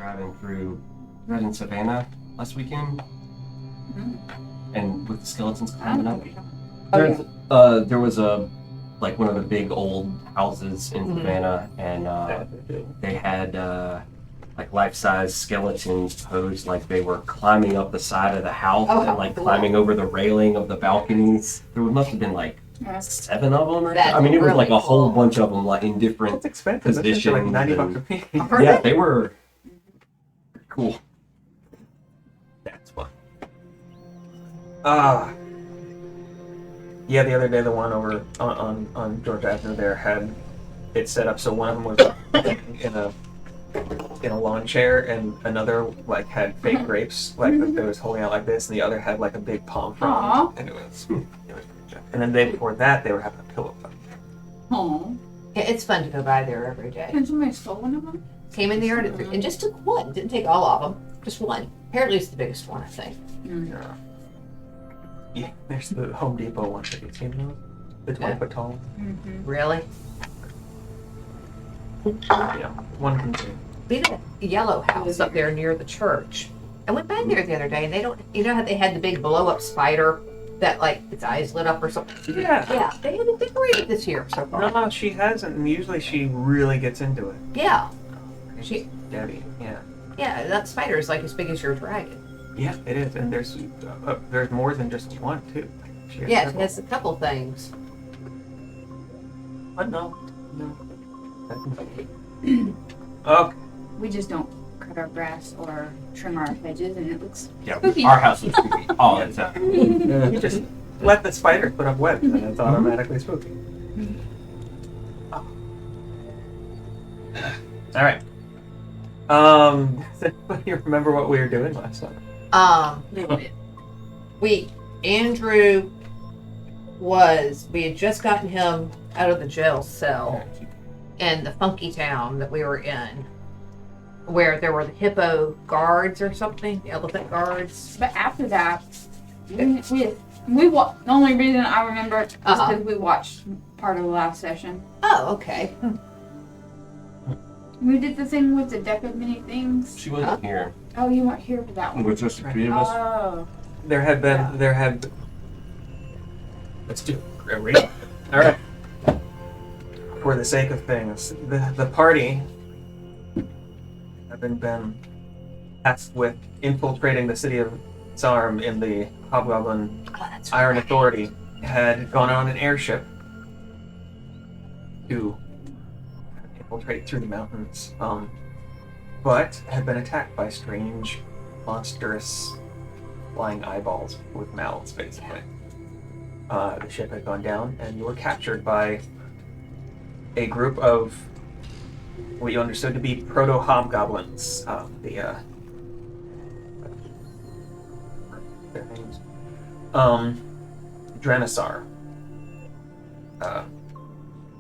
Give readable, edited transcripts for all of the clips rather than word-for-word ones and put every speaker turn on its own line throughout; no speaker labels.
driving in Savannah last weekend, and with the skeletons climbing up. There was one of the big old houses in Savannah, and they had life-size skeletons posed like they were climbing up the side of the house and climbing over the railing of the balconies. There must have been 7 of them, or I mean, it was a whole bunch of them in different positions.
Like $90 a piece.
Yeah, they were cool.
That's fun. Yeah, the other day the one over on George Avenue there had it set up so one of them was in a lawn chair, and another had fake grapes that was holding out like this, and the other had a big palm frond, and it was pretty good. And then the day before that they were having a pillow fight.
Oh,
It's fun to go by there every day.
and somebody stole one of them?
Came in there and just took one. Didn't take all of them, just one. Apparently it's the biggest one, I think.
Yeah, there's the Home Depot one. Have you seen those? The 20-foot tall.
Really?
Yeah, one can see.
We had a yellow house up there near the church. I went by there the other day, and they don't. You know how they had the big blow-up spider that its eyes lit up or something?
Yeah.
Yeah, they haven't decorated this year so far.
No, she hasn't, and usually she really gets into it.
Yeah.
Debbie, yeah.
Yeah, that spider is as big as your dragon.
Yeah, it is, and there's more than just one too. She
has a couple things.
But no. Okay.
We just don't cut our grass or trim our hedges, and it looks
Yeah,
spooky.
our house was spooky all the time.
You just let the spider put up webs, and it's automatically spooky. Oh. All right. Does anybody remember what we were doing last time?
Andrew we had just gotten him out of the jail cell in the funky town that we were in, where there were the hippo guards or something, the elephant guards.
But after that, the only reason I remember it is because we watched part of the last session.
Oh, okay.
We did the thing with the deck of many things.
She wasn't here.
Oh, you weren't here for that one.
It was just the 3 of us.
Oh.
Let's do a read. All right. For the sake of things, the party having been tasked with infiltrating the city of Zarm in the Hobgoblin Iron Authority had gone on an airship to infiltrate through the mountains, but had been attacked by strange, monstrous, flying eyeballs with mouths, basically. The ship had gone down, and you were captured by a group of what you understood to be proto-hobgoblins. Their names. Draenasar,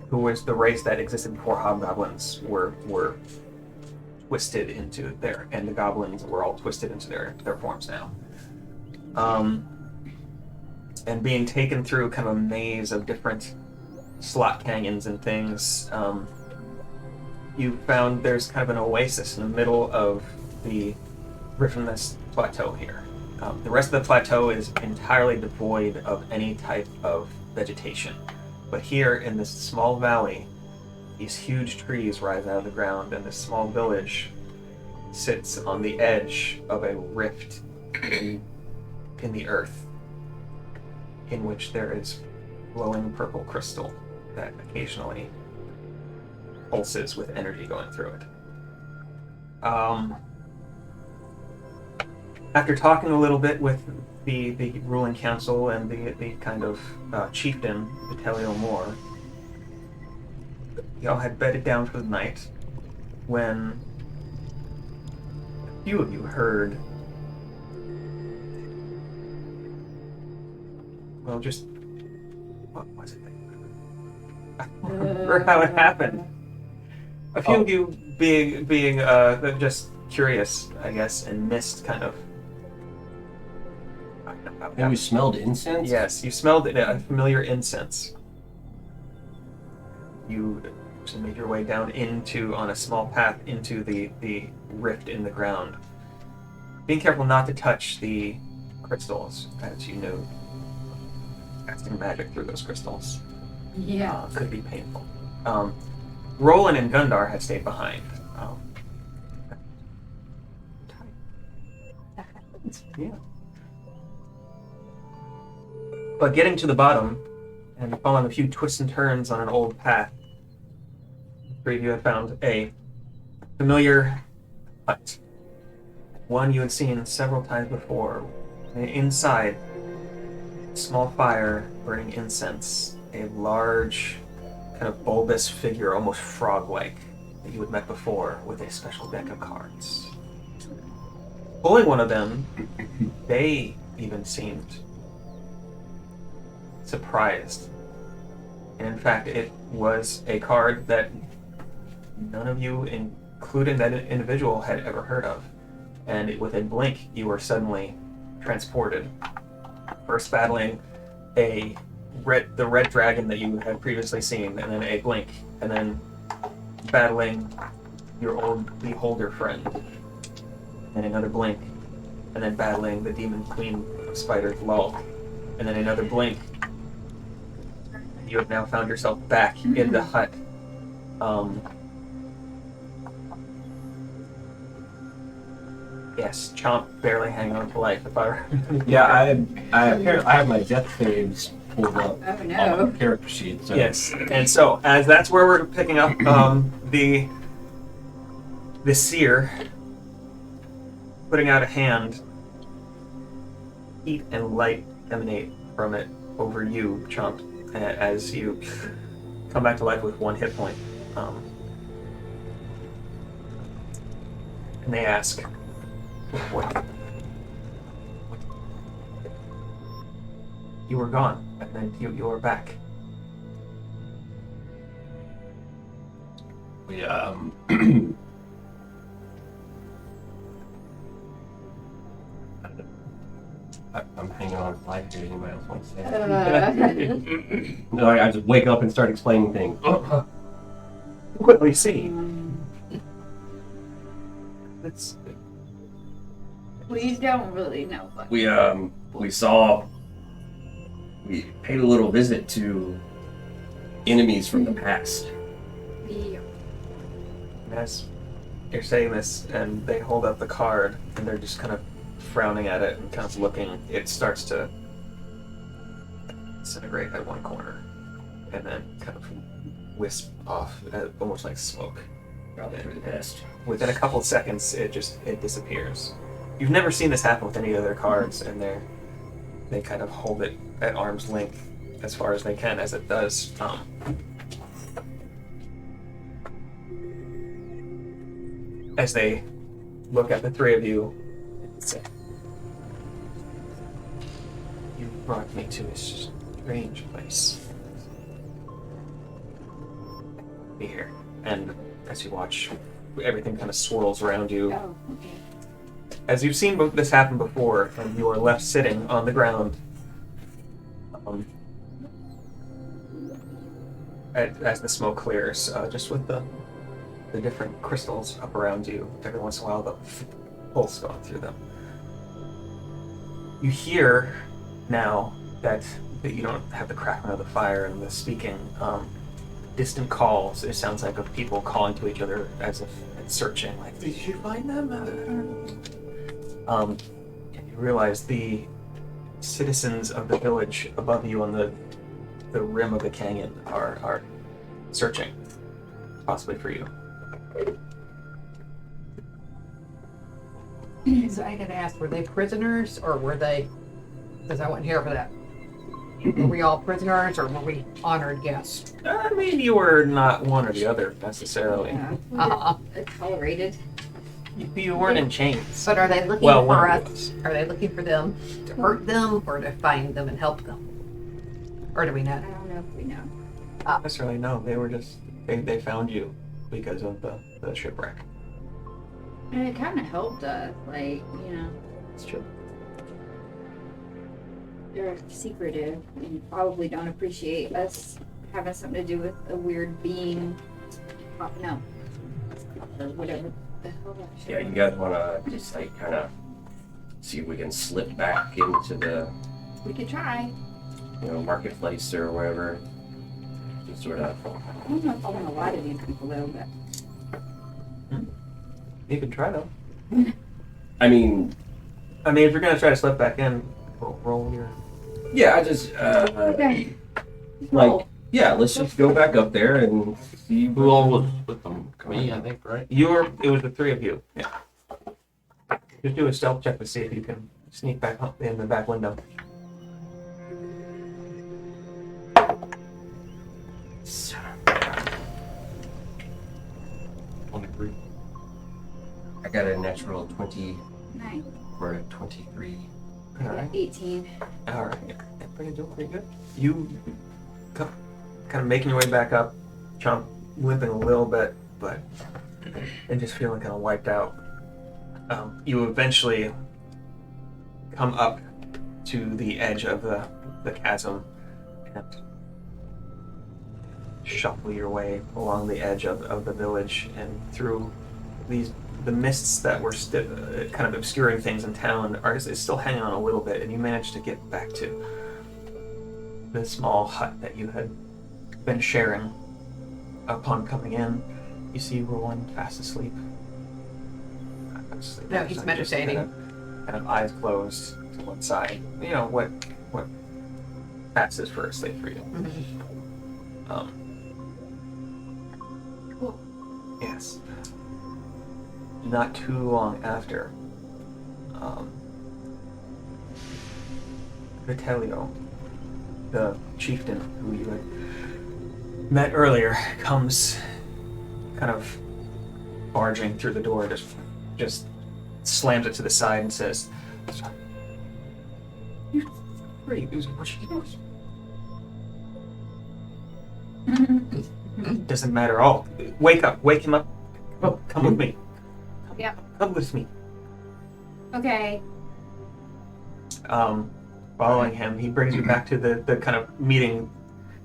who was the race that existed before hobgoblins were twisted into and the goblins were all twisted into their forms now. And being taken through kind of a maze of different slot canyons and things, you found there's kind of an oasis in the middle of the Griffinless Plateau here. The rest of the plateau is entirely devoid of any type of vegetation. But here in this small valley, these huge trees rise out of the ground, and this small village sits on the edge of a rift in the earth, in which there is glowing purple crystal that occasionally pulses with energy going through it. After talking a little bit with the ruling council and the kind of chieftain, Vitelio Moore, y'all had bedded down for the night when a few of you heard, well, just, what was it? I don't remember how it happened. A few of you being just curious, I guess, and missed kind of.
And we smelled incense?
Yes, you smelled a familiar incense. You and made your way down on a small path into the rift in the ground. Being careful not to touch the crystals, as you know, casting magic through those crystals could be painful. Roland and Gundar had stayed behind. Yeah. But getting to the bottom and following a few twists and turns on an old path, the three of you had found a familiar hut. One you had seen several times before. And inside, a small fire burning incense, a large, kind of bulbous figure, almost frog-like, that you had met before with a special deck of cards. Pulling one of them, they even seemed surprised. And in fact, it was a card that none of you, including that individual, had ever heard of. And with a blink, you were suddenly transported. First battling the red dragon that you had previously seen, and then a blink, and then battling your old beholder friend, and another blink, and then battling the demon queen of spiders, Lull, and then another blink. You have now found yourself back in the hut. Yes, Chomp barely hanging on to life, if I remember.
Yeah, I have my death saves pulled up
Oh, no.
on my character sheet. So.
Yes, and so as that's where we're picking up, the seer putting out a hand, heat and light emanate from it over you, Chomp, as you come back to life with 1 hit point. And they ask, what? You were gone, and then you were back.
We I'm hanging on to life here. Anybody else want to say it? No, I just wake up and start explaining things.
What do we see? It's
We don't really know what.
We paid a little visit to enemies from the past.
as you're saying this, and they hold up the card, and they're just kind of frowning at it and kind of looking. It starts to disintegrate at one corner, and then kind of wisp off, almost like smoke.
Probably for the best.
Within a couple of seconds, it disappears. You've never seen this happen with any other cards, and they kind of hold it at arm's length as far as they can as it does. As they look at the three of you and say, "You brought me to a strange place. Be here." And as you watch, everything kind of swirls around you.
Oh, okay.
As you've seen this happen before, and you are left sitting on the ground, as the smoke clears, just with the different crystals up around you. Every once in a while, the pulse going through them. You hear now that you don't have the crackling of the fire and the speaking, distant calls. It sounds like of people calling to each other as if it's searching, like, "Did you find them?" And you realize the citizens of the village above you on the rim of the canyon are searching, possibly for you.
So I gotta ask, were they prisoners or were they, because I wasn't here for that. Were we all prisoners or were we honored guests?
I mean, you were not one or the other necessarily.
Yeah. Tolerated.
You weren't in chains.
But are they looking
Well,
for
one of
us? Are they looking for them to hurt them or to find them and help them? Or do we
I
not?
don't know if we know.
Not necessarily, no. They were just, they found you because of the shipwreck.
And it kind of helped us, like,
It's true.
they're secretive and probably don't appreciate us having something to do with a weird being No. Or whatever the hell that shit
Yeah, you
was.
guys want to just like kind of see if we can slip back into the,
We could try.
marketplace or wherever. Just sort of.
I don't know if I want to lie to these people though, but
You can try though.
I mean,
if you're gonna try to slip back in, roll your.
yeah, I just
okay.
like yeah. Let's just go back up there and see.
Who all was with them? Me, I think, right?
It was the three of you. Yeah. Just do a stealth check to see if you can sneak back up in the back window.
So,
23.
I got a natural 20
Nice.
or a 23.
All right.
18.
All right. Everybody doing pretty good. You kind of making your way back up, Chomp limping a little bit, and just feeling kind of wiped out. You eventually come up to the edge of the chasm and shuffle your way along the edge of the village and through the mists that were kind of obscuring things in town is still hanging on a little bit, and you manage to get back to the small hut that you had been sharing. Upon coming in, you see Roland fast asleep.
No, he's
Just
meditating.
Kind of eyes closed to one side. What passes for a sleep for you.
Cool.
Yes. Not too long after, Vitelio, the chieftain who you had met earlier, comes kind of barging through the door, just slams it to the side and says, "You great, what you Doesn't matter. Oh, wake him up. Oh, come with me.
Yeah.
Come with me."
Okay.
Following him, he brings you back to the kind of meeting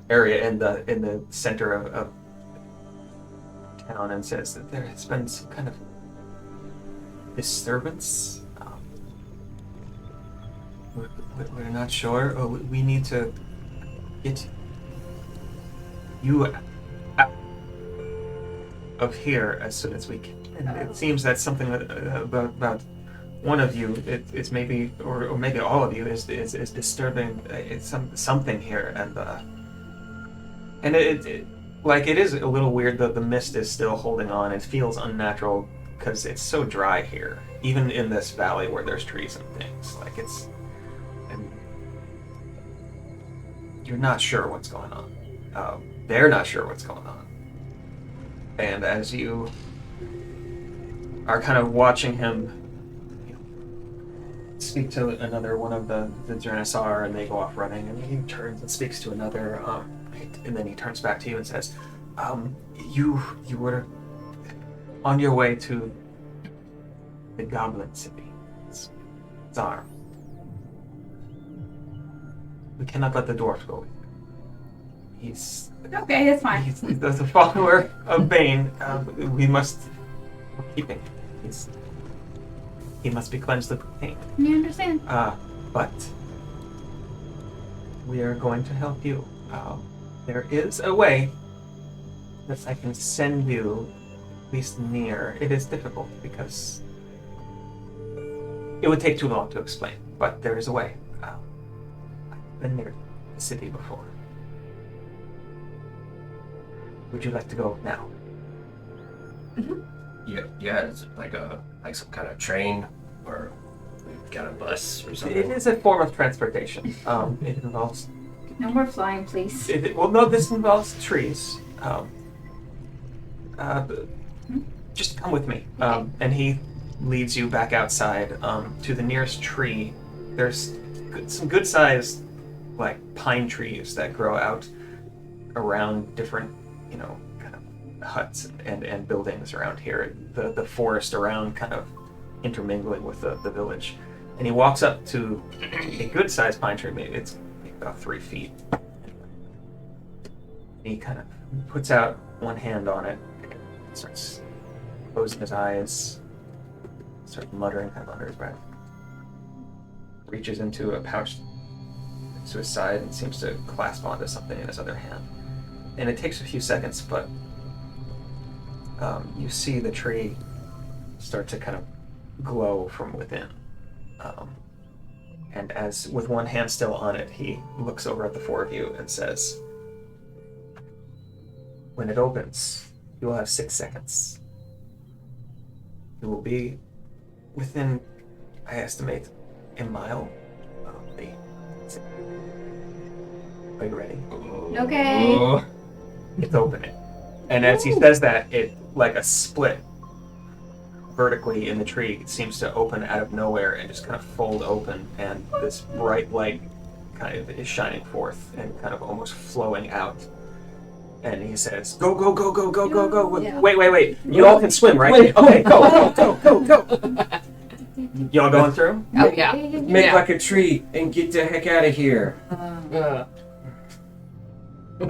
area in the center of town and says that there has been some kind of disturbance. We're not sure. Oh, we need to get you out of here as soon as we can. And it seems that something about one of you, it's maybe, or maybe all of you, is disturbing. It's something here, and it is a little weird that the mist is still holding on. It feels unnatural because it's so dry here, even in this valley where there's trees and things. And you're not sure what's going on. They're not sure what's going on. And as you are kind of watching him speak to another one of the Dranasar, and they go off running, and he turns and speaks to another, and then he turns back to you and says, you were on your way to the Goblin City. It's armed. We cannot let the dwarf go. He's
Okay, that's fine.
He's a follower of Bane. We must keep him. He must be cleansed of pain.
You understand?
But we are going to help you. There is a way that I can send you at least near. It is difficult because it would take too long to explain, but there is a way. I've been near the city before. Would you like to go now?
Yeah. It's like some kind of train or got a bus or something.
It is a form of transportation. It involves.
No more flying, please.
This involves trees. Just come with me.
Okay.
And he leads you back outside to the nearest tree. There's some good-sized, pine trees that grow out around different, kind of huts and buildings around here. The forest around kind of intermingling with the village. And he walks up to a good-sized pine tree. Maybe it's about 3 feet. And he kind of puts out one hand on it, starts closing his eyes, starts muttering kind of under his breath. Reaches into a pouch to his side and seems to clasp onto something in his other hand. And it takes a few seconds, but you see the tree start to kind of glow from within. And as with one hand still on it, he looks over at the four of you and says, when it opens, you will have 6 seconds. It will be within, I estimate, a mile of the city. Are you ready?
Okay.
It's opening. And as he says that, it, like a split vertically in the tree, seems to open out of nowhere and just kind of fold open, and this bright light kind of is shining forth and kind of almost flowing out. And he says, go, go, go, go, go, go, go.
Yeah.
Wait. You all can swim, right? Okay, go. Y'all going through?
Oh, yeah.
Make like a tree and get the heck out of here.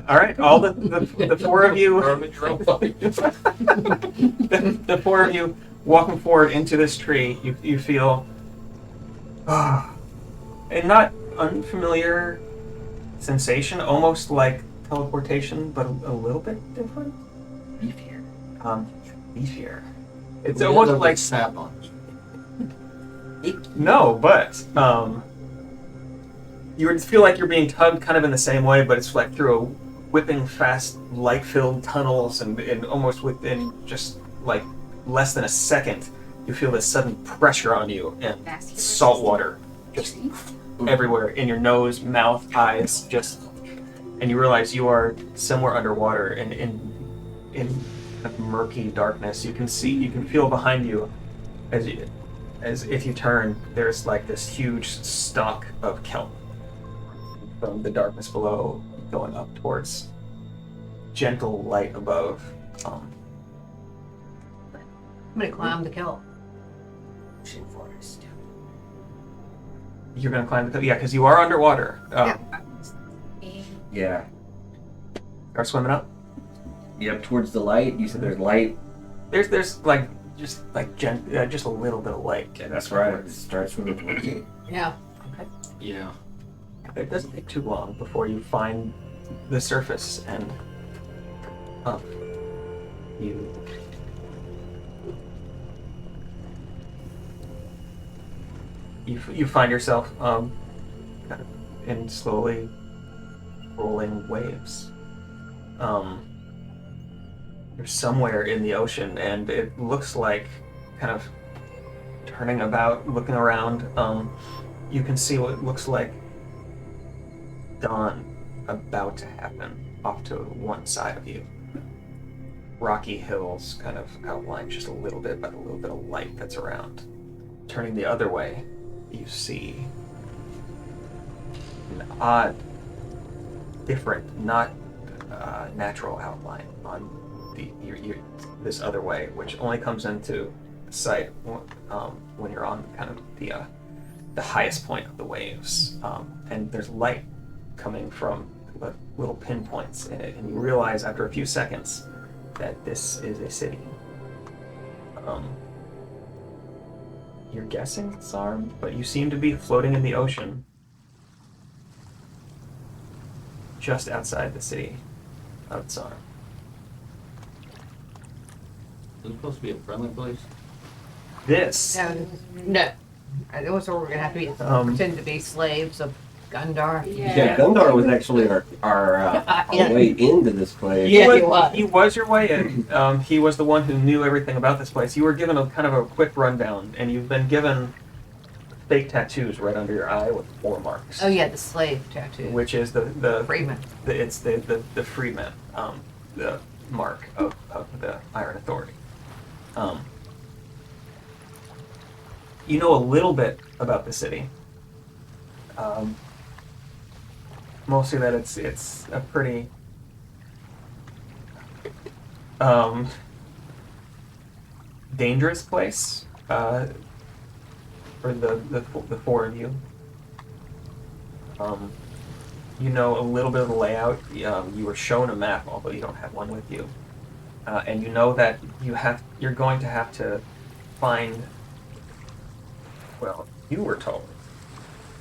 All right, all the four of you, the four of you walking forward into this tree, you feel a not unfamiliar sensation, almost like teleportation, but a little bit different.
Beefier.
Beefier. It's almost like
sap on.
no, but you would feel like you're being tugged kind of in the same way, but it's like through a whipping fast, light-filled tunnels, and almost within just like less than a second, you feel this sudden pressure on you and salt water just everywhere in your nose, mouth, eyes, just, and you realize you are somewhere underwater and in murky darkness. You can feel behind you as if you turn, there's like this huge stalk of kelp from the darkness below going up towards gentle light above.
I'm gonna climb the kelp.
Forest.
You're gonna climb the, yeah, because you are underwater.
Yeah.
Start swimming up.
Yep, towards the light. You said there's light.
There's like just a little bit of light.
Yeah, that's right. Start swimming towards it.
Yeah.
Yeah.
It doesn't take too long before you find the surface and you find yourself kind of in slowly rolling waves. You're somewhere in the ocean, and it looks like, kind of turning about, looking around, you can see what looks like dawn about to happen off to one side of you. Rocky hills kind of outlined just a little bit by the little bit of light that's around. Turning the other way, you see an odd, different, not natural outline on this other way, which only comes into sight when you're on kind of the highest point of the waves, and there's light coming from little pinpoints in it, and you realize after a few seconds that this is a city. You're guessing it's Sarm, but you seem to be floating in the ocean just outside the city of Sarm.
Is it supposed to be a friendly place?
This
No. It was where we're gonna have to be pretend to be slaves of Gundar.
Yeah, Gundar was actually our way into this place.
Yeah, he was.
He was your way in. He was the one who knew everything about this place. You were given a kind of a quick rundown, and you've been given fake tattoos right under your eye with 4 marks.
Oh yeah, the slave tattoo.
Which is the
Freeman.
It's the freeman, the mark of the Iron Authority. You know a little bit about the city. Mostly that it's a pretty dangerous place for the 4 of you. You know a little bit of the layout. You were shown a map, although you don't have one with you. and you know that you're going to have to find. Well, you were told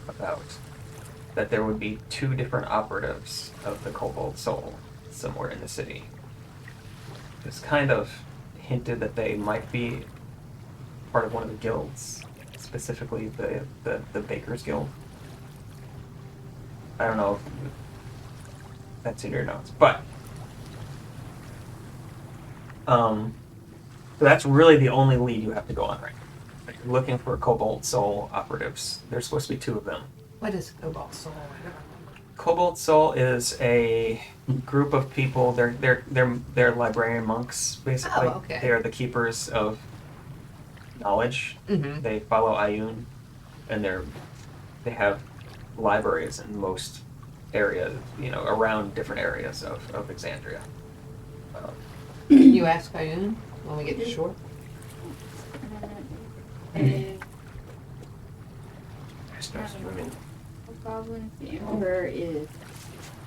about that there would be 2 different operatives of the Cobalt Soul somewhere in the city. It's kind of hinted that they might be part of one of the guilds, specifically the Baker's Guild. I don't know if that's in your notes, but so that's really the only lead you have to go on right now. You're looking for Cobalt Soul operatives. There's supposed to be 2 of them.
What is Cobalt Soul? I don't remember.
Cobalt Soul is a group of people. They're librarian monks, basically.
Oh, okay.
They are the keepers of knowledge.
Mm-hmm.
They follow Ayun, and they have libraries in most areas, around different areas of Exandria.
Can you ask Ayun when we get to shore?
Goblin, the Emperor is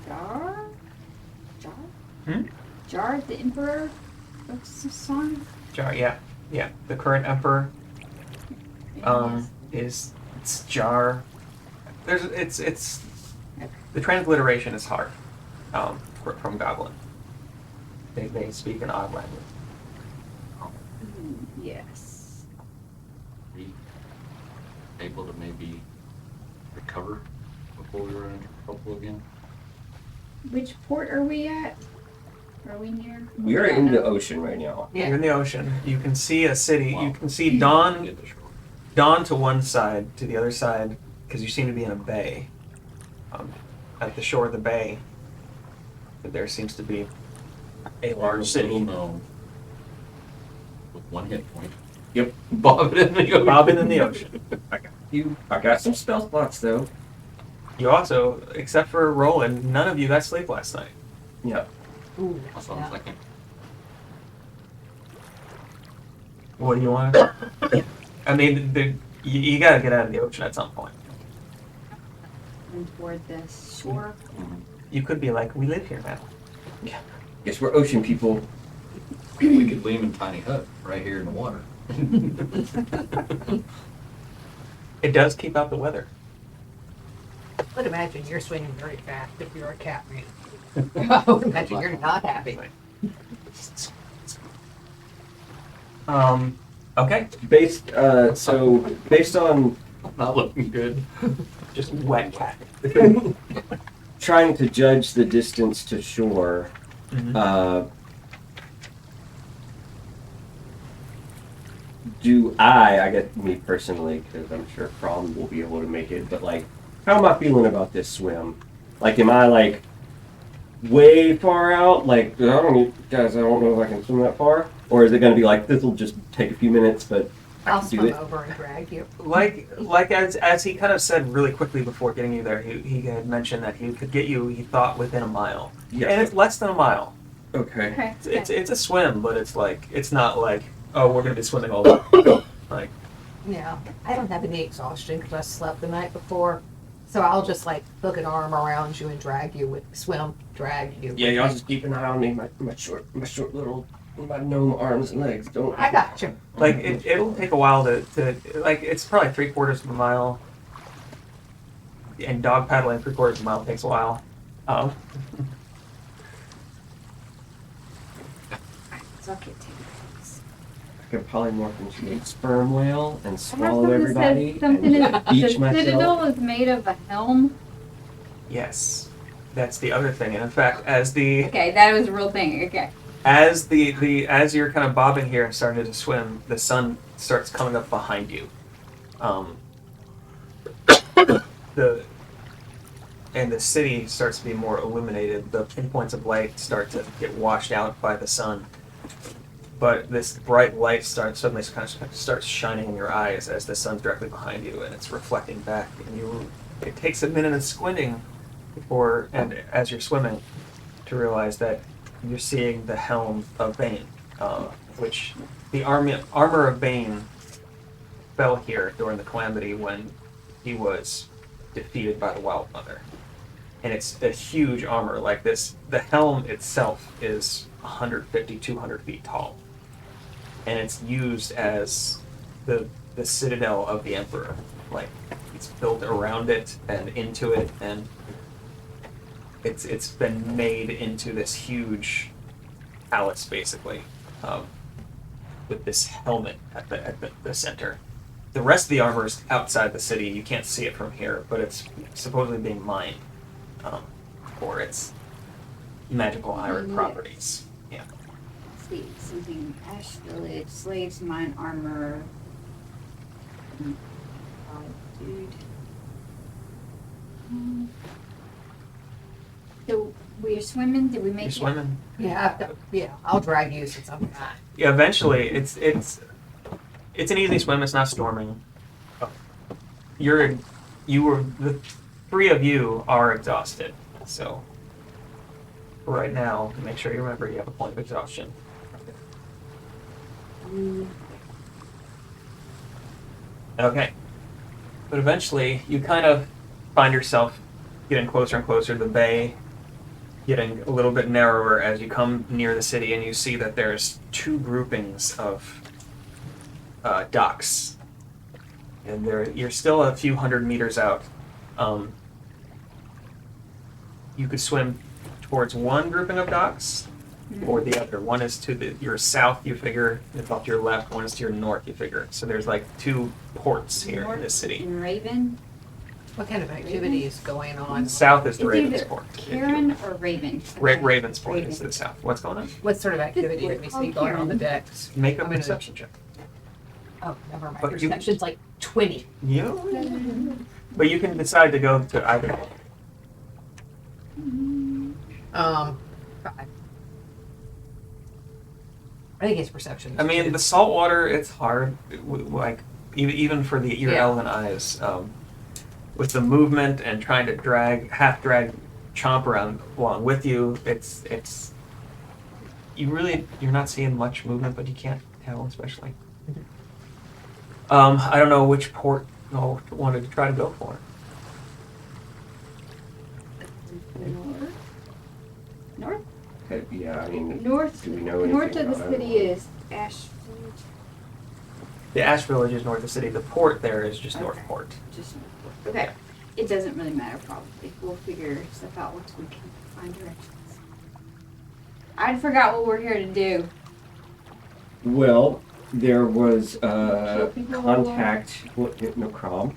Jar? Jar?
Hmm?
Jar, the Emperor of Shawn?
Jar, yeah. The current emperor is it's Jar. It's the transliteration is hard from Goblin. They speak an odd language.
Yes.
Be able to maybe recover before we run into trouble again.
Which port are we at? Are we near?
We are in the ocean right now.
You're in the ocean. You can see a city.
Wow.
You can see
Get to shore.
Dawn to one side, to the other side, because you seem to be in a bay. At the shore of the bay, there seems to be a large city.
Little gnome with 1 hit point.
Yep.
Bobbing in the ocean.
Bobbing in the ocean.
I got some spell slots though.
You also, except for Roland, none of you got sleep last night.
Yep.
Ooh,
That's what I'm thinking.
What do you want to do? I mean, you got to get out of the ocean at some point.
And toward the shore.
You could be like, we live here now.
Guess we're ocean people.
We could leave in tiny hut right here in the water.
It does keep out the weather.
I would imagine you're swinging very fast if you're a cat man. I would imagine you're not happy.
Okay.
Based on
Not looking good.
Just wet cat.
trying to judge the distance to shore, do I get me personally, because I'm sure Crom will be able to make it, but like, how am I feeling about this swim? Like, am I like way far out? Like, I don't know if I can swim that far. Or is it going to be like, this will just take a few minutes, but I
I'll
can do
swim
it?
over and drag you.
Like as he kind of said really quickly before getting you there, he had mentioned that he could get you, he thought, within a mile.
Yeah.
And it's less than a mile.
Okay.
Okay.
It's a swim, but it's not like, oh, we're going to be swimming all the way. Like,
Yeah, I don't have any exhaustion because I slept the night before. So I'll just like hook an arm around you and drag you drag you.
Yeah, y'all just keep an eye on me. My short little gnome arms and legs. Don't.
I got you.
like it'll take a while to like, it's probably 3/4 of a mile. And dog paddling 3/4 of a mile takes a while.
Suck it, take it.
I could polymorph into a sperm whale and
I have
swallow
something that
everybody
says something
and
is,
eat
the
myself.
citadel is made of a helm.
Yes. That's the other thing. And in fact, as the
Okay, that was a real thing. Okay.
as you're kind of bobbing here and starting to swim, the sun starts coming up behind you. The city starts to be more illuminated. The pinpoints of light start to get washed out by the sun. But this bright light suddenly starts shining in your eyes as the sun's directly behind you, and it's reflecting back. And it takes a minute of squinting as you're swimming, to realize that you're seeing the helm of Bane, which the armor of Bane fell here during the calamity when he was defeated by the Wild Mother. and it's a huge armor like this. The helm itself is 150, 200 feet tall, and it's used as the citadel of the Emperor. Like, it's built around it and into it, and it's been made into this huge palace, basically, with this helmet at the center. The rest of the armor is outside the city. You can't see it from here, but it's supposedly being mined for its magical iron properties. Yeah.
Let's see, something Ash Village, slaves, mine, armor. Dude. So we're swimming. Did we make
You're
it?
swimming.
Yeah, I'll drag you since I'm not.
Yeah, eventually, it's an easy swim. It's not storming. The three of you are exhausted, so for right now, make sure you remember you have a point of exhaustion. Okay, but eventually, you kind of find yourself getting closer and closer to the bay, getting a little bit narrower as you come near the city, and you see that there's two groupings of docks, and you're still a few hundred meters out. You could swim towards one grouping of docks or the other. One is to your south, you figure, it's off to your left. One is to your north, you figure. So there's like two ports here in this city.
In Raven.
What kind of activity is going on?
South is the
It's
Raven's
either
port.
Karen or Raven.
Raven's port is to the south. What's going on?
What sort of activity do we see going on the decks?
Make a
I'm gonna-
perception check.
Oh, never mind.
But you-
Perception's like 20.
Yeah. But you can decide to go to either.
5. I think it's perception.
I mean, the salt water, it's hard, like, even for your
Yeah.
elven eyes. With the movement and trying to half drag Chomp around along with you, you're not seeing much movement, but you can't tell, especially. I don't know which port y'all wanted to try to go for.
North?
Yeah, I mean,
North.
do we know
North
anything
of the
about
city
it?
is Ash Village.
The Ash Village is north of the city. The port there is just North Port.
Just North. Okay. It doesn't really matter, probably. We'll figure stuff out once we can find directions. I forgot what we're here to do.
Well, there was
Kill people
contact. No problem.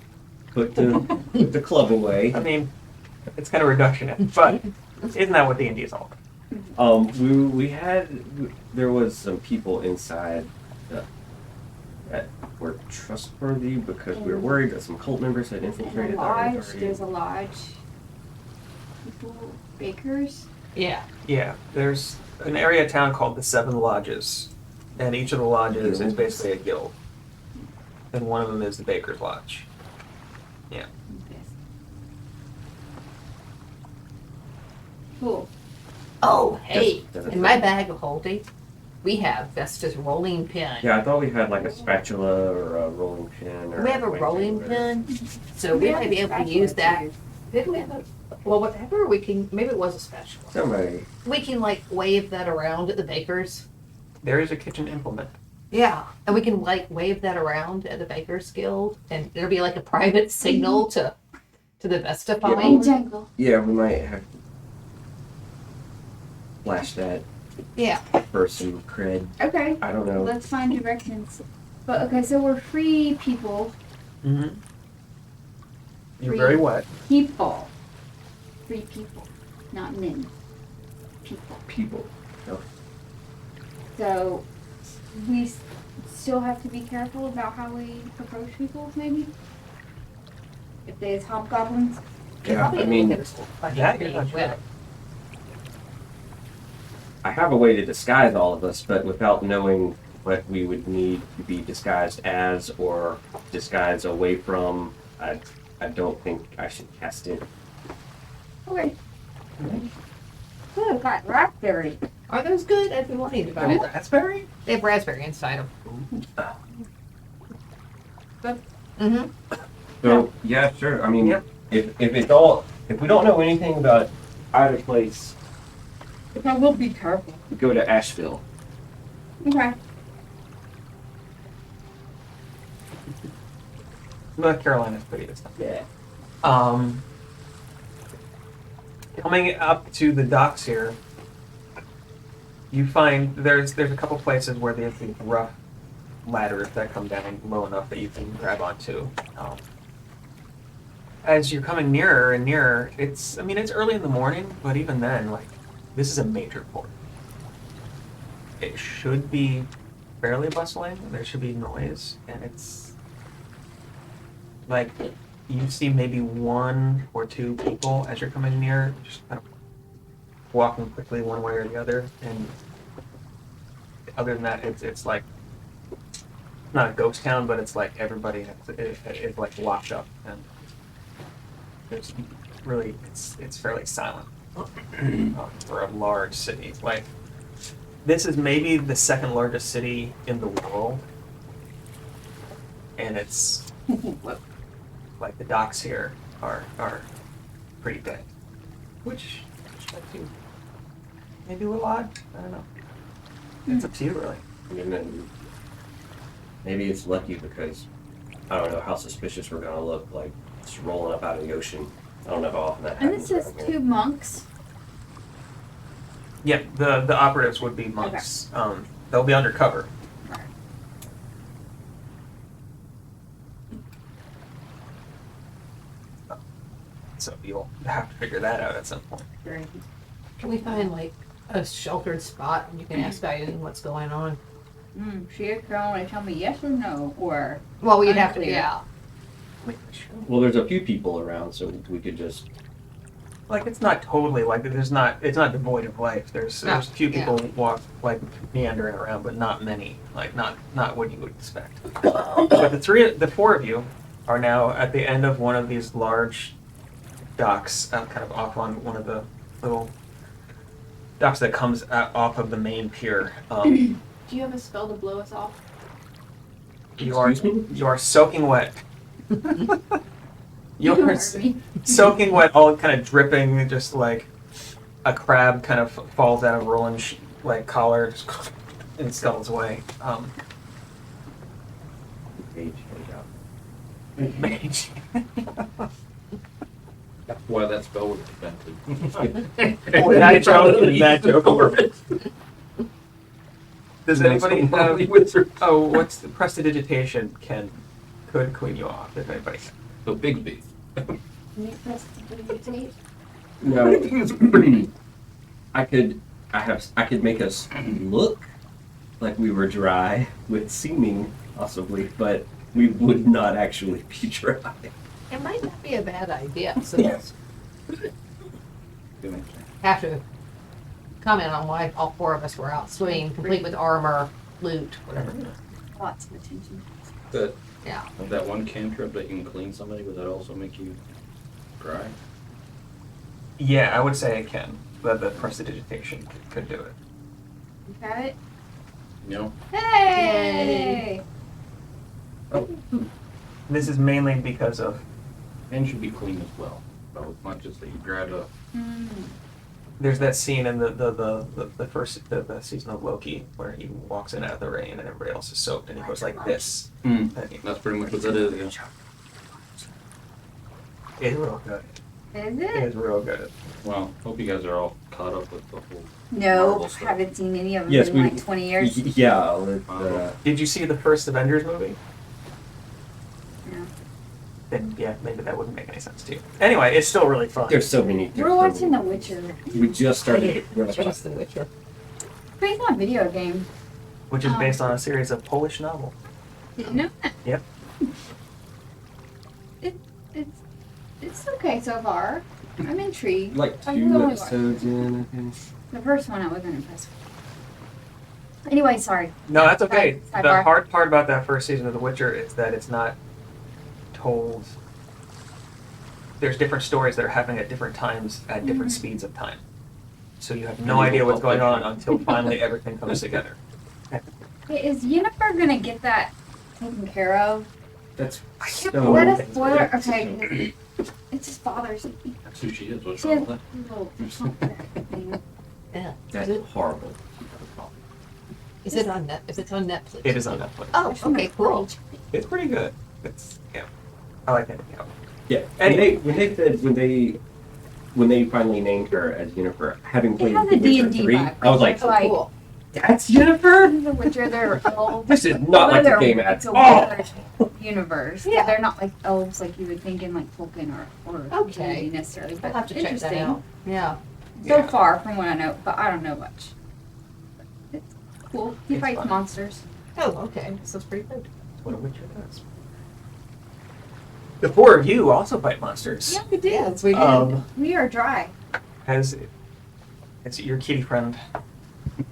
Put the club away.
I mean, it's kind of reductionist, but isn't that what D&D is all about?
There was some people inside that were trustworthy because we were worried that some cult members had infiltrated our
Lodge.
authority.
There's a lodge. People, bakers.
Yeah.
Yeah, there's an area of town called the Seven Lodges, and each of the lodges is
Guild?
basically a guild. And one of them is the Baker's Lodge. Yeah.
Cool.
Oh, hey.
Doesn't
In my bag of holding, we have Vesta's rolling pin.
Yeah, I thought we had like a spatula or a rolling pin. Or
We have a rolling pin, so we might be able to use that. Did we have a, well, whatever, we can, maybe it was a special.
Somebody.
We can like wave that around at the baker's.
There is a kitchen implement.
Yeah, and we can like wave that around at the Baker's Guild, and there'll be like a private signal to the Vesta
And
find.
jungle.
Yeah, we might have flash that
Yeah.
for some cred.
Okay.
I don't know.
Let's find directions. But okay, so we're free people.
Mm-hmm. You're
Free
very wet.
People. Free people. Not men. People.
People.
So we still have to be careful about how we approach people, maybe? If there's hobgoblins.
Yeah, I mean,
Yeah.
I have a way to disguise all of us, but without knowing what we would need to be disguised as or disguised away from, I don't think I should cast it.
Okay. Oh, got raspberry.
Are those good? I've been wanting to buy it.
Raspberry?
They have raspberry inside them. Mm-hmm.
So yeah, sure. I mean,
Yep.
if If we don't know anything about either place,
I will be careful.
we go to Asheville.
Okay.
North Carolina's pretty good stuff.
Yeah.
Coming up to the docks here, you find there's a couple places where there's these rough ladders that come down low enough that you can grab onto. As you're coming nearer and nearer, it's early in the morning, but even then, like, this is a major port. It should be fairly bustling. There should be noise, and it's like you see maybe one or two people as you're coming near, just kind of walking quickly one way or the other. And other than that, it's like not a ghost town, but it's like everybody is like locked up, and there's really it's fairly silent for a large city. Like, this is maybe the second largest city in the world, and it's like the docks here are pretty big, which makes you maybe a little odd. I don't know. It's up to you, really.
I mean, then maybe it's lucky because I don't know how suspicious we're gonna look, like just rolling up out of the ocean. I don't know how often that
And
happens.
this is
around here.
2 monks.
Yeah, the operatives would be monks. They'll be undercover. So you'll have to figure that out at some point.
Great.
Can we find like a sheltered spot and you can ask Diane what's going on?
She can only tell me yes or no, or
Well, we'd have to,
Unclear.
yeah.
Well, there's a few people around, so we could just.
Like, it's not totally like it's not devoid of life. There's a few people walk like meandering around, but not many. Like not what you would expect. But the four of you are now at the end of one of these large docks, kind of off on one of the little docks that comes off of the main pier.
do you have a spell to blow us off?
You are soaking wet.
You
You're
heard me.
soaking wet, all kind of dripping, just like a crab kind of falls out of Roland's collar and scuttles away. Mage.
That's why that spell was invented.
That joke over it. Does anybody have? Oh, what's the prestidigitation? Could clean you off if anybody.
So Bigsby.
No. I could make us look like we were dry with seeming possibly, but we would not actually be dry.
It might not be a bad idea, so let's have to comment on why all 4 of us were out swimming, complete with armor, loot, whatever.
Lots of attention.
But
Yeah.
that one cantrip that you can clean somebody, would that also make you dry?
Yeah, I would say it can. But the prestidigitation could do it.
You got it?
No.
Hey!
This is mainly because of.
And should be clean as well. So it's not just that you dried up.
There's that scene in the first season of Loki where he walks in out of the rain and everybody else is soaked and he goes like this.
That's pretty much what that is. Yeah.
It's real good.
Is
It
it?
is real good.
Well, hope you guys are all caught up with the whole.
No,
Marvel stuff.
haven't seen any of them
Yes,
in
we-
like 20 years.
Yeah.
Did you see the first Avengers movie?
No.
Then yeah, maybe that wouldn't make any sense to you. Anyway, it's still really fun.
There's so many.
We're watching The Witcher.
We just started.
Just The Witcher.
Based on a video game.
Which is based on a series of Polish novels.
Didn't know that.
Yep.
It's okay so far. I'm intrigued.
Like
I
2
can only watch
episodes in, I think.
The first one I wasn't impressed with. Anyway, sorry.
No, that's okay.
Sidebar.
The hard part about that first season of The Witcher is that it's not told. There's different stories that are happening at different times at different speeds of time. So you have no idea what's going on until finally everything comes together.
Hey, is Yennefer gonna get that taken care of?
That's
Is
so.
that a spoiler? Okay. It just bothers me.
That's who she is. What's
She
wrong
has
with
a little thing.
Yeah.
That's horrible.
Is it on Net? If it's on Netflix?
It is on Netflix.
Oh, okay, cool.
It's pretty good. It's yeah. I like it. Yeah.
Yeah.
Anyway.
When they finally named her as Jennifer, having
It
played
has
The
a
Witcher
D&D
3,
vibe.
I was like,
Like,
Cool.
that's Jennifer?
The Witcher, they're elves.
This is not like the game
It's
ads.
a
Oh!
weird universe.
Yeah.
They're not like elves like you would think in like Tolkien or
Okay.
D&D necessarily. But
I'll have to check that
interesting.
out. Yeah.
So
Yeah.
far from what I know, but I don't know much. It's cool. He
It's
fights
fun.
monsters.
Oh, okay. So it's pretty good.
What a Witcher does. The four of you also fight monsters.
Yeah, we do.
Yes, we did.
We are dry.
As it's your kitty friend,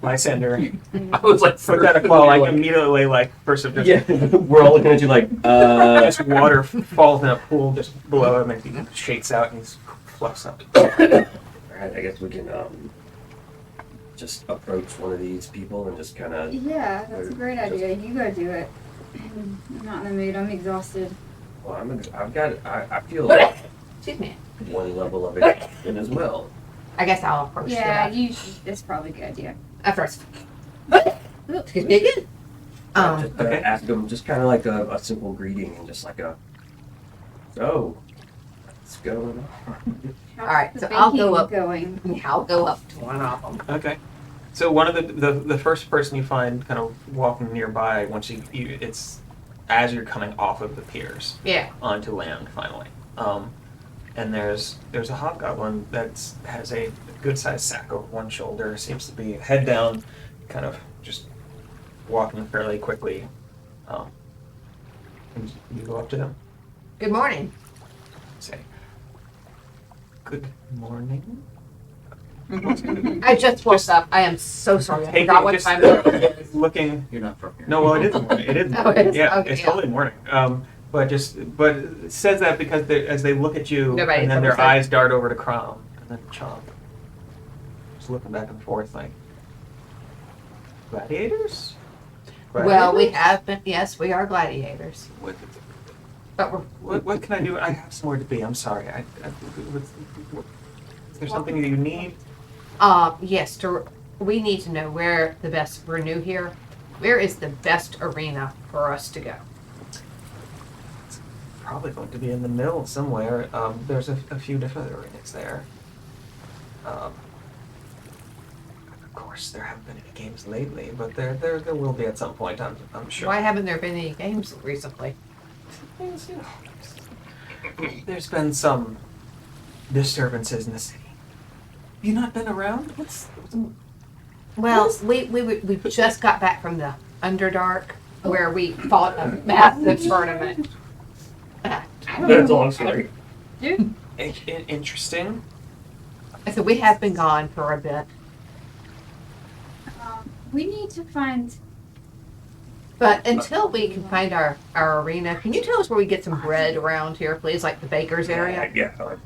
Lysander.
I was like,
Put that a claw, like immediately, like first of just
Yeah, we're all looking at you like,
just water falls in a pool just below him, and he shakes out and he's fluffs up.
Alright, I guess we can just approach one of these people and just kind of.
Yeah, that's a great idea. You go do it. I'm not in the mood. I'm exhausted.
Well, I feel
Excuse me.
one level of it in as well.
I guess I'll approach
Yeah,
that
you should. That's probably a good idea.
at first. Excuse me again.
Just,
Okay.
ask them just kind of like a simple greeting and just like so, what's going on?
How's
All right,
the
so I'll
baking
go up.
Going.
I'll go up to one of them.
Okay. So one of the first person you find kind of walking nearby once you it's as you're coming off of the piers
Yeah.
onto land finally. And there's a hobgoblin that has a good sized sack over one shoulder, seems to be head down, kind of just walking fairly quickly. And you go up to them,
Good morning.
say, "Good morning."
I just woke up. I am so sorry. I
Hey,
forgot what
just,
time it is.
looking.
You're not from here.
No, well, it is morning. It is
Oh,
morning.
it is?
Yeah,
Okay,
it's
yeah.
totally morning. But it says that because as they look at you,
Nobody's
and then
ever
their
said-
eyes dart over to Crom, and then Chomp. Just looking back and forth like, gladiators?
Well, we
Gladiators?
have been. Yes, we are gladiators, but we're.
What can I do? I have somewhere to be. I'm sorry. Is there something that you need?
Yes. We need to know where the best. We're new here. Where is the best arena for us to go?
Probably going to be in the middle somewhere. There's a few different arenas there. Of course, there haven't been any games lately, but there will be at some point. I'm sure.
Why haven't there been any games recently?
There's been some disturbances in the city. Have you not been around?
Well, we just got back from the Underdark, where we fought a massive tournament.
That's a long story.
Interesting.
I said we have been gone for a bit,
We need to find.
but until we can find our arena, can you tell us where we get some bread around here, please, like the baker's area?
Yeah.
Feels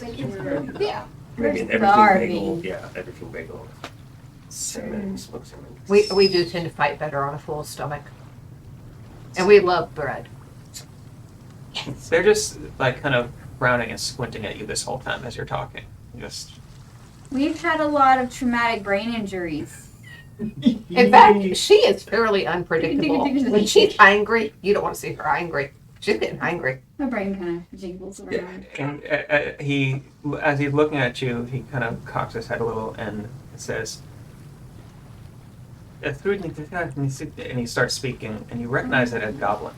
like it's
Yeah.
Maybe
Where's
everything
Darby?
bagel. Yeah, everything bagel. Cinnamon, smoked cinnamon.
We do tend to fight better on a full stomach, and we love bread.
They're just like kind of frowning and squinting at you this whole time as you're talking. Just
We've had a lot of traumatic brain injuries.
In fact, she is fairly unpredictable. When she's angry, you don't want to see her angry. She's getting angry.
My brain kind of jiggles around.
and he, as he's looking at you, he kind of cocks his head a little and says, and he starts speaking, and you recognize it as Goblin.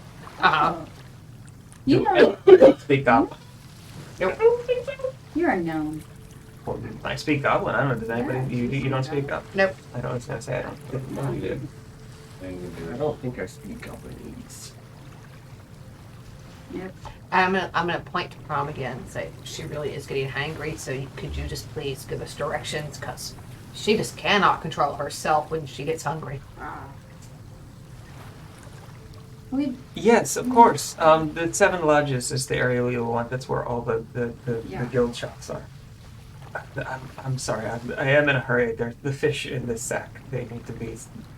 You know,
Speak Goblin.
you're a gnome.
Well, I speak Goblin. I don't know. Does anybody? You don't speak Goblin?
Nope.
I don't was gonna say I don't know you did.
I don't think I speak Japanese.
Yep.
I'm gonna point to Prom again and say she really is getting hangry. So could you just please give us directions, because she just cannot control herself when she gets hungry.
We
Yes, of course. The Seven Lodges is the area you'll want. That's where all the
Yeah.
guild shops are. I'm sorry. I am in a hurry. There's the fish in this sack. They need to be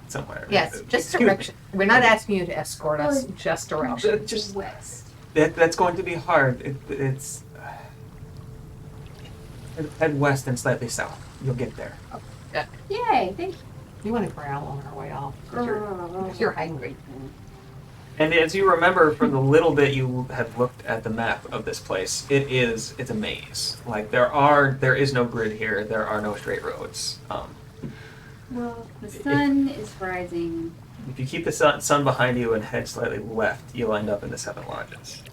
somewhere.
Yes, just
Excuse me.
direction. We're not asking you to escort us. Just direction.
Just
west.
That's going to be hard. It's head west and slightly south. You'll get there.
Yay, thank
You want to growl on our way off. 'Cause
you.
you're hungry.
And as you remember from the little bit you had looked at the map of this place, it's a maze. Like there is no grid here. There are no straight roads.
Well, the sun is rising.
If you keep the sun behind you and head slightly left, you'll end up in the Seven Lodges.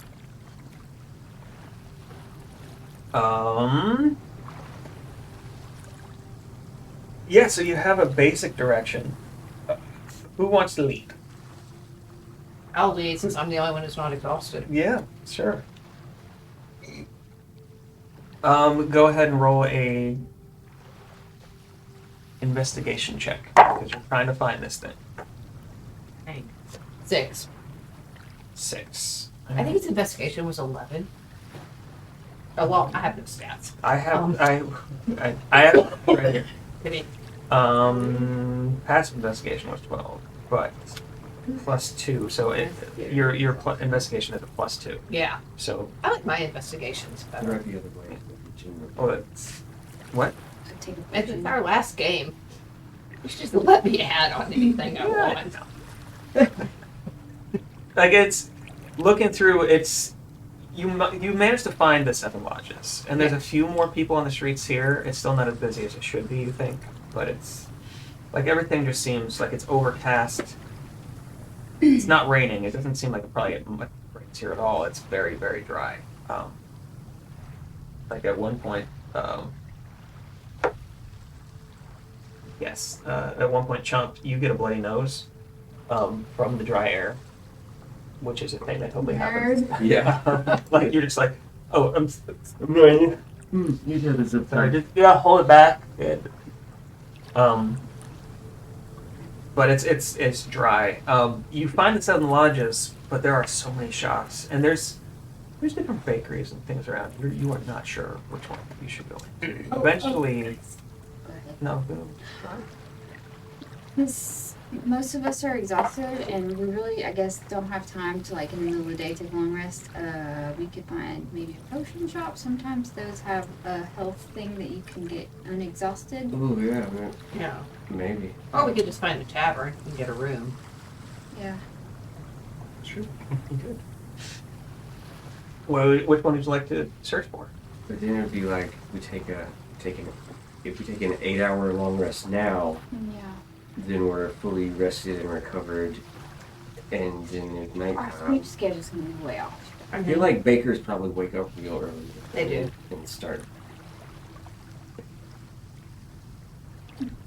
Yeah, so you have a basic direction. Who wants to lead?
I'll lead since I'm the only one who's not exhausted.
Yeah, sure. Go ahead and roll a investigation check because you're trying to find this thing.
6.
6.
I think its investigation was 11. Oh well, I have no stats.
I have I have it right here.
Maybe.
Passive investigation was 12, but +2. So your investigation is a +2.
Yeah,
So
I like my investigations better.
Right the other way.
that's what?
Take a
It's
potion.
our last game. You should just let me add on anything I want.
Like it's looking through. It's you managed to find the Seven Lodges, and there's a few more people on the streets here. It's still not as busy as it should be, you think, but it's like everything just seems like it's overcast. It's not raining. It doesn't seem like it probably rains here at all. It's very, very dry. Like at one point, yes, at one point, Chump, you get a bloody nose from the dry air, which is a thing that totally happens.
Nerd.
Yeah.
Like you're just like, oh, I'm annoying.
You did this.
Sorry, just hold it back. Good. But it's dry. You find the Seven Lodges, but there are so many shops, and there's different bakeries and things around. You are not sure which one you should go into. Eventually, no.
Because most of us are exhausted and we really, I guess, don't have time to, like, in the middle of the day, take a long rest. We could find maybe a potion shop. Sometimes those have a health thing that you can get unexhausted.
Ooh, yeah,
Yeah.
maybe.
Or we could just find a tavern and get a room.
Yeah.
Sure. Good. Well, which one would you like to search for?
But then it'd be like if we take an 8-hour long rest now,
Yeah.
then we're fully rested and recovered, and then at
Our
nighttime.
sleep schedule's gonna be way off.
I feel like bakers probably wake up real early.
They do.
And start.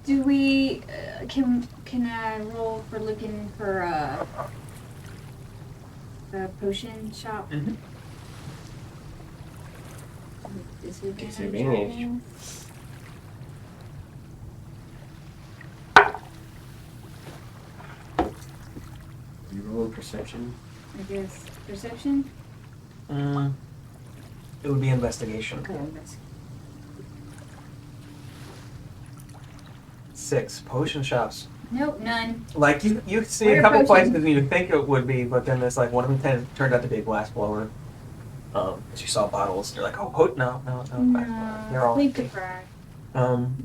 Do we, can I roll for looking for a potion shop?
Mm-hmm.
Disadvantage. You roll perception.
I guess. Perception?
It would be investigation.
Okay, that's
6 potion shops.
nope, none.
Like you see
What
a
are
couple
potions?
places and you think it would be, but then there's like one of them turned out to be a glass blower. As you saw bottles, and you're like, oh, no, glass blower. They're all
Sleep
empty.
deprived.
Um,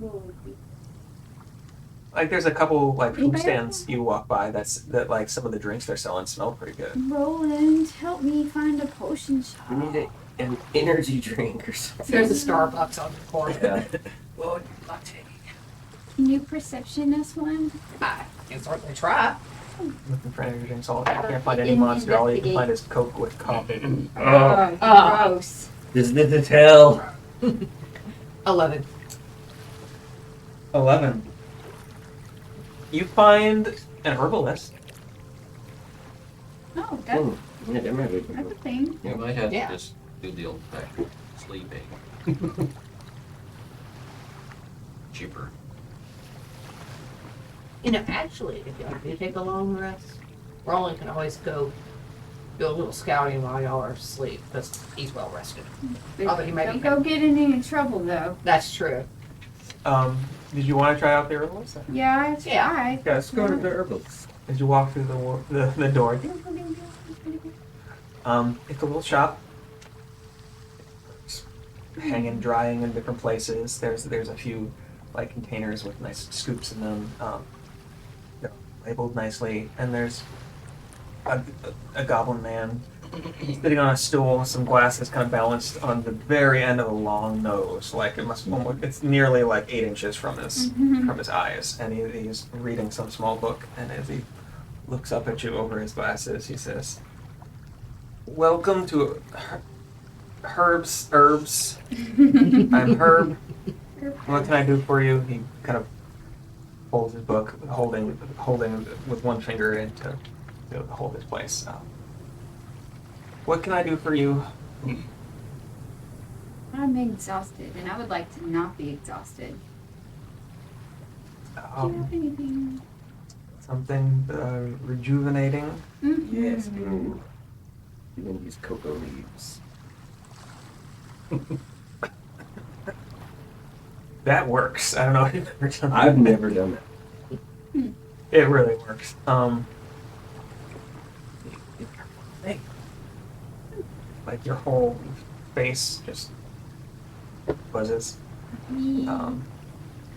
like there's a couple like food
Anybody
stands
else?
you walk by that like some of the drinks they're selling smell pretty good.
Roland, help me find a potion shop.
You need an energy drink or something.
There's a Starbucks on the corner.
Yeah.
Well, latte.
Can you perception us one?
I can certainly try.
Looking for energy drinks all. I can't find any
In-
monster. All you can
investigate.
find is Coke with coffee.
Oh,
Gross.
there's nothing to tell.
11.
11. You find an herbalist.
Oh, that's,
Oh, yeah, that might be
that's a thing.
You might have
Yeah.
to just do the old fashioned sleeping. Cheaper.
You know, actually, if y'all do take a long rest, Roland can always go do a little scouting while y'all are asleep, because he's well rested. Although he might
Don't
be-
go get in any trouble though.
That's true.
Did you want to try out the herbalist?
Yeah, I
Yeah.
tried.
Let's go to the herbalist.
As you walk through the door, It's a little shop. It's hanging, drying in different places. There's a few like containers with nice scoops in them, they're labeled nicely. And there's a goblin man sitting on a stool with some glasses kind of balanced on the very end of a long nose. Like it's nearly like 8 inches from his eyes. And he's reading some small book. And as he looks up at you over his glasses, he says, "Welcome to Herbs. I'm Herb. What can I do for you?" He kind of holds his book, holding with one finger in to hold his place. What can I do for you?
I'm exhausted, and I would like to not be exhausted. Do you have anything?
Something rejuvenating.
Mm-hmm.
Yes, you can use cocoa leaves.
That works. I don't know if you've ever done that.
I've never done that.
It really works. Like your whole face just buzzes. And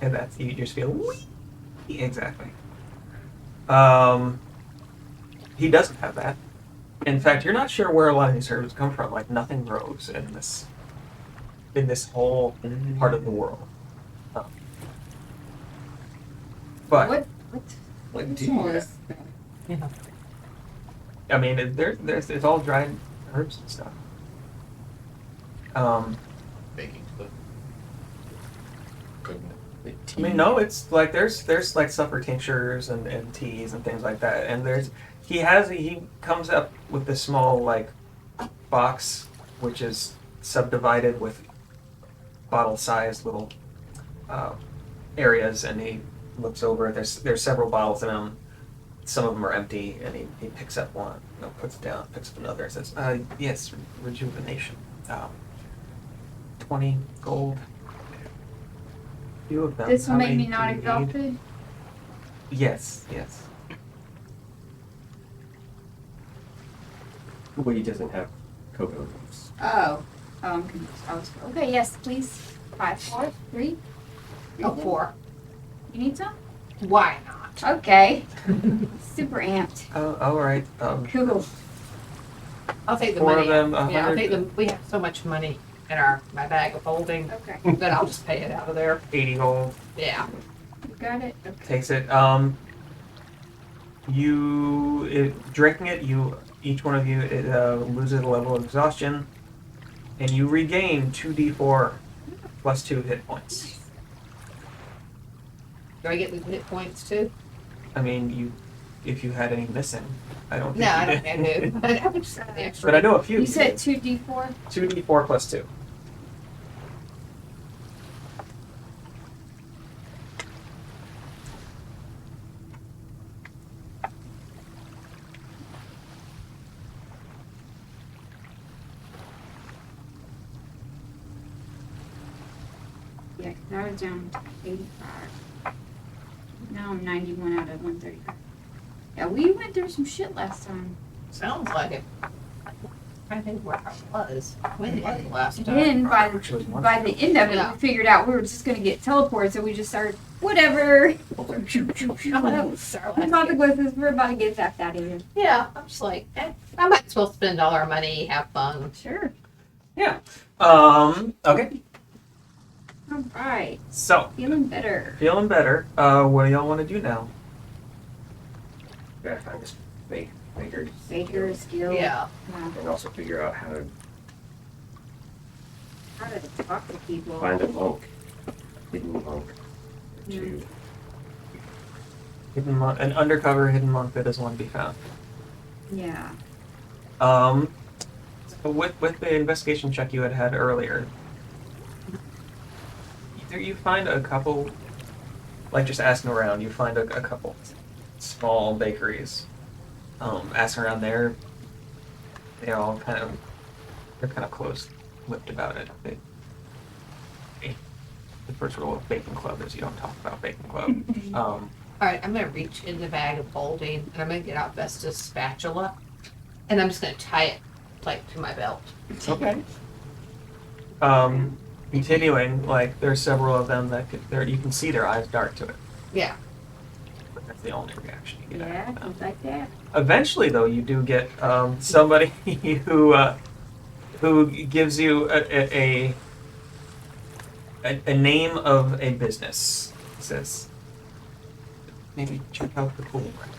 that's you just feel wee. Exactly. He doesn't have that. In fact, you're not sure where a lot of these herbs come from. Like nothing grows in this whole part of the world. But
What do you have?
Yeah.
I mean, it's all dried herbs and stuff.
Baking stuff. Cooking it.
I mean, no, it's like there's like supper tinctures and teas and things like that. And he comes up with this small like box which is subdivided with bottle-sized little areas, and he looks over. There's several bottles in them. Some of them are empty, and he picks up one, puts it down, picks up another, and says, "Yes, rejuvenation. 20 gold. Few of them.
This will
How
make
many
me not
do you need?"
exhausted.
Yes.
Well, he doesn't have cocoa leaves.
Oh, I'm confused. Okay, yes, please. 5, 4, 3.
Oh, 4.
You need some?
Why not?
Okay. Super amped.
Oh, all right.
Cool.
I'll take the
4
money.
of them.
Yeah, I'll
100,
take them. We have so much money in my bag of holding
Okay.
that I'll just pay it out of there.
80 gold.
Yeah.
You got it? Okay.
Takes it. Drinking it, each one of you loses a level of exhaustion, and you regain 2d4 plus 2 hit points.
Do I get the hit points too?
I mean, if you had any missing, I don't think
No, I
you
don't
did.
think I do. I would just have the extra.
But I know a few.
You said 2d4?
2d4 plus 2.
Yeah, 'cause I was down to 85. Now I'm 91 out of 135. Yeah, we went through some shit last time.
Sounds like it. I think where I was. When was the last
And
time?
then by the end of it,
Yeah.
we figured out we were just going to get teleported, so we just started, whatever.
Oh, that was our last game.
Consequences, we're about to get zapped out of here.
Yeah, I'm just like, I might as well spend all our money, have fun.
Sure.
Okay.
All right.
So,
Feeling better.
feeling better. What do y'all want to do now?
Gotta find this baker
Baker skill.
Yeah.
and also figure out how to
How to talk to people.
find a monk, hidden monk, or two.
An undercover hidden monk that doesn't want to be found.
Yeah.
So with the investigation check you had earlier, either you find a couple, like just asking around, you find a couple small bakeries. Asking around there, they're kind of close-lipped about it. The first rule of Baking Club is you don't talk about Baking Club.
All right, I'm gonna reach in the bag of holding, and I'm gonna get out Vesta's spatula, and I'm just gonna tie it like to my belt.
Okay. Continuing, like there's several of them that you can see their eyes dart to it.
Yeah.
But that's the only reaction you get.
Yeah,
out of them.
just like that.
Eventually, though, you do get somebody who gives you a name of a business. He says, maybe check out the cooling rack.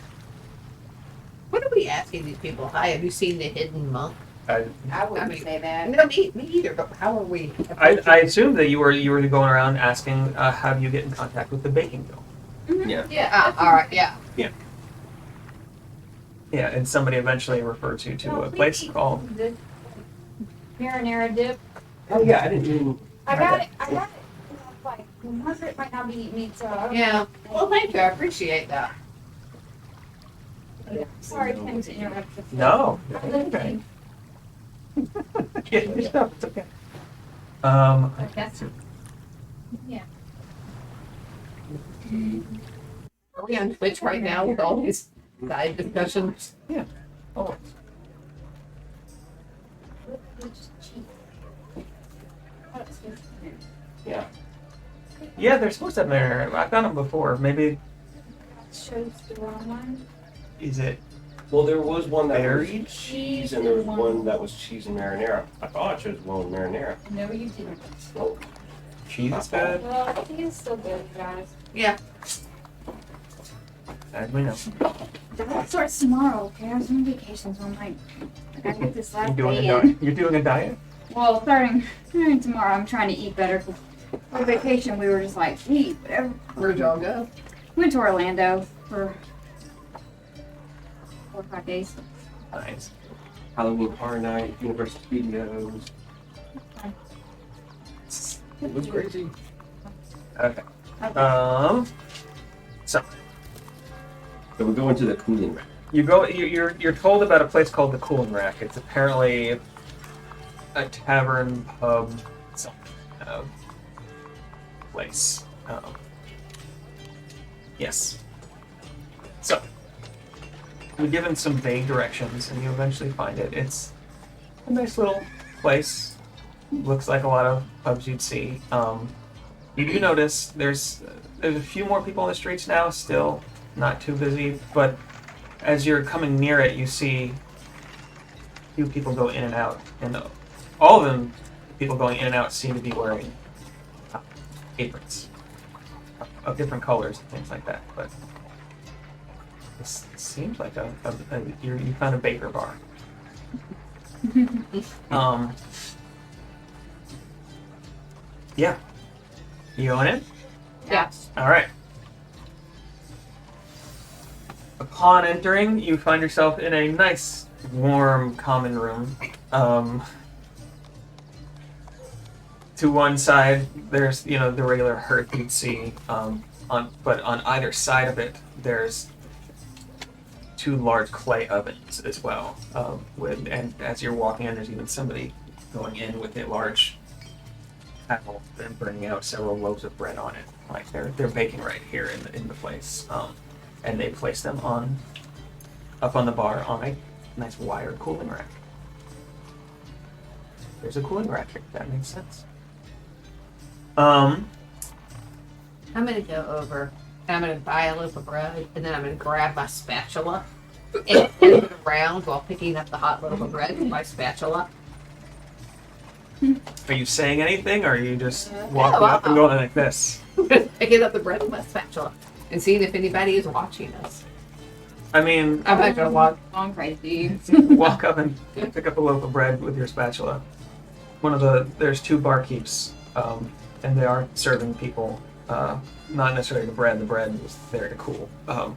What are we asking these people? Hi, have you seen the hidden monk?
I wouldn't say that.
No, me either. But how are we?
I assumed that you were going around asking how do you get in contact with the baking guild.
Yeah.
Yeah. All right. Yeah.
Yeah, and somebody eventually referred you to a place called.
The marinara dip.
Oh yeah, I didn't even.
I got it. Like, Margaret might not be eating meat, so I don't
Yeah. Well, thank you. I appreciate that.
Sorry, Tim, to interrupt the flow.
No.
Okay.
Get your stuff. It's okay.
But that's, yeah.
Are we on Twitch right now with all these side discussions?
Oh.
Yeah.
Yeah, they're supposed to have marinara. I've done them before. Maybe
Shows the wrong one.
is it?
Well, there was one that
Berry?
was cheese, and there was one that was cheese and marinara. I thought I chose one with marinara.
No, you didn't.
Oh,
Cheese is good.
Well, I think it's still good, guys.
Yeah.
As we know.
That starts tomorrow, okay? I was on vacation, so I'm like, I gotta get this last day in.
You're doing a diet?
Well, starting tomorrow, I'm trying to eat better. For vacation, we were just like, eat whatever.
Where'd y'all go?
Went to Orlando for 4 or 5 days.
Nice.
Halloween Horror Night, Universal Studios. It was crazy.
Okay.
Okay.
So
So we're going to the cooling rack.
you go. You're told about a place called the Cooling Rack. It's apparently a tavern, pub, some kind of place. Yes. So you're given some vague directions, and you eventually find it. It's a nice little place. Looks like a lot of pubs you'd see. You do notice there's a few more people on the streets now. Still not too busy, but as you're coming near it, you see a few people go in and out, and all of them, people going in and out, seem to be wearing aprons of different colors and things like that. But this seems like you found a baker bar. Yeah. You going in?
Yes.
All right. Upon entering, you find yourself in a nice, warm, common room. To one side, there's the regular hearth you'd see, but on either side of it, there's 2 large clay ovens as well. And as you're walking in, there's even somebody going in with a large panel and bringing out several loaves of bread on it. Like they're baking right here in the place, and they place them up on the bar on a nice wire cooling rack. There's a cooling rack here. That makes sense.
I'm gonna go over and I'm gonna buy a loaf of bread, and then I'm gonna grab my spatula and flip it around while picking up the hot loaf of bread with my spatula.
Are you saying anything, or are you just walking up and going like this?
Picking up the bread with my spatula and seeing if anybody is watching us.
I mean,
I'm not gonna walk.
Long crazy.
walk up and pick up a loaf of bread with your spatula. There's 2 barkeeps, and they are serving people, not necessarily the bread. The bread is there to cool.
I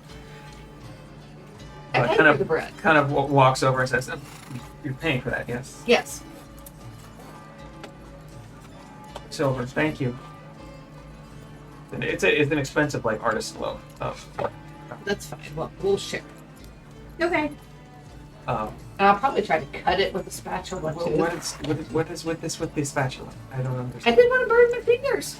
pay for the bread.
Kind of walks over and says, "You're paying for that, yes?
Yes.
Silver, thank you." And it's an expensive artisan loaf.
That's fine. Well, we'll share.
Okay.
Um,
And I'll probably try to cut it with a spatula too.
what is with the spatula? I don't
I
understand.
didn't want to burn my fingers.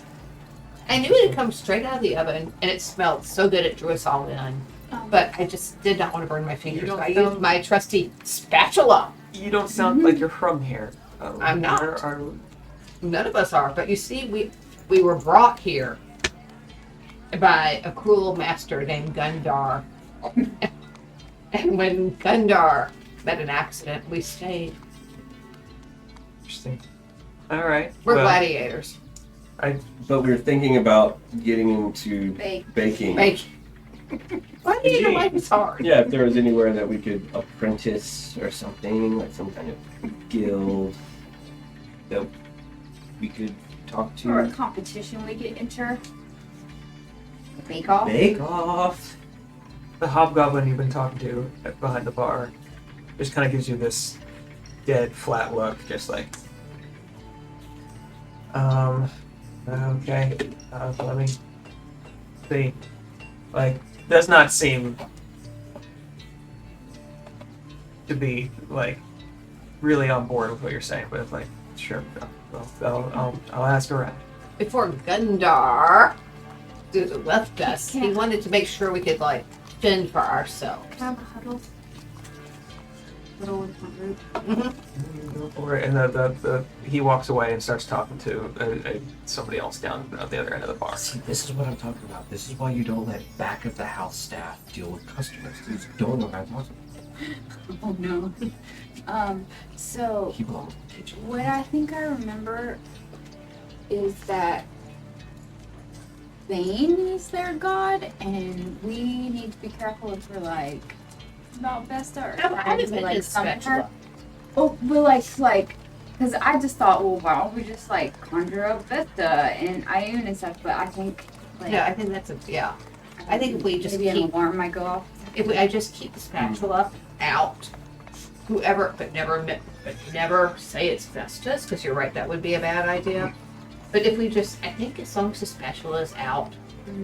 I knew it had come straight out of the oven, and it smelled so good it drew us all in. But I just did not want to burn my fingers.
don't
So I
know.
used my trusty spatula.
You don't sound like you're from here.
I'm not.
Are
None of us are, but you see, we were brought here by a cruel master named Gundar. And when Gundar met an accident, we stayed.
interesting. All right.
We're
well,
gladiators.
But we were thinking about getting into baking.
Gladiator life is hard.
Yeah, if there was anywhere that we could apprentice or something, like some kind of guild that we could talk to.
Or a competition we could enter. A bake-off.
Bake-off.
The hobgoblin you've been talking to behind the bar just kind of gives you this dead, flat look, just like, okay, let me see. Like, does not seem to be, like, really on board with what you're saying, but it's like, sure, I'll ask around.
Before Gundar left us, he wanted to make sure we could, like, fend for ourselves.
Can I have a huddle? Huddle with my group.
And he walks away and starts talking to somebody else down at the other end of the bar.
See, this is what I'm talking about. This is why you don't let back of the house staff deal with customers. You don't know what I'm talking about.
Oh no. So
Keep along with the kitchen.
what I think I remember is that Bane is their god, and we need to be careful if we're like about Vesta or
How did
trying to like summon her.
spatula?
Oh, but like, because I just thought, well, why don't we just like conjure up Vesta and Ioun and stuff? But I think, like,
Yeah, I think that's I think if we just
maybe an
keep,
alarm might go off.
I just keep the spatula out, whoever, but never say it's Vestas, because you're right, that would be a bad idea. But if we just, I think as long as the spatula is out,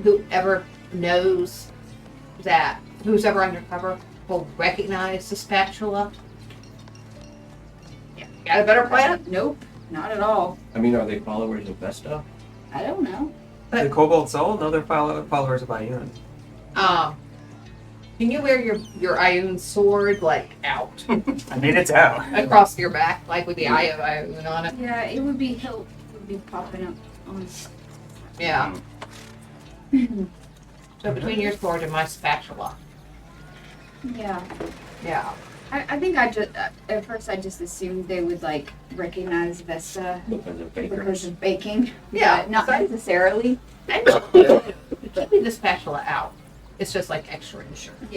whoever knows that, who's ever undercover will recognize the spatula. Yeah, got a better plan?
Nope, not at all.
I mean, are they followers of Vesta?
I don't know.
The Cobalt Soul? No, they're followers of Ioun.
Can you wear your Ioun sword, like, out
I mean, it's out.
across your back, like with the eye of Ioun on it?
Yeah, it would be hilt would be popping up on.
Yeah. So between your sword and my spatula.
Yeah.
Yeah.
I think I just at first I just assumed they would like recognize Vesta
Because of
because
bakers.
of baking.
Yeah,
but not
so-
necessarily.
Keeping the spatula out. It's just like extra insurance.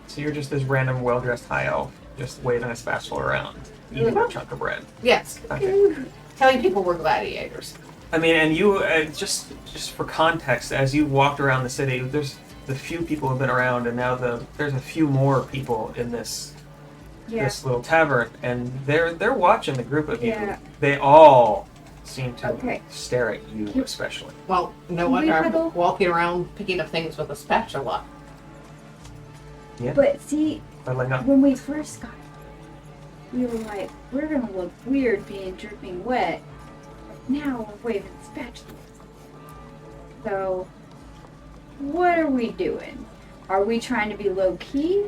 So you're just this random, well-dressed high elf, just waving a spatula around, eating a chunk of bread.
Yes.
Okay.
Telling people we're gladiators.
I mean, and you, just for context, as you walked around the city, there's the few people who've been around, and now there's a few more people in this little tavern, and they're watching the group of you.
Yeah.
They all seem to
Okay.
stare at you, especially.
Well, no
Can
wonder
we
I'm
huddle?
walking around picking up things with a spatula.
But see,
Huddling up.
when we first got we were like, we're gonna look weird being dripping wet. Now we're waving spatulas. So what are we doing? Are we trying to be low key?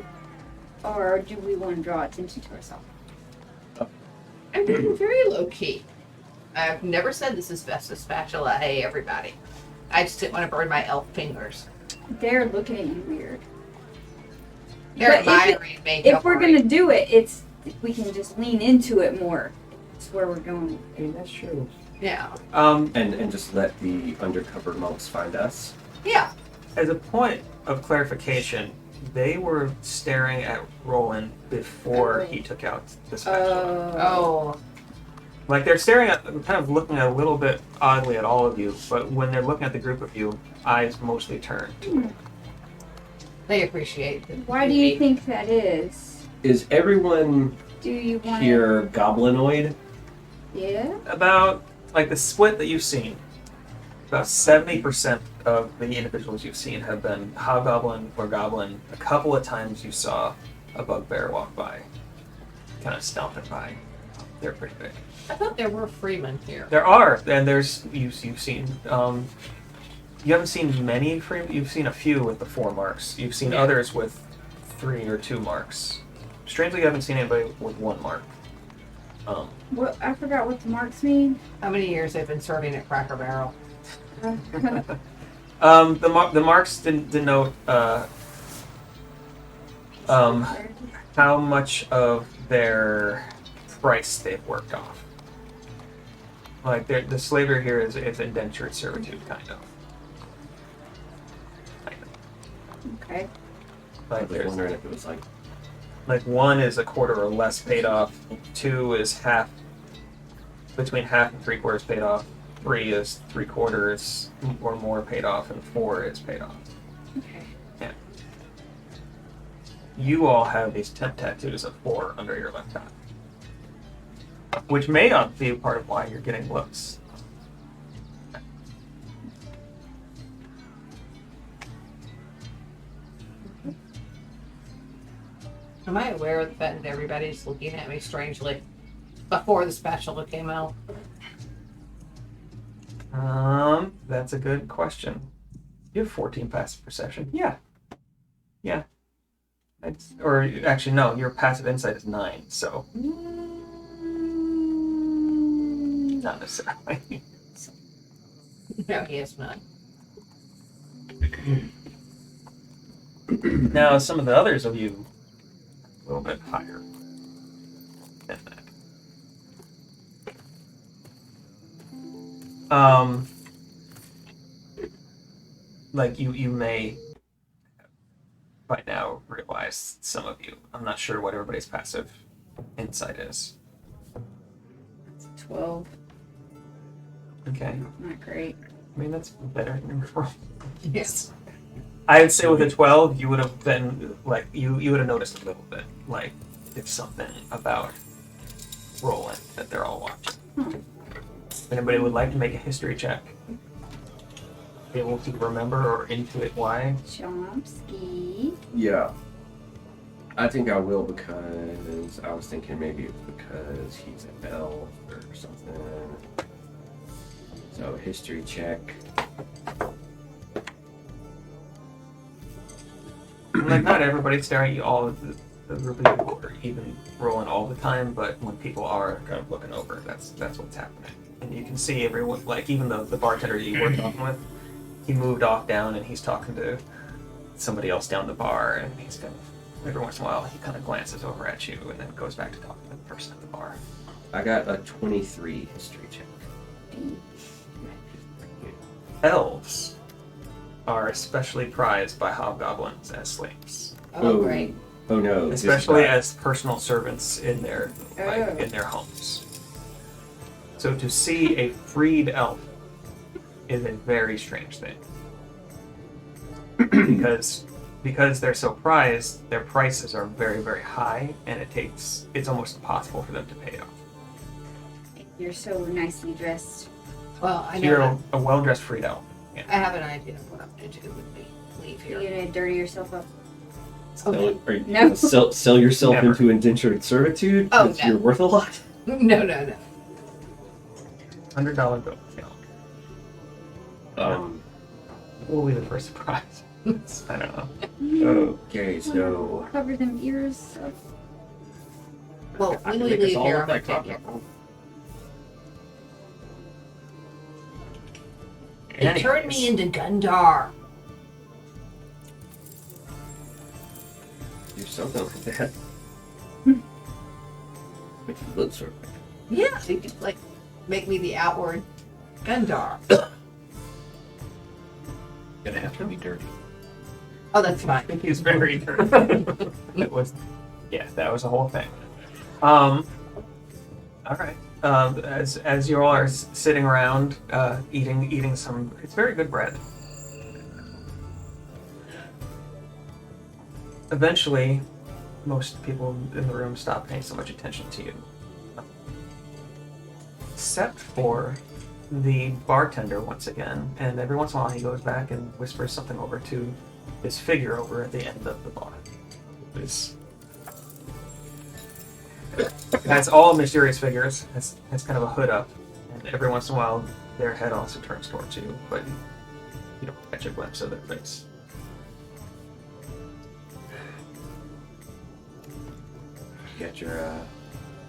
Or do we want to draw attention to ourselves?
I'm being very low key. I've never said this is Vesta's spatula. Hey, everybody. I just didn't want to burn my elf fingers.
They're looking at you weird.
They're
But
admiring me.
If we're gonna do it, we can just lean into it more. It's where we're going.
I mean, that's true.
Yeah.
And just let the undercover monks find us.
Yeah.
As a point of clarification, they were staring at Roland before he took out the spatula.
Oh.
Like, they're staring at, kind of looking a little bit oddly at all of you, but when they're looking at the group of you, eyes mostly turned.
They appreciate it.
Why do you think that is?
Is everyone
Do you want
here goblinoid?
Yeah.
About, like, the split that you've seen, about 70% of the individuals you've seen have been hobgoblin or goblin. A couple of times you saw a bugbear walk by, kind of stomping by. They're pretty big.
I thought there were freemen here.
There are, and you've seen. You haven't seen many free. You've seen a few with the 4 marks. You've seen others with 3 or 2 marks. Strangely, you haven't seen anybody with 1 mark.
What I forgot what the marks mean.
How many years they've been serving at Cracker Barrel?
The marks denote how much of their price they've worked off. Like the slavery here is indentured servitude, kind of.
Okay.
I
Like
was wondering if it was like
1 is a quarter or less paid off, 2 is half, between half and 3/4 paid off, 3 is 3/4 or more paid off, and 4 is paid off.
Okay.
Yeah. You all have these temp tattoos of 4 under your left eye, which may not be part of why you're getting looks.
Am I aware of the fact that everybody's looking at me strangely before the spatula came out?
That's a good question. You have 14 passive perception. Yeah. Yeah. Or actually, no, your passive insight is 9, so. Not necessarily.
No, he has none.
Now, some of the others of you, a little bit higher than that. Like you may by now realize, some of you. I'm not sure what everybody's passive insight is.
12.
Okay.
Not great.
I mean, that's better than before.
Yes.
I would say with a 12, you would have been, like, you would have noticed a little bit, like, it's something about Roland that they're all watching. If anybody would like to make a history check, be able to remember or intuit why.
Chomsky.
Yeah. I think I will, because I was thinking maybe it's because he's an elf or something. So history check.
Like, not everybody's staring at you all of the review or even rolling all the time, but when people are kind of looking over, that's what's happening. And you can see everyone, like, even the bartender that you were talking with, he moved off down and he's talking to somebody else down the bar, and he's kind of, every once in a while, he kind of glances over at you and then goes back to talking to the person at the bar.
I got a 23 history check.
Elves are especially prized by hobgoblins as slaves,
Oh, great.
Oh no. this
especially
guy.
as personal servants in their in their homes. So to see a freed elf is a very strange thing, because they're so prized, their prices are very, very high, and it's almost impossible for them to pay off.
You're so nicely dressed.
Well, I
So you're
know.
a well-dressed freed elf.
I have an idea of what I'm going to do when we leave
You're
here.
gonna dirty yourself up.
Are you
No.
gonna sell yourself
Never.
into indentured servitude?
Oh,
'Cause
no.
you're worth a lot.
No, no, no.
$100 bill. Yeah. We'll leave it for a surprise. I don't know.
Okay, so
Cover them ears up.
Well,
I
when
can
we
make us
leave
all
here,
look
I'm
like
going to take it.
crocodiles.
They turned me into Gundar.
Do something like that. Make you look sort of.
Yeah, they could, like, make me the outward Gundar.
Gonna have to be dirty.
Oh, that's fine.
He's very dirty. It was, yeah, that was the whole thing. All right. As you all are sitting around, eating some, it's very good bread. Eventually, most people in the room stop paying so much attention to you, except for the bartender once again. And every once in a while, he goes back and whispers something over to this figure over at the end of the bar. That's all mysterious figures. Has kind of a hood up, and every once in a while, their head also turns towards you, but you don't catch a glimpse of their face.
You got your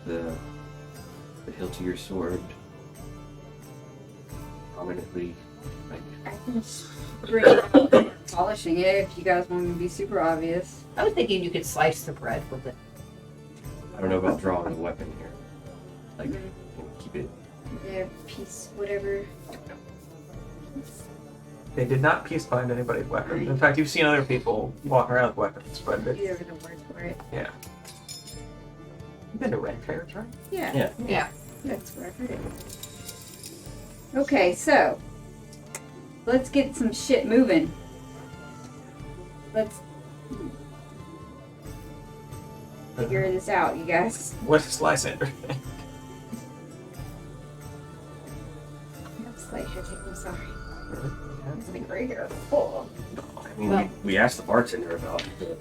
the the hilt of your sword prominently, like,
I can bring out polishing it if you guys want me to be super obvious.
I was thinking you could slice the bread with it.
I don't know about drawing a weapon here. Like, keep it.
Yeah, piece, whatever.
They did not peace bind anybody's weapons. In fact, you've seen other people walk around with weapons, but
You have the word for it.
yeah. You've been to Red Fairs, right?
Yeah.
Yeah.
Yeah.
That's where I heard it. Okay, so let's get some shit moving. Let's figure this out, you guys.
What does Lysander think?
That's like I'm sorry.
Really?
It's like right here. Oh.
I mean, we asked the bartender about the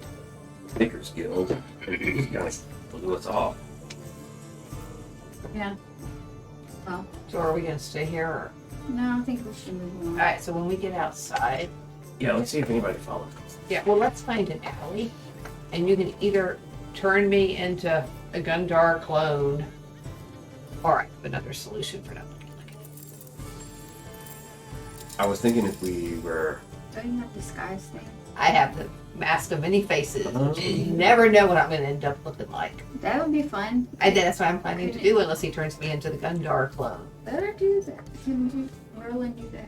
Baker's Guild, and he just kind of blew us off.
Yeah. Well,
So are we gonna stay here? Or...
no, I think we should move on.
All right. So when we get outside,
Yeah, let's see if anybody follows us.
yeah. Well, let's find an alley, and you can either turn me into a Gundar clone, or I have another solution for that.
I was thinking if we were.
Don't you have disguise thing?
I have the mask of many faces.
Oh.
You never know what I'm gonna end up looking like.
That would be fun.
That's what I'm planning to do, unless he turns me into the Gundar clone.
Better do that. Can Merlin do that?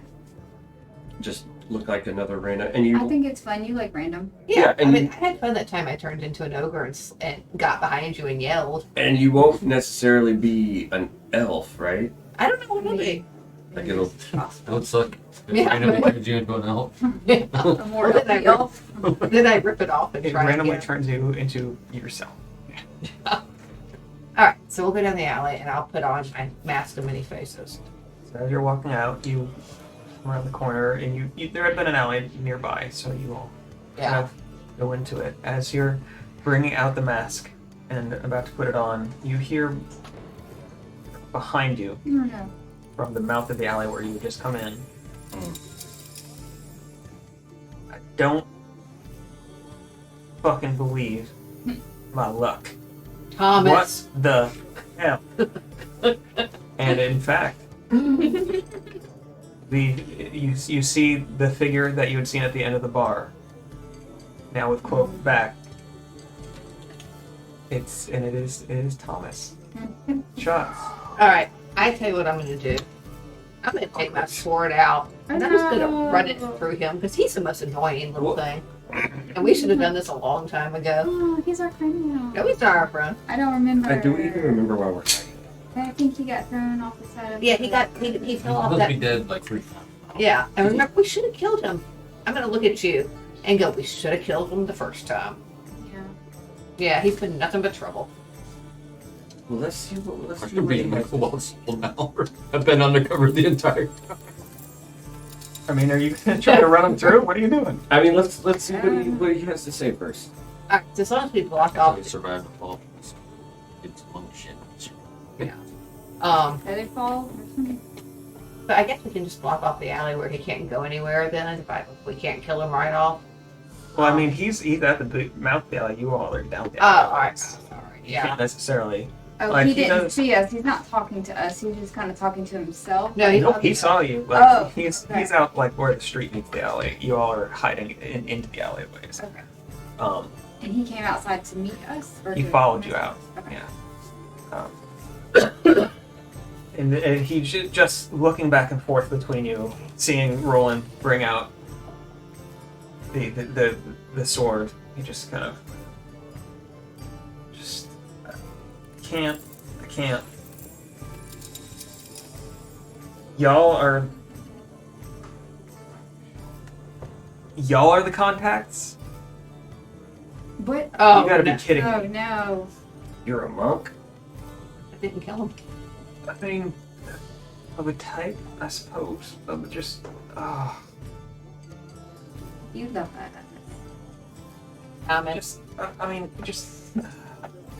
Just look like another random. And you.
I think it's fun. You like random.
Yeah,
I
and
mean,
you-
I had fun that time I turned into an ogre and got behind you and yelled.
And you won't necessarily be an elf, right?
I don't know what it'll be.
Like it'll.
It looks like it
Yeah,
randomly
but-
turns you into an elf.
A more
Or did I
healthy elf.
Then I rip it off and
It
try
randomly
again.
turns you into yourself.
All right, so we'll go down the alley and I'll put on my mask of many faces.
So as you're walking out, you come around the corner, and you there had been an alley nearby, so you all kind
Yeah.
of go into it. As you're bringing out the mask and about to put it on, you hear behind you,
I don't know.
from the mouth of the alley where you had just come in. I don't fucking believe my luck.
Thomas.
What the hell? And in fact, you see the figure that you had seen at the end of the bar, now with cloak back. It is Thomas. Shots.
All right, I tell you what I'm going to do. I'm going to take my sword out and I'm just going to run it through him because he's the most annoying little thing. And we should have done this a long time ago.
Oh, he's our friend now.
No, he's not our friend.
I don't remember.
Do we even remember why we're fighting?
I think he got thrown off the side of
Yeah, he fell off
He'll
that.
be dead like 3 times.
Yeah, and remember, we should have killed him. I'm going to look at you and go, we should have killed him the first time.
Yeah.
Yeah, he's been nothing but trouble.
Well, let's see what. Let's
I
see
could
what
be
he
in
has
Michael
to say.
Wall's now. I've been undercover the entire time.
I mean, are you trying to run him through? What are you doing?
I mean, let's see what he has to say first.
All right, so as long as we block
I
off,
survived the fall. It's monk shit.
Feather fall or something?
but I guess we can just block off the alley where he can't go anywhere. Then if we can't kill him right off.
Well, I mean, he's at the mouth of the alley. You all are down the
Oh,
alley.
all right, sorry.
You
Yeah.
can't necessarily.
Oh,
Like,
he
he
didn't
does-
see us. He's not talking to us. He's just kind of talking to himself.
No,
Nope, he saw you. Like,
Oh,
he's
okay.
out like where the street meets the alley. You all are hiding into the alleyways.
Okay.
And
he came outside to meet us? Or
he
to
followed you
miss
out.
us? Okay.
Yeah. And he just looking back and forth between you, seeing Roland bring out the sword. He just kind of I can't. Y'all are the contacts?
What?
Oh,
You gotta
no.
be kidding
Oh,
me.
no.
You're a monk.
I didn't kill him.
I mean, of a type, I suppose. But just,
You love that.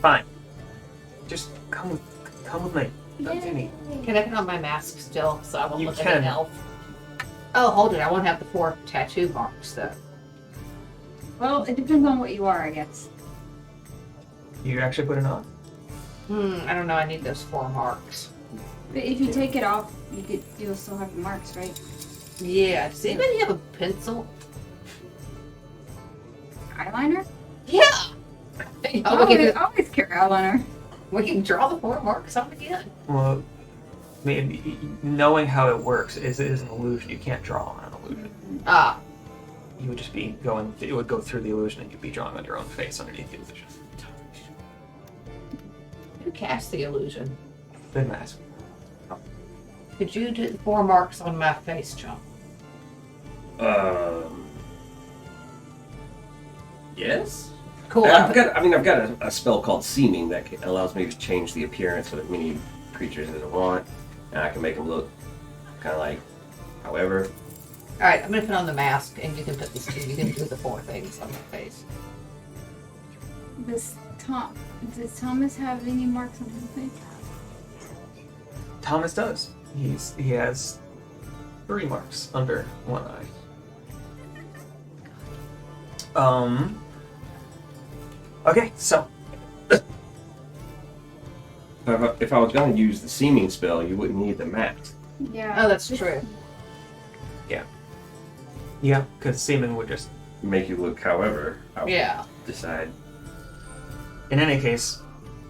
fine. Just come with me. That's any.
Can I put on my mask still so I won't
You
look like
can.
an elf? Oh, hold it. I won't have the 4 tattoo marks though.
Well, it depends on what you are, I guess.
You actually put it on?
I don't know. I need those 4 marks.
But if you take it off, you'll still have the marks, right?
Yeah. Does anybody have a pencil?
Eyeliner?
Yeah.
Always carry eyeliner.
We can draw the 4 marks on again.
Well, I mean, knowing how it works is an illusion. You can't draw on an illusion.
Ah.
You would just be going. It would go through the illusion, and you'd be drawing on your own face underneath the illusion.
Who cast the illusion?
Good mask.
Could you do the 4 marks on my face, John?
Yes.
Cool.
I've got a spell called Seeming that allows me to change the appearance of as many creatures as I want, and I can make them look kind of like, however.
All right, I'm gonna put on the mask, and you can put this. You can do the 4 things on my face.
Does Thomas have any marks on his face?
Thomas does. He has 3 marks under one eye. Okay, so
If I was going to use the Seeming spell, you wouldn't need the mask.
Yeah.
Oh, that's true.
yeah, because seeming would just.
Make you look however. I would
Yeah.
decide.
In any case,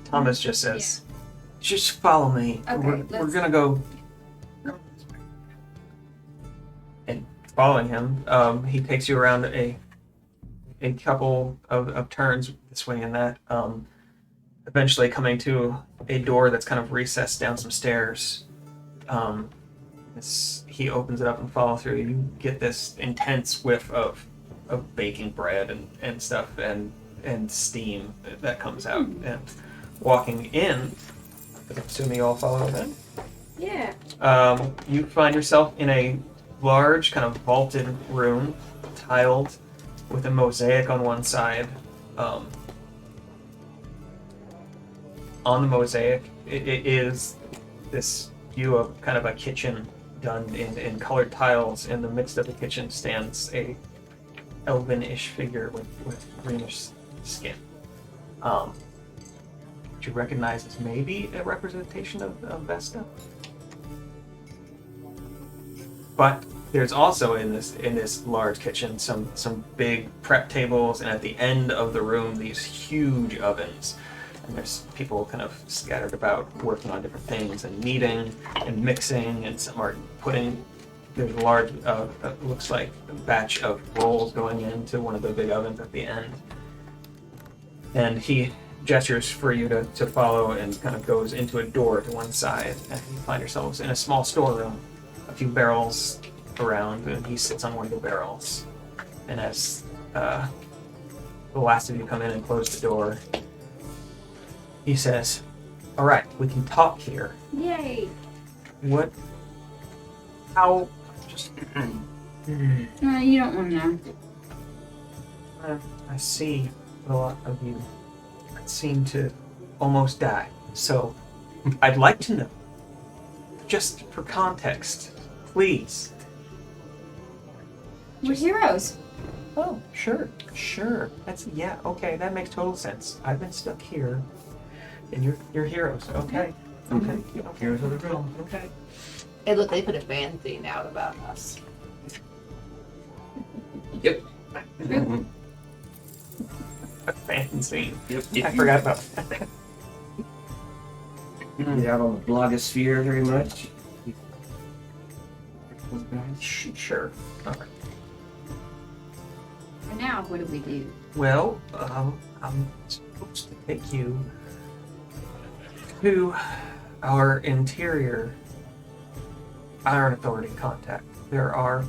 Thomas just says, "Just follow me.
Okay,
we're
let's-
gonna go." And following him, he takes you around a couple of turns this way and that. Eventually, coming to a door that's kind of recessed down some stairs. He opens it up and follow through. You get this intense whiff of baking bread and stuff and steam that comes out. And walking in, I'm assuming you all follow him.
Yeah.
You find yourself in a large kind of vaulted room, tiled, with a mosaic on one side. On the mosaic, it is this view of kind of a kitchen done in colored tiles. In the midst of the kitchen stands a elven-ish figure with greenish skin. Which you recognize as maybe a representation of Vesta. But there's also in this large kitchen some big prep tables, and at the end of the room these huge ovens. And there's people kind of scattered about working on different things and kneading and mixing, and some are putting. There's a large, looks like a batch of rolls going into one of the big ovens at the end. And he gestures for you to follow and kind of goes into a door to one side, and you find yourselves in a small storeroom, a few barrels around, and he sits on one of the barrels. And as the last of you come in and close the door, he says, "All right, we can talk here.
Yay.
What? How? Just
You don't want to know.
I see a lot of you seem to almost die. So I'd like to know, just for context, please."
We're heroes.
Oh, sure. Okay, that makes total sense. I've been stuck here, and you're heroes. Okay.
Heroes of the realm.
Okay.
Hey, look, they put a fanzine out about us.
Yep.
A fanzine.
Yep.
I forgot about that.
Get out on the blogosphere very much.
Sure. Okay.
For now, what do we do?
Well, I'm supposed to take you to our interior Iron Authority contact. There are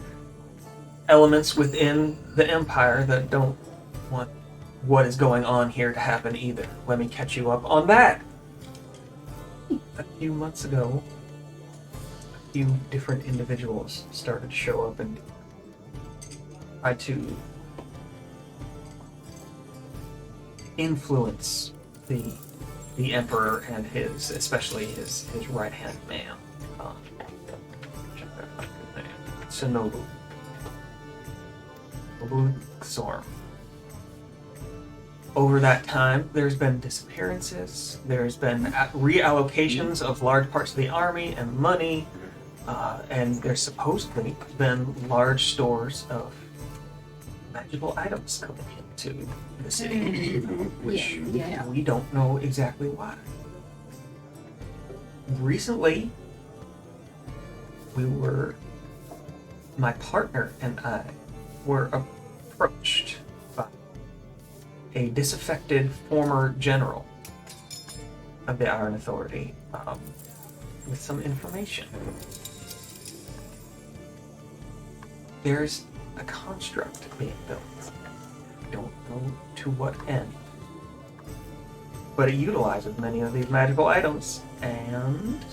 elements within the Empire that don't want what is going on here to happen either. Let me catch you up on that. A few months ago, a few different individuals started to show up and try to influence the Emperor and especially his right-hand man. Check that out, good name. Shinobu. Shinobu Xorm. over that time, there's been disappearances, there's been reallocations of large parts of the army and money, and there's supposedly been large stores of magical items coming into the city, which
Yeah.
we don't know exactly why. Recently, my partner and I were approached by a disaffected former general of the Iron Authority with some information. There's a construct being built. Don't know to what end. But it utilizes many of these magical items, and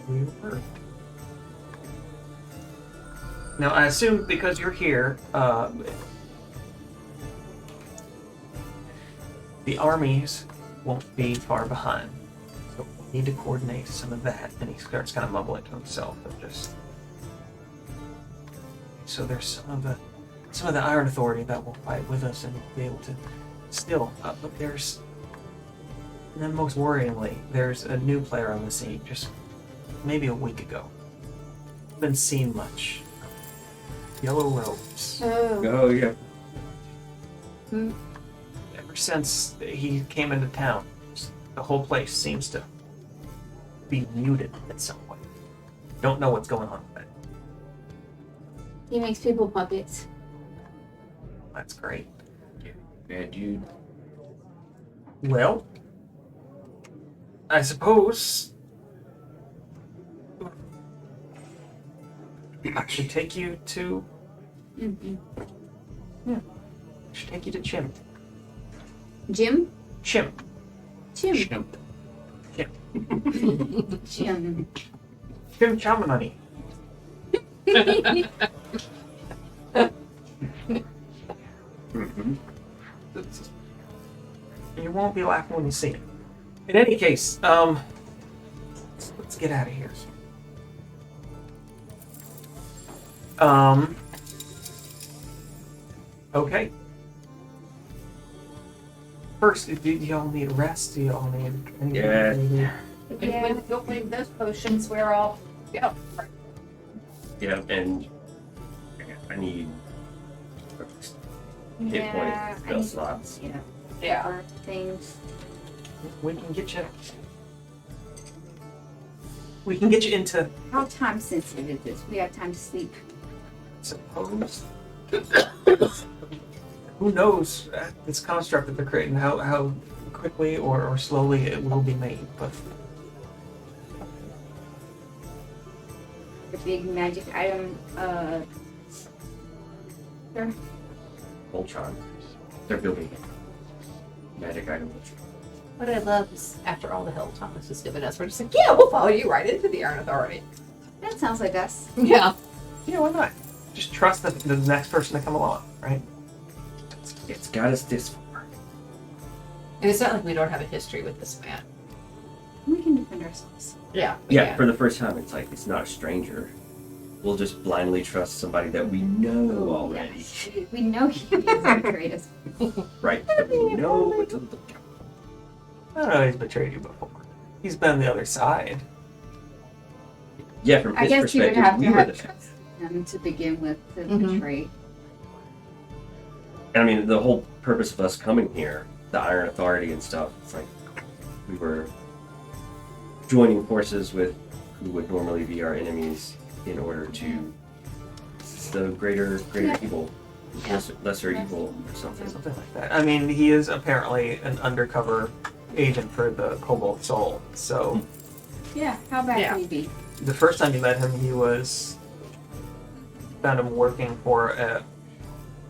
we were. Now, I assume because you're here, the armies won't be far behind. So we need to coordinate some of that. And he starts kind of mumbling to himself and just. So there's some of the Iron Authority that will fight with us and be able to still. But there's. And then most worryingly, there's a new player on the scene just maybe a week ago. Haven't been seen much. Yellow Robes.
Oh, yeah.
Ever since he came into town, the whole place seems to be muted in some way. Don't know what's going on with it.
He makes people puppets.
That's great.
Bad dude.
Well, I suppose I should take you to.
Mm-hmm.
Yeah. I should take you to Chimp.
Jim?
Chimp.
Jim.
Chimp.
Jim.
Chimp Chamonix.
Mm-hmm.
You won't be laughing when you see it. In any case, let's get out of here. Okay. First, do y'all need rest? Do y'all need anything?
Yeah.
If we leave those potions, we're all. Yeah.
Yeah, and I need hit points, spell slots.
Yeah.
Yeah.
Things.
We can get you. We can get you into.
How time sensitive is this? We have time to sleep.
Suppose. Who knows this construct that they're creating? How quickly or slowly it will be made, but.
The big magic item, sure.
Voltron. They're building magic items.
What I love is after all the help Thomas has given us, we're just like, yeah, we'll follow you right into the Iron Authority.
That sounds like us.
Yeah.
Yeah, why not? Just trust the next person to come along, right?
It's got us this far.
And it's not like we don't have a history with this man.
We can defend ourselves.
Yeah.
Yeah, for the first time, it's like, it's not a stranger. We'll just blindly trust somebody that we know already.
Yeah. We know he betrayed us.
Right, that we know what to look at.
I don't know, he's betrayed you before. He's been on the other side.
Yeah, from
I
his
guess you would
perspective,
have to
we were
have
the
trust him to begin with to
Mhm.
betray.
And I mean, the whole purpose of us coming here, the Iron Authority and stuff, it's like we were joining forces with who would normally be our enemies in order to the greater
Yeah.
evil, lesser evil or something.
Something like that. I mean, he is apparently an undercover agent for the Cobalt Soul. So
Yeah, how bad
Yeah.
can he be?
the first time you met him, he was found him working for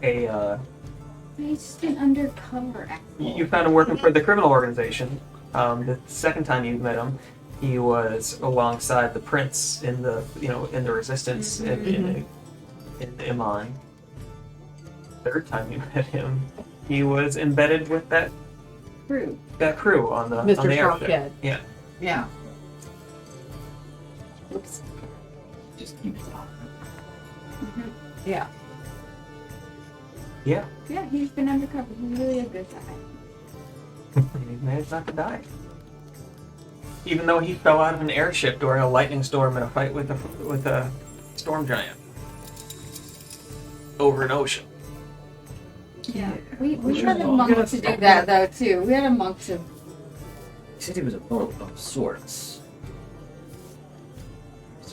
He's just an undercover actor.
you found him working for the criminal organization. The second time you met him, he was alongside the prince in the resistance in the Iman. Third time you met him, he was embedded with that
True.
crew on the
Mr.
on the airship.
Stronghead.
Yeah.
Yeah.
Oops.
Just keep it on.
Yeah.
Yeah.
Yeah, he's been undercover. He's really a good guy.
And he managed not to die. Even though he fell out of an airship during a lightning storm in a fight with a storm giant over an ocean.
Yeah. We had a monk to do that though too. We had a monk to.
He said he was a monk of sorts.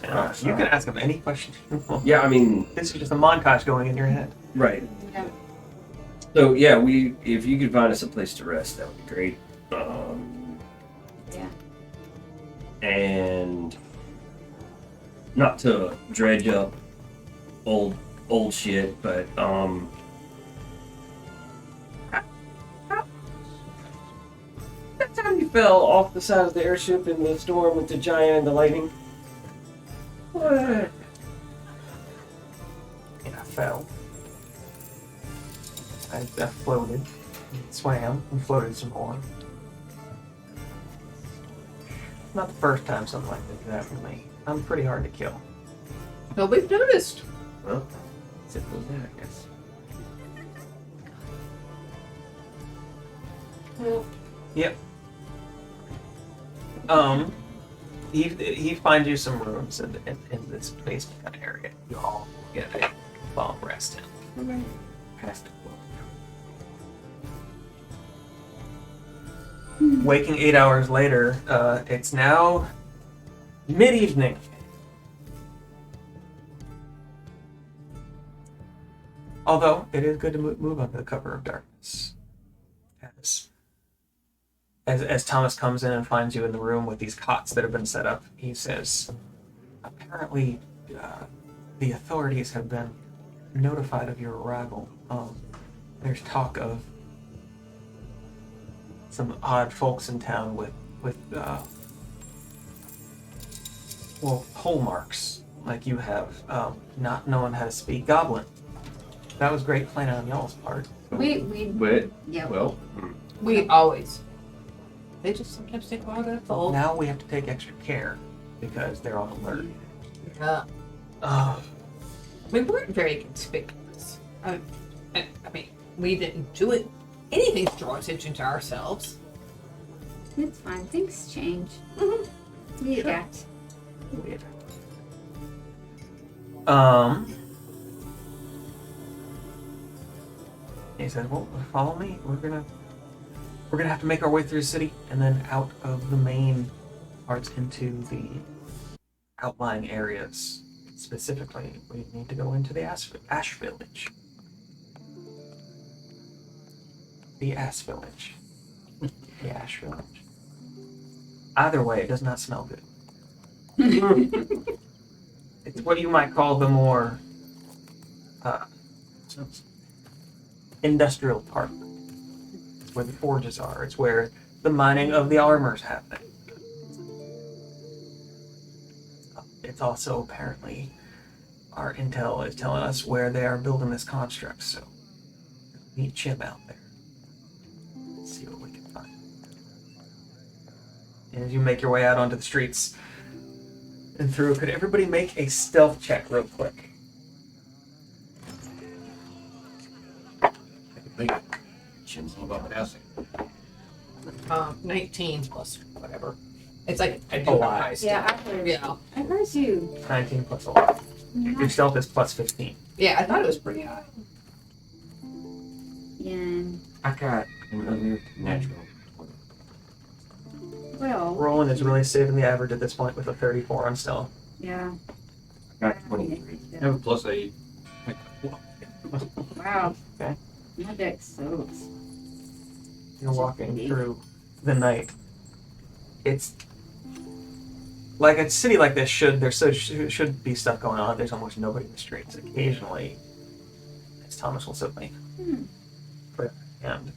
You can ask him any question you want.
Yeah, I mean,
This is just a montage going in your head.
right.
Yeah.
So yeah, if you could find us a place to rest, that would be great.
Yeah.
And not to dredge up old shit, but that time you fell off the side of the airship in the storm with the giant and the lightning. What?
And I fell. I floated, swam, and floated some more. Not the first time something like that could happen to me. I'm pretty hard to kill.
No, we've noticed.
Well, simple as that, I guess.
Well,
Yep. He finds you some rooms in this basement kind of area. You all get a long rest in.
Past the
Waking 8 hours later, it's now mid-evening. Although, it is good to move under the cover of darkness. As Thomas comes in and finds you in the room with these cots that have been set up, he says, apparently the authorities have been notified of your arrival. There's talk of some odd folks in town with pole marks like you have, not knowing how to speak Goblin. That was great playing on y'all's part.
But,
Yeah.
well,
we always. They just sometimes take a while to fold.
Now we have to take extra care because they're on alert.
Yeah. We weren't very conspicuous. I mean, we didn't do it. Anything to draw attention to ourselves.
It's fine. Things change.
Mm-hmm.
We adapt.
Weird. He said, "Well, follow me. We're gonna have to make our way through the city and then out of the main parts into the outlying areas. Specifically, we need to go into the Ash Village. The Ash Village. The Ash Village. Either way, it does not smell good. It's what you might call the more industrial part. It's where the forges are. It's where the mining of the armor's happening. It's also apparently our intel is telling us where they are building this construct, so meet Chim out there. Let's see what we can find. And as you make your way out onto the streets and through, could everybody make a stealth check real quick?
I think Jim's all about passing.
19 plus whatever. It's like I
A
do
lot.
high still.
Yeah, I heard.
Yeah.
I heard you.
19 plus 11. Your stealth is plus 15.
Yeah, I thought it was pretty high.
Yeah.
I got another natural.
Well.
Roland is really saving the average at this point with a 34 on stealth.
Yeah.
I got 23.
I have a +8.
Wow.
Okay.
My deck sucks.
You're walking through the night. It's like a city like this should be stuff going on. There's almost nobody in the streets. Occasionally, as Thomas will suddenly put and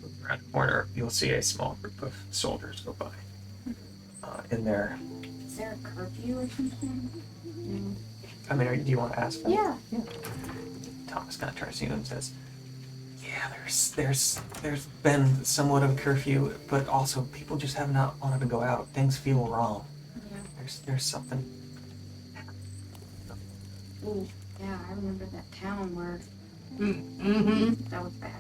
look around the corner, you'll see a small group of soldiers go by. In there,
Is there a curfew or something? No.
I mean, do you want to ask them?
Yeah.
Thomas kind of turns to you and says, "Yeah, there's been somewhat of a curfew, but also people just have not wanted to go out. Things feel wrong.
Yeah.
There's something."
Ooh. Yeah, I remember that town where
Mm-hmm.
that was bad.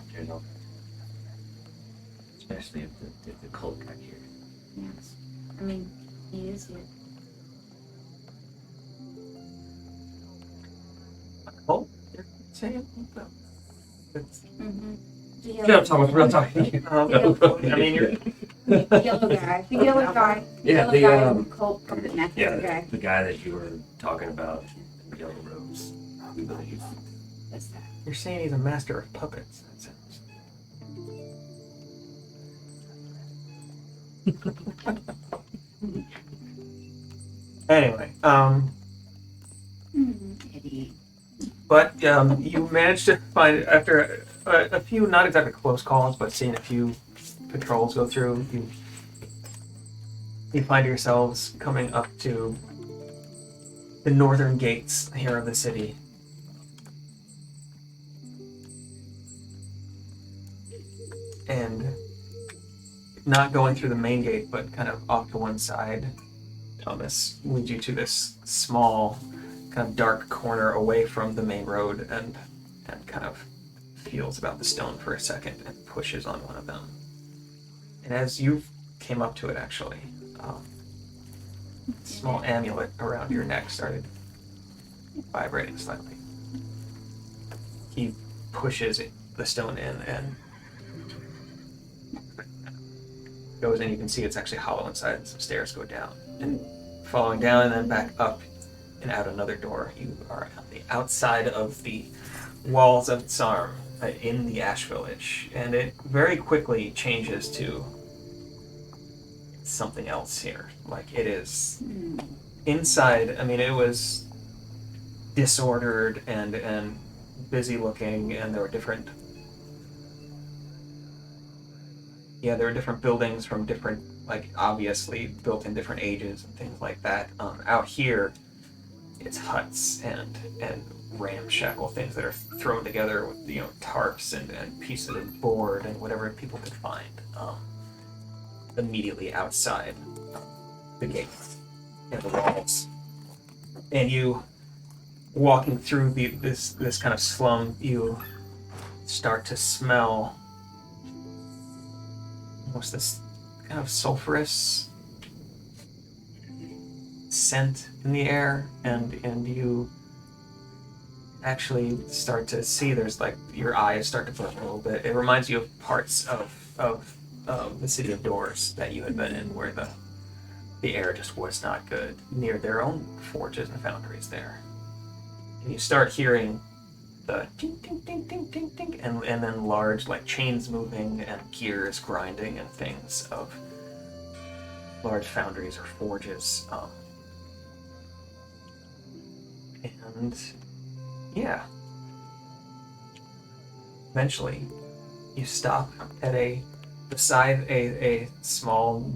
Especially if the cult got here.
Yes. I mean, he is here.
Oh, you're saying that?
Mm-hmm.
Real talk, real talk.
I mean, you're
The yellow guy. The yellow guy.
Yeah,
The yellow guy, cult puppet master guy.
the guy that you were talking about, the yellow robes, we believe.
What's that?
You're saying he's a master of puppets. That sounds. Anyway,
Eddie.
but you managed to find after a few not exactly close calls, but seeing a few patrols go through, you find yourselves coming up to the northern gates here of the city. And not going through the main gate, but kind of off to one side, Thomas leads you to this small, kind of dark corner away from the main road and kind of feels about the stone for a second and pushes on one of them. And as you came up to it, actually, a small amulet around your neck started vibrating slightly. He pushes the stone in and goes in. You can see it's actually hollow inside, and some stairs go down. And following down and then back up and out another door, you are on the outside of the walls of Tsarm in the Ash Village. And it very quickly changes to something else here. Like, it is inside. I mean, it was disordered and busy looking, and there were different buildings from different, like, obviously built in different ages and things like that. Out here, it's huts and ramshackle things that are thrown together with, tarps and pieces of board and whatever people could find immediately outside the gates and the walls. And you, walking through this kind of slum, you start to smell almost this kind of sulfurous scent in the air, and you actually start to see, there's like, your eyes start to burn a little bit. It reminds you of parts of the city of Doors that you had been in, where the air just was not good, near their own forges and foundries there. And you start hearing the ting, ting, ting, ting, ting, ting, and then large, like, chains moving and gears grinding and things of large foundries or forges. And yeah, eventually you stop at beside a small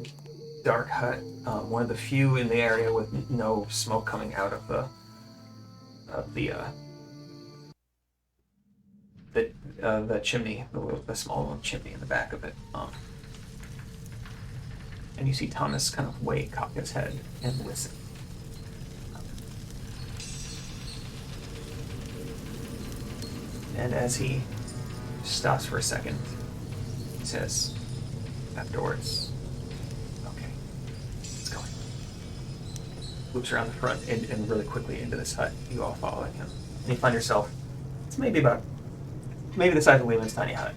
dark hut, one of the few in the area with no smoke coming out of the chimney, the small little chimney in the back of it. And you see Thomas kind of cock his head and listen. And as he stops for a second, he says, afterwards, "Okay, let's go." Loops around the front and really quickly into this hut, you all following him. And you find yourself, it's maybe the size of Leland's tiny hut.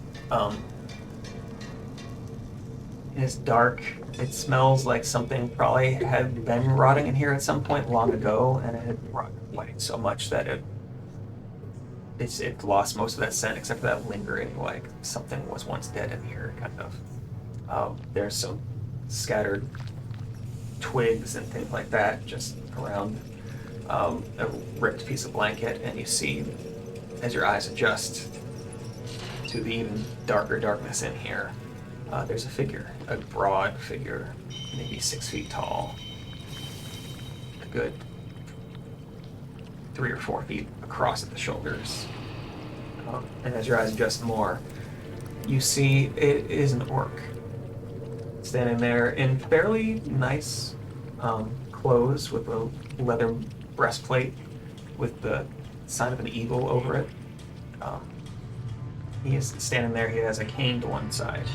It's dark. It smells like something probably had been rotting in here at some point long ago, and it had rotted away so much that it lost most of that scent, except for that lingering, like something was once dead in here, kind of. There's some scattered twigs and things like that just around a ripped piece of blanket, and you see, as your eyes adjust to the even darker darkness in here, there's a figure, a broad figure, maybe 6 feet tall, a good 3 or 4 feet across at the shoulders. And as your eyes adjust more, you see it is an orc standing there in fairly nice clothes with a leather breastplate with the sign of an eagle over it. He is standing there. He has a cane to one side,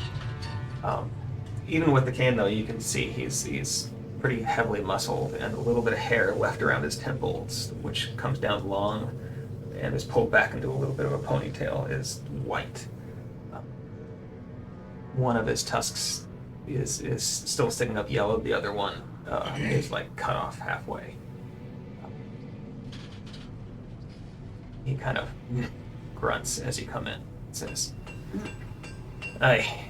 Even with the cane, though, you can see he's pretty heavily muscled, and a little bit of hair left around his temples, which comes down long and is pulled back into a little bit of a ponytail, is white. One of his tusks is still sticking up yellow. The other one is like cut off halfway. He kind of grunts as you come in. Says, "Aye.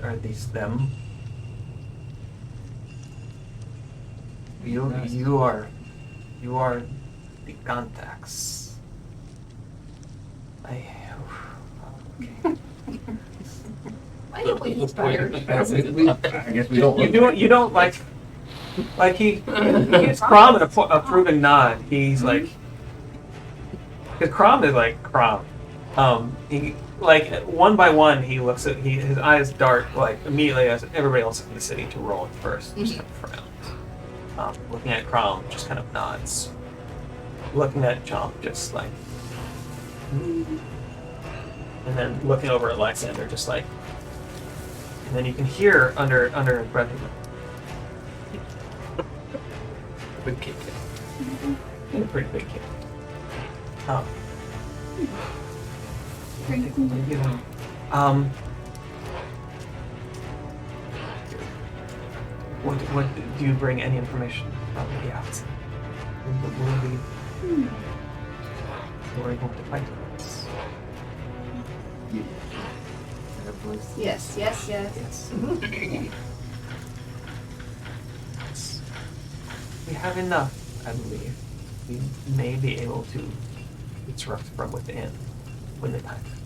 Are these them? You are the contacts. Okay.
Why are we inspired?
I guess we don't.
You don't like he gives Crom an approving nod. He's like, because Crom is like Crom. He like one by one he looks at his eyes dart like immediately as everybody else in the city to roll at first. Just kind of frowns. Looking at Crom, just kind of nods. Looking at Chomp, just like, and then looking over at Lysander, just like, and then you can hear under his breath. Big kid. A pretty big kid. What do you bring any information from the outside? Will we going to fight us?
Yes.
Yes. We have enough, I believe. We may be able to disrupt from within when the time comes.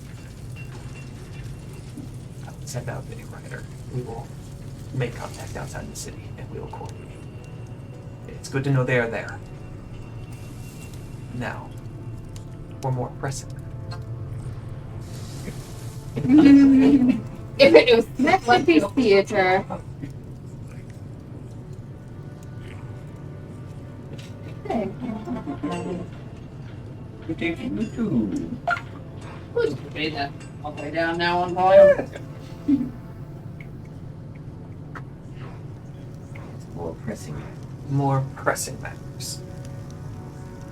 I will send out a rider. We will make contact outside the city and we will coordinate. It's good to know they are there. Now, for more pressing.
If it was
Next piece theater. Hey.
We're taking you too.
who's made that all the way down now on volume?
More pressing matters.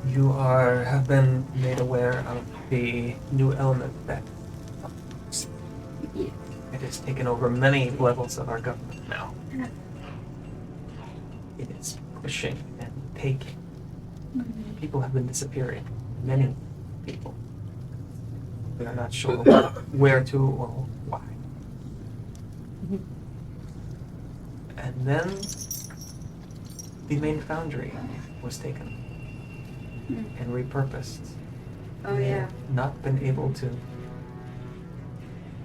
You have been made aware of the new element that it has taken over many levels of our government now. It is pushing and taking. People have been disappearing. Many people. We are not sure where to or why. And then the main foundry was taken and repurposed.
Oh yeah.
Not been able to.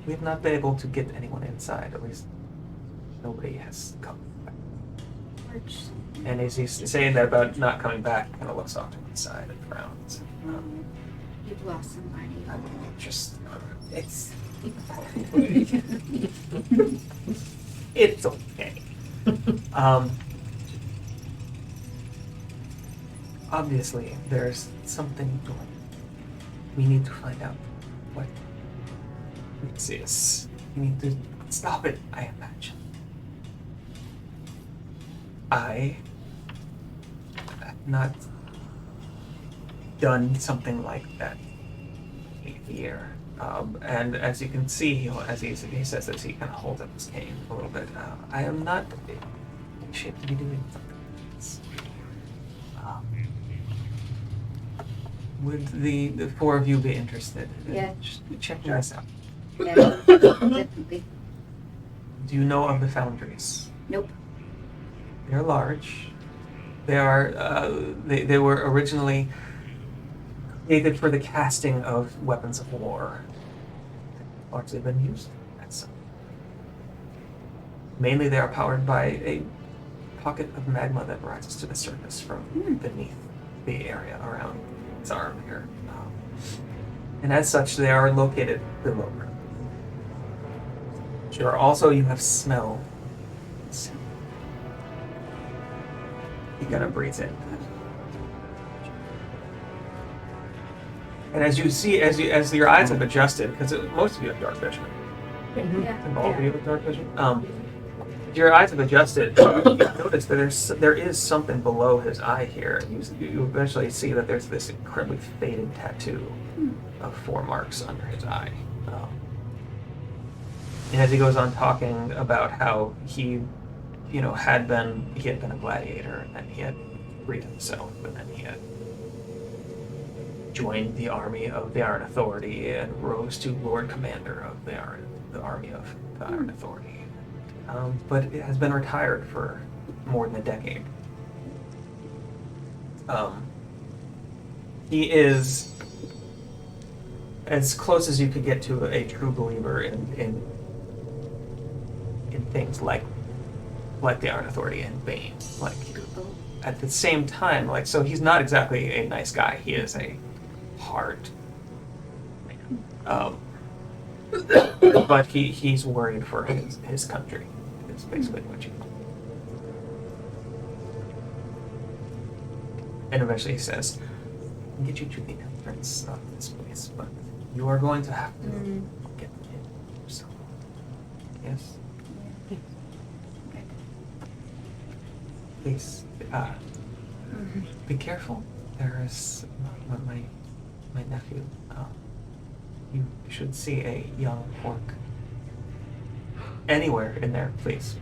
We've not been able to get anyone inside. At least nobody has come back. And as he's saying that about not coming back, he kind of looks off to the side and frowns.
You've lost somebody.
It's it's okay. Obviously, there's something going on. We need to find out what this is. We need to stop it, I imagine. I have not done something like that here. And as you can see, as he says this, he kind of holds up his cane a little bit. I am not in shape to be doing something like this. Would the four of you be interested?
Yeah.
Just check this out.
Yeah, definitely.
Do you know of the foundries?
Nope.
They're large. They are. They were originally created for the casting of weapons of war. They've largely been used as some. Mainly, they are powered by a pocket of magma that rises to the surface from beneath the area around its arm here. And as such, they are located below ground. Sure. Also, you have smell. He kind of breathes in. And as you see, as your eyes have adjusted, because most of you have dark vision,
Yeah.
and all of you have dark vision. Your eyes have adjusted. You notice that there is something below his eye here. You eventually see that there's this incredibly faded tattoo of 4 marks under his eye. And as he goes on talking about how he had been a gladiator, and then he had freed himself, and then he had joined the army of the Iron Authority and rose to Lord Commander of the army of the Iron Authority. But it has been retired for more than a decade. He is as close as you could get to a true believer in things like the Iron Authority and Bane. Like, at the same time, so he's not exactly a nice guy. He is a hard man. But he's worried for his country. It's basically what you. And eventually he says, "I can get you to the entrance of this place, but you are going to have to get in yourself." Yes. Please, be careful. There is my nephew. You should see a young orc anywhere in there, please.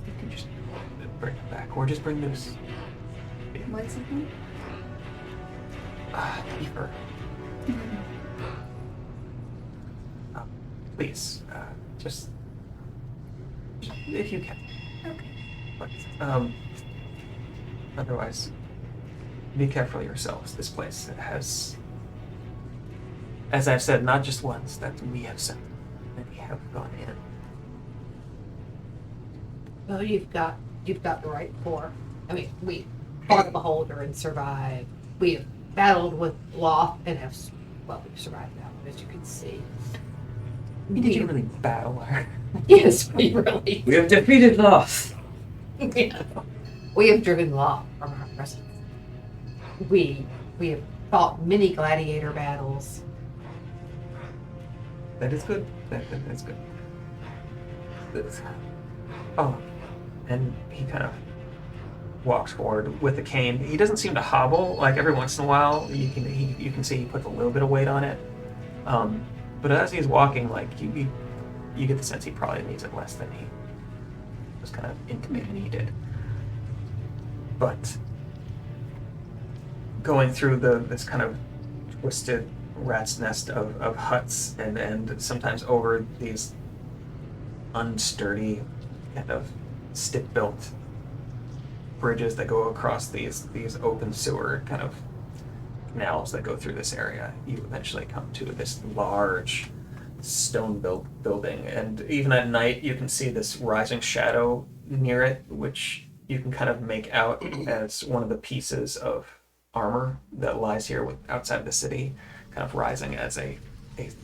You can just bring him back, or just bring news.
What's his name?
Kiefer. Please, just if you can.
Okay.
But, otherwise, be careful yourselves. This place has, as I've said, not just once, that we have sent, many have gone in.
Well, you've got the right core. I mean, we fought a beholder and survived. We have battled with Loth and have, we've survived that one, as you can see.
Did you really battle her?
Yes, we really.
We have defeated Loth.
Yeah. We have driven Loth from our presence. We have fought many gladiator battles.
That is good. That's good. Oh, and he kind of walks forward with the cane. He doesn't seem to hobble. Like, every once in a while, you can see he puts a little bit of weight on it. But as he's walking, like, you get the sense he probably needs it less than he was kind of intimating he did. But going through this kind of twisted rat's nest of huts and sometimes over these unsturdy kind of stick-built bridges that go across these open sewer kind of canals that go through this area, you eventually come to this large stone-built building, and even at night you can see this rising shadow near it, which you can kind of make out as one of the pieces of armor that lies here outside of the city, kind of rising as a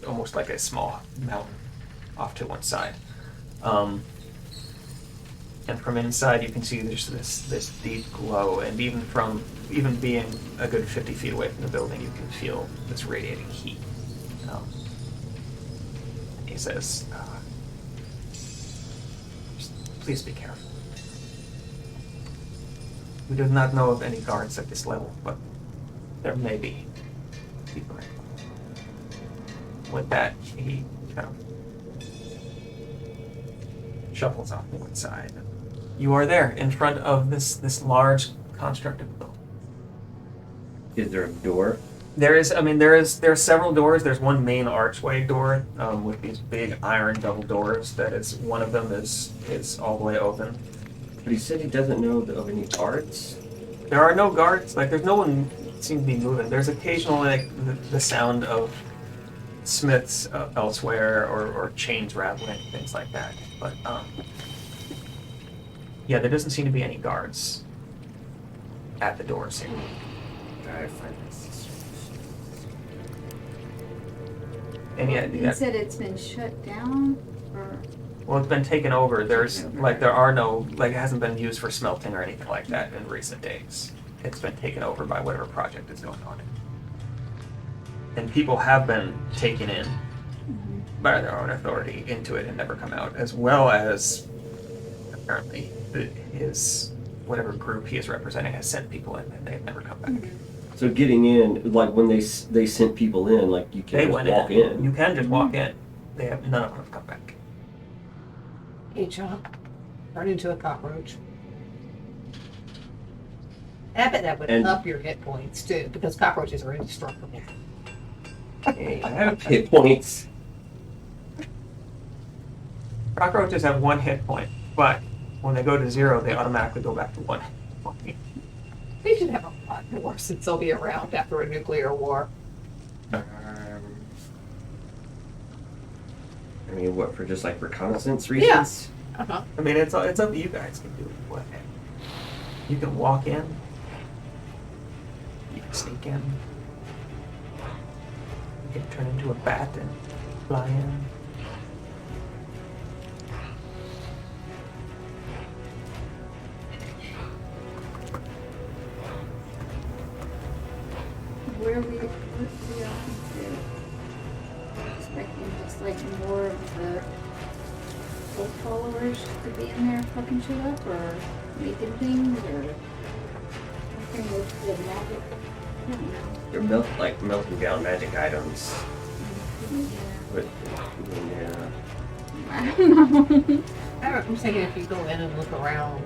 almost like a small mountain off to one side. And from inside you can see there's this deep glow, and even being a good 50 feet away from the building, you can feel this radiating heat. He says, please be careful. We do not know of any guards at this level, but there may be people. With that, he kind of shuffles off to one side. You are there in front of this large constructed building.
Is there a door?
There are several doors. There's one main archway door with these big iron double doors. That is, one of them is all the way open.
But he said he doesn't know of any guards.
There are no guards. Like, there's no one seems to be moving. There's occasionally the sound of smiths elsewhere or chains rattling, things like that. But yeah, there doesn't seem to be any guards at the doors here.
I find this.
And yeah,
You said it's been shut down, or
well, it's been taken over. There are no, it hasn't been used for smelting or anything like that in recent days. It's been taken over by whatever project is going on. and people have been taken in by their own authority into it and never come out, as well as apparently his whatever group he is representing has sent people in and they've never come back.
So getting in, like when they sent people in, like you
They
can't just
went
walk in.
You can just walk in. They have none of them have come back.
Hey, Shawn. Turn into a cockroach. I bet that would
And-
up your hit points too, because cockroaches are indestructible.
Hey, I have hit points.
Cockroaches have 1 hit point, but when they go to 0, they automatically go back to 1 hit point.
They should have a lot more since they'll be around after a nuclear war.
I mean, what, for just like reconnaissance reasons?
Uh-huh.
I mean, it's up to you guys to do what. You can walk in. You can sneak in. You can turn into a bat and fly in.
Where we expecting just like more of the old followers to be in there fucking shit up or making things or something with the magic. I don't know.
They're melting down magic items.
Yeah.
But, yeah.
I don't know.
I'm thinking if you go in and look around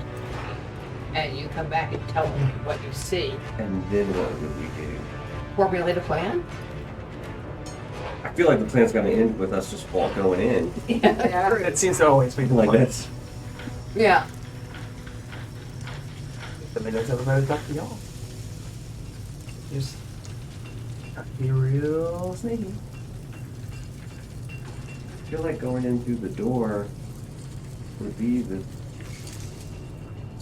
and you come back and tell them what you see,
And then what would we do?
formulate a plan.
I feel like the plan's gonna end with us just all going in.
Yeah.
It seems to always be the
Like
plan.
that's
Yeah.
I mean, that's everybody's up to y'all. Just have to be real sneaky.
I feel like going in through the door would be the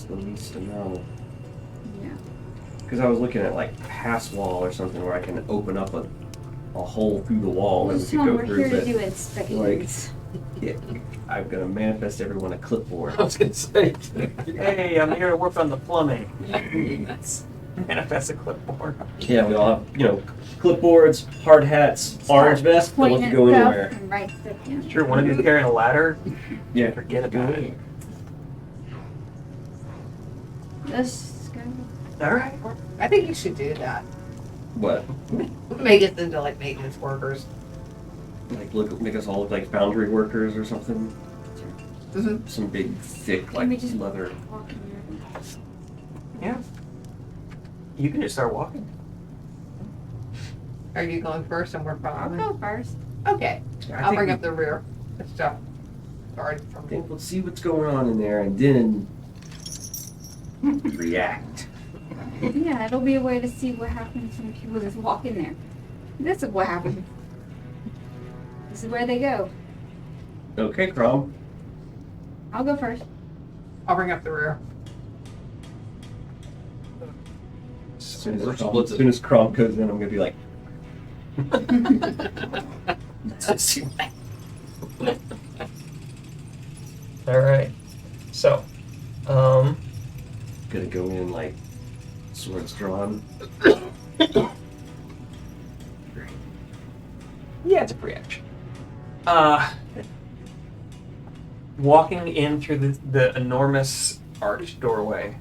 least amount.
Yeah.
Because I was looking at like pass wall or something where I can open up a hole through the wall and we
Just
could
tell them
go
we're
through.
here to
But
do inspections.
yeah, I'm gonna manifest everyone a clipboard.
I was gonna say, hey, I'm here to work on the plumbing. Manifest a clipboard.
Yeah, we all have clipboards, hard hats, orange vests. Don't let you go
stuff
anywhere.
and write stuff down.
Sure, one of you carrying a ladder?
Yeah,
Forget about it.
Let's go.
All right.
I think you should do that.
What?
Make us into like maintenance workers.
Like make us all look like foundry workers or something.
Mhm.
Some big thick
Can we
like
just
leather.
walk in there?
Yeah. You can just start walking.
Are you going first and we're
I'll
following?
go first.
Okay.
I
I'll
think
bring
we-
up the rear stuff. Guard from
think let's see what's going on in there and then react.
Yeah, it'll be a way to see what happens when people just walk in there. This is what happens. This is where they go.
Okay, Crom.
I'll go first.
I'll bring up the rear.
As soon as Crom goes in, I'm gonna be like,
All right. So,
gonna go in like swords drawn.
yeah, it's a free action. Walking in through the enormous arched doorway,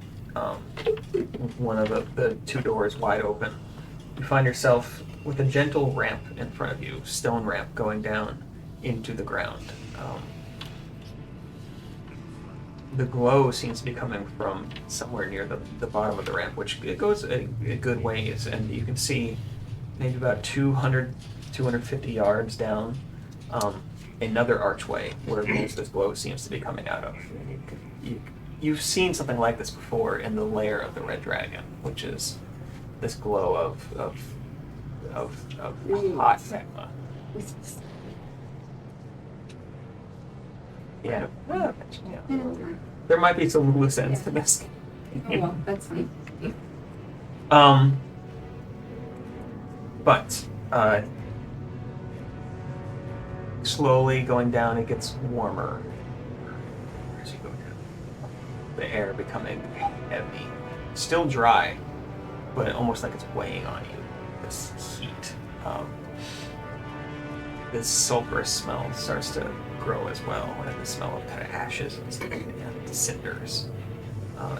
one of the 2 doors wide open, you find yourself with a gentle ramp in front of you, stone ramp going down into the ground. The glow seems to be coming from somewhere near the bottom of the ramp, which it goes a good ways, and you can see maybe about 250 yards down another archway where this glow seems to be coming out of. And you've seen something like this before in the lair of the Red Dragon, which is this glow of hot magma. Yeah. Yeah. There might be some loose ends to this.
Oh well, that's fine.
But slowly going down, it gets warmer as you go down. The air becoming heavy, still dry, but almost like it's weighing on you. This heat. this sulfurous smell starts to grow as well, and the smell of kind of ashes and cinders.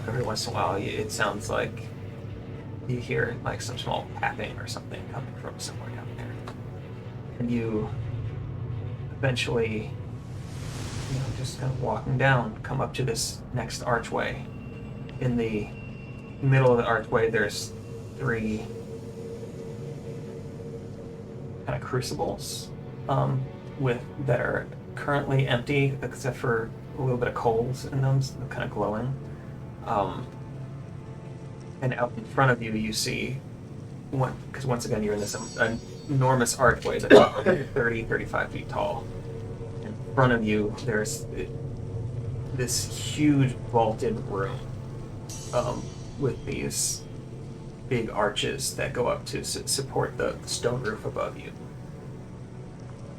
Every once in a while, it sounds like you hear like some small tapping or something coming from somewhere down there. And you eventually, just kind of walking down, come up to this next archway. In the middle of the archway, there's 3 kind of crucibles that are currently empty, except for a little bit of coals in them, kind of glowing. And out in front of you, you see one, because once again, you're in this enormous archway that's 30, 35 feet tall. In front of you, there's this huge vaulted room with these big arches that go up to support the stone roof above you.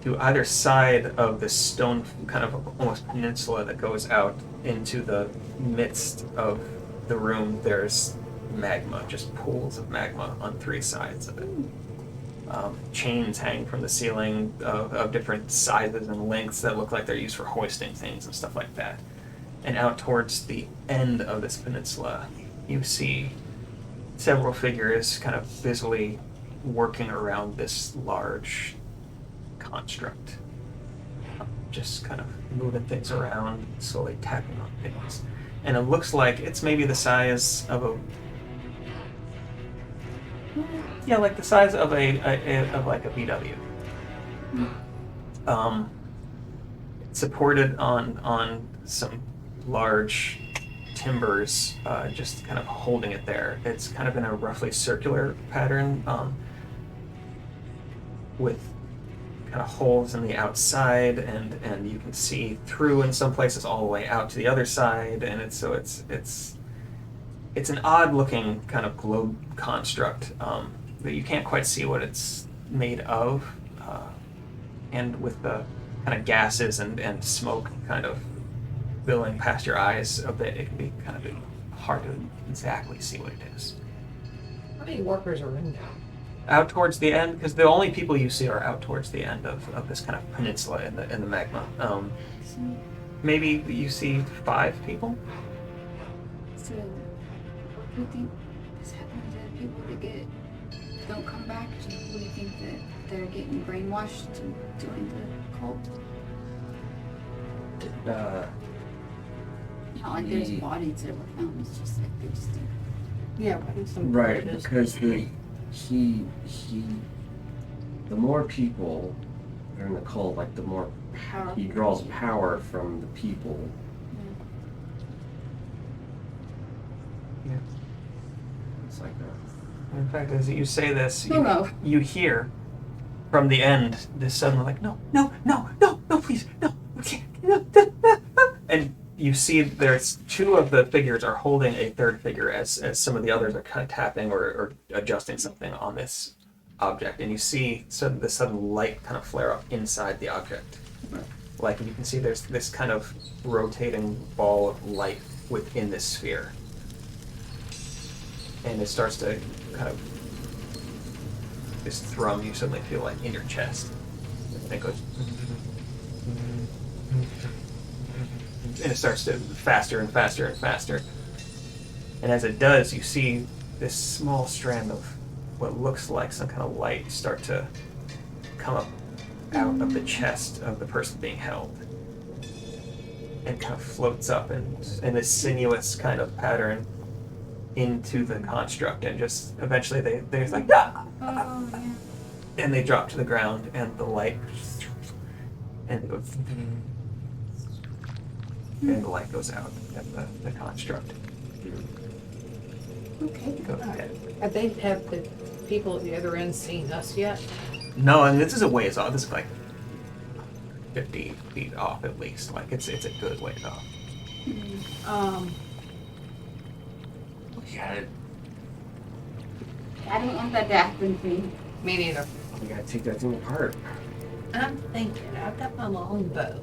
To either side of this stone kind of almost peninsula that goes out into the midst of the room, there's magma, just pools of magma on 3 sides of it. Chains hang from the ceiling of different sizes and lengths that look like they're used for hoisting things and stuff like that. And out towards the end of this peninsula, you see several figures kind of busily working around this large construct. Just kind of moving things around, slowly tapping on things. And it looks like it's maybe the size of a like the size of like a VW. Supported on some large timbers, just kind of holding it there. It's kind of in a roughly circular pattern, with kind of holes in the outside, and you can see through in some places all the way out to the other side, and it's an odd looking kind of globe construct, that you can't quite see what it's made of, and with the kind of gases and smoke kind of billowing past your eyes a bit, it can be kind of hard to exactly see what it is.
How many workers are in there?
Out towards the end, because the only people you see are out towards the end of this kind of peninsula in the magma. Maybe you see 5 people.
So, what do you think is happening to people that don't come back? Do you think that they're getting brainwashed to join the cult? Not like there's bodies that were found. It's just like there's
Right, because the more people are in the cult, like the more
power.
he draws power from the people.
Yeah.
It's like that.
In fact, as you say this,
No.
you hear from the end this suddenly like, no, please, no, and you see there's 2 of the figures are holding a 3rd figure as some of the others are kind of tapping or adjusting something on this object, and you see the sudden light kind of flare up inside the object.
Right.
Like you can see there's this kind of rotating ball of light within this sphere. And it starts to kind of, this thrum you suddenly feel like in your chest. And it goes, and it starts to faster and faster and faster. And as it does, you see this small strand of what looks like some kind of light start to come up out of the chest of the person being held. And kind of floats up in this sinuous kind of pattern into the construct, and just eventually they're like, ah!
Oh, yeah.
And they drop to the ground, and the light, and it goes, and the light goes out at the construct.
Okay.
Go ahead.
Have the people at the other end seen us yet?
No, and this is a ways off. This is like 50 feet off at least. Like it's a good ways off.
Yeah,
I don't want that to happen to me.
Me neither.
we gotta take that thing apart.
I'm thinking, I've got my longbow.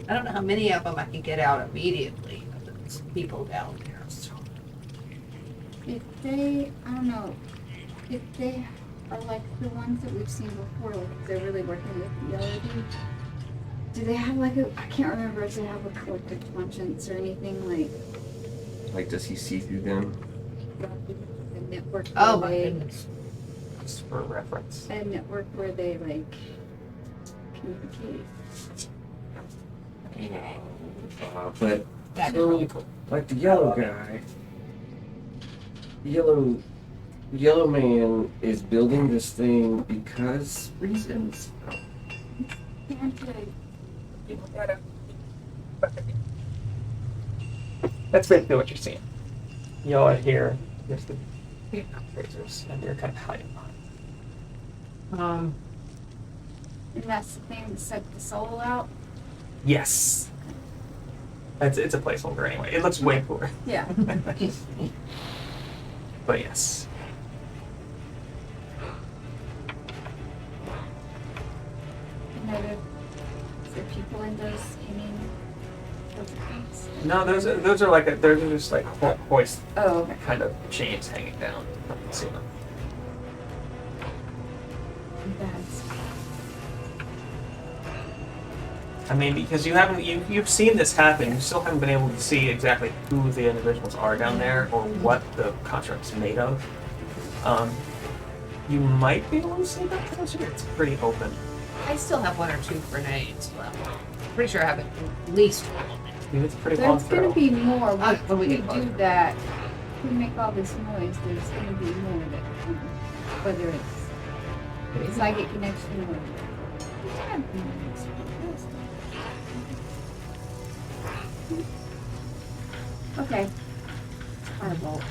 I don't know how many of them I can get out immediately. There's people down there. So.
If they, I don't know, if they are like the ones that we've seen before, like they're really working with the yellow dude. Do they have like a, I can't remember if they have a collective conscience or anything like
Like, does he see through them?
a network
Oh
where
my
they,
goodness.
Just for reference.
a network where they like communicate?
But
That'd be
so,
really cool.
like the yellow guy, yellow man is building this thing because reasons.
That's basically what you're seeing. Y'all are here. There's the appraisers, and you're kind of hiding behind.
And that's the thing that sucked the soul out?
Yes. It's a placeholder anyway. It looks way cooler.
Yeah.
But yes.
And are there people in those hanging things?
No, those are like they're just like hoist
Oh, okay.
kind of chains hanging down from the ceiling.
That's
I mean, because you've seen this happen, you still haven't been able to see exactly who the individuals are down there or what the construct's made of. You might be able to see that closer. It's pretty open.
I still have 1 or 2 grenades left. Pretty sure I have at least one.
I mean, it's a pretty long
There's
throw.
gonna be more.
When we
we
get
do
closer.
that, we make all this noise, there's gonna be more that come. Whether it's psychic connection or. Okay. Firebolt.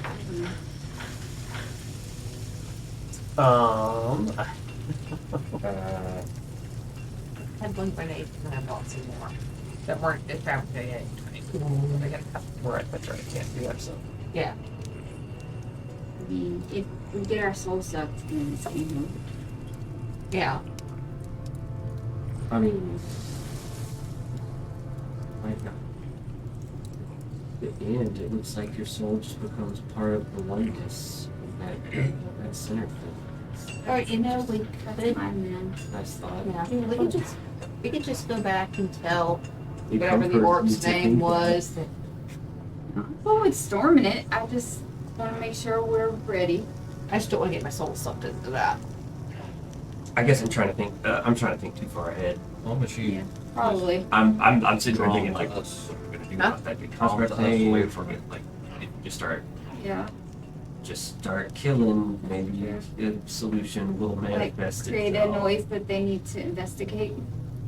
Uh,
I had 1 grenade and I bought some more that weren't extravagant yet. I got a couple.
Right, that's right. Can't do that, so.
Yeah.
I mean, if we get our soul sucked, then it's game over.
Yeah.
I mean, like the end, it looks like your soul just becomes part of the oneness of that center thing.
Or you know,
That's mine, man.
Nice thought.
yeah, we could just go back and tell
It
whatever the
comforts
orc's
me to
name
think
was. That,
Well, it's storming it. I just want to make sure we're ready.
I just don't want to get my soul sucked into that.
I guess I'm trying to think. I'm trying to think too far ahead.
As long as you
Probably.
I'm sitting there
draw
thinking like,
to
what
us,
we're gonna do
Huh?
about that big
draw to
construct
us
thing.
away from it,
Like, just start
Yeah.
killing. Maybe a solution will
Like
manifest
create a
itself.
noise that they need to investigate.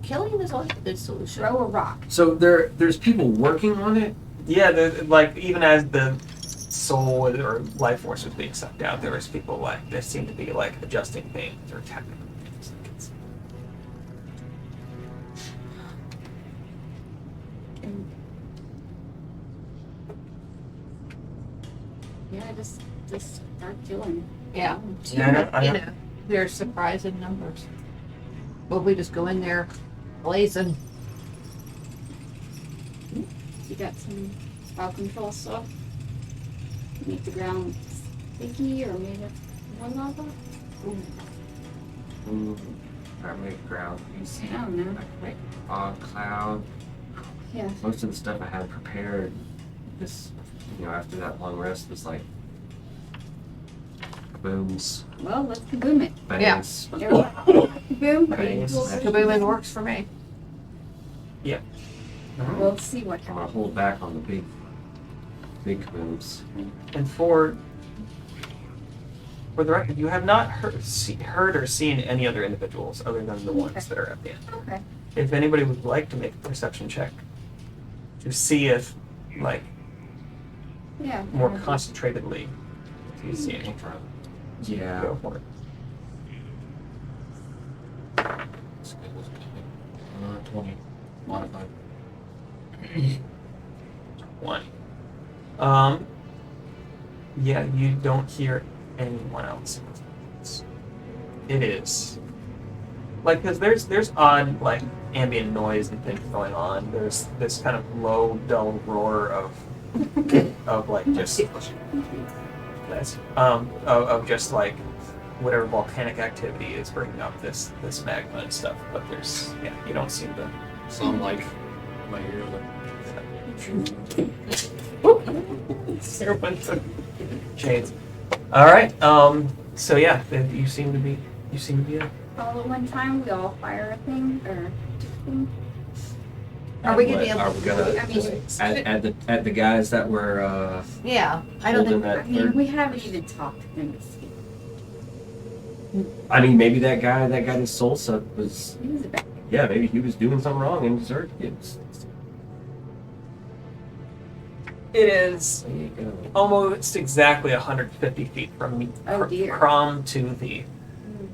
Killing is always a good solution.
Throw a rock.
So there's people working on it.
Yeah, like even as the soul or life force was being sucked out, there was people like there seemed to be like adjusting things or tapping things. Like it's,
Yeah, just start killing.
Yeah.
I know.
They're surprising numbers. Well, we just go in there blazing.
You got some spell control stuff. Make the ground sticky or made of more lava.
I make ground easy.
I don't know.
I can make fog cloud.
Yeah.
Most of the stuff I had prepared this, after that long rest was like booms,
Well, let's kaboom it.
bangs.
There we go. Kaboom.
Bangs.
Kabooming works for me.
We'll see what
I'm gonna
happens.
hold back on the big kabooms.
And for the record, you have not heard or seen any other individuals other than the ones that are at the end.
Okay.
If anybody would like to make a perception check to see if, like,
Yeah.
more concentratedly, if you see anything,
Yeah.
go for it.
It's good, it's good. 20 modified.
1. Yeah, you don't hear anyone else. It is like because there's odd like ambient noise and things going on. There's this kind of low, dull roar of like just of just like whatever volcanic activity is bringing up this magma and stuff. But you don't seem to.
So I'm like, my ear
There went the shades. All right. So yeah, you seem to be it.
All at one time, we all fire a thing or thing.
Are we gonna be able
Are we gonna
I mean,
add the guys that were
Yeah, I don't
holding
think.
that
I mean,
third?
we haven't even talked to them this week.
I mean, maybe that guy that got his soul sucked was,
He was a bad
yeah, maybe he was doing something wrong and deserved it.
It is
There you go.
almost exactly 150 feet from
Oh, dear.
Crom to the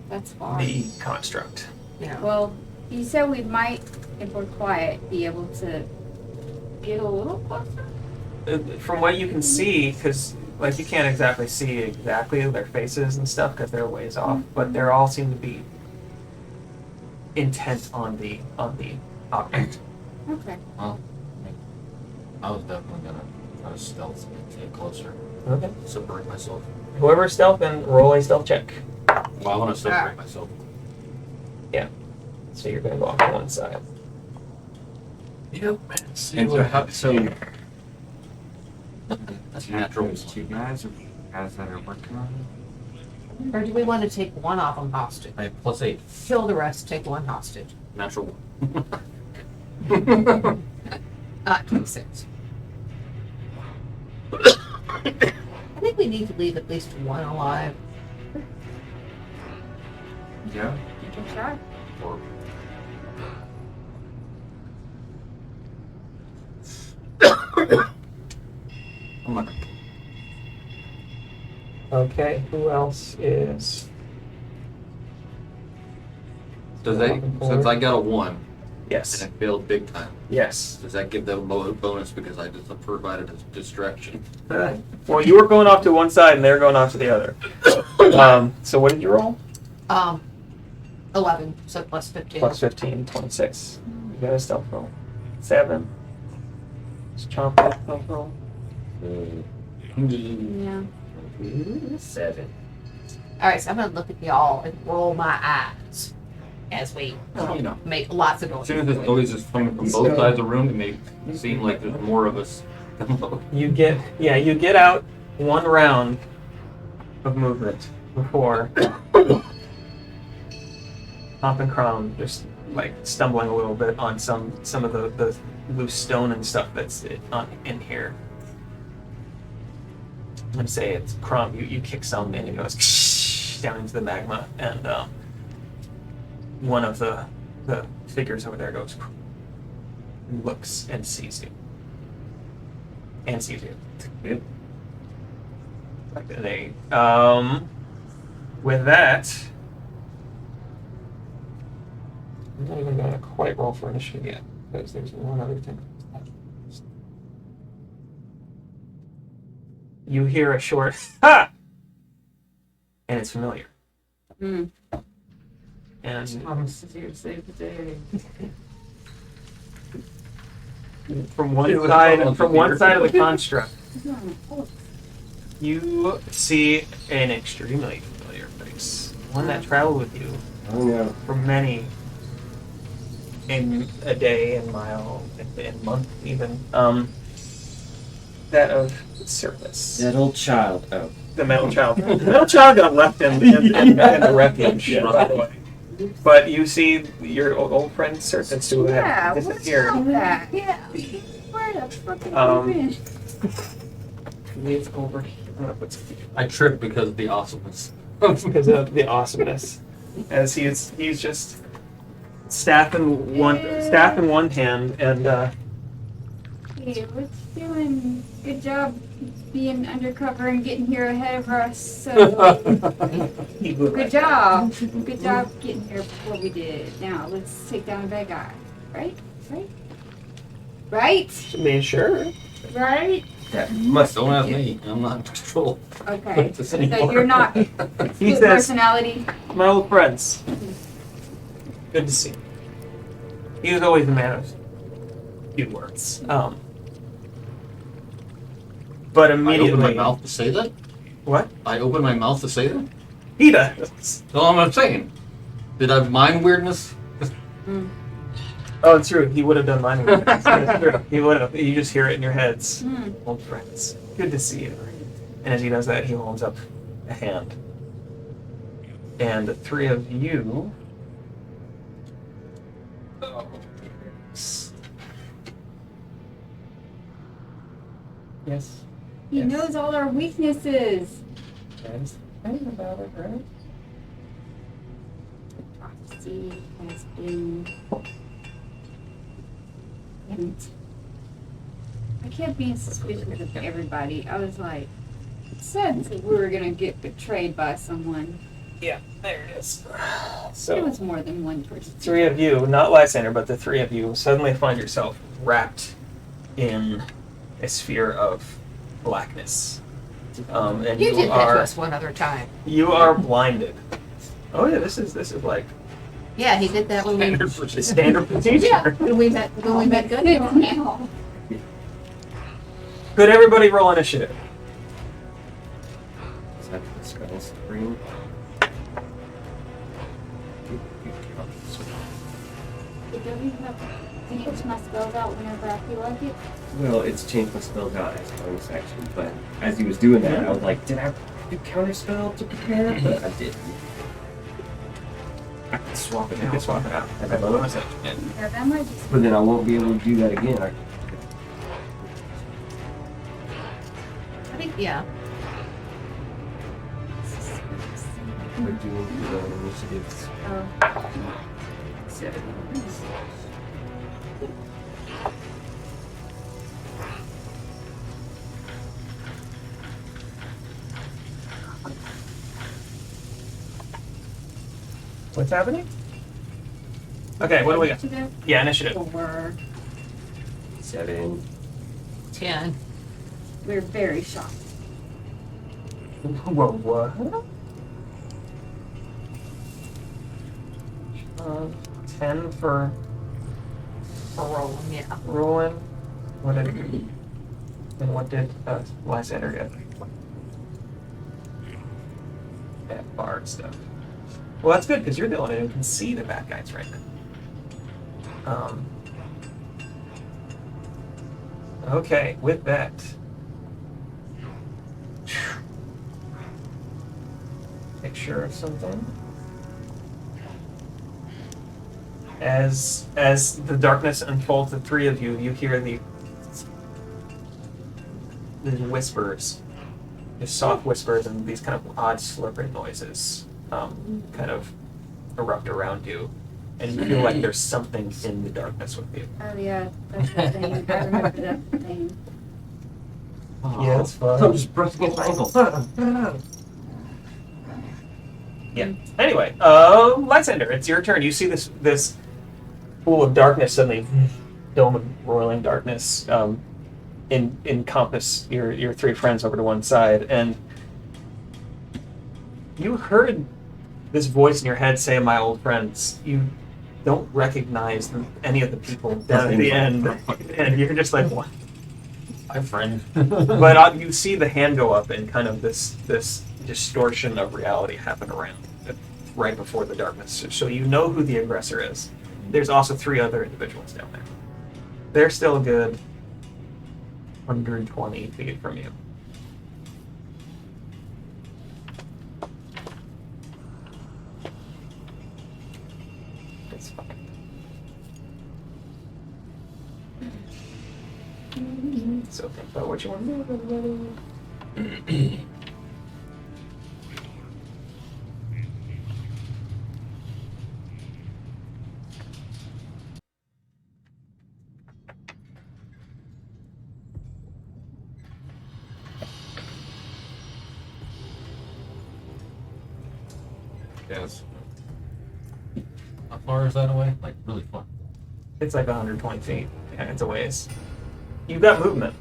That's far.
construct.
Yeah.
Well, he said we might, if we're quiet, be able to get a little closer.
From what you can see, because like you can't exactly see exactly their faces and stuff because they're a ways off, but they all seem to be intent on the object.
Okay.
Well, I was definitely gonna try to stealth and get closer.
Okay.
Separate myself.
Whoever stealth, then roll a stealth check.
Well, I want to separate myself.
So you're gonna go off to one side.
Yep. See
And
what
so
That's natural.
those two guys or guys that are working on it?
Or do we want to take one of them hostage?
I have +8.
Kill the rest, take one hostage.
Natural.
26. I think we need to leave at least one alive.
Yeah.
You can try.
Or I'm not gonna.
Okay. Who else is?
Does that, since I got a 1
Yes.
and I failed big time,
Yes.
does that give them a bonus because I just provided a distraction?
Well, you were going off to one side and they're going off to the other. So what did you roll?
11, so plus 15.
Plus 15, 26. You got a stealth roll. 7. Just chomp that stealth roll.
Yeah.
7.
Alright, so I'm going to look at y'all and roll my eyes as we
You know,
make lots of
as soon as
noise.
this noise is coming from both sides of the room, it may seem like there's more of us.
You get out one round of movement before Hop and Crom just like stumbling a little bit on some of the loose stone and stuff that's in here. I'd say it's Crom. You kick some and it goes down into the magma, and one of the figures over there goes, looks and sees you. And sees you.
Yep.
Like they with that, I'm not even gonna quite roll for initiative yet, because there's one other thing. You hear a short ha! And it's familiar.
Mm.
And
Promises here to save the day.
from one
It was
side
almost
from one
here.
side of the construct,
Oh,
you see an extremely familiar face. One that traveled with you
Oh no.
for many in a day and mile and month even. That of Surface.
That old child. Oh.
The metal child. The metal child got left in the refuge.
Yeah.
By the way. But you see your old friend Surface who
yeah,
had
what's
disappeared.
wrong with that?
Yeah.
Where the fuck
Um,
have you been?
It's over. I'm gonna put some
I tripped because of the awesomeness.
because of the awesomeness, as he's just staff in one hand and
Hey, what you doing? Good job being undercover and getting here ahead of us. So
he blew
good
right
job. Good job getting here before we did. Now let's take down the bad guy. Right? Right? Right?
I mean, sure.
Right?
That must
Don't ask me. I'm not in control.
Okay.
This
So
anymore.
you're not
He
split
says,
personality.
"My old friends, good to see you." He was always a man of few words. But
I opened
immediately,
my mouth to say that?
what?
I opened my mouth to say that?
He does.
So I'm saying, did I mind weirdness?
Oh, it's true. He would have done mine. It's true. He would have. You just hear it in your heads. Old friends. Good to see you. And as he does that, he holds up a hand. And the three of you. Yes.
He knows all our weaknesses.
That's the thing about it, right?
Prophecy has been. And I kept being suspicious of everybody. I was like, it said that we were gonna get betrayed by someone.
Yeah, there it is.
It
So,
was more than one person.
three of you, not Lysander, but the three of you, suddenly find yourself wrapped in a sphere of blackness. And
You
you
did that to
are
us one other time.
you are blinded. Oh yeah, this is like
Yeah, he did that when we.
standard procedure.
Yeah, when we met Good.
now.
Could everybody roll initiative?
Is that the spell screen?
Don't you have to change my spells out whenever I feel like it?
Well, it's changed my spells out as bonus action, but as he was doing that, I was like, did I do counterspell to prepare? But I didn't. I could swap it
You
out.
can swap it out.
As a bonus.
Yeah, that might just
But then I won't be able to do that again.
I think, yeah.
We're doing the initiatives.
Oh.
7.
What's happening? Okay, what do we got?
Initiative?
Yeah, initiative.
4.
7.
10.
We're very shocked.
Whoa, what? 10 for
Rolling, yeah.
Roland. What did and what did Lysander get? Yeah, bard stuff. Well, that's good because you're the only one who can see the bad guys right now. Okay, with that. Picture of something. As the darkness unfolds, the three of you hear these whispers, these soft whispers, and these kind of odd slurping noises, kind of erupt around you, and you feel like there's something in the darkness with you.
Oh yeah, that's the thing. I remember that thing.
Yeah, it's fun.
I'm just brushing against my ankle.
Yeah. Anyway, Lysander, it's your turn. You see this pool of darkness suddenly, dome of roiling darkness, encompass your three friends over to one side, and you heard this voice in your head say, "My old friends." You don't recognize any of the people down at the end, and you're just like, "What?"
My friend.
But you see the hand go up, and kind of this distortion of reality happen around it right before the darkness. So you know who the aggressor is. There's also 3 other individuals down there. They're still a good 120 feet from you. It's fine. So think about what you want to do.
Yes. How far is that away? Like, really far.
It's like 120 feet. Yeah, it's a ways. You've got movement.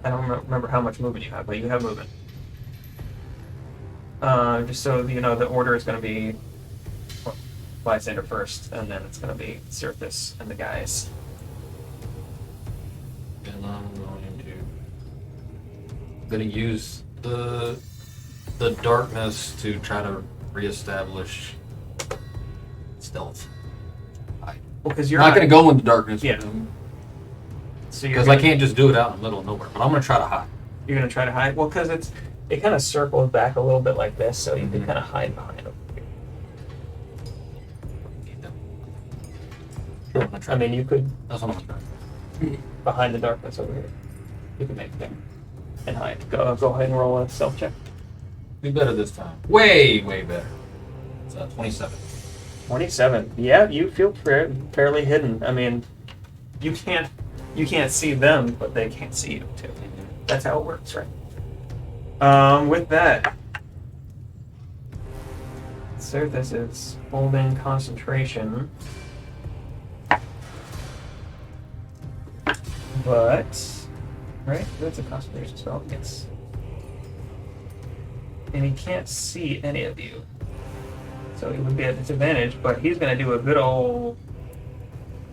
I don't remember how much movement you have, but you have movement. Just so you know, the order is going to be Lysander first, and then it's going to be Cirthus and the guys.
And I'm going to use the
the darkness to try to reestablish stealth.
Well, because you're
not going to go in the darkness.
Yeah. So
because I can't just do it out in the middle of nowhere. But I'm going to try to hide.
You're going to try to hide? Well, because it kind of circles back a little bit like this, so you can kind of hide behind it.
Sure,
I mean, you could
that's what I'm trying.
behind the darkness over here. You can make it there and hide. Go ahead and roll a stealth check.
Be better this time. Way better. It's 27.
27. Yeah, you feel fairly hidden. I mean, you can't see them, but they can't see you too. That's how it works, right? With that, so this is holding concentration, but right, that's a concentration spell. Yes, and he can't see any of you. So he would be at disadvantage, but he's going to do a good old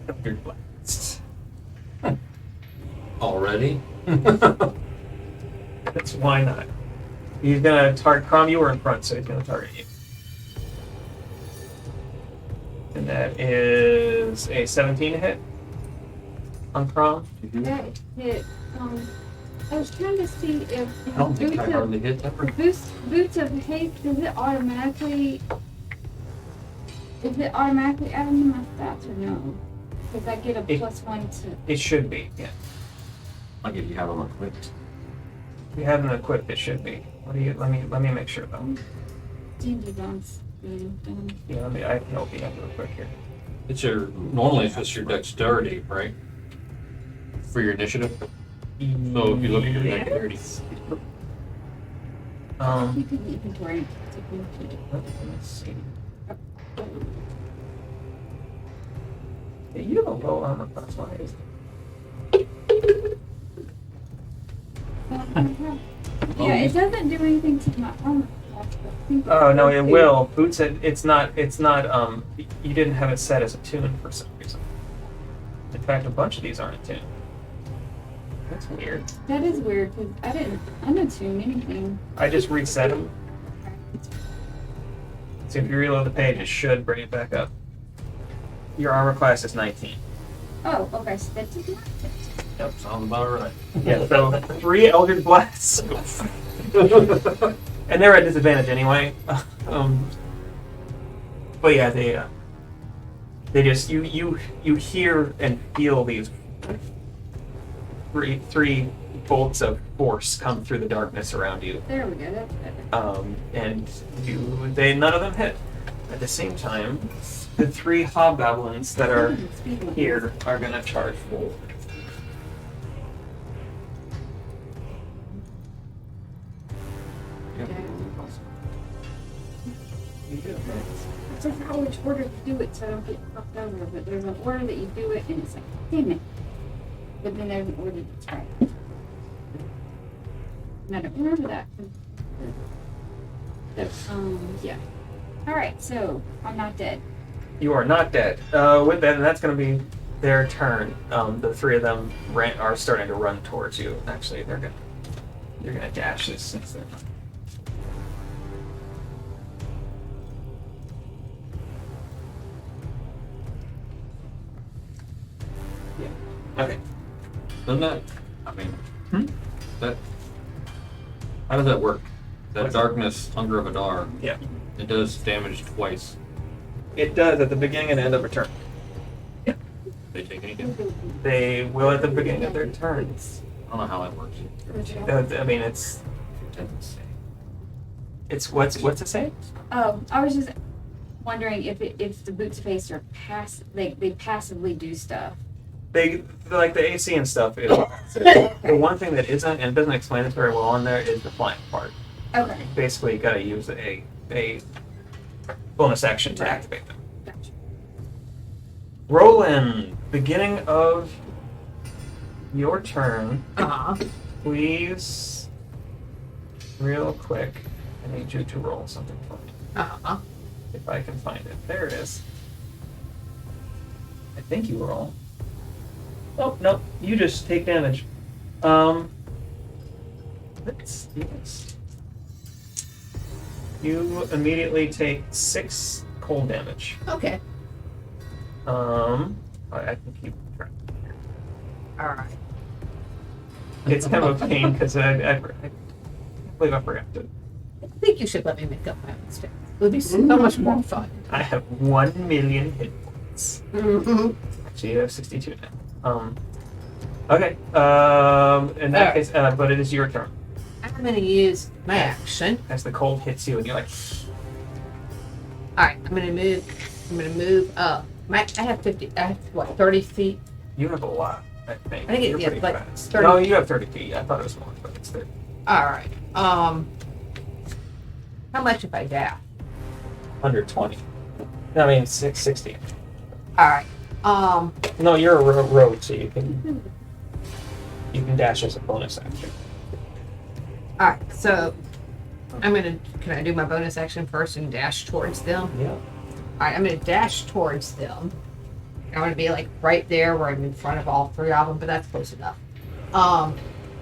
Eldritch Blast.
Already?
That's why not. He's going to target Crom. You were in front, so he's going to target you. And that is a 17 hit on Crom.
That hit. I was trying to see if
I don't think I hardly hit that.
boots of haste, is it automatically adding to my stats or no? Does I get a +1 to?
It should be, yeah.
Like if you have them equipped.
If you have them equipped, it should be. Let me make sure though.
D&D bonds.
Yeah, I can help you out real quick here.
Normally it's just your dexterity, right? For your initiative. So if you look at your dexterity.
You can inventory.
Let's see. Yeah, you have a low armor class. Why is
Yeah, it doesn't do anything to my armor class.
Oh no, it will. Boots. It's not. You didn't have it set as a tune for some reason. In fact, a bunch of these aren't a tune. That's weird.
That is weird because I didn't unattune anything.
I just reset them. So if you reload the page, it should bring it back up. Your armor class is 19.
Oh, okay, so that did not fit.
Yep, sounds about right.
Yeah, so 3 Eldritch Blasts. And they're at disadvantage anyway. But yeah, they just you hear and feel these three bolts of force come through the darkness around you.
There we go, that's better.
And none of them hit. At the same time, the 3 hobgoblins that are here are gonna charge forward.
I forgot which order to do it so I don't get fucked over, but there's an order that you do it and it's like, damn it. But then there's an order that's right. And I don't remember that. So, yeah. Alright, so I'm not dead.
You are not dead. With that, and that's going to be their turn. The 3 of them are starting to run towards you. Actually, you're gonna dash this since they're not. Yeah. Okay.
Doesn't that, that, how does that work? That
What's
darkness, Hunger of Adar,
Yeah.
it does damage twice.
It does at the beginning and end of a turn.
They take anything?
They will at the beginning of their turns.
I don't know how that works.
I mean, it's what's it say?
Oh, I was just wondering if the boots of haste are they passively do stuff.
They like the AC and stuff. The one thing that isn't, and it doesn't explain it very well on there, is the flying part.
Okay.
Basically, you got to use a bonus action to activate them.
Gotcha.
Roland, beginning of your turn. Please, real quick, I need you to roll something for me. If I can find it. There it is. I think you roll. Oh, no, you just take damage. Let's do this. You immediately take 6 cold damage.
Okay.
I can keep track.
All right.
It's kind of a pain because I believe I forgot to.
I think you should let me make up my mistakes. It would be so much more fun.
I have 1 million hit points.
Mm-hmm.
Actually, you have 62 now. Okay. In that case, but it is your turn.
I'm going to use my action.
As the cold hits you, and you're like,
All right. I'm going to move up. I have 50. I have 30 feet.
you have a lot. I think.
I think
You're
it's
pretty
like
fast.
30.
No, you have 30 feet. I thought it was more, but it's 30.
All right. How much if I dash?
120. I mean, 660.
All right.
No, you're a road, so you can dash as a bonus action.
All right. So can I do my bonus action first and dash towards them?
Yeah.
All right. I'm going to dash towards them. I want to be like right there where I'm in front of all 3 of them, but that's close enough. No,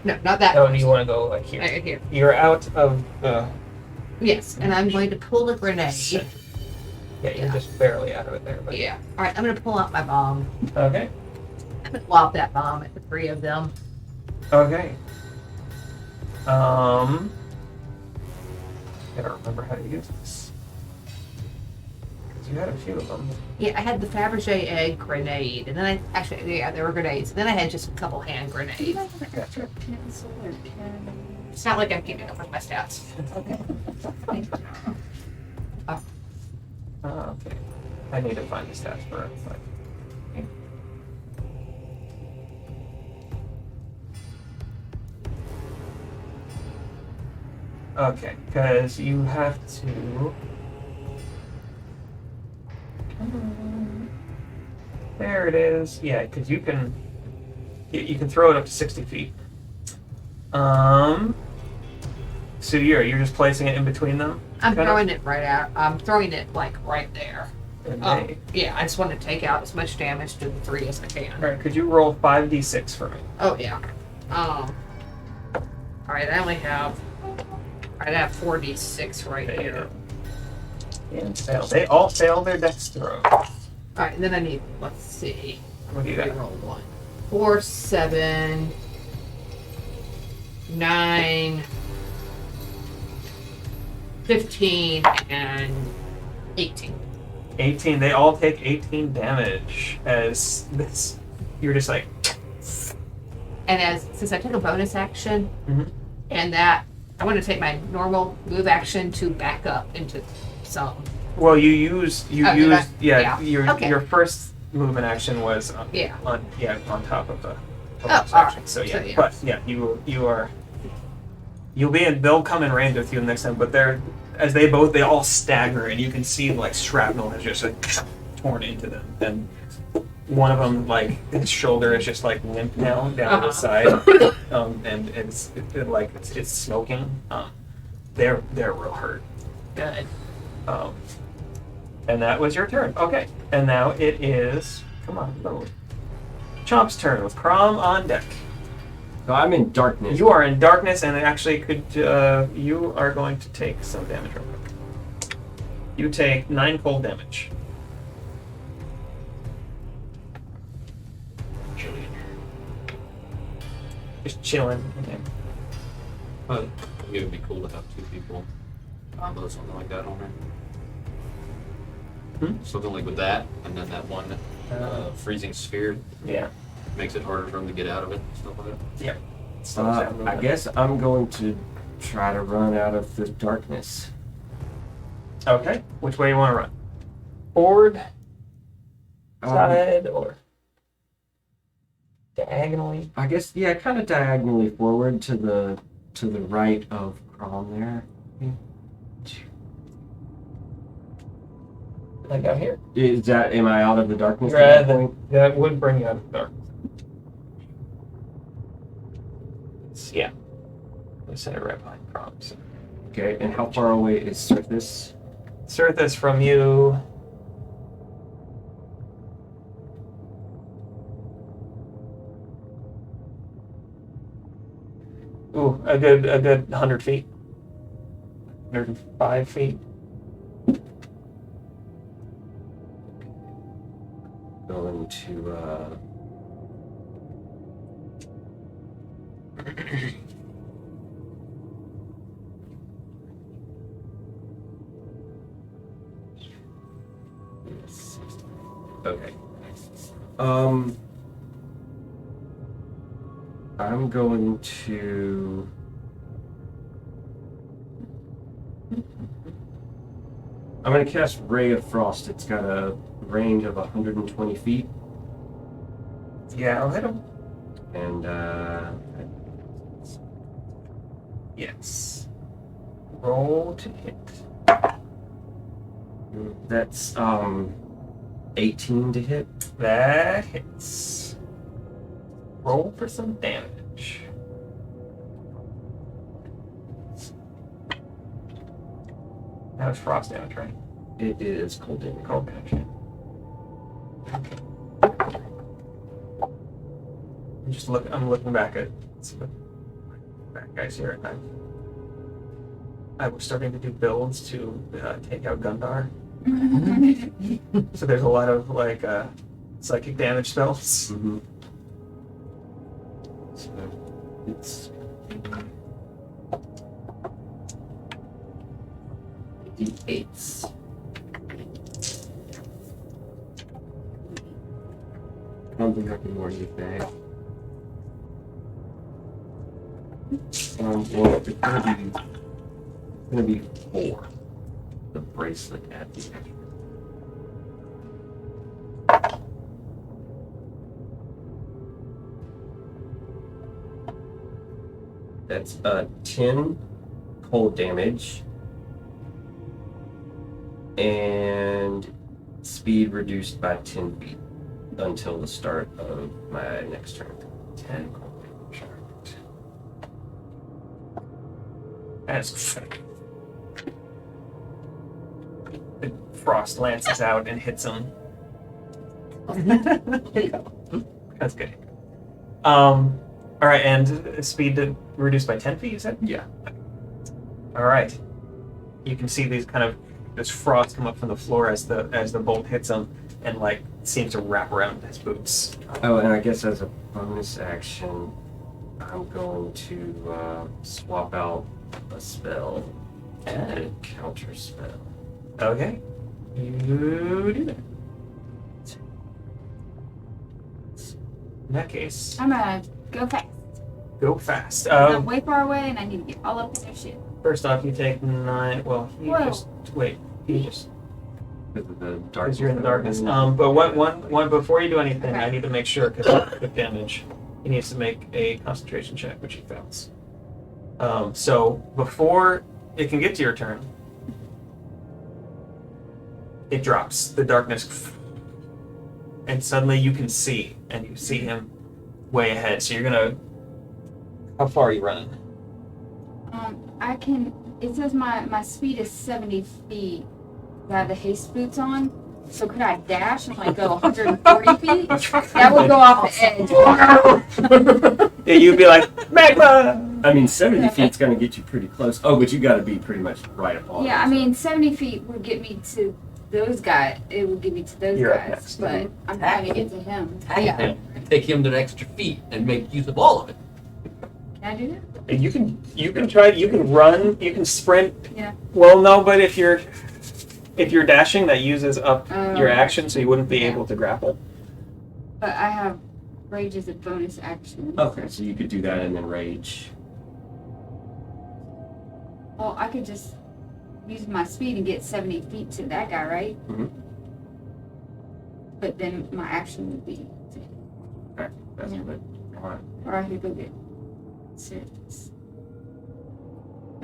not that.
Oh,
close.
and you want to go like here?
Right here.
You're out of the.
Yes, and I'm going to pull the grenade.
Yeah, you're just barely out of it there. But...
Yeah. All right. I'm going to pull out my bomb.
Okay.
I'm going to lob that bomb at the 3 of them.
Okay. Gotta remember how to use this. Because you had a few of them.
Yeah, I had the Fabergé egg grenade, and then there were grenades. And then I had just a couple hand
Do you
grenades.
guys have an extra pencil or pen?
It's not like I'm keeping up with my stats.
Okay.
Okay. I need to find the stats for it. Okay, because you have to. There it is. Yeah, because you can throw it up to 60 feet. So you're just placing it in between them.
I'm throwing it right out. I'm throwing it like right there.
Okay.
Yeah, I just want to take out as much damage to the 3 as I can.
All right. Could you roll 5d6 for me?
Oh yeah. All right, I have 4d6 right here.
And fail. They all fail their dex throw.
All right, and then I need. Let's see.
What do you got?
Roll 1, 4, 7, 9, 15, and 18.
18. They all take 18 damage as this. You're just like.
And since I took a bonus action,
Mhm.
and that I want to take my normal move action to back up into some.
Well, you used
yeah.
your first movement action was on top of the bonus
all
action.
right.
So yeah,
So, yeah.
but yeah, they'll come in range with you next time. But they all stagger, and you can see like shrapnel has just like torn into them, and one of them like his shoulder is just like limp now down the side, and it's smoking. They're real hurt.
Good.
And that was your turn. Okay. And now it is, come on, load. Chomp's turn with Crom on deck.
So I'm in darkness.
You are in darkness, and actually you are going to take some damage real quick. You take 9 cold damage. Just chilling. Okay.
But it would be cool to have 2 people combo something like that on there. Something like with that, and then that one freezing sphere
Yeah.
makes it harder for them to get out of it. Stuff like that.
Yep.
I guess I'm going to try to run out of the darkness.
Okay. Which way you want to run? Forward, side, or diagonally?
I guess kind of diagonally forward to the right of Crom there.
Like out here?
Am I out of the darkness? At that point?
That would bring you out of the dark. Yeah. We set it right behind prompts.
Okay, and how far away is Surface?
Surface from you. Ooh, a good 100 feet. 105 feet.
Going to okay. I'm going to cast Ray of Frost. It's got a range of 120 feet.
Yeah, I'll hit him.
And
Yes. Roll to hit.
that's 18 to hit.
That hits. Roll for some damage. That was frost damage, right?
It is cold damage.
Cold damage. Yeah. I'm looking back at some of the bad guys here, and I was starting to do builds to take out Gundar. So there's a lot of like psychic damage spells.
Mm-hmm. So it's 8s. I don't think I can warn you back. Well, it's gonna be 4. The bracelet at the edge. That's 10 cold damage and speed reduced by 10 feet until the start of my next turn.
10 cold damage. As the frost lances out and hits him. That's good. All right, and speed reduced by 10 feet, you said?
Yeah.
All right. You can see this frost come up from the floor as the bolt hits him, and like seems to wrap around his boots.
Oh, and I guess as a bonus action, I'm going to swap out a spell and a counter spell.
Okay. You do that. In that case,
I'm gonna go fast.
go fast.
I'm way far away and I need to get all up in their shit.
First off, you take 9. Well, you
Whoa.
just wait. You just
Because of the darkness.
because you're in the darkness. But one before you do anything, I need to make sure because with damage, he needs to make a concentration check, which he fails. So before it can get to your turn, it drops. The darkness, and suddenly you can see, and you see him way ahead. So you're gonna. How far are you running?
I can. It says my speed is 70 feet. I have the haste boots on. So could I dash and like go 140 feet? That would go off the edge.
Yeah, you'd be like magma.
I mean, 70 feet's going to get you pretty close. Oh, but you got to be pretty much right up on
Yeah,
it.
I mean 70 feet would get me to those guys. It would get me to those
You're up
guys.
next.
But I'm trying to get to him.
Hey, take him to the extra feet and make use of all of it.
Can I do that?
And you can try. You can run. You can sprint.
Yeah.
Well, no, but if you're dashing, that uses up your
Okay.
action, so you wouldn't be
Yeah.
able to grapple.
But I have rage as a bonus action.
Okay, so you could do that and then rage.
Well, I could just use my speed and get 70 feet to that guy, right?
Mhm.
But then my action would be to
Okay, that's
Yeah.
good. All right.
or I could go get Sirius.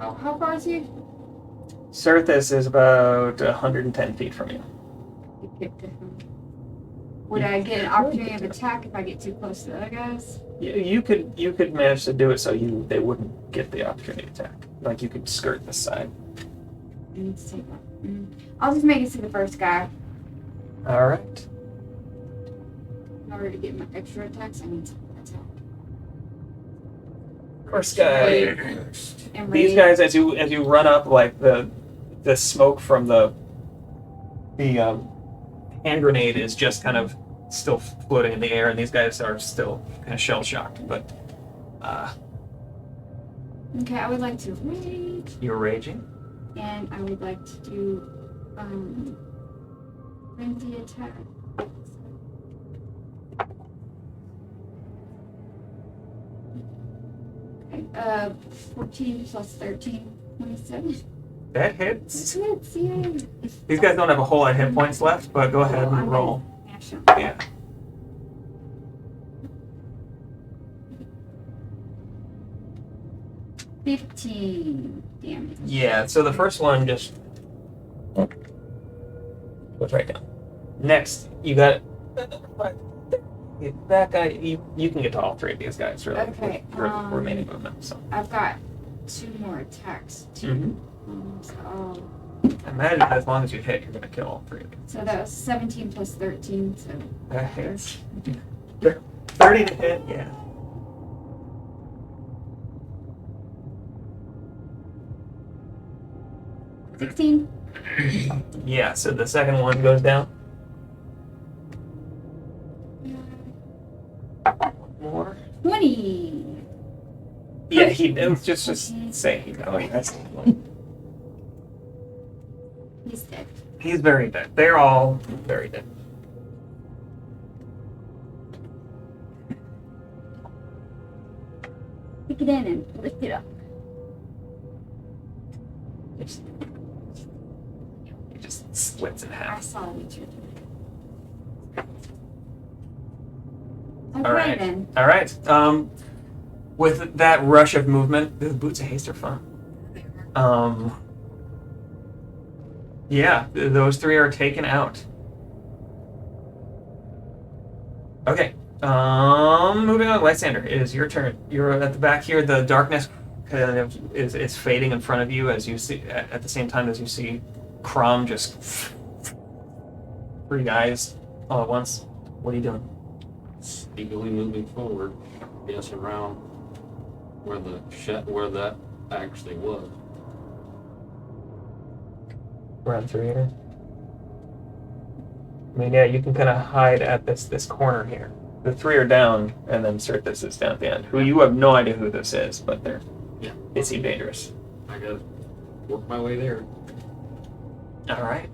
Oh, how far is he?
Cirthus is about 110 feet from you.
You picked him. Would I get an opportunity of attack if I get too close to the other guys?
You could manage to do it so they wouldn't get the opportunity to attack. Like you could skirt this side.
I need to take that. I'll just make it to the first guy.
All right.
In order to get my extra attacks, I need to attack.
First guy.
And
These guys, as you run up, like the smoke from the hand grenade is just kind of still floating in the air, and these guys are still kind of shell shocked. But
Okay, I would like to rage,
you're raging.
and I would like to do frenzy attack. Okay, 14 plus 13, 27.
That hits.
Hits, yay.
These guys don't have a whole lot of hit points left, but go ahead and roll.
Mash 'em.
Yeah.
$15 damage.
Yeah, so the first one just goes right down. Next, you got that guy. You can get to all three of these guys, really.
Okay,
with remaining movement. So
I've got 2 more attacks. So,
I imagine as long as you hit, you're gonna kill all three of them.
so that was 17 plus 13, so
That hits. 30 to hit. Yeah.
$16.
Yeah. So the second one goes down. More.
20.
Yeah, he knows. Just say he knows.
He's dead.
He's very dead. They're all very dead.
Pick it in and lift it up.
He just splits in
I
half.
saw what you did.
All right.
Then.
All right. With that rush of movement, the boots of haste are fun. Yeah, those three are taken out. Okay. Moving on, Lysander, it is your turn. You're at the back here. The darkness kind of is fading in front of you as you see, at the same time as you see Crom just 3 guys all at once. What are you doing?
Eagerly moving forward, yes, around where that actually was.
Around through here. I mean, yeah, you can kind of hide at this corner here. The 3 are down, and then Cirthus is down at the end. Who you have no idea who this is, but they seem dangerous.
I gotta work my way there.
All right.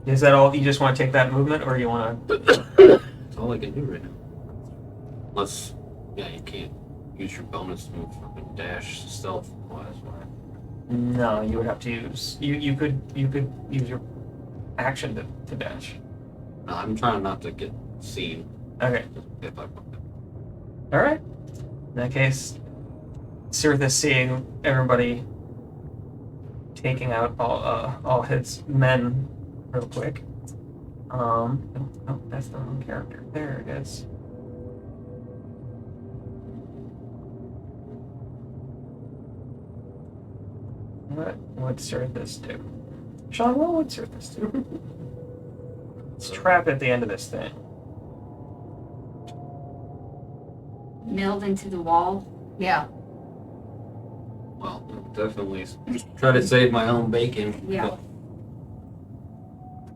Is that all? You just want to take that movement, or you want to?
That's all I can do right now. Unless, yeah, you can't use your bonus move and dash stealth wise, right?
No, you would have to use. You could use your action to dash.
No, I'm trying not to get seen.
Okay.
If I
All right. In that case, Cirthus seeing everybody taking out all his men real quick. Oh, that's the wrong character. There it is. What would Cirthus do? Shawn, what would Cirthus do? It's trapped at the end of this thing.
Milled into the wall.
Yeah.
Well, definitely try to save my own bacon.
Yeah.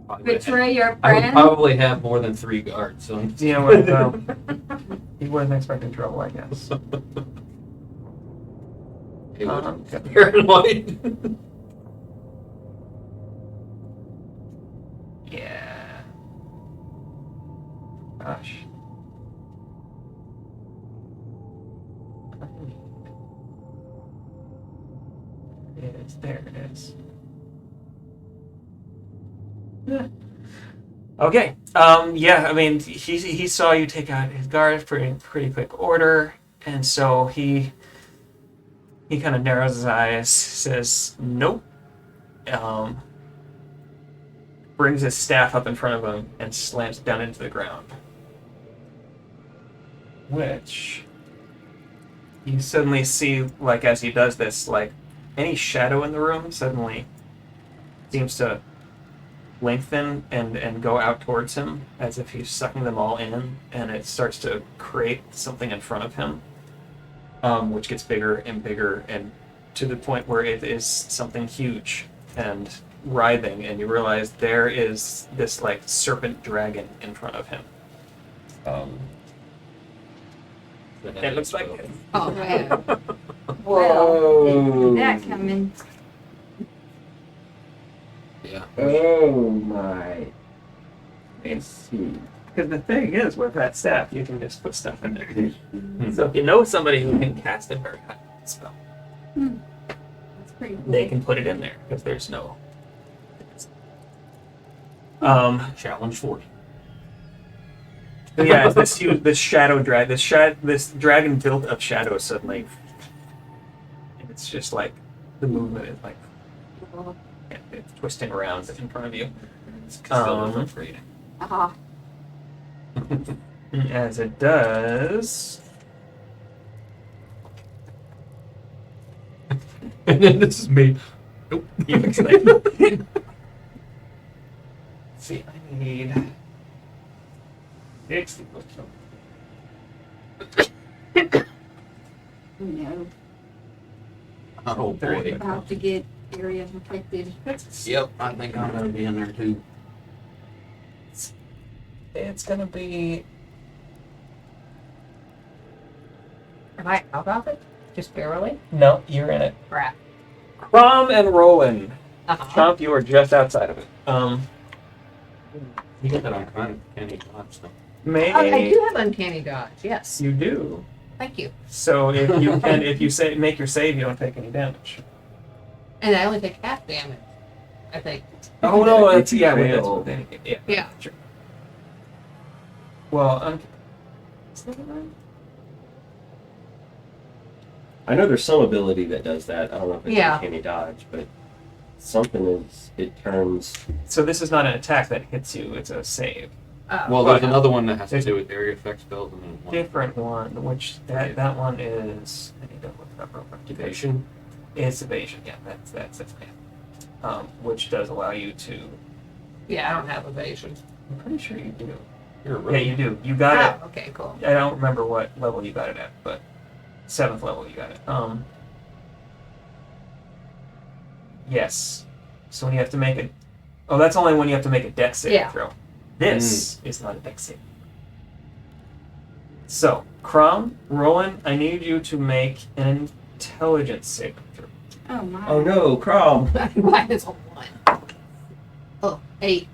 but
Betray your
I would
friend.
probably have more than 3 guards, so
You know what? He wasn't expecting trouble, I guess.
It was
Okay.
paranoid.
Yeah. Gosh. There it is. Yeah. Okay. Yeah, I mean, he saw you take out his guards pretty quick order, and so he kind of narrows his eyes, says nope, brings his staff up in front of him and slams it down into the ground. Which you suddenly see, like, as he does this, like, any shadow in the room suddenly seems to lengthen and go out towards him as if he's sucking them all in, and it starts to create something in front of him. which gets bigger and bigger, and to the point where it is something huge and writhing, and you realize there is this like serpent dragon in front of him. It looks like it.
Oh, man.
Whoa.
Well, that coming.
Yeah.
Oh my. Let's see.
Because the thing is, with that staff, you can just put stuff in there. So if you know somebody who can cast a very high spell,
That's pretty cool.
they can put it in there because there's no.
Challenge 40.
Yeah, this shadow drag, this dragon built of shadow suddenly, and it's just like the movement is like it's twisting around in front of you.
It's still frustrating.
Ah,
As it does,
And then this is me. Nope.
you can say. See, I need 60 plus something.
no.
Oh boy.
About to get area infected.
Yep, I think I'm gonna be in there too.
It's gonna be.
Am I out of it? Just barely?
No, you're in it.
Crap.
Crom and Roland.
Uh-huh.
Chomp, you are just outside of it.
You get that on candy dodge though.
Maybe
I do have uncanny dodge. Yes.
you do.
Thank you.
So if you can, if you say make your save, you don't take any damage.
And I only take half damage. I think.
Oh no, that's
If you
yeah,
fail.
yeah,
Yeah.
Sure. Well,
I know there's some ability that does that. I don't know if it's
Yeah.
uncanny dodge, but something is it turns.
so this is not an attack that hits you; it's a save.
Well, there's
But-
another one that has to do with area effect spells and then one
Different one, which that one is. I need to look it up real quick.
evasion.
It's evasion. Yeah, that's it. Yeah. Which does allow you to.
Yeah, I don't have evasion.
I'm pretty sure you do.
You're a rogue.
Yeah, you do. You got it.
Oh, okay, cool.
I don't remember what level you got it at, but 7th level you got it. Yes. So when you have to make a, oh, that's only when you have to make a dex saving
Yeah.
throw. This is not a dex save. So, Crom, Roland, I need you to make an intelligence saving throw.
Oh my.
Oh no, Crom!
Mine is a 1. Oh, 8.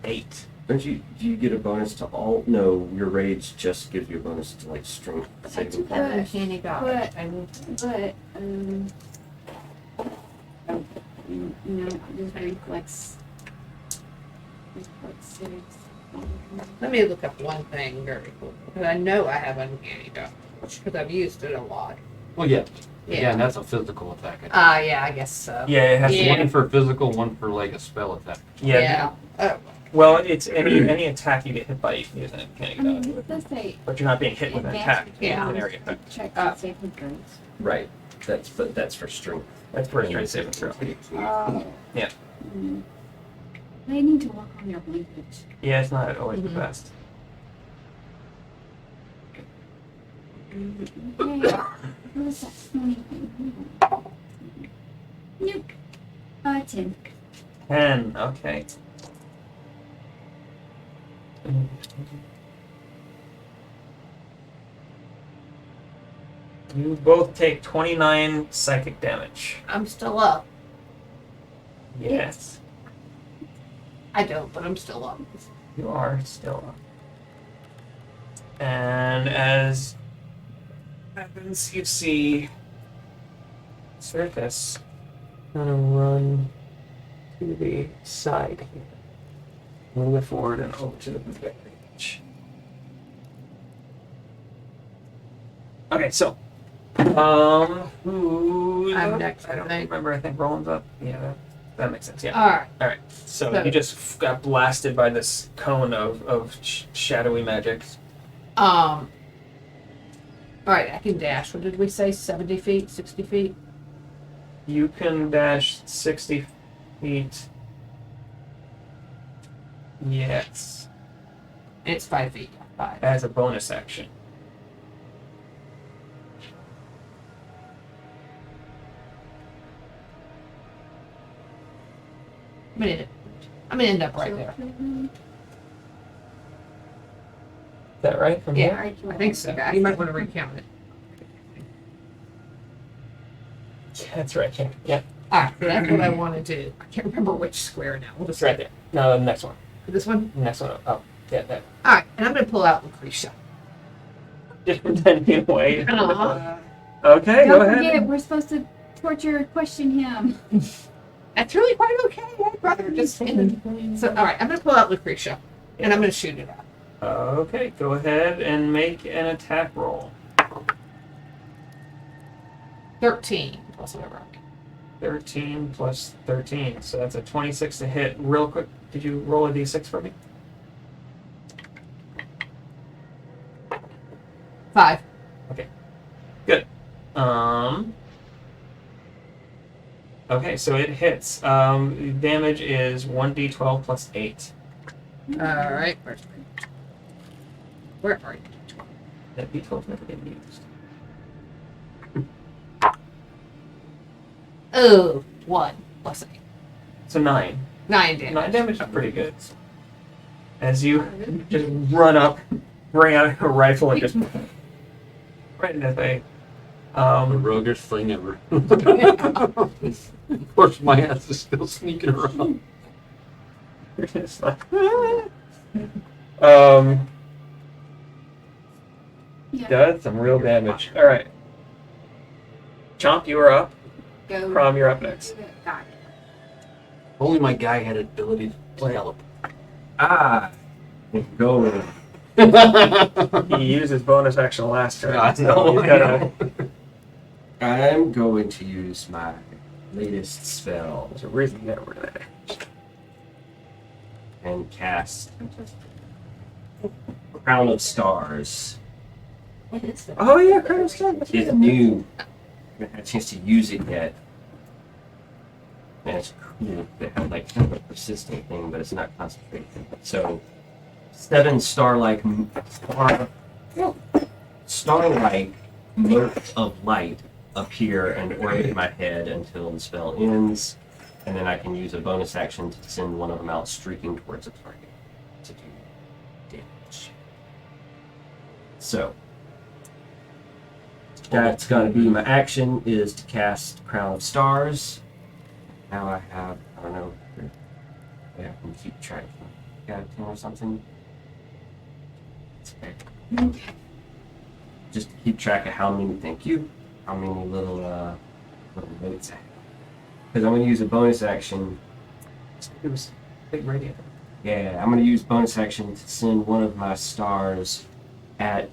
8.
Don't you? Do you get a bonus to all? No, your rage just gives you a bonus to like strength
I
saving.
took
throw.
that.
Uncanny dodge.
But-
I need
But no, just reflex. Reflex saves.
Let me look up one thing very quick. Because I know I have uncanny dodge. Because I've used it a lot.
Well, yeah.
Yeah.
Yeah, and that's a physical attack.
Yeah, I guess so.
Yeah, it has
Yeah.
One for physical, one for like a spell attack.
Yeah.
Oh,
Well, it's any attack you get hit by, you can use an uncanny
I mean,
dodge.
it does say
But you're not being hit with an attack.
advanced
It's
Yeah.
an area effect.
check and saving throws.
Right. That's for strength.
That's for a straight saving throw.
Oh.
Yeah.
Mm. They need to work on their language.
Yeah, it's not always the
Mhm.
best.
Okay. What was that? 20? Nope. 10.
10, okay. You both take 29 psychic damage.
I'm still up.
Yes.
I don't, but I'm still up.
You are still up. And as happens, you see Circus gonna run to the side here. A little bit forward and over to the page. Okay, so who's
I'm
up?
next,
I
I
don't
think.
remember. I think Roland's up. Yeah, that makes sense. Yeah.
Alright.
All right. So
So-
you just got blasted by this cone of shadowy magic.
Alright, I can dash. What did we say? 70 feet? 60 feet?
You can dash 60 feet. Yes,
And it's 5 feet. 5.
as a bonus action.
I'm gonna end up right there.
Is that right? From
Yeah,
here?
I think so. You might want to recount it.
That's right. Yeah.
Alright, so that's what I want to do. I can't remember which square now. We'll just
It's right there. No, the next one.
This one?
The next one. Oh, yeah, that.
Alright, and I'm gonna pull out Lucretia.
Just pretending away.
Uh-huh.
Okay, go
Don't
ahead.
forget, we're supposed to torture question him.
That's really quite okay. I'd rather just So alright, I'm gonna pull out Lucretia. And I'm gonna shoot it out.
Okay, go ahead and make an attack roll.
13 plus whatever.
13 plus 13, so that's a 26 to hit. Real quick, did you roll a d6 for me?
5.
Good. Okay, so it hits. The damage is 1d12 plus 8.
Alright, where are you?
That d12 never get used.
Oh, 1 plus 8.
So 9.
9 damage.
9 damage is pretty good. As you just run up, bring out a rifle, and just right in the face.
The roguest thing ever. Of course, my ass is still sneaking around.
You're just like, does some real damage. All right, Chomp, you are up.
Go.
Prom, you're up next.
Got
Only my guy had ability to teleport.
Ah, go.
He used his bonus action last turn.
I
So
know,
you
I
gotta.
I'm going to use my latest spell
There's a reason that we're there.
and cast Crown of Stars.
What is that?
Oh yeah, Crown of Stars.
It's new. I haven't had a chance to use it yet. And it's cool. They have like kind of a persistent thing, but it's not concentrated. So 7 starlike motes of light appear and orient my head until the spell ends, and then I can use a bonus action to send one of them out streaking towards a target to do damage. So that's going to be my action, is to cast Crown of Stars. Now I have, I don't know, I can keep track. Got a 10 or something. It's okay. Just keep track of how many, thank you, how many little notes I have. Because I'm going to use a bonus action.
It was big radiant.
Yeah, I'm going to use bonus action to send one of my stars at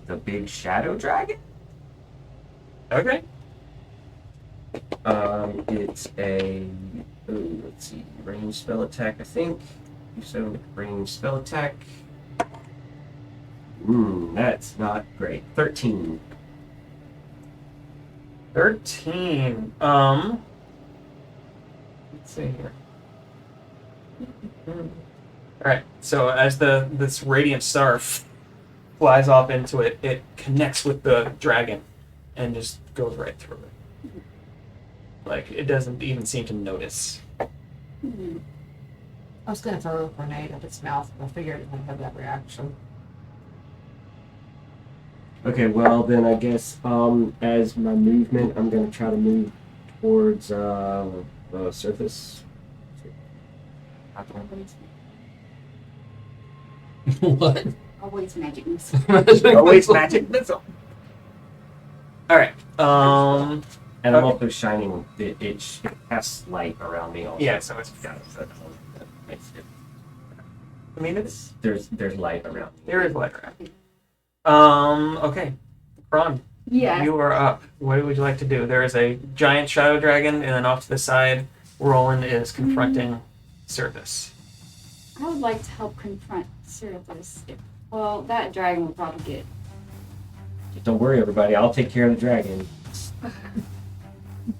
the big shadow dragon.
Okay.
It's a, let's see, ranged spell attack, I think. So, ranged spell attack. That's not great. 13.
13. Let's see here. Alright, so as this radiant star flies off into it, it connects with the dragon and just goes right through it. Like, it doesn't even seem to notice.
I was gonna throw a grenade at its mouth, but I figured it wouldn't have that reaction.
Okay, well then I guess as my movement, I'm gonna try to move towards the surface.
What?
always magic missile.
Always magic missile. Alright,
And I'm also shining. It casts light around me also.
yeah, so it's,
That makes it.
I mean, it's,
There's light around.
there is light around. Okay. Ron,
Yeah.
you are up. What would you like to do? There is a giant shadow dragon, and then off to the side, Roland is confronting Service.
I would like to help confront Cerberus. Well, that dragon will probably get.
Just don't worry, everybody. I'll take care of the dragon.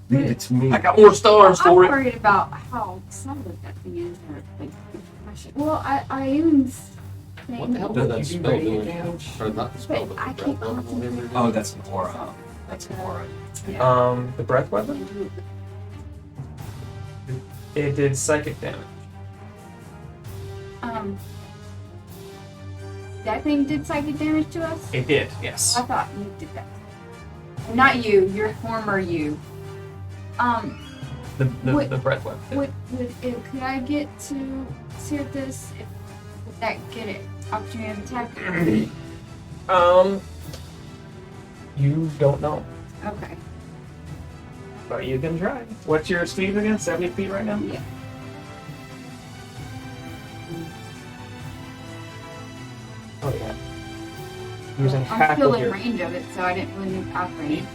Leave it to me.
I got more stars
I'm
for it.
worried about how solid that thing is. Or, like, well, I even think.
What the hell does that spell do? Or not the spell,
But
but
I
the
can't
breath weapon,
concentrate.
whatever.
Oh, that's an aura. That's an aura.
The breath weapon? It did psychic damage.
That thing did psychic damage to us?
It did, yes.
I thought you did that. Not you, your former you.
The breath weapon.
Could I get to sear this if that get it opportunity of attack?
You don't know,
Okay.
but you can try. What's your speed again? 70 feet right now?
Yeah.
Oh yeah. Using
I'm
half
still
of
in
your.
range of it, so I didn't really move out of range.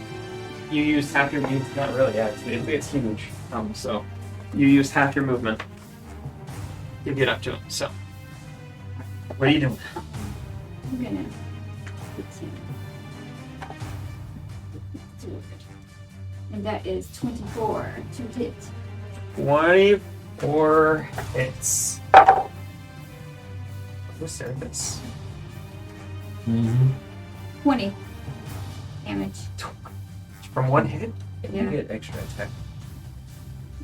You used half your movement. Not really. Yeah, it's huge. So you used half your movement to get up to him. So what are you doing?
I'm gonna hit him. And that is 24 to hit.
24 hits. What's this?
20 damage.
From one hit?
Yeah.
You get extra attack.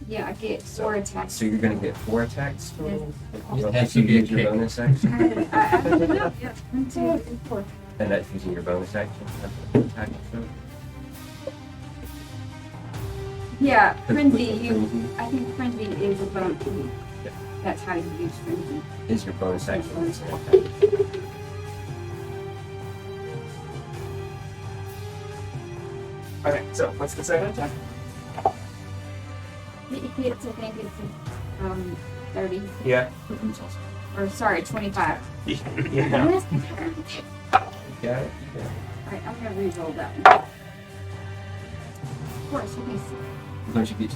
Yeah, I get 4 attacks.
So you're gonna get 4 attacks total?
It has
If
to
you
be a
use your
kick.
bonus action,
I yeah, 1, 2, 3, 4.
and that's using your bonus action. Attack, so.
Yeah, frenzy.
Frenzy
I think frenzy is a bonus.
Yeah.
That's how you use frenzy.
is your bonus action.
Okay, so what's the second attack?
It hits, I think it's 30.
Yeah.
Or sorry, 25.
Yeah.
That's the turn.
Got it?
Alright, I'm gonna re-roll that one. Of course, let me see.
Don't you get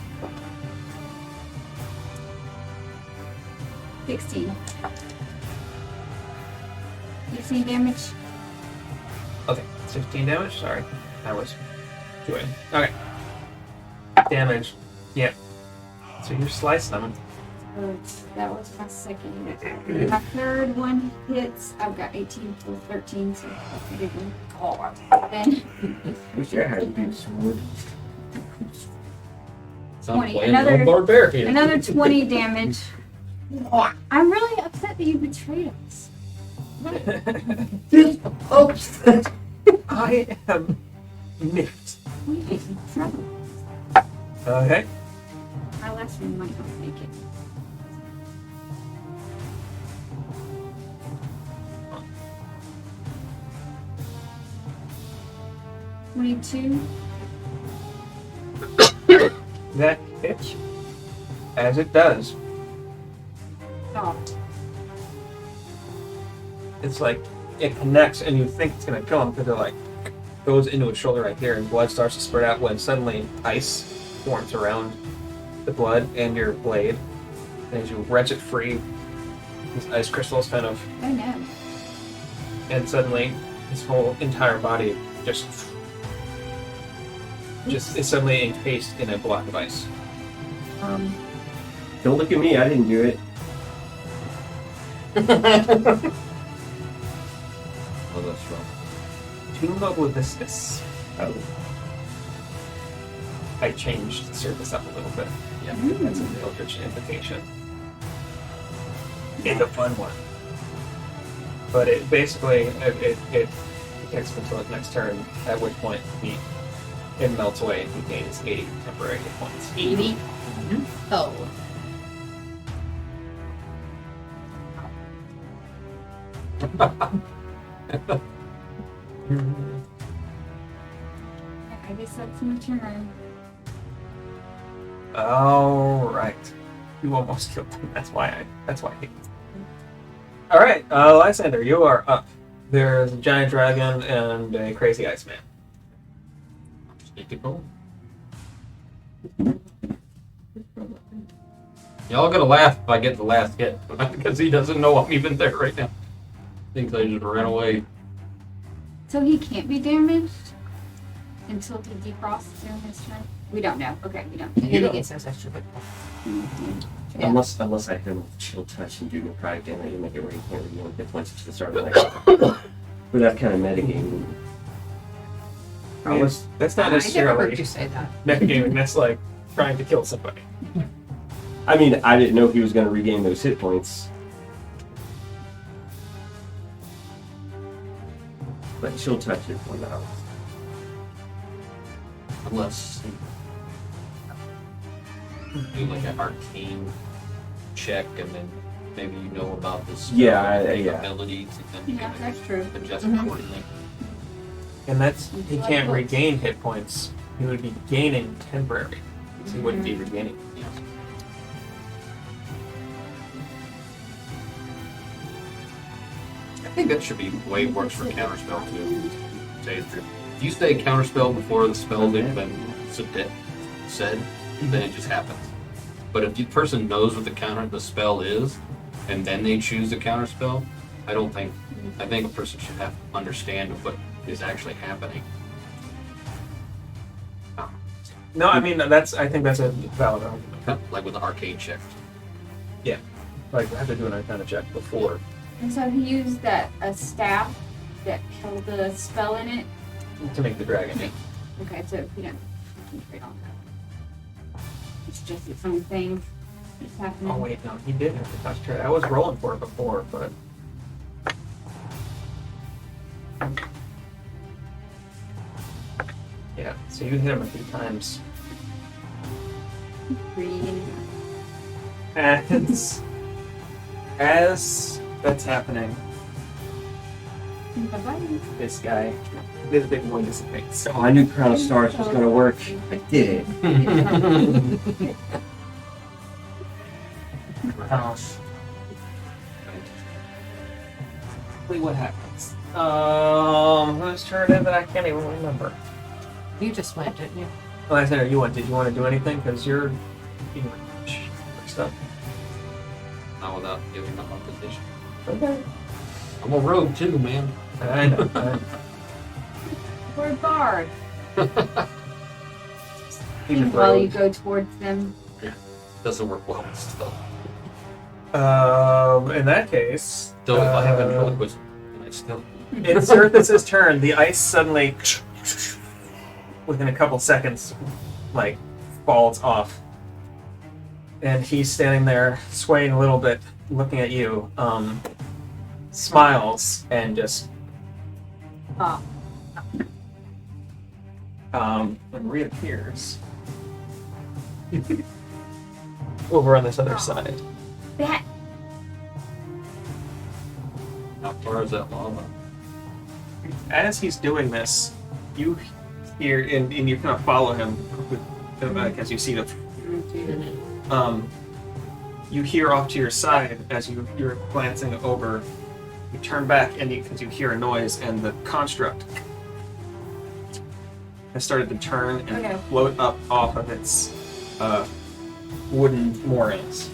16. 16 damage.
Okay, 16 damage. Sorry, I was doing. Okay. Damage. Yep. So you're slicing them.
That was my second attack. My third one hits. I've got 18 for 13, so that's a big one. Then
wish I had a big sword.
Stop
20.
playing
Another-
no barbarian.
another 20 damage. I'm really upset that you betrayed us.
Oops.
I am miffed.
We made trouble.
Okay.
My last one might not make it. $22.
That hits. As it does.
Oh,
It's like it connects and you think it's gonna kill him because it like goes into his shoulder right here and blood starts to spurt out when suddenly ice forms around the blood and your blade. And as you wrench it free, these ice crystals kind of,
I know.
and suddenly his whole entire body just is suddenly encased in a block of ice.
Don't look at me, I didn't do it.
Oh, that's wrong.
Tomb of Leviscus.
Oh.
I changed the surface up a little bit. Yeah, that's an Eldritch invocation. It's a fun one. But it basically it takes until his next turn, at which point it melts away and he gains 80 temporary hit points.
80? Oh.
I guess that's my turn.
Alright. You almost killed him. That's why I Alright, Lysander, you are up. There's a giant dragon and a crazy Iceman.
Sneaky roll. Y'all gonna laugh if I get the last hit because he doesn't know I'm even there right now. Thinks I just ran away.
So he can't be damaged until he defrosts during his turn? We don't know. Okay, we don't.
And he gets those extra big. Yeah.
Unless I can chill touch and do necrotic damage and make it where you can't regain hit points to the start of the next turn. But that kind of metagaming.
That's not
I never
necessarily
heard you say that.
metagaming, that's like trying to kill somebody.
I mean, I didn't know he was going to regain those hit points. But she'll touch it for now.
Unless you do like an arcane check and then maybe you know about this
Yeah.
ability to then you
Yeah,
can
that's true.
adjust
Mhm.
accordingly.
And that's he can't regain hit points. He would be gaining temporary. So he wouldn't be regaining.
Yeah. I think that should be the way it works for counterspell too. Say if you say counterspell before the spell's even been said, then it just happens. But if the person knows what the spell is, and then they choose the counterspell, I think a person should have to understand what is actually happening.
No, I mean I think that's a valid argument.
Like with the arcane check.
Like I have to do an arcana check before
And so he used a staff that held the spell in it.
to make the dragon. Yeah.
Okay, so you don't concentrate on that. It's just its own thing. It's happening.
Oh wait, no, he did have to touch trade. I was rolling for it before, but yeah. So you hit him a few times,
Breathe.
and as that's happening,
Bye-bye.
this guy, this big boy dissipates.
Oh, I knew Crown of Stars was going to work. I did it.
Wait, what happens? Whose turn is it? I can't even remember.
You just went, didn't you?
Oh, I said, did you want to do anything? Because you're stuff.
Not without giving up my position.
Okay.
I'm a rogue too, man.
I know.
We're barred.
Even
While you
rogue.
go towards them.
Doesn't work well with stuff.
In that case,
Still, if I have ventriloquism, and I still.
it's Cirthus's turn. The ice suddenly, within a couple seconds, like falls off, and he's standing there, swaying a little bit, looking at you. Smiles and just
Oh.
and reappears over on this other side.
That.
How far is that lava?
As he's doing this, you hear and you kind of follow him as you see the you hear off to your side as you're glancing over. You turn back and because you hear a noise and the construct has started to turn and
Okay.
float up off of its wooden moorings.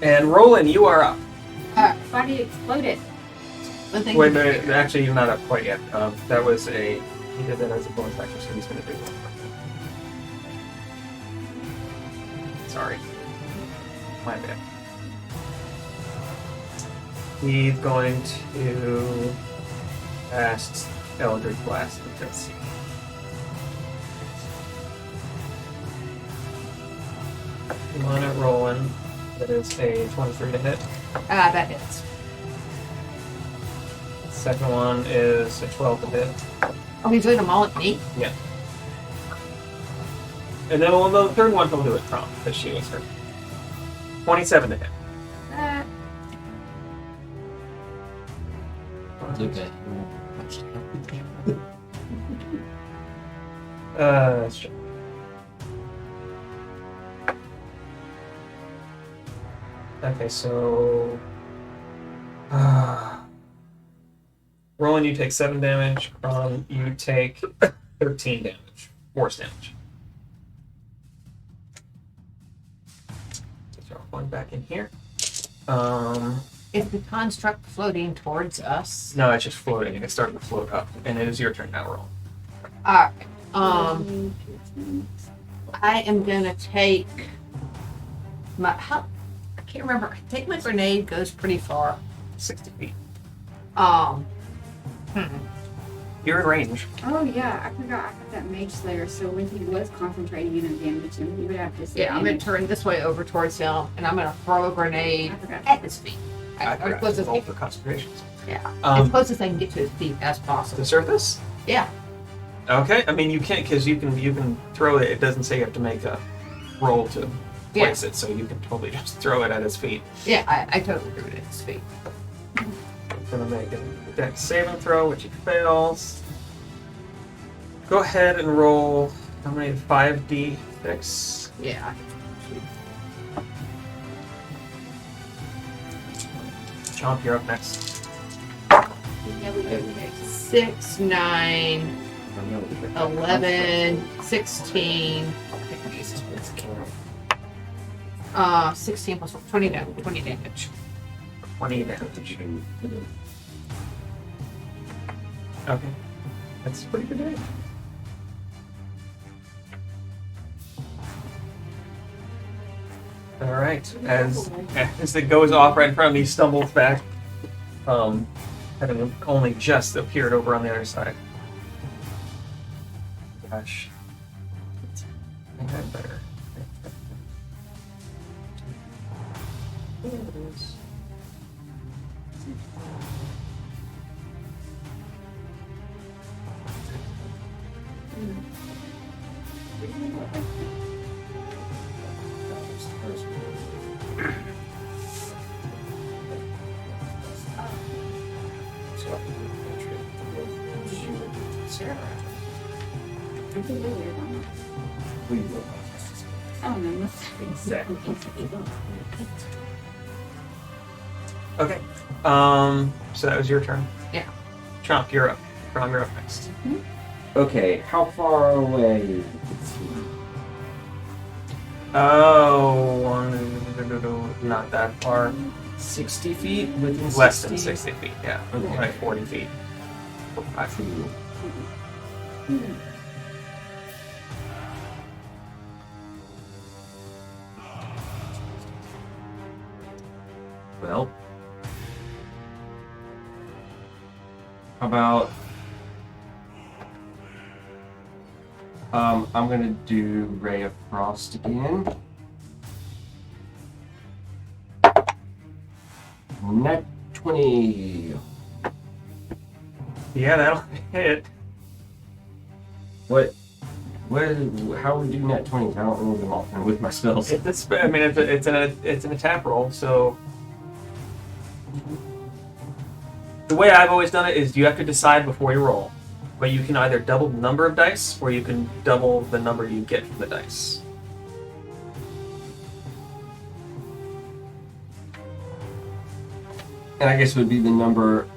And Roland, you are up.
Body exploded.
One thing
Wait, no, actually, you're not up quite yet. That was he did that as a bonus action, so he's going to do one. Sorry. My bad. He's going to cast Eldritch Blast because come on it, Roland. That is a 23 to hit.
that hits.
Second one is a 12 to hit.
Oh, he's doing them all at me?
And then the third one he'll do it prompt because she was her. 27 to hit.
It's okay.
That's true. Okay, so Roland, you take 7 damage. Kron, you take 13 damage. Force damage. So going back in here.
Is the construct floating towards us?
No, it's just floating. It's starting to float up, and it is your turn now, Roland.
Alright. I am gonna take my I can't remember. I think my grenade goes pretty far.
60 feet.
Hmm.
You're in range.
Oh yeah, I forgot I got that mage slayer. So when he was concentrating on damaging, he would have to.
Yeah, I'm gonna turn this way over towards him, and I'm gonna throw a grenade
I forgot.
at his feet.
I
As
forgot
close
to
as
roll for concentration.
Yeah, as
Um,
close as I can get to his feet as possible.
to surface?
Yeah.
Okay. I mean, you can't because you can throw it. It doesn't say you have to make a roll to place it, so you can totally just throw it at his feet.
Yeah, I totally threw it at his feet.
Gonna make a dex saving throw, which he fails. Go ahead and roll. How many? 5d6.
Yeah.
Chomp, you're up next.
Yeah, we did.
6, 9, 11, 16. 16 plus 20 damage. 20 damage.
20 damage. Okay. That's pretty good damage. Alright. As it goes off right in front of me, he stumbles back. Having only just appeared over on the other side. Gosh. I think I'd better. There it is.
I don't know.
Exactly.
Okay. So that was your turn.
Yeah.
Chomp, you're up. Crom, you're up next.
Okay, how far away is he?
Oh, not that far.
60 feet? Within
Less than 60 feet, yeah.
Okay.
Like 40 feet. 45 feet.
Well, how about I'm gonna do Ray of Frost again. Net 20.
Yeah, that'll hit.
What? How would we do net 20s? I don't know them often with my spells.
It's an attack roll, so the way I've always done it is you have to decide before you roll. But you can either double the number of dice or you can double the number you get from the dice.
And I guess it would be the number,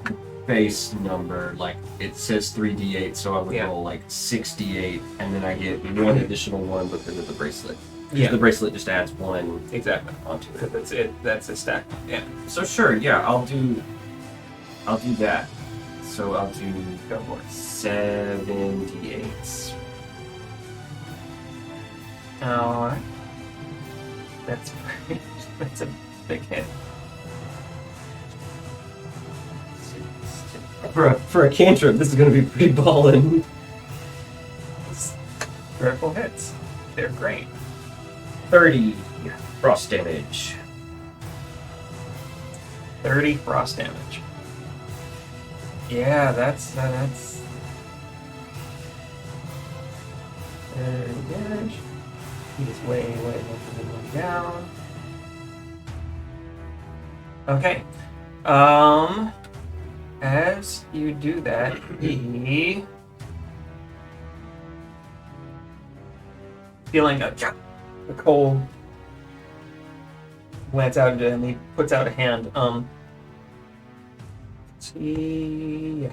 base number, like it says 3d8, so I would
Yeah.
roll like 68, and then I get one additional one because of the bracelet. 'Cause
Yeah.
The bracelet just adds one
Exactly.
onto it.
Because that's a stack. Yeah.
So sure, yeah, I'll do that. So I'll do
Go for it.
7d8s.
Alright. That's that's a big hit.
For a cantrip, this is gonna be pretty ballin'.
Critical hits. They're great.
30 frost damage.
30 frost damage. Yeah, that's 30 damage. He's way down. Okay. As you do that, he feeling a cold glance out into him, he puts out a hand.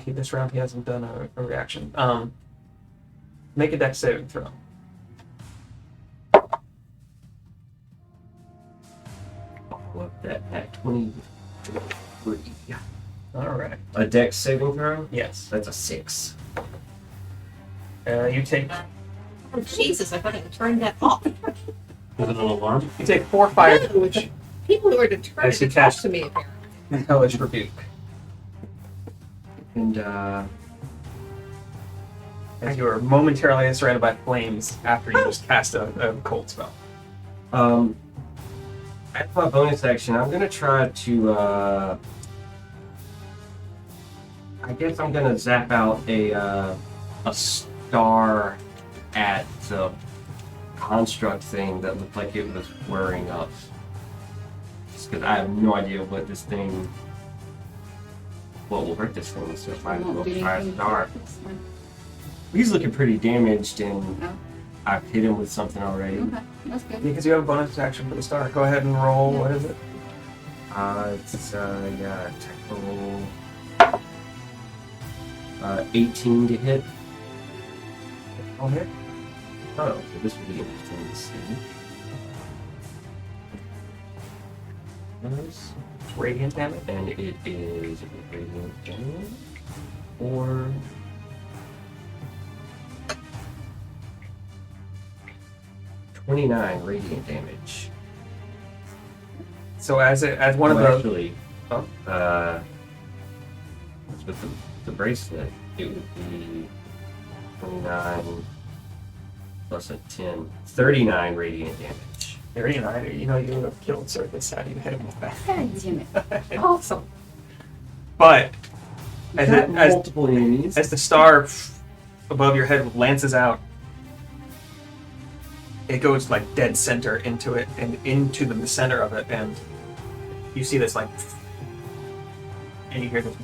This round he hasn't done a reaction. Make a dex saving throw.
What that at 23.
Alright.
A dex saving throw?
Yes.
That's a 6.
You take
Oh, Jesus, I thought I turned that off.
Is it an alarm?
4 fire damage.
People who are determined
As he
to talk
casts-
to me, apparently.
and hellish rebuke.
And
as you are momentarily surrounded by flames after you just cast a cold spell.
As my bonus action, I'm gonna try to. I guess I'm gonna zap out a star at the construct thing that looked like it was whirring up. Just because I have no idea what will hurt this thing. So if I go try a star, he's looking pretty damaged, and I've hit him with something already.
Okay, that's good.
Because you have a bonus action for the star. Go ahead and roll.
Yeah.
What is it?
It's technical 18 to hit.
I'll hit.
Oh, so this would be interesting to see. Nice.
It's radiant damage.
And it is radiant damage or 29 radiant damage.
So as one of
Well,
the
actually,
Oh.
with the bracelet, it would be 29 plus a 10, 39 radiant damage.
39, you would have killed Circus had you hit him with that.
God damn it.
Awesome.
But
Got multiple enemies.
as the star above your head lances out, it goes like dead center into it and into the center of it, and you see this like, and you hear this,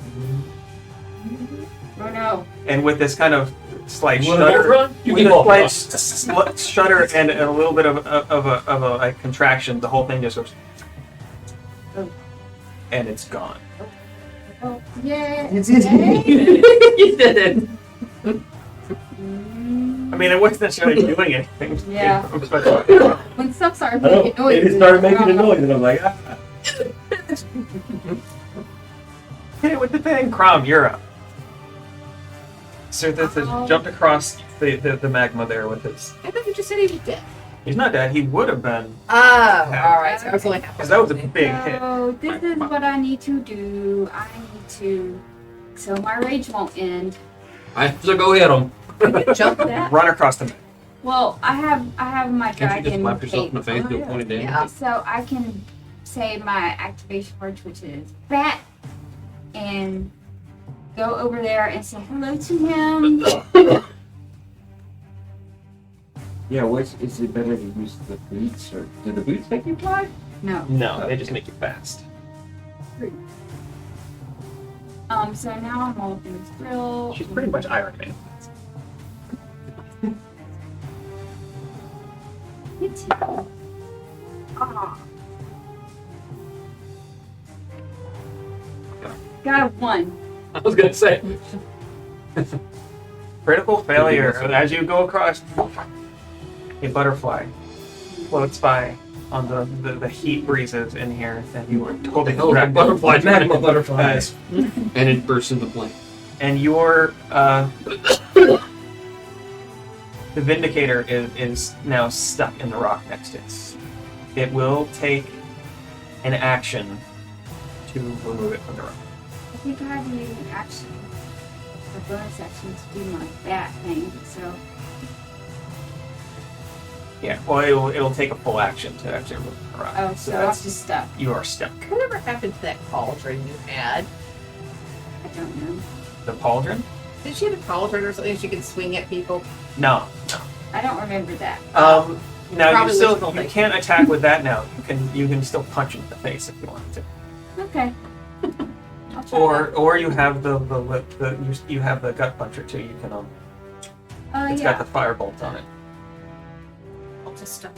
Oh no.
and with this kind of slight
You wanna both
shudder,
run? You
with
can
a
both
slight
run.
shudder and a little bit of a like, contraction, the whole thing just goes, and it's gone.
Oh, yeah.
You did it.
I mean, it wasn't necessarily doing anything.
Yeah.
But
When stuff starts
I know,
making noises.
it started making a noise, and I'm like, ah.
hit it with the thing. Crom, you're up. So this has jumped across the magma there with his.
I thought you just said he was dead.
He's not dead. He would have been,
Oh, all right. So I was only half.
because that was a big hit.
So this is what I need to do. I need to. So my rage won't end.
So go hit him.
Jump that.
Run across the.
Well, I have my
Can't you just
dragon
slap yourself in the face,
Oh,
do a
yeah.
point of damage?
Yeah.
So I can say my activation word, which is bat, and go over there and say hello to him.
Yeah, is it better to use the boots, or do the boots make you fly?
No.
No, they just make you fast.
So now I'm all through thrill.
She's pretty much Iron Man.
Hit you. Ah. Got a 1.
I was gonna say.
Critical failure. As you go across, a butterfly floats by on the heat breezes in here, and you are totally
Oh,
distracted.
butterfly,
Magma butterfly.
And it bursts into flame.
And your the Vindicator is now stuck in the rock next to it. It will take an action to remove it from the rock.
I think I have to use an action, a bonus action to do my bat thing. So
Yeah, well, it'll take a full action to actually remove the rock.
oh, so I'm
that's
just stuck.
you are stuck.
Whatever happened to that cauldron you had?
I don't know.
The pauldron?
Did she have a cauldron or something she could swing at people?
No.
I don't remember that.
Now
Probably
you
wishful
you
thinking.
can't attack with that now. You can still punch it in the face if you want to.
Okay. I'll try
Or you have you have the gut puncher too. You can
that.
it's got the firebolt on it.
I'll just stop.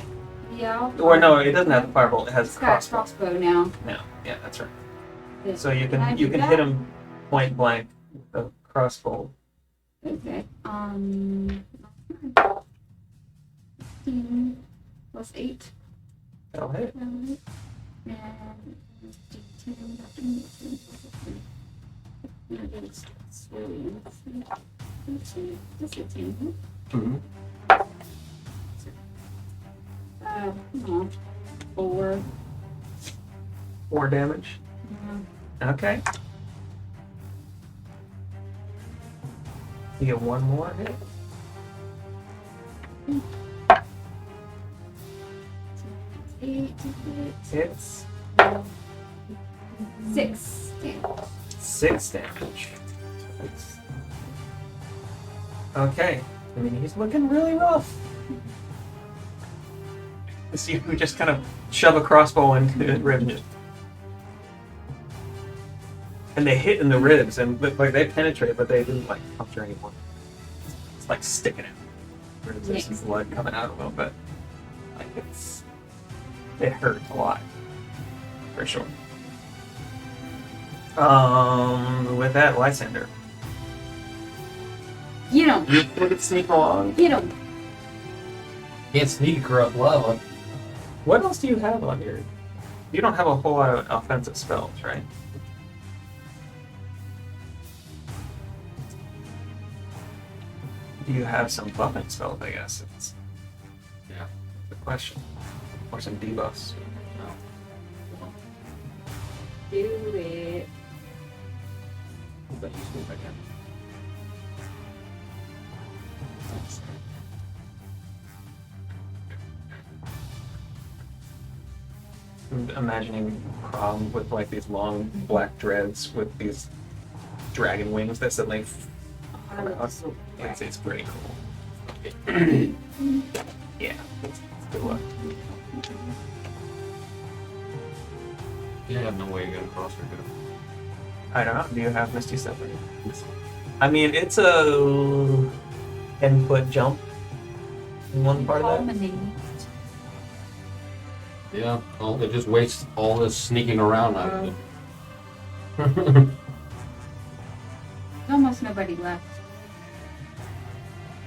Yeah.
Or no, it doesn't have the firebolt. It has
It's
the
got a
crossbow.
crossbow now.
No, yeah, that's right.
Yeah.
So you
Can I
can
do
hit
that?
him point blank with the crossbow.
Okay. 15 plus 8.
That'll hit.
And just a 10.
Mhm.
No. 4.
4 damage. Okay. You get 1 more hit.
8,
It's
6 damage.
6 damage. Okay. I mean, he's looking really rough. So you just kind of shove a crossbow into the ribs. And they hit in the ribs, and like they penetrate, but they didn't like puncture anyone. It's like sticking out. There's some blood coming out a little bit. Like it hurts a lot, for sure. With that, Lysander,
You don't.
you could sneak along.
You don't.
Can't sneak across lava.
What else do you have on your? You don't have a whole lot of offensive spells, right? Do you have some buffing spells? I guess it's
Yeah.
the question, or some debuffs.
Do it.
But you sneak back in.
I'm imagining Crom with like these long black dreads with these dragon wings that suddenly. It's pretty cool. Yeah, it's good luck.
You have no way you're gonna cross or go.
I don't know. Do you have Misty Step? I mean, it's a 10-foot jump in one part of that.
Culminating.
Yeah, well, it just wastes all this sneaking around out of it.
There's almost nobody left.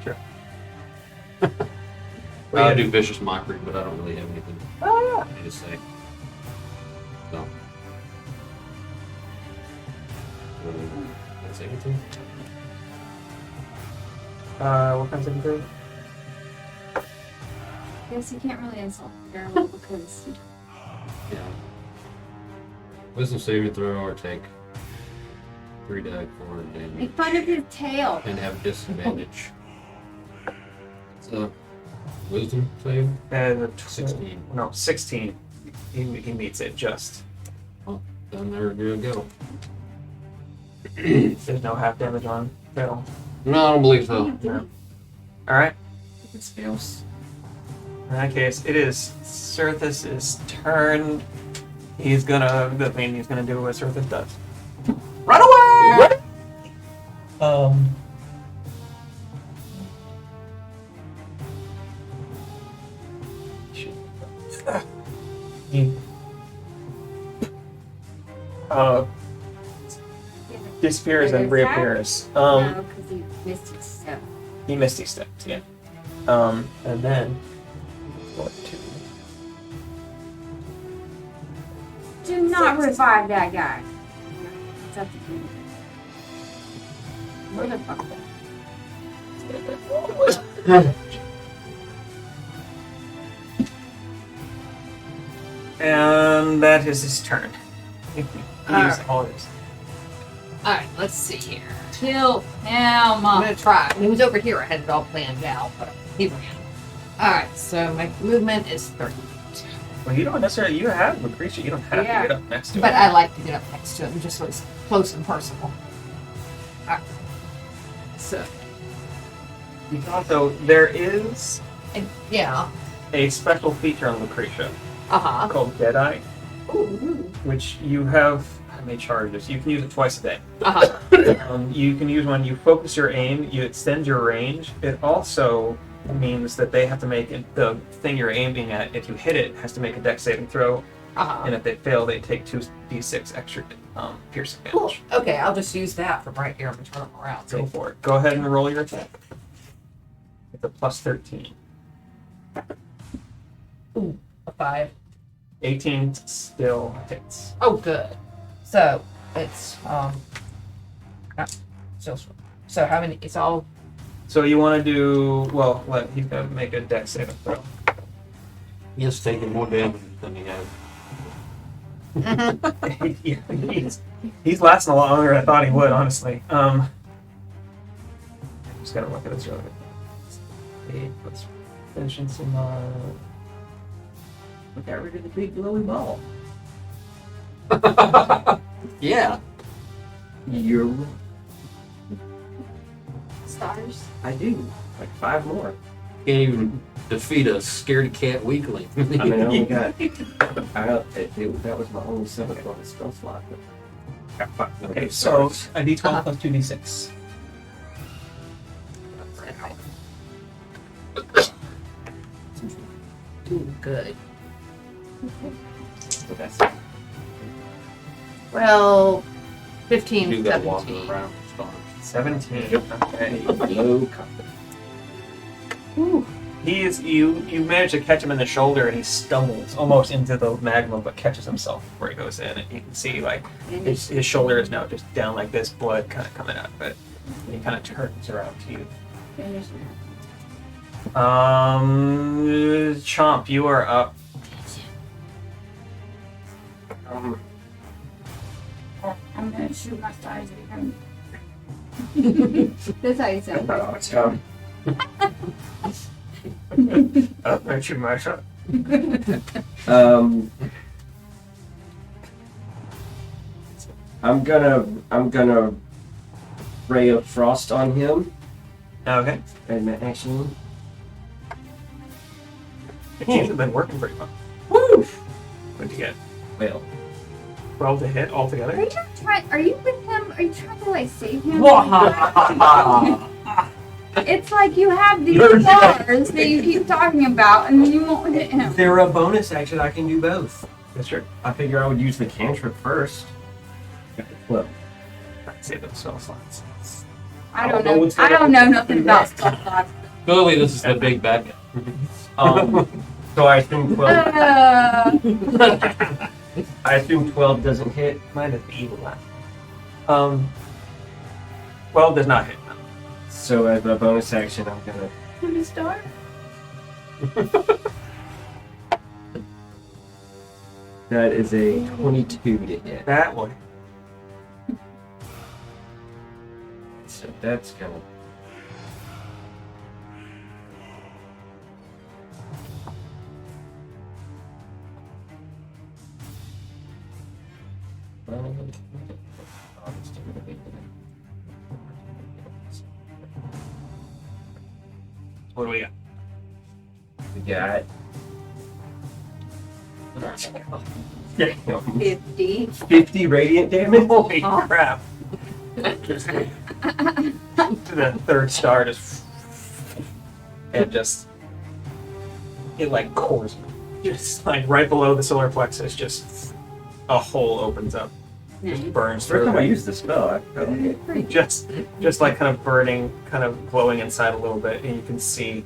Sure.
I do vicious mockery, but I don't really have anything
Ah!
to say. So. Can I say anything?
What kinds of do?
Guess you can't really insult the girl because
Yeah. Wisdom saving throw or take 3 die 4 damage
make fun of his tail.
and have disadvantage. So, wisdom save?
And
16.
No, 16. He meets it just.
Then there you go.
There's no half damage on fail.
No, I don't believe so.
No. Alright.
It fails.
In that case, it is Cirthus' turn. He's gonna do what Cirthus does. Run away! He disappears and reappears.
No, because he missed his step.
He Misty stepped, yeah. And then what to
Do not revive that guy. It's up to you. Motherfucker.
And that is his turn. He used all his.
Alright, let's see here.
Kill him.
I'm gonna try. He was over here. I had it all planned out, but he ran. Alright, so my movement is 30.
Well, you don't necessarily. You have Lucretia. You don't have
Yeah.
to get up next to
But
it.
I like to get up next to him just so it's close and personal. Alright. So,
So there is
and, yeah.
a special feature on Lucretia
Uh-huh.
called Deadeye,
Ooh.
which you have. How many charges? You can use it twice a day.
Uh-huh.
You can use when you focus your aim. You extend your range. It also means that they have to make it, the thing you're aiming at. If you hit it, has to make a dex saving throw,
Uh-huh.
and if they fail, they take 2d6 extra piercing
Cool.
damage.
Okay, I'll just use that from right here. I'm gonna turn him around.
Go for it. Go ahead and roll your attack. With a plus 13.
Ooh, a 5.
18 still hits.
Oh, good. So it's so how many? It's all.
So you want to do well? He's gonna make a dex saving throw.
He has taken more damage than he has.
he's lasting a lot longer than I thought he would, honestly. I'm just gotta look at this really quick. 8 plus Finishing some. We got rid of the big glowy ball.
Yeah.
You're.
Stars.
I do. Like 5 more.
Can't even defeat a scaredy cat weakling.
I mean, I only got. That was my only 7th on the spell slot. But got 5.
Okay, so a d12 plus 2d6.
Ooh, good.
So that's
Well, 15,
Do that walking
17.
around.
17. Okay.
low confidence.
Whew. You manage to catch him in the shoulder, and he stumbles almost into the magma, but catches himself before he goes in. And you can see like his shoulder is now just down like this, blood kind of coming out of it. And he kind of turns around to you.
Finish.
Chomp, you are up.
I'm gonna shoot my stars at him. That's how you sound.
Oh, it's gone.
Don't shoot my shot.
I'm gonna ray of frost on him.
Okay.
And actually,
It seems to have been working pretty well.
woo!
What'd you get?
Well,
12 to hit altogether?
Are you with him? Are you trying to like save him? It's like you have these stars that you keep talking about, and then you won't hit him.
they're a bonus action. I can do both.
That's true.
I figure I would use the cantrip first. Well,
I'd say those spell slots.
I don't know. I don't know nothing about stuff.
Clearly, this is the big bad guy.
So I assume 12. I assume 12 doesn't hit.
Mine is the evil laugh. 12 does not hit.
So as a bonus action, I'm gonna.
Put a star.
That is a 22 to hit.
That one.
So that's gonna.
What do we got?
We got.
Yeah.
50.
50 radiant damage.
Holy crap. The third star just. And just. It like cores. Just like right below the solar plexus, just. A hole opens up. Just burns
First time I
through.
used the spell, I felt it.
Just like kind of burning, kind of glowing inside a little bit, and you can see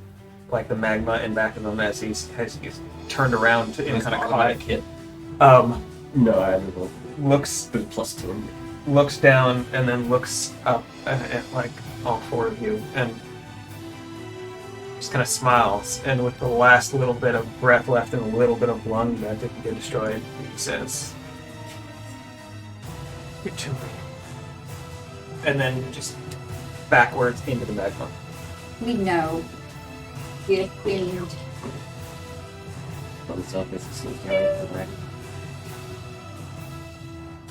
like the magma in back of him as he's turned around to and kind of caught it.
Kid.
No, I don't know.
Looks
But plus 10.
looks down and then looks up at like all 4 of you and just kind of smiles, and with the last little bit of breath left and a little bit of lung that didn't get destroyed, he says, "You're too late." And then just backwards into the magma.
We know. Get cleaned.
Thumbs up as it seems right.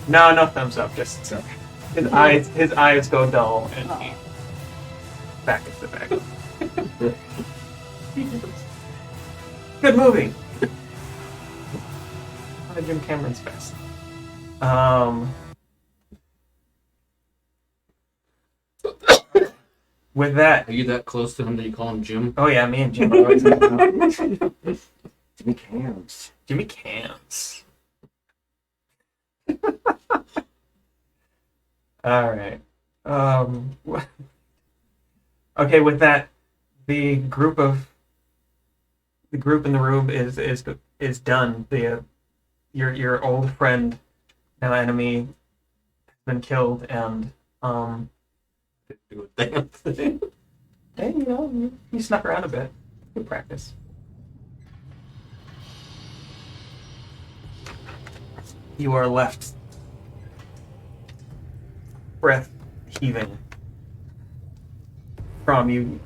No thumbs up, just his eyes go dull and he back into the magma. Good movie. One of Jim Cameron's best. With that,
Are you that close to him that you call him Jim?
oh yeah, me and Jim are always
Jimmy Cams.
Jimmy Cams. All right. Okay, with that, the group in the room is done. Your old friend, now enemy, has been killed, and
Do a damn thing.
hey, you know, you snuck around a bit. Good practice. You are left, breath heaving. From you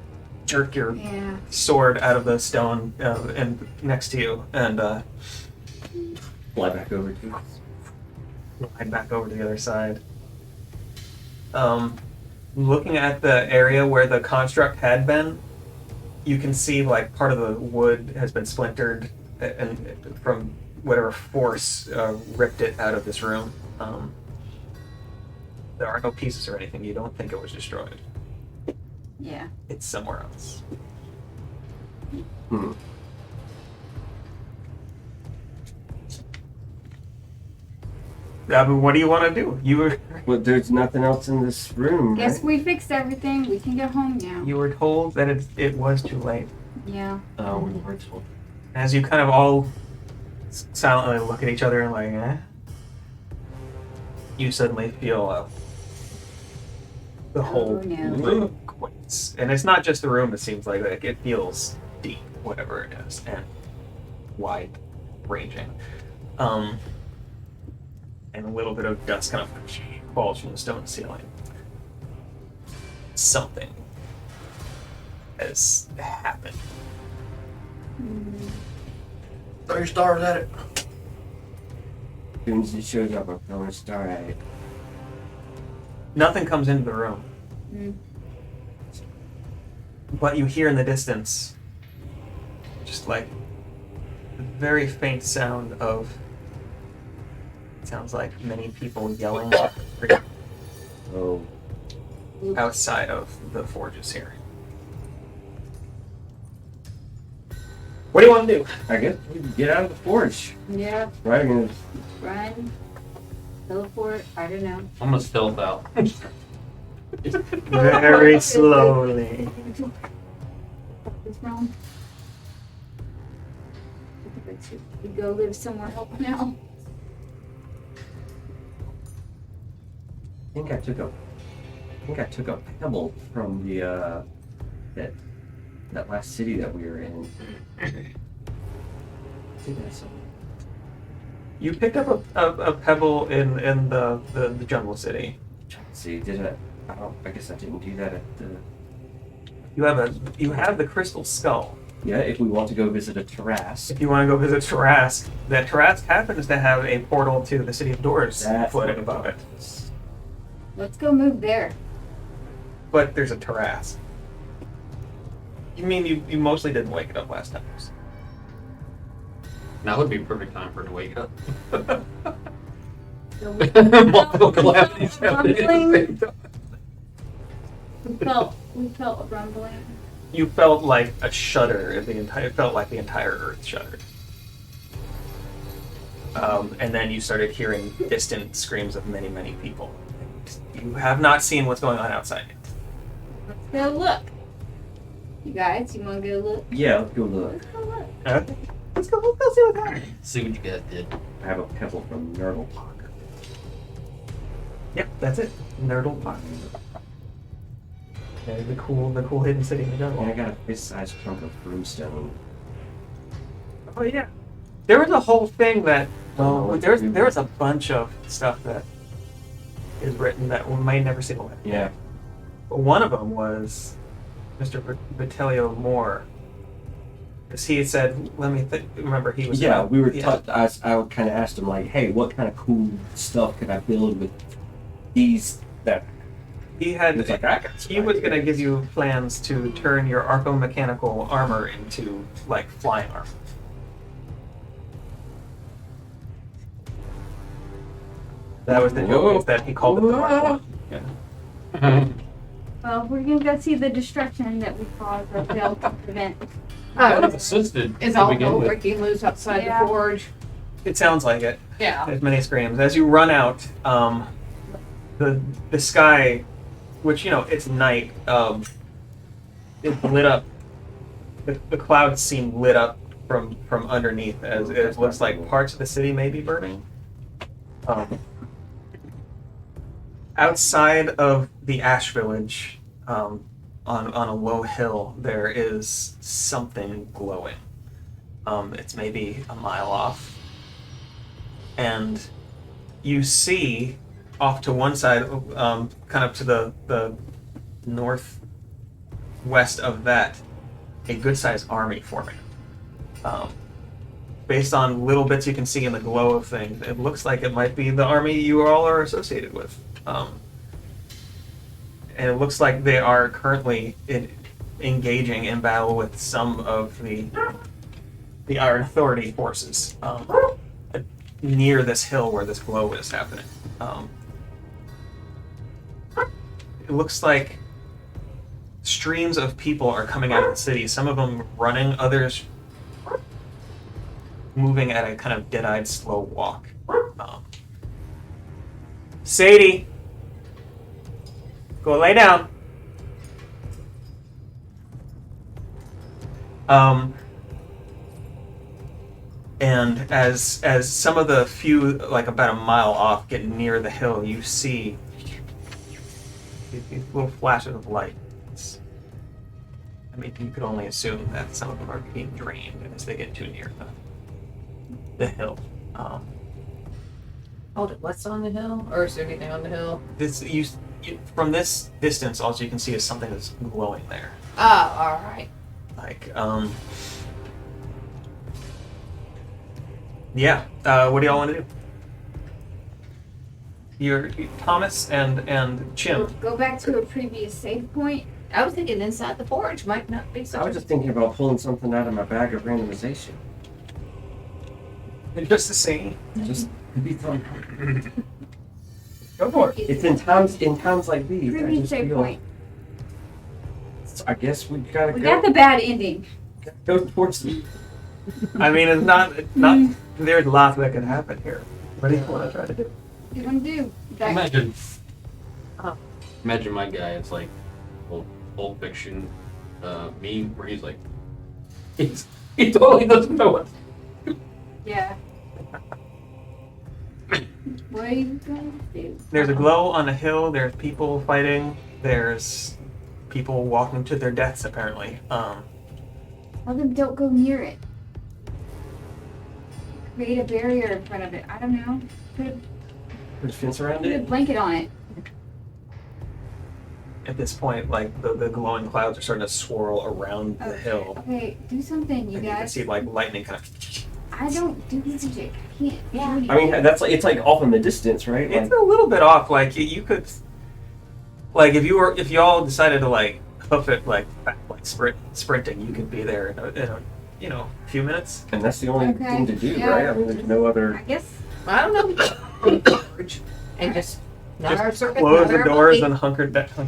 jerk your
Yeah.
sword out of the stone and next to you, and
Fly back over to us.
glide back over to the other side. Looking at the area where the construct had been, you can see like part of the wood has been splintered, and from whatever force ripped it out of this room. There are no pieces or anything. You don't think it was destroyed.
Yeah.
It's somewhere else.
Hmm.
What do you want to do?
But there's nothing else in this room,
Guess
right?
we fixed everything. We can get home now.
You were told that it was too late.
Yeah.
Oh, we were told.
As you kind of all silently look at each other and like, you suddenly feel the whole
Oh, no.
room quakes. And it's not just the room, it seems like it feels deep, whatever it is, and wide ranging. And a little bit of dust kind of falls from the stone ceiling. Something has happened.
Throw your stars at it.
As soon as it shows up, I'm throwing a star at it.
Nothing comes into the room. But you hear in the distance just like a very faint sound of, it sounds like many people yelling
Oh.
outside of the forges here. What do you want to do?
I guess we can get out of the forge.
Yeah.
Right? I mean,
Run. Teleport. I don't know.
I'm gonna stealth out.
Very slowly.
What's wrong? We go live somewhere else now.
I think I took a pebble from the that last city that we were in.
You picked up a pebble in the jungle city.
Let's see, I guess I didn't do that at the.
You have the crystal skull.
Yeah, if we want to go visit a terrace.
If you want to go visit Tarask, that Tarask happens to have a portal to the City of Doors
That's
floating
what
above it.
Let's go move there.
But there's a Tarask. You mean you mostly didn't wake it up last time?
Now would be a perfect time for it to wake up.
So we
Multiple calamities
rumbling. We felt a rumbling.
You felt like a shudder. It felt like the entire earth shuddered. And then you started hearing distant screams of many, many people. You have not seen what's going on outside yet.
Let's go look. You guys, you want to go look?
Yeah, let's go look.
Let's go look.
Okay. Let's go see what's happening.
See what you guys did.
I have a pebble from Nerdle Park.
Yep, that's it. Nerdle Park. Yeah, the cool hidden city in the jungle.
And I got a fist-sized chunk of brimstone.
Oh yeah. There was a whole thing that
Oh,
there was a bunch of stuff that is written that we may never see the light.
Yeah.
But one of them was Mr. Vitelio Moore. Because he had said, remember he was...
Yeah, we were.
Yeah.
I kind of asked him like, "Hey, what kind of cool stuff could I build with these?" That
He had...
it's like I got
He was going to give you plans to turn your arco-mechanical armor into, like, flying armor. That was the joke, is that he called it the Mark One. Yeah.
Well, we're gonna go see the destruction that we caused or failed to prevent.
That was
Oh,
assisted
it's
to
all
begin with.
breaking loose outside
Yeah.
the forge.
It sounds like it.
Yeah.
There's many screams. As you run out, the sky, which, you know, it's night, is lit up. The clouds seem lit up from underneath, as it looks like parts of the city may be burning. Outside of the Ash Village, on a low hill, there is something glowing. It's maybe a mile off. And you see off to one side, kind of to the west of that, a good-sized army forming. Based on little bits you can see in the glow of things, it looks like it might be the army you all are associated with. And it looks like they are currently engaging in battle with some of the Iron Authority forces near this hill where this glow is happening. It looks like streams of people are coming out of the city, some of them running, others moving at a kind of dead-eyed slow walk. Sadie! Go lay down. And as some of the few, like about a mile off, get near the hill, you see these little flashes of light. I mean, you could only assume that some of them are being drained as they get too near the hill.
Hold it. What's on the hill? Or is there anything on the hill?
From this distance, all you can see is something that's glowing there.
Oh, all right.
Like, yeah. What do y'all want to do? You're Thomas and Chim.
Go back to a previous save point.
I was thinking inside the forge might not be so.
I was just thinking about pulling something out of my bag of randomization.
Just the same.
Just to be fun.
Go for it.
It's in times like these. I
Previous
just
save
feel.
point.
I guess we gotta
We
go.
got the bad ending.
Go towards the.
I mean, it's not. There's lots that could happen here. What do you want to try to do?
What do you want to do? That-
Imagine my guy. It's like old fiction meme where he's like, he totally doesn't know what.
Yeah. What are you going to do?
There's a glow on a hill. There's people fighting. There's people walking to their deaths, apparently.
Tell them don't go near it. Create a barrier in front of it. I don't know.
Put a fence around
Put a
it.
blanket on it.
At this point, like the glowing clouds are starting to swirl around the hill.
Okay, do something, you
And you can
guys.
see like lightning kind of.
I don't do magic. I can't.
Yeah.
do anything.
I mean, it's like off in the distance, right?
It's
Like,
a little bit off. Like you could, like if y'all decided to like hoof it like sprinting, you could be there in a few minutes.
and that's the only
Okay,
thing to do,
yeah.
right? I mean, there's no other.
I guess.
I don't know. Forge and just not our
Just
circuit.
close
not
the
our
doors
monkey.
and hunker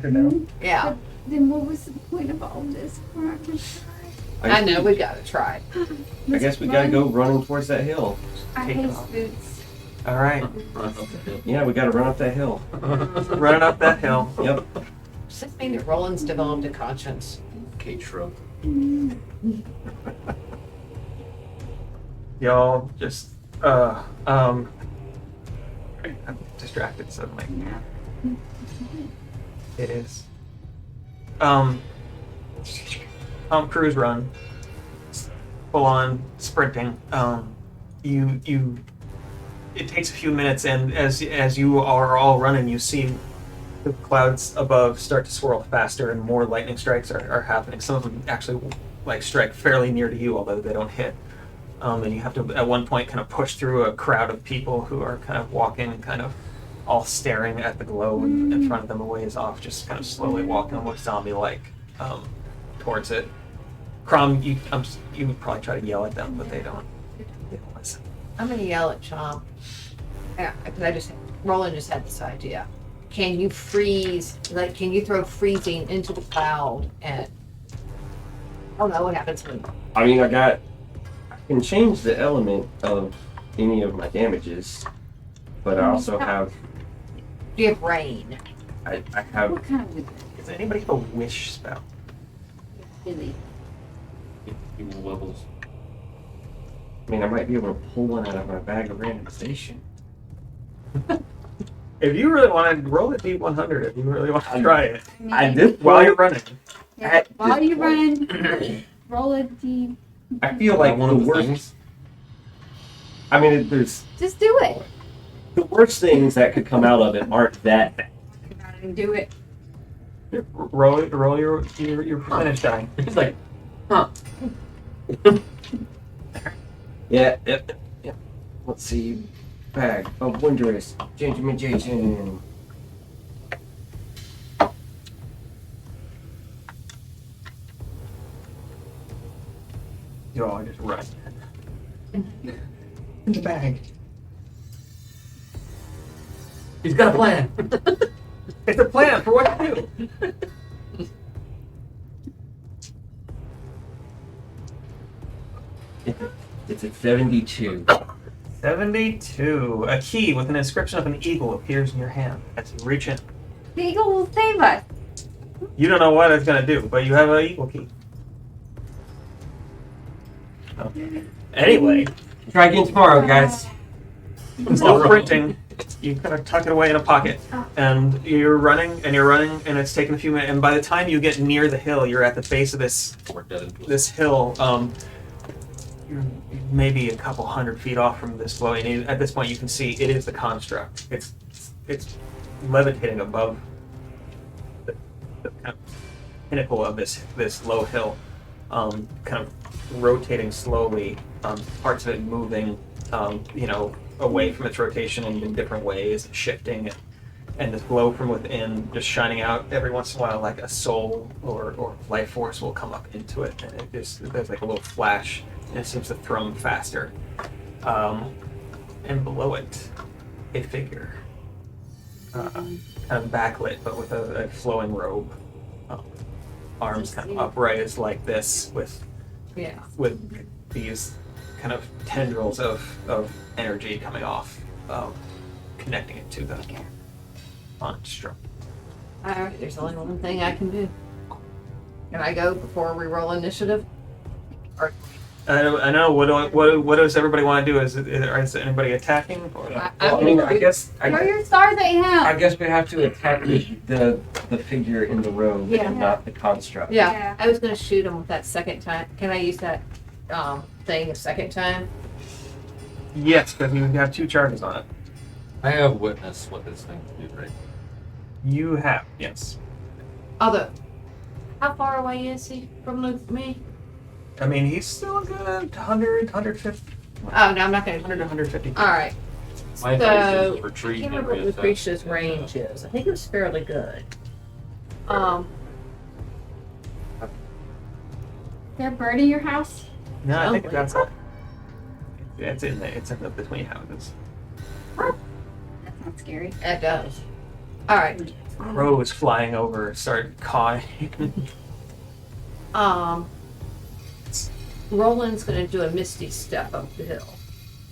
down.
Yeah.
Then what was the point of all this? We're not gonna try.
I know we gotta try.
I guess we gotta go running towards that hill.
I
Take
hate
it off.
boots.
All right,
Run up the hill.
Yeah, we gotta run up that hill.
running up that hill.
Yep.
Does this mean that Roland's developed a conscience?
Kate shrug.
Y'all just I'm distracted suddenly. It is. Tom Cruise run. Full on sprinting. It takes a few minutes, and as you are all running, you see the clouds above start to swirl faster, and more lightning strikes are happening. Some of them actually like strike fairly near to you, although they don't hit. And you have to, at one point, kind of push through a crowd of people who are kind of walking, kind of all staring at the glow in front of them a ways off, just kind of slowly walking almost zombie-like towards it. Crom, you would probably try to yell at them, but they don't listen.
I'm gonna yell at Chomp. Yeah, because Roland just had this idea. Can you freeze? Like, can you throw freezing into the cloud? And I don't know what happens when.
I mean, I can change the element of any of my damages, but I also have,
Do you have rain?
I have,
What kind of
Does anybody have a wish spell?
really?
Even levels.
I mean, I might be able to pull one out of my bag of randomization.
If you really want to roll a D100, if you really want to try it
I did
while you're running.
Yeah, while
this
you run, roll a D.
I feel like
one
the
of the
worst.
things.
I mean, there's
Just do it.
the worst things that could come out of it aren't that bad.
And do it.
Roll your percentage die.
He's like, huh.
Yeah, yep. Let's see. Bag of wondrous gentrification.
You all just run. In the bag.
He's got a plan.
It's a plan for what to do.
It's at 72.
72. A key with an inscription of an eagle appears in your hand as you reach in.
The eagle will save us.
You don't know what it's going to do, but you have an eagle key. Oh. Anyway,
Try again tomorrow, guys.
still sprinting. You kind of tuck it away in a pocket, and you're running, and it's taking a few minutes. And by the time you get near the hill, you're at the base of
We're dead into it.
this hill. You're maybe a couple 100 feet off from this flow, and at this point, you can see it is the construct. It's levitating above the kind of pinnacle of this low hill, kind of rotating slowly. Parts of it moving, away from its rotation in different ways, shifting, and this glow from within just shining out every once in a while, like a soul or life force will come up into it, and there's like a little flash, and it seems to thrum faster. And below it, a figure, kind of backlit, but with a flowing robe, arms kind of upraised like this, with these kind of tendrils of energy coming off, connecting it to the construct.
Alright, there's only one thing I can do. Can I go before we roll initiative? Or
I know. What does everybody want to do? Is anybody attacking? Or?
I guess
Throw your stars at him.
I guess we have to attack the figure in the robe and not the construct.
yeah, I was gonna shoot him with that second time. Can I use that thing a second time?
Yes, because you have 2 charges on it.
I have witnessed what this thing can do, right?
You have, yes.
Although, how far away is he from me?
I mean, he's still a good 100, 150.
Oh, no, I'm not gonna.
100 to 150.
Alright.
My advice
So,
is
I
retreat
can't
and
remember what
reassess.
Lucretia's range is. I think it was fairly good.
There a bird in your house?
No, I think
Oh,
that's it. It's in there. It's in the between houses.
That's not scary.
It does. Alright.
Crows flying over start cawing.
Roland's gonna do a misty step up the hill.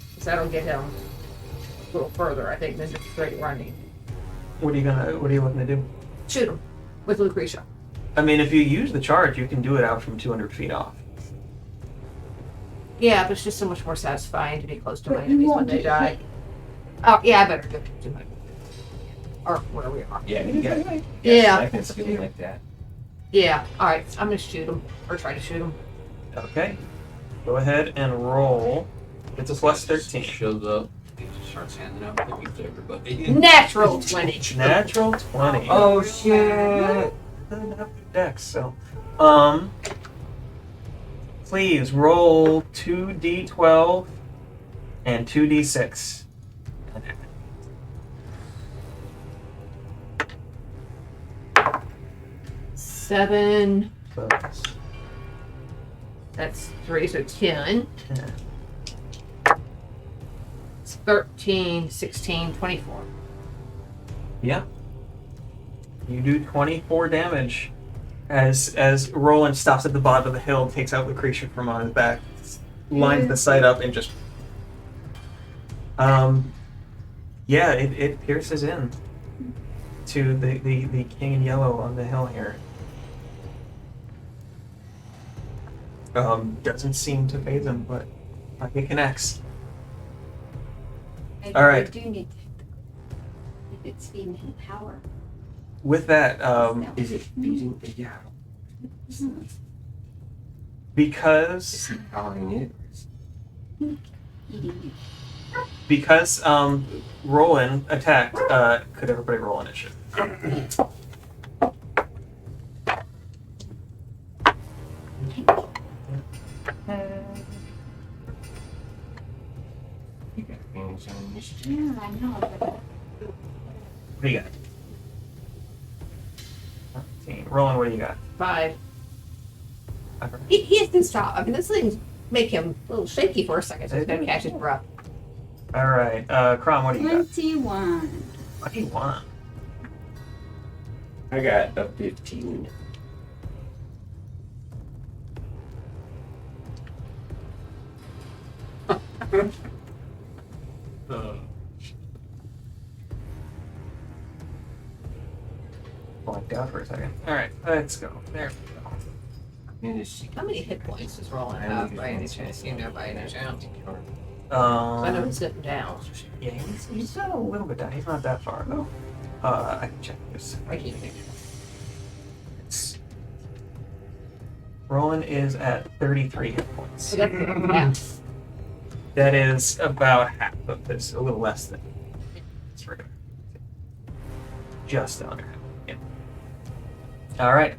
Because that'll get him a little further, I think, than just straight running.
What are you looking to do?
Shoot him with Lucretia.
I mean, if you use the charge, you can do it out from 200 feet off.
Yeah, but it's just so much more satisfying to be close to my
But you
enemies
won't
when they
do
die. Oh, yeah, I better do it. 200. Or where we are.
Yeah, you got
Yeah.
seconds feeling like that.
Yeah, alright, I'm gonna shoot him. Or try to shoot him.
Okay. Go ahead and roll. It's a plus 13.
Shows up. He just starts handing out cookies to everybody.
Natural 20.
Natural 20.
Oh shit!
Doesn't have good dex, so. Please roll 2d12 and 2d6.
7.
So
That's 3, so 10.
yeah.
It's 13, 16, 24.
Yeah. You do 24 damage as Roland stops at the bottom of the hill, takes out Lucretia from on his back, lines the sight up, and just it pierces in to the king in yellow on the hill here. Doesn't seem to phase him, but it connects.
Maybe
All right.
we do need to. If it's feeding him power.
With that,
Is it beating? Yeah.
because
Is he powering it?
Eating
because Roland attacked, could everybody roll initiative?
advantage on initiative.
Yeah, I know. But
What do you got? 13. Roland, what do you got?
5.
Okay.
He has to stop. I mean, this thing make him a little shaky for a second, so he's gonna catch his breath.
All right. Crom, what do you got?
21.
21.
I got a 15.
Blanked out for a second. All right, let's go. There we
How many hit points does Roland have by any chance? You know, by any chance?
go.
I know he's sitting down.
Yeah, he's a little bit down. He's not that far though. I can check this.
I can't think.
It's... Roland is at 33 hit points.
So that's half.
That is about half of this, a little less than. It's right. Just under half. Yeah. All right.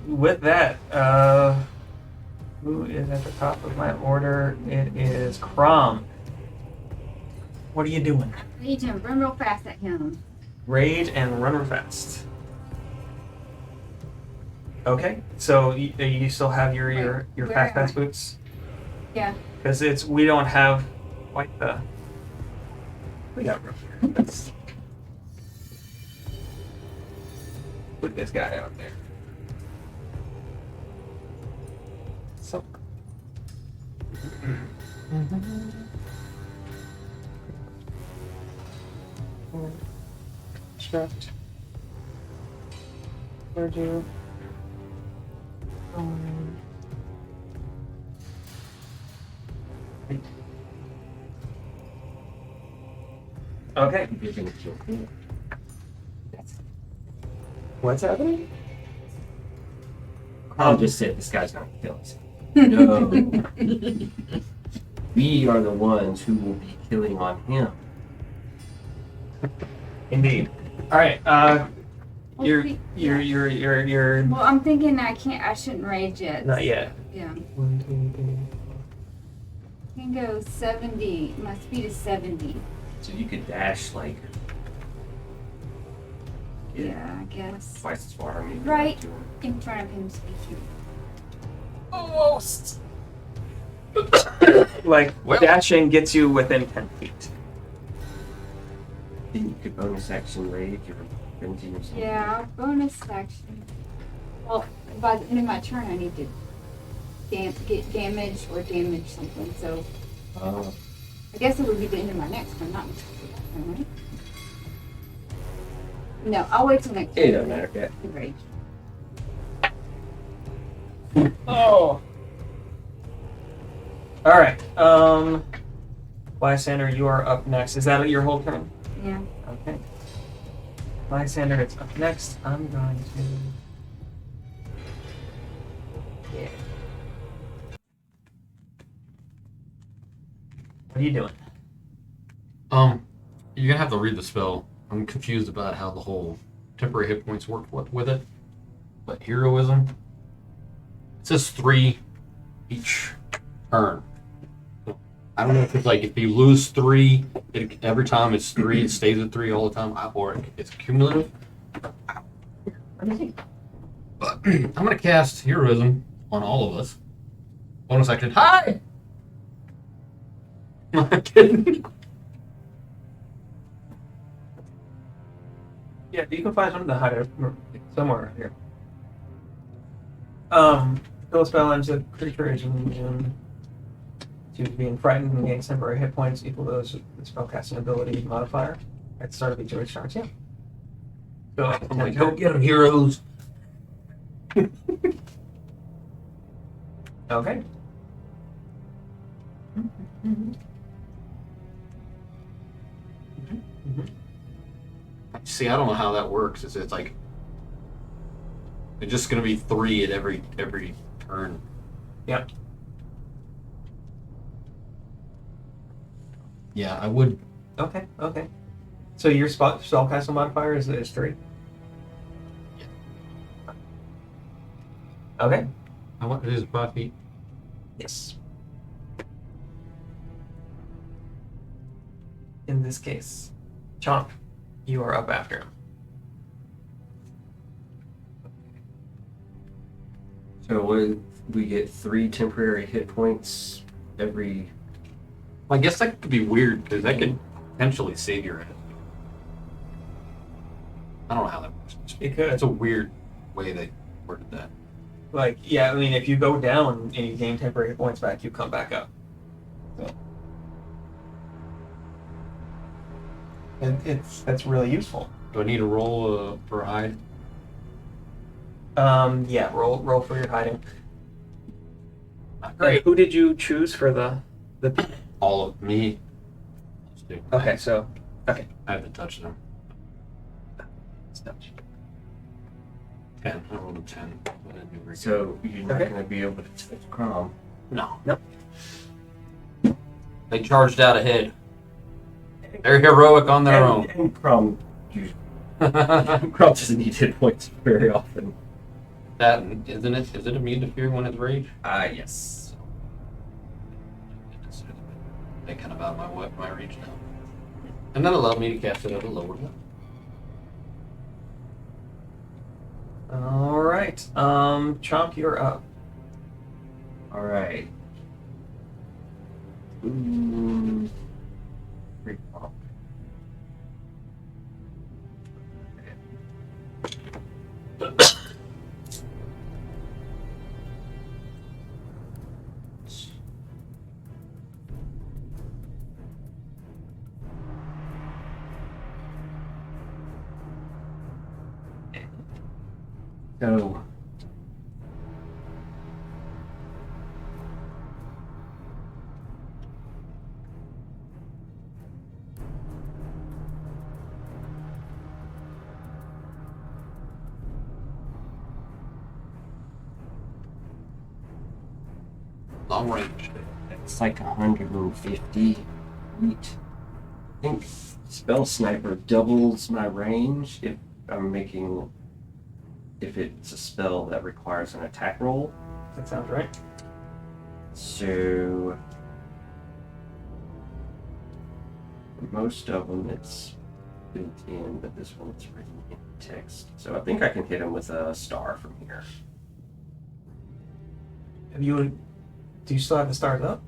With that, who is at the top of my order? It is Crom. What are you doing?
Rage and run real fast at him.
Rage and run real fast. Okay, so you still have your
Where
fast
am
pass
I?
boots?
Yeah.
Because we don't have quite the. We got room here. Let's put this guy out there. So. Construct. Where'd you? Okay.
You're gonna kill me.
What's happening?
I'll just say this guy's gonna kill us. No. We are the ones who will be killing on him.
Indeed. All right. You're.
Well, I'm thinking I shouldn't rage yet.
Not yet.
Yeah.
1, 2, 3.
I can go 70. My speed is 70.
So you could dash like
Yeah, I guess.
twice as far. Maybe
Right.
like,
In front of him speaking.
Almost. Like
Well.
dashing gets you within 10 feet.
Then you could bonus action rage or frenzy or something.
Yeah, bonus action. Well, by the end of my turn, I need to get damage or damage something. So I guess it would be the end of my next one, not my right? No, I'll wait till next
It
turn.
doesn't matter. Yeah.
to rage.
Oh. All right. Lysander, you are up next. Is that your whole turn?
Yeah.
Okay. Lysander, it's up next. I'm going to. Yeah. What are you doing?
You're gonna have to read the spell. I'm confused about how the whole temporary hit points work with it. But heroism, it says 3 each turn. I don't know if it's like if you lose 3, every time it's 3, it stays at 3 all the time, or it's cumulative. But I'm gonna cast heroism on all of us. Bonus action. Hi. I'm kidding.
Yeah, you can find something to hide it somewhere here. Fill a spell into creature is immune to being frightened and gain temporary hit points equal to those with the spellcasting ability modifier at the start of each of its turns. Yeah. So,
I'm like, go get them, heroes.
okay.
See, I don't know how that works. It's like it's just gonna be 3 at every turn.
Yep.
Yeah, I would.
Okay. Okay. So your spellcasting modifier is 3.
Yeah.
Okay.
I want it is 5 feet.
Yes. in this case, Chomp, you are up after him.
So we get 3 temporary hit points every.
I guess that could be weird because that could potentially save your head. I don't know how that works.
It could.
It's a weird way they worded that.
Like, yeah, I mean, if you go down and you gain temporary hit points back, you come back up. So. And that's really useful.
Do I need to roll for hide?
Yeah, roll for your hiding.
Great.
Who did you choose for the
All of me.
Okay, so
I have to touch them. 10. I rolled a 10. But I didn't do very good.
So you're not
Okay.
going to be able to touch Crom.
No.
Nope.
They charged out ahead. They're heroic on their own.
And Crom, Crom doesn't need hit points very often.
That isn't it? Is it immune to fear when it's rage?
Yes.
They kind of out of my reach now. And that allowed me to cast it at a lower level.
All right. Chomp, you're up.
All right. Ooh. Free pop. So
Long range.
it's like 150 feet. I think Spell Sniper doubles my range if it's a spell that requires an attack roll.
That sounds right.
So for most of them it's built in, but this one it's written in text. So I think I can hit him with a star from here.
Do you still have the stars up?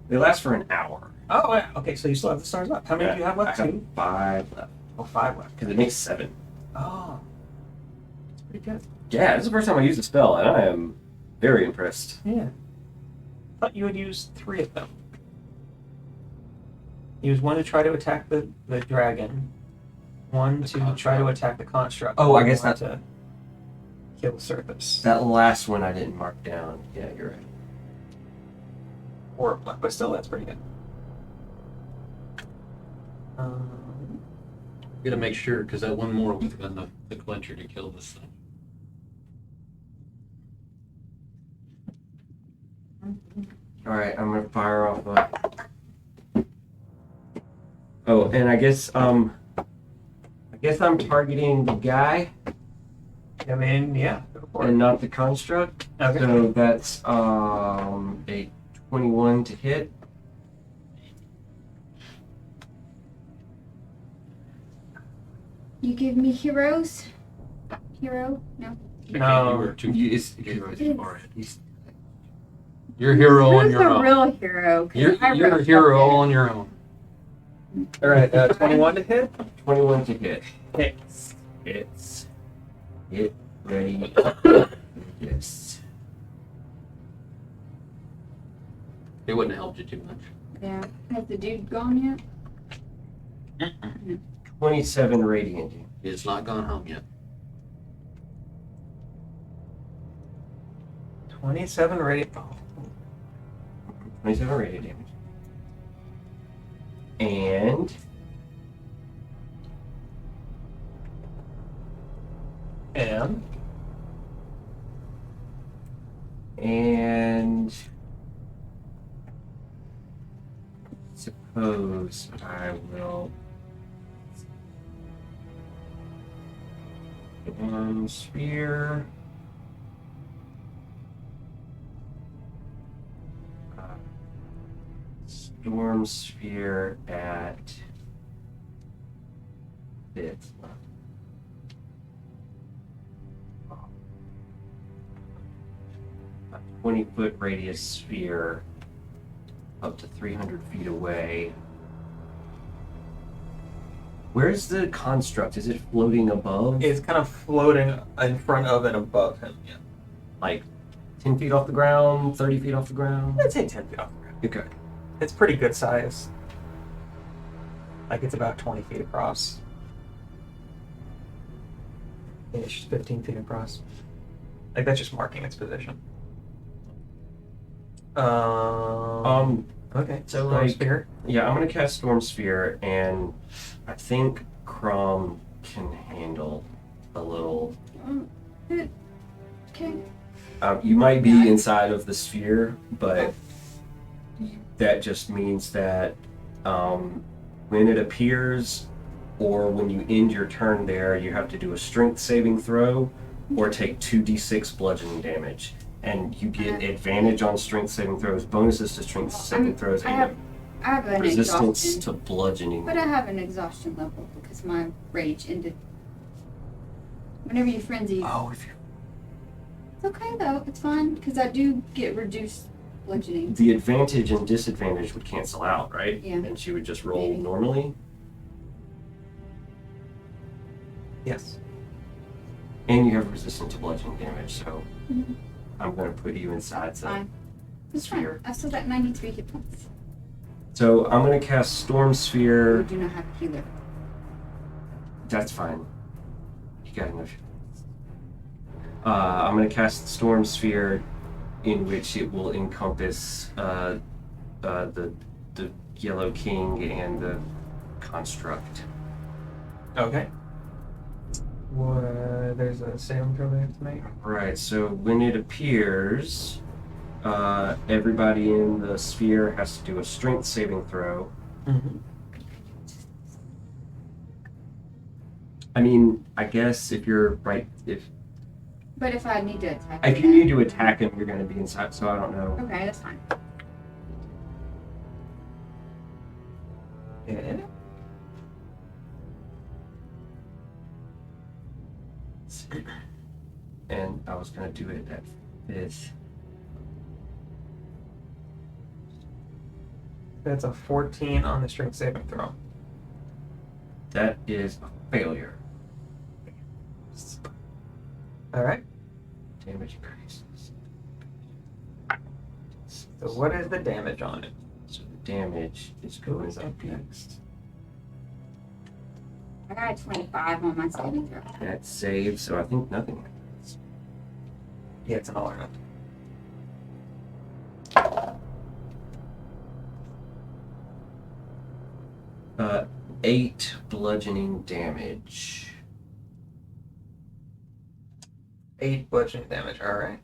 They last for an hour.
Oh, yeah. Okay, so you still have the stars up. How many do you have left?
I have
2?
5 left.
Oh, 5 left.
Because it makes 7.
Oh, that's pretty good.
Yeah, this is the first time I used the spell, and I am very impressed.
Yeah. I thought you would use 3 of them. Use 1 to try to attack the dragon, 1
The
to
construct.
try to attack the construct.
Oh, I
and
guess
1
that-
to kill Surface.
That last one I didn't mark down. Yeah, you're right.
Or, but still, that's pretty good.
Gotta make sure, because that one more was enough the clincher to kill this thing.
Alright, I'm gonna fire off Oh, and I guess I'm targeting the guy
I mean, yeah, go for it.
and not the construct.
Okay.
So that's a 21 to hit.
You give me heroes? Hero? No.
No.
You were too
It's-
far ahead. You're a hero on
Who's
your
the
own.
real hero? 'Cause
You're
I
a
wrote
hero
something.
on your own.
All right, 21 to hit.
21 to hit.
Hits.
Hit ready. Yes.
It wouldn't have helped you too much.
Yeah. Has the dude gone yet?
27 radiant.
It's not gone home yet.
27 ready. Oh.
27 radiant damage. And suppose I will Storm Sphere. Storm Sphere at bits left. 20-foot radius sphere up to 300 feet away. Where's the construct? Is it floating above?
It's kind of floating in front of and above him, yeah.
Like 10 feet off the ground, 30 feet off the ground?
I'd say 10 feet off the ground.
Okay.
It's pretty good size. Like it's about 20 feet across. Ish, 15 feet across. Like that's just marking its position. Okay,
so
Storm
like,
Spear.
yeah, I'm gonna cast Storm Sphere, and I think Crom can handle a little.
Okay.
You might be inside of the sphere, but that just means that when it appears or when you end your turn there, you have to do a strength saving throw or take 2d6 bludgeoning damage. And you get advantage on strength saving throws, bonuses to strength saving throws,
I
and
have an
resistance
exhaustion,
to bludgeoning.
but I have an exhaustion level because my rage ended. Whenever you frenzy,
Oh, if you
it's okay though. It's fine because I do get reduced bludgeoning.
the advantage and disadvantage would cancel out, right?
Yeah.
And she would just roll
Maybe.
normally.
Yes.
And you have resistance to bludgeoning damage, so
Mhm.
I'm going to put you inside the
Fine. It's fine.
sphere.
I still got 93 hit points.
So I'm going to cast Storm
We
Sphere.
do not have a healer.
That's fine. You got enough. I'm going to cast Storm Sphere, in which it will encompass the Yellow King and the construct.
Okay. There's a saving throw they have to make.
Right, so when it appears, everybody in the sphere has to do a strength saving throw.
Mm-hmm.
I mean, I guess if you're right,
But if I need to attack,
if you need to attack him, you're going to be inside, so I don't know.
Okay, that's fine.
Yeah.
And I was going to do it at 5th.
That's a 14 on the strength saving throw.
That is a failure.
All right.
Damage increases.
So what is the damage on it?
So the damage is going up next.
I got a 25 on my saving throw.
That saves, so I think nothing happens.
Yeah, it's an all or nothing.
8 bludgeoning damage.
8 bludgeoning damage. All right.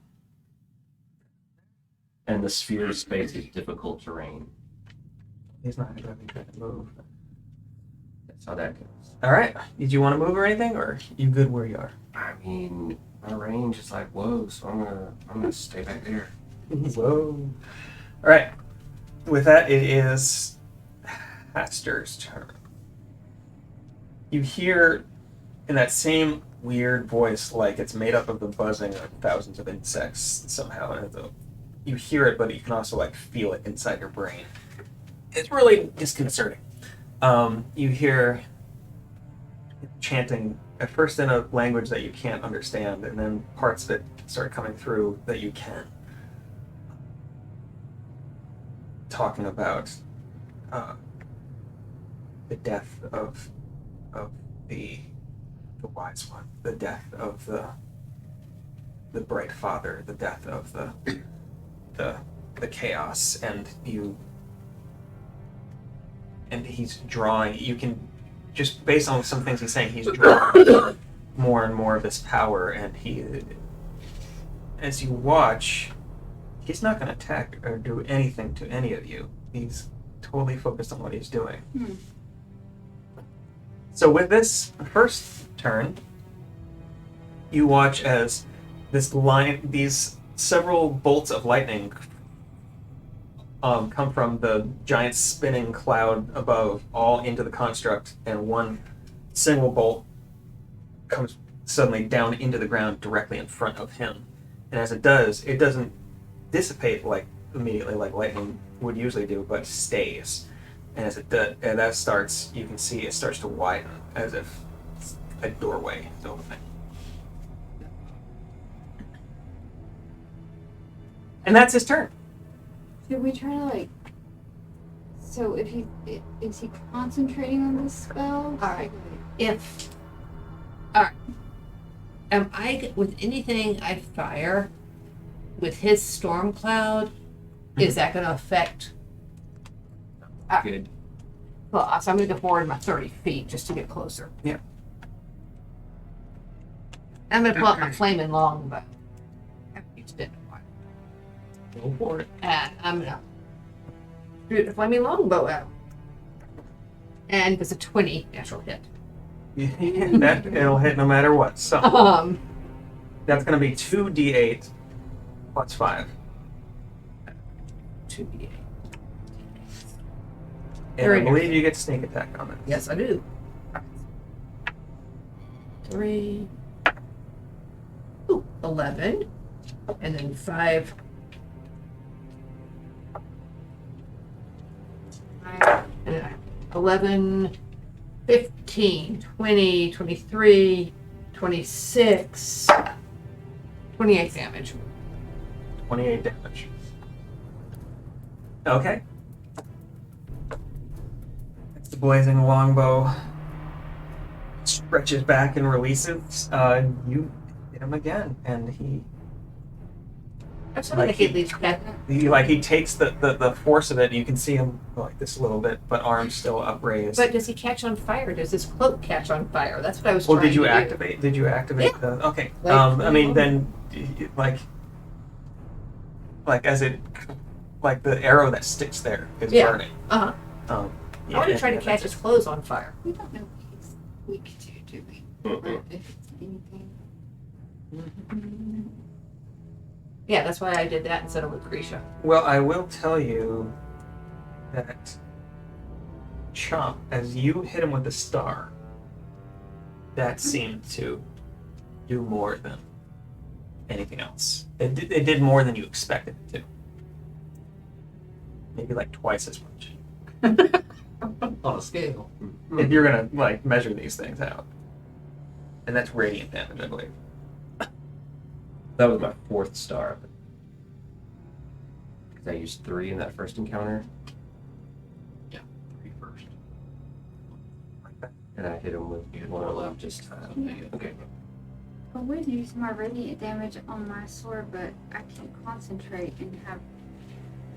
And the sphere space is difficult terrain.
He's not going to be trying to move.
That's how that goes.
All right. Did you want to move or anything, or you good where you are?
I mean, my range is like whoa, so I'm gonna stay back there.
Whoa. All right. With that, it is Haster's turn. You hear in that same weird voice, like it's made up of the buzzing of thousands of insects somehow. And you hear it, but you can also like feel it inside your brain. It's really disconcerting. You hear chanting at first in a language that you can't understand, and then parts of it start coming through that you can. Talking about the death of the wise one, the death of the bright father, the death of the chaos, and he's drawing. You can just based on some things he's saying, he's drawing more and more of this power, and as you watch, he's not going to attack or do anything to any of you. He's totally focused on what he's doing. So with this first turn, you watch as these several bolts of lightning come from the giant spinning cloud above, all into the construct, and one single bolt comes suddenly down into the ground directly in front of him. And as it does, it doesn't dissipate like immediately like lightning would usually do, but stays. And as it does, and that starts, you can see it starts to widen as if a doorway is opening. And that's his turn.
Should we try to like? So if he is he concentrating on this spell?
All right. All right. Am I with anything I fire with his storm cloud? Is that going to affect?
Good.
Well, so I'm going to go forward my 30 feet just to get closer.
Yeah.
I'm going to pull out my flaming longbow. I haven't used it in a while.
Go for it.
And I'm going to shoot the flaming longbow out. And it's a 20 natural hit.
That it'll hit no matter what. So that's going to be 2d8 plus 5.
2d8.
And
Very
I believe you get sneak attack on it.
Yes, I do. 3. Ooh, 11. And then 5. And then 11, 15, 20, 23, 26, 28 damage.
28 damage. Okay. The blazing longbow stretches back and releases. You hit him again, and he
I'm sorry, like, at least that.
he takes the force of it. And you can see him like this a little bit, but arms still upraised.
But does he catch on fire? Does his cloak catch on fire? That's what I was
Well,
trying
did you
to do.
activate? Did you activate the? Okay.
Like,
I mean, then like as it, like the arrow that sticks there is
Yeah.
burning.
Uh-huh.
Yeah,
I want to try to catch his clothes on fire.
We don't know what he's weak to, do we?
Mm-mm.
If it's anything.
Yeah, that's why I did that instead of Lucretia.
Well, I will tell you that Chomp, as you hit him with the star, that seemed to do more than anything else. It did more than you expected it to. Maybe like twice as much.
On a scale.
If you're gonna like measure these things out. And that's radiant damage, I believe.
That was my 4th star. Because I used 3 in that first encounter,
Yeah, 3 first.
and I hit him with one left just okay.
I would use my radiant damage on my sword, but I can't concentrate and have.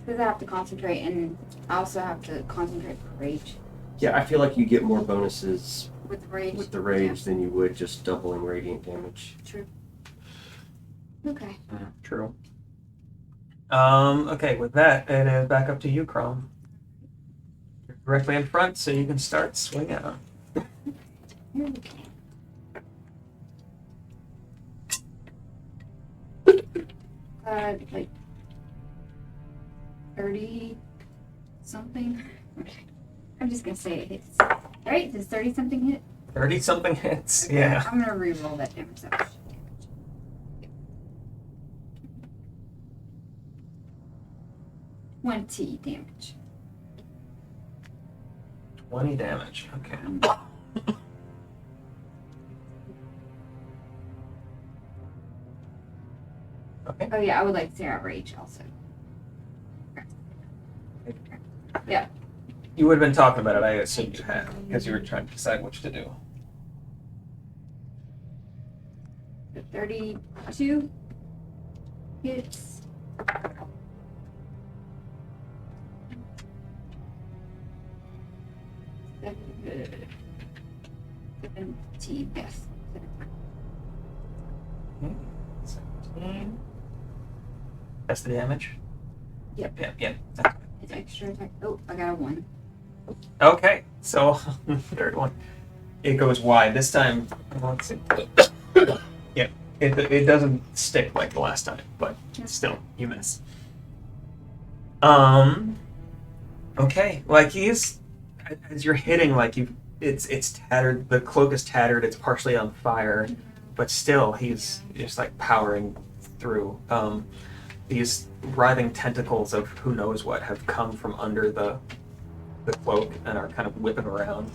Because I have to concentrate, and I also have to concentrate for rage.
Yeah, I feel like you get more bonuses
With rage.
with the rage than you would just doubling radiant damage.
Yeah, true. Okay.
True. Okay, with that, it is back up to you, Chrome. You're directly in front, so you can start swinging out.
Here we go. Like 30 something. Okay. I'm just gonna say it hits. Right? Does 30 something hit?
30 something hits, yeah.
I'm gonna re-roll that damage. 20 damage.
20 damage, okay. Okay.
Oh yeah, I would like to say outrage also. Yeah.
You would have been talking about it, I assumed you had, because you were trying to decide which to do.
32 hits. Seven- 17, yes.
Okay. 17. That's the damage?
Yep.
Yeah.
It's extra attack. Oh, I got a 1.
Okay, so third one. It goes wide. This time, let's see. Yeah, it doesn't stick like the last time, but still, you miss. Okay, like he's, as you're hitting, like it's tattered. The cloak is tattered. It's partially on fire, but still he's just like powering through. These writhing tentacles of who knows what have come from under the cloak and are kind of whipping around.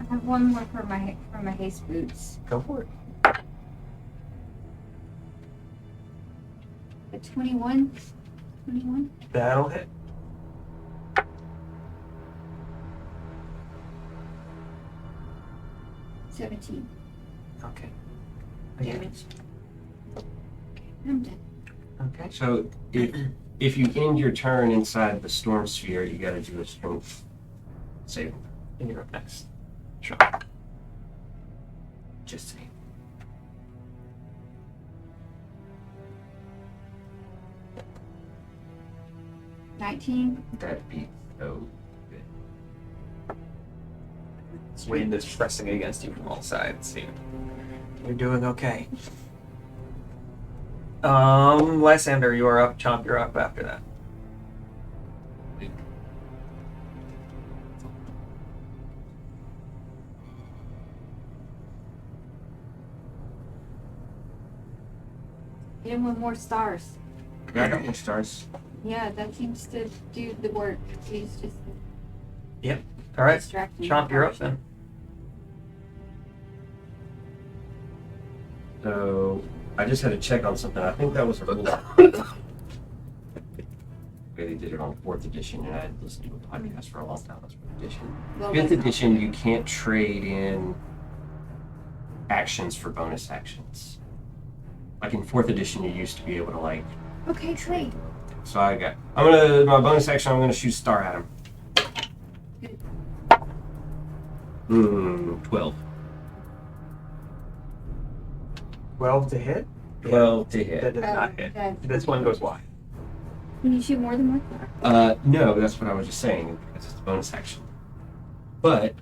I have one more for my haste boots.
Go for it.
A 21. 21.
That'll hit.
$17
Okay.
damage. I'm done.
Okay.
So if you end your turn inside the storm sphere, you got to do a strength saving.
And you're up next.
Sure. Just saying. That'd be so good.
Wind is pressing against you from all sides. You're doing okay. Lysander, you are up. Chomp, you're up after that.
Hit him with more stars.
Yeah, I got more stars.
Yeah, that seems to do the work. He's just
All right.
distracting.
Chomp, you're up then.
So I just had to check on something. I think that was a rule. They did it on 4th edition, and I had listened to a podcast for a long time. That's 4th edition.
Well,
5th edition, you can't trade in actions for bonus actions. Like in 4th edition, you used to be able to like.
Okay, great.
So my bonus action. I'm gonna shoot star at him. 12.
12 to hit?
12 to
That
hit.
does not hit. This one goes wide.
Can you shoot more than one?
No, that's what I was just saying because it's a bonus action. But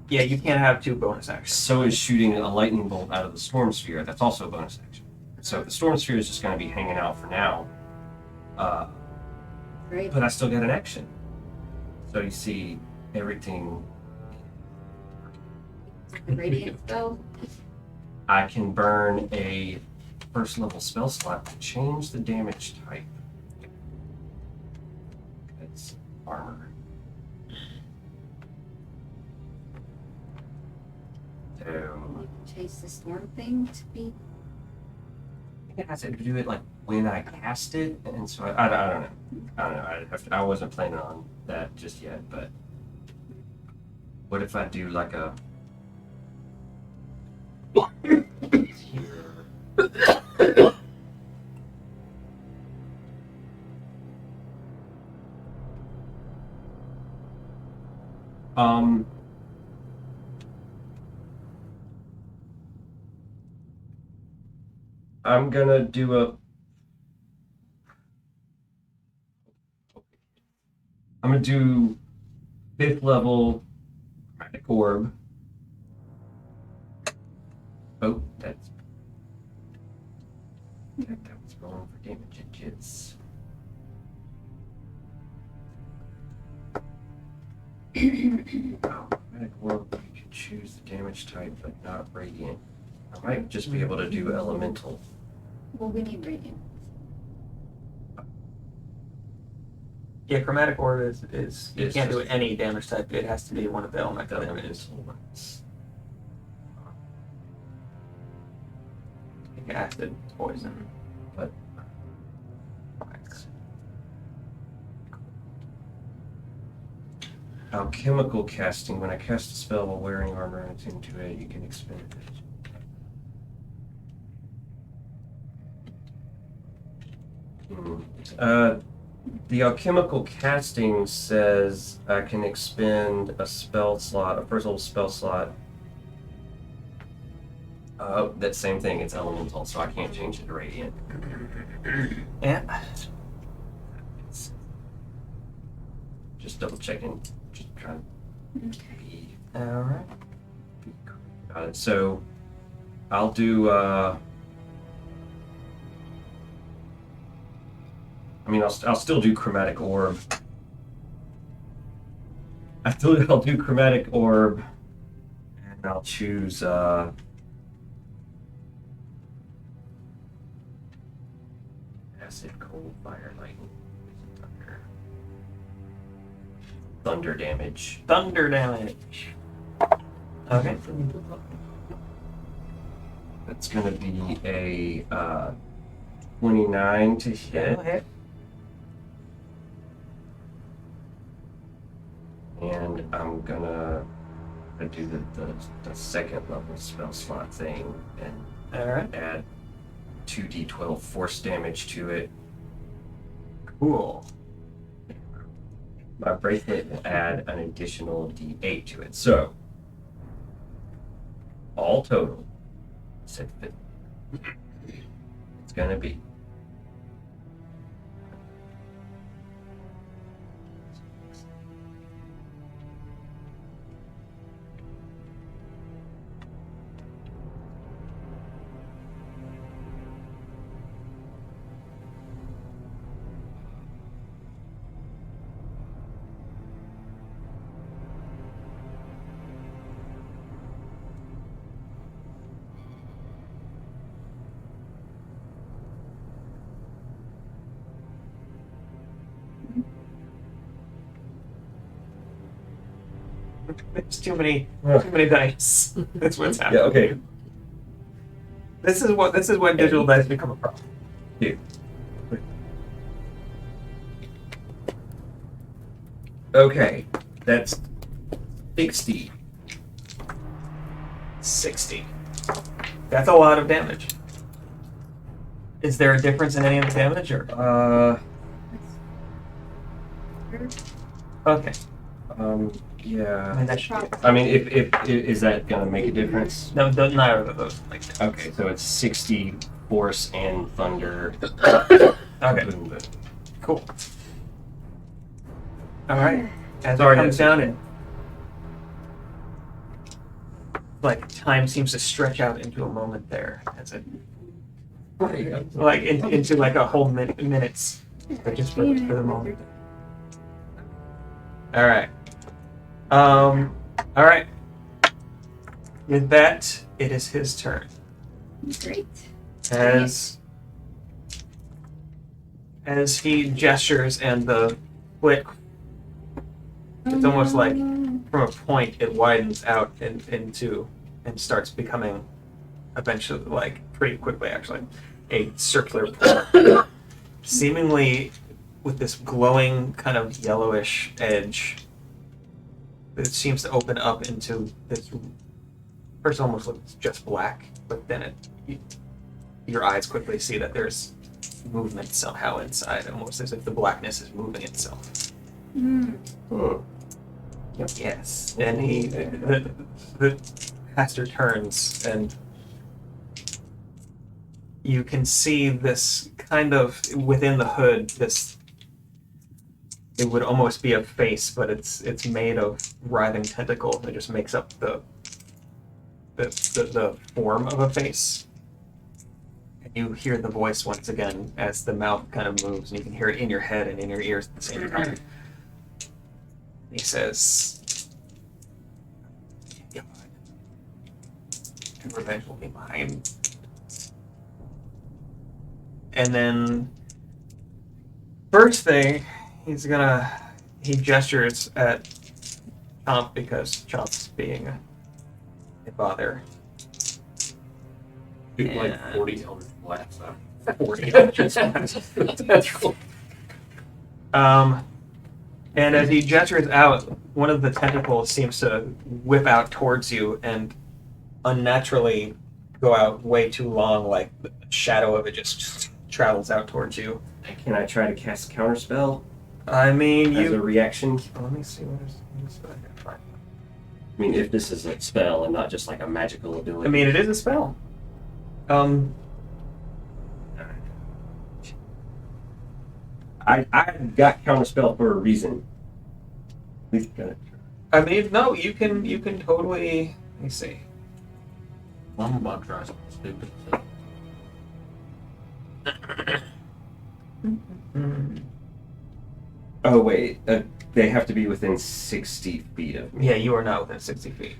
Yeah, you can't have 2 bonus actions.
so is shooting a lightning bolt out of the storm sphere. That's also a bonus action. So the storm sphere is just going to be hanging out for now.
Great.
But I still get an action. So you see everything.
Radiant spell.
I can burn a 1st level spell slot to change the damage type. It's armor. So
Chase the storm thing to be.
I think it has to do it like when I cast it, and so I don't know. I wasn't planning on that just yet, but what if I do like a I'm gonna do a. I'm gonna do 5th level chromatic orb. Oh, that was rolling for damage and jits. Oh, chromatic orb. You can choose the damage type, but not radiant. I might just be able to do elemental.
Well, we need radiant.
Yeah, chromatic orb is you
It's
can't do
just-
any damage type. It has to be one of the elemental damages.
Elemental ones.
Like acid, poison.
But alchemical casting. When I cast a spell while wearing armor and attuned to it, you can expend it. The alchemical casting says I can expend a spell slot, a 1st level spell slot. That same thing, it's elemental, so I can't change it to radiant.
Yeah.
Just double checking, just trying to be.
Alright.
Got it. So I'll do. I'll still do chromatic orb. I'll do chromatic orb And I'll choose acid, cold, fire, lightning, thunder. Thunder damage.
Thunder damage. Okay.
That's gonna be a 29 to hit.
Go ahead.
And I'm gonna do the second level spell slot thing and
Alright.
add 2d12 force damage to it.
Cool.
My bracelet will add an additional d8 to it. So, all total, it's gonna be
There's too many dice. That's what's happening.
yeah, okay.
This is when digital dice become a problem.
Okay, that's 60.
60. That's a lot of damage. Is there a difference in any of the damage, or? Okay.
Yeah.
I mean, that should be.
I mean, if is that gonna make a difference?
No, neither of those make sense.
Okay, so it's 60 force and thunder.
Okay,
Boom.
cool. Alright. As
Sorry,
it comes
that's-
down and like time seems to stretch out into a moment there as it like into like a whole minutes, but just for the moment. Alright. Alright. With that, it is his turn.
Great.
As he gestures and the flick, it's almost like from a point it widens out into and starts becoming eventually, like pretty quickly actually, a circular pool. Seemingly with this glowing kind of yellowish edge that seems to open up into this. First, it almost looks just black, but then your eyes quickly see that there's movement somehow inside, almost as if the blackness is moving itself. Yes, and the caster turns, and you can see this kind of within the hood. It would almost be a face, but it's made of writhing tentacles that just makes up the form of a face. And you hear the voice once again as the mouth kind of moves, and you can hear it in your head and in your ears at the same time. He says, "God, and revenge will be mine." And then, first thing, he gestures at Chomp because Chomp's being a bother.
Dude, like 40 Eldritch Blasts.
40 Eldritch Blasts. That's cool. And as he gestures out, one of the tentacles seems to whip out towards you and unnaturally go out way too long, like the shadow of it just travels out towards you.
Can I try to cast a counterspell
I mean,
as a reaction?
Let me see what is
I mean, if this is a spell and not just like a magical ability.
I mean, it is a spell.
I got counterspell for a reason. At least gonna
I mean, no, you can totally. Let me see.
I'm about to try something stupid.
Oh wait, they have to be within 60 feet of me.
Yeah, you are not within 60 feet.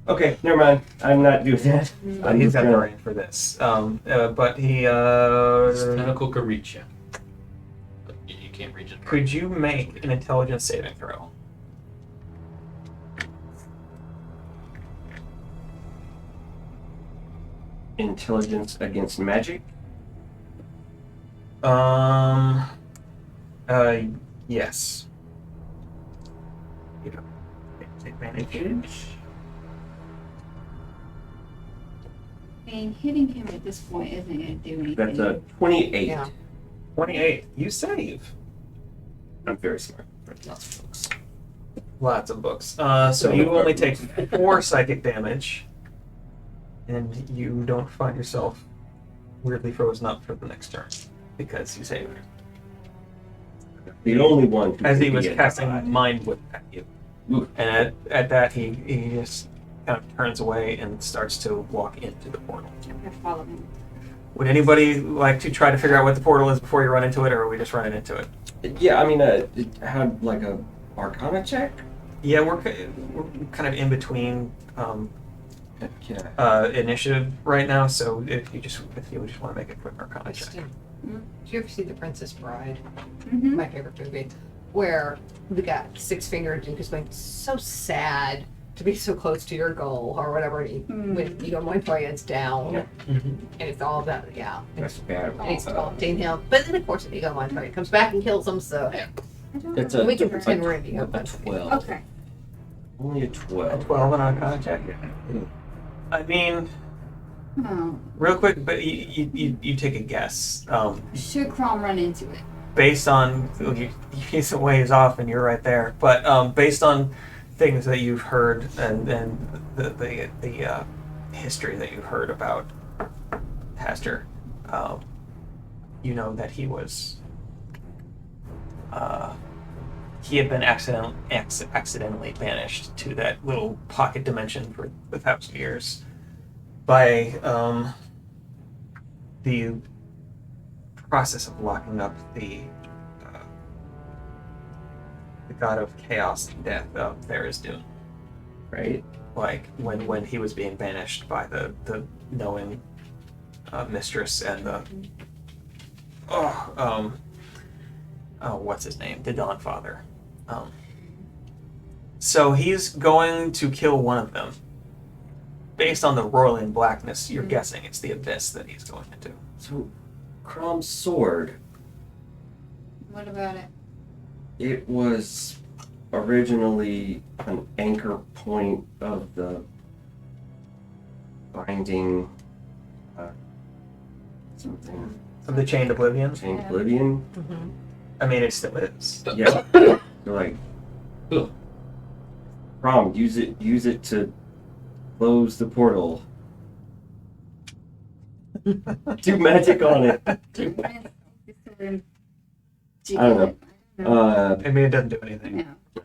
Okay, never mind. I'm not doing that. I'm
He's
just
got the
gonna.
range for this. But he.
This tentacle could reach you. But you can't reach it.
Could you make an intelligence saving throw?
Intelligence against magic?
Yes. You don't take advantage.
I mean, hitting him at this point isn't going to do anything.
That's a 28.
Yeah.
28. You save.
I'm very smart. Lots of books.
Lots of books. So you only take 4 psychic damage, and you don't find yourself weirdly frozen up for the next turn because you saved.
The only one who
As he
could
was
be
casting
identified.
mind whip at you.
Oof.
And at that, he just kind of turns away and starts to walk into the portal.
I'm going to follow him.
Would anybody like to try to figure out what the portal is before you run into it, or are we just running into it?
Yeah, I mean, it had like a Arcana check?
Yeah, we're kind of in between
Yeah.
initiative right now, so if you just want to make a quick Arcana check.
Did you ever see The Princess Bride?
Mm-hmm.
My favorite movie, where the guy, six-fingered dude, is like so sad to be so close to your goal or whatever. When you go one way, it's down,
Yeah.
Mhm.
and it's all about
That's bad.
And he's taunting him, but then of course if you go one way, it comes back and kills him. So
It's a,
we can
it's
pretend we're
like
in the
a
open.
12.
Okay.
Only a
A
12.
12 on Arcana check. I mean,
Oh.
real quick, but you take a guess.
Should Crom run into it?
Based on he's a ways off and you're right there, but based on things that you've heard and the history that you've heard about Pastor, you know that he was he had been accidentally banished to that little pocket dimension for 1,000 years by the process of locking up the god of chaos and death of Tharizdun.
Right?
Like when he was being banished by the knowing mistress and the what's his name? The Dawn Father. So he's going to kill one of them. Based on the roiling blackness, you're guessing it's the abyss that he's going into.
So, Crom's sword,
What about it?
it was originally an anchor point of the binding something.
Of the Chained Oblivion?
Chained
Yeah.
Oblivion?
I mean, it still is.
Yeah. They're like,
Ugh.
Crom, use it to close the portal. Do magic on it.
I
don't know.
I mean, it doesn't do anything.
No.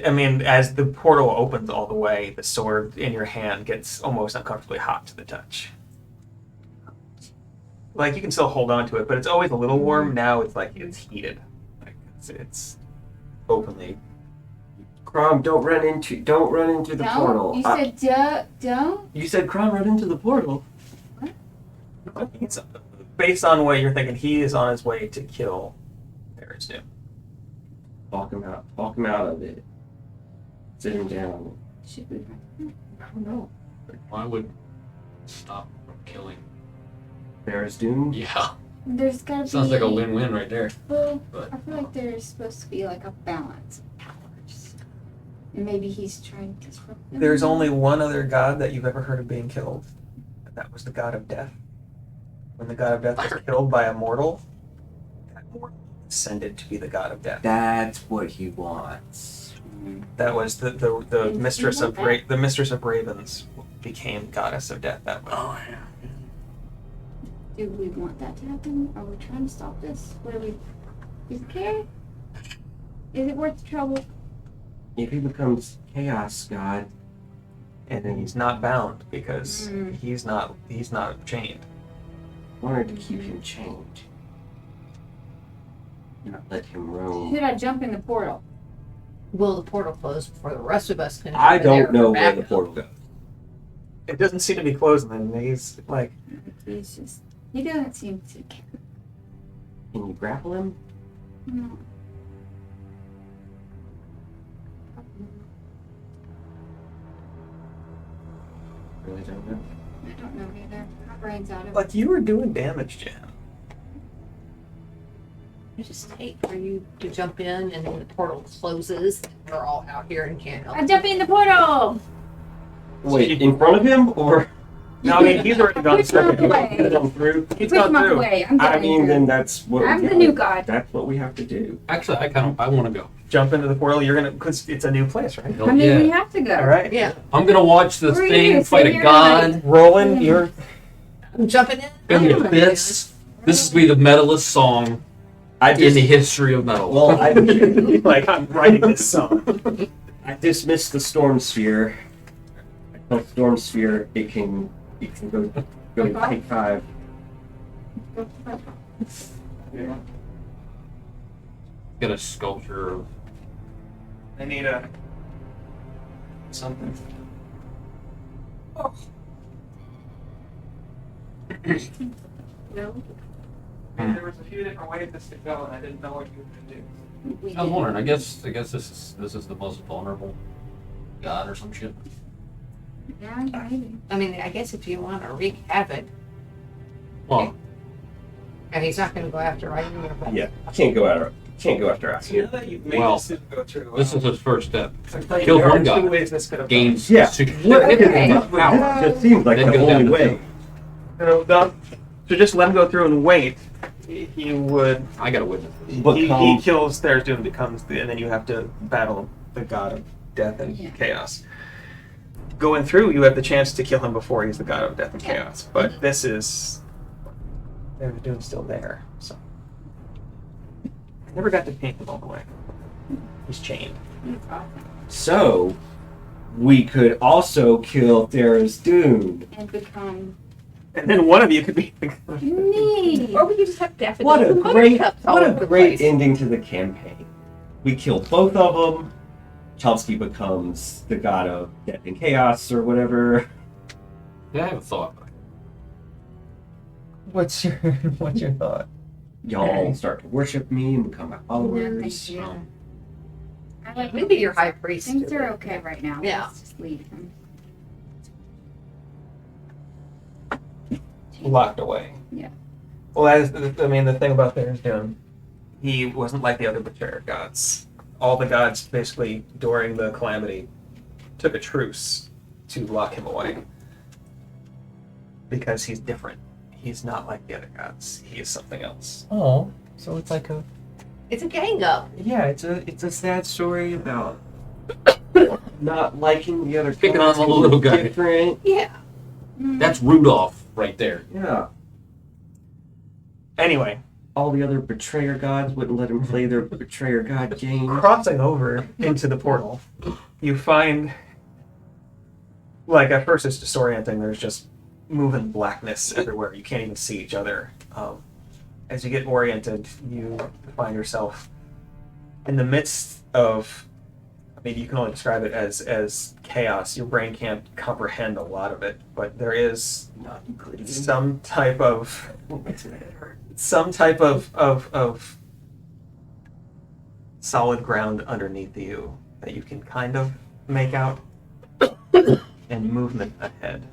I mean, as the portal opens all the way, the sword in your hand gets almost uncomfortably hot to the touch. Like, you can still hold on to it, but it's always a little warm. Now it's like it's heated. Like, it's openly.
Crom, don't run into the portal.
You said don't?
You said Crom, run into the portal.
It's, based on what you're thinking, he is on his way to kill Tharizdun.
Walk him out of it. Sit him down.
Should we?
I don't know.
Why would stop from killing?
Tharizdun?
Yeah.
There's gotta be.
Sounds like a win-win right there.
Well,
But
I feel like there's supposed to be like a balance of powers. And maybe he's trying to disrupt them.
There's only one other god that you've ever heard of being killed, and that was the god of death. When the god of death was killed by a mortal, that mortal ascended to be the god of death.
That's what he wants.
That was the
And
mistress
you
of
want
the mistress of ravens became goddess of death that way.
oh yeah.
Do we want that to happen? Are we trying to stop this? What do we? Is it care? Is it worth the trouble?
If he becomes Chaos God,
And then he's not bound because
Mm.
he's not chained.
I wanted to keep him chained. Not let him roam.
Should I jump in the portal?
will the portal close before the rest of us can?
I
hop in there
don't know
for
where the
backup?
portal goes.
It doesn't seem to be closing. Then he's like,
He's just, he doesn't seem to care.
Can you grapple him?
No.
Really don't know.
I don't know either. My brain's out of it.
like you were doing damage, Jan.
I just hate for you to jump in and then the portal closes and we're all out here and can't help.
I'm jumping in the portal!
Wait, in front of him or
No, I mean he's already gone
Push him
through.
away.
come through?
He's
Push
gone
him
through.
away. I'm
I
getting
mean,
through.
then that's what
I'm
we
the
gotta-
new god.
That's what we have to do.
Actually, I want to go.
Jump into the portal. You're gonna because it's a new place, right?
I mean, we have to go.
All right.
Yeah,
I'm gonna watch this
What are you
thing
gonna
fight
sit
a
here
god
Rolling. You're
I'm jumping in.
in the
Oh,
abyss. This is be the metalist song
I
in
just
the history of metal.
well, I
like I'm writing this song.
I dismissed the storm sphere. I felt storm sphere. It can go take 5.
Get a sculpture of
I need a something.
No.
There was a few different ways this could go, and I didn't know what you were gonna do.
We
I was
did.
wondering. I guess this is the most vulnerable god or some shit.
Yeah, maybe.
I mean, I guess if you want to wreak havoc,
Well,
and he's not going to go after right here. But
Yeah, can't go after us.
You know that you've made
Well,
this didn't go through.
this is his first step.
I tell you,
kill
there
one
are two
guy.
ways this could have
Gains
Yeah.
significant
Okay.
power.
It just seems like
Then
the
goes down
only
to
way.
To just let him go through and wait. He would.
I got a witness.
He kills Tharizdun and becomes and then you have to battle the god of death and
Yeah.
chaos. Going through, you have the chance to kill him before he's the god of death and chaos. But this is Tharizdun's still there, so I never got to paint him all the way. He's chained.
So, we could also kill Tharizdun.
And become
And then one of you could be the
me.
Or we could just have daffodils
What a
and
great,
buttercups all
what
over
a
the
great
place.
ending to the campaign. We kill both of them. Chomsky becomes the god of death and chaos or whatever.
Yeah, I have a thought.
What's your thought?
Y'all start to worship me and become my
No,
followers.
thank you. I like
Maybe your high priest.
Things
do
are
it.
okay right now.
Yeah.
Let's just leave him.
Locked away.
Yeah.
Well, as I mean, the thing about Tharizdun, he wasn't like the other betrayer gods. All the gods, basically, during the calamity, took a truce to lock him away. Because he's different. He's not like the other gods. He is something else.
Oh, so it's like a
It's a gang up.
Yeah, it's a sad story about not liking the other
Picking
gods
on the
who
little
look
guy.
different.
Yeah.
That's Rudolph right there.
Yeah.
Anyway,
All the other betrayer gods wouldn't let him play their betrayer god game.
crossing over into the portal, you find, like, at first it's disorienting. There's just moving blackness everywhere. You can't even see each other. As you get oriented, you find yourself in the midst of, I mean, you can only describe it as chaos. Your brain can't comprehend a lot of it, but there is some type of solid ground underneath you that you can kind of make out, and movement ahead.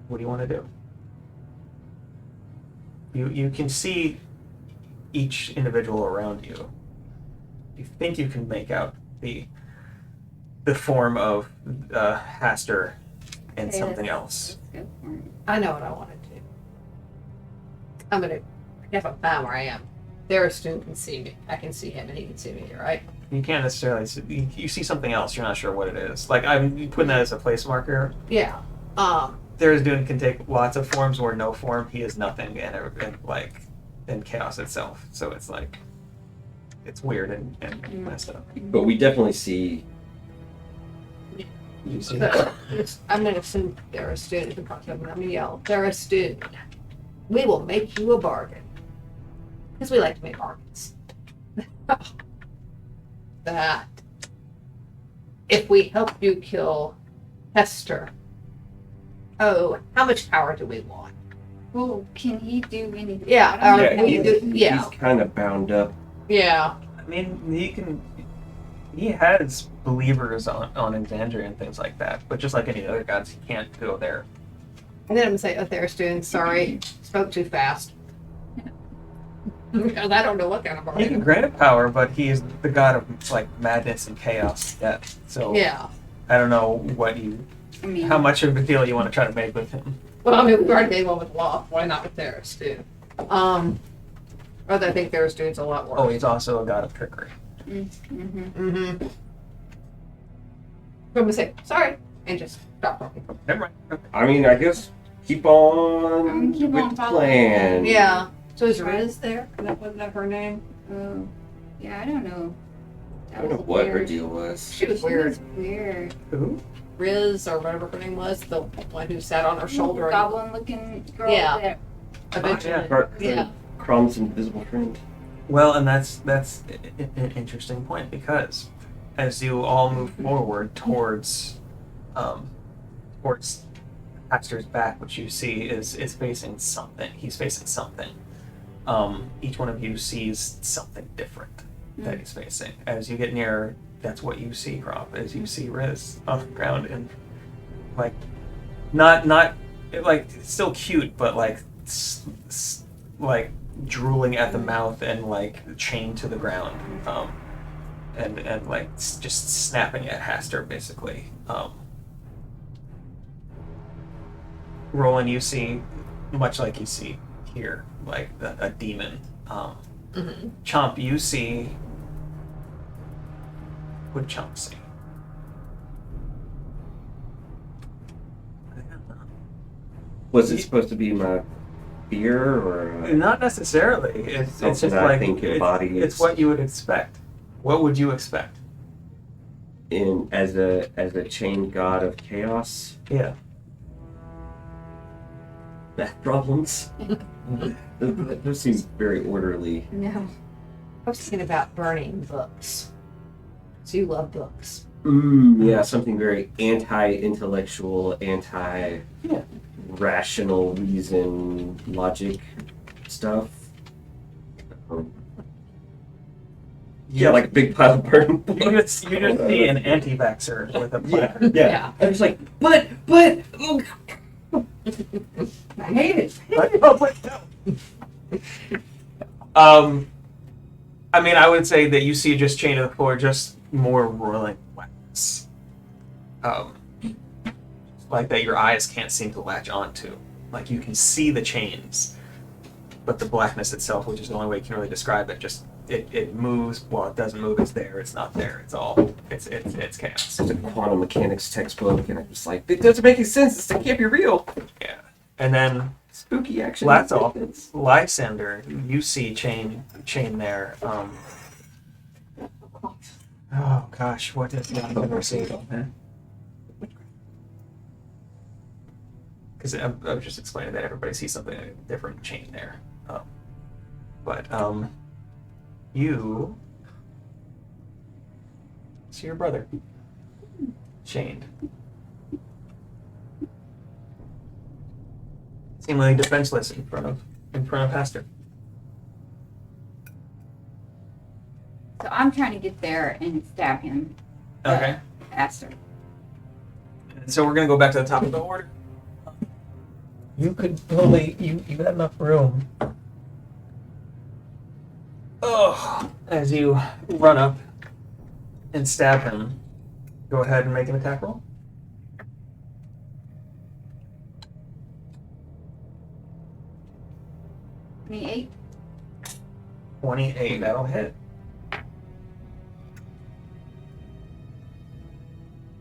What do you want to do? You can see each individual around you. You think you can make out the form of Haster and
Okay,
something
let's-
else.
let's go for it.
I know what I want to do. I'm going to have a find where I am. Tharizdun can see me. I can see him and he can see me, right?
You can't necessarily see, you see something else. You're not sure what it is. Like I'm putting that as a place marker.
Yeah.
Tharizdun can take lots of forms or no form. He is nothing and chaos itself. So it's like it's weird and messed up.
But we definitely see.
You see
So, I'm going to assume Tharizdun is in front of me. I'm going to yell, Tharizdun, we will make you a bargain. because we like to make bargains. That if we help you kill Hester, how much power do we want?
Well, can he do anything?
Yeah,
I don't
or
know.
yeah.
He's kind of bound up.
Yeah.
I mean, he has believers on Exandria and things like that, but just like any other gods, he can't go there.
And then I'm gonna say, oh, there, students, sorry, spoke too fast. Because I don't know what kind of
He
bargain.
can grant it power, but he is the god of like madness and chaos and death. So
Yeah.
I don't know
I mean,
how much of a deal you want to try to make with him.
Well, I mean, we've already made one with Law. Why not with Theros, too? But I think Theros dude's a lot worse.
Oh, he's also a god of trickery.
mm-hmm.
I'm gonna say, sorry, and just stop talking.
Never mind. Okay.
I mean, I guess keep on
Keep
with
on
the
following.
plan.
Yeah. So is Riz there? Wasn't that her name?
Oh, yeah, I don't know.
I don't know what her deal was.
She was
She
weird.
was weird.
Who?
Riz, or whatever her name was, the one who sat on her shoulder.
Goblin-looking girl.
Yeah.
That,
Eventually.
Yeah. Crom's invisible friend.
Well, and that's an interesting point because as you all move forward towards Pastor's back, what you see is facing something. He's facing something. Each one of you sees something different that he's facing. As you get nearer, that's what you see, Crop. As you see Riz on the ground and like not like still cute, but like like drooling at the mouth and like chained to the ground, and like just snapping at Haster basically. Roland, you see much like you see here, like a demon. Chomp, you see. What did Chomp see?
Was it supposed to be my fear or?
Not necessarily. It's
Something
just
that I
like
think embodies-
it's what you would expect. What would you expect?
In as a chained god of chaos,
Yeah.
math problems. Those seem very orderly.
no.
I was thinking about burning books. So you love books.
Yeah, something very anti-intellectual, anti-rational reason, logic stuff. Yeah, like a big pile of burning books.
You just see an anti-vaxxer with a placard.
Yeah. I'm just like, but, oh, I hate it.
I mean, I would say that you see just chained to the floor, just more rolling wax. Like that your eyes can't seem to latch onto. Like you can see the chains, but the blackness itself, which is the only way you can really describe it, just it moves. Well, it doesn't move. It's there. It's not there. It's all. It's chaos.
It's a quantum mechanics textbook, and I'm just like, it doesn't make any sense. It can't be real.
Yeah. And then
Spooky action.
Latzel, Lysander, you see chain there. Oh gosh, what is that I've never seen? Because I was just explaining that everybody sees something different chain there. But you see your brother chained. Seemingly defenseless in front of Pastor.
So I'm trying to get there and stab him.
Okay.
Faster.
So we're gonna go back to the top of the order.
You could only you got enough room.
Oh, as you run up and stab him, go ahead and make an attack roll.
28.
28, that'll hit.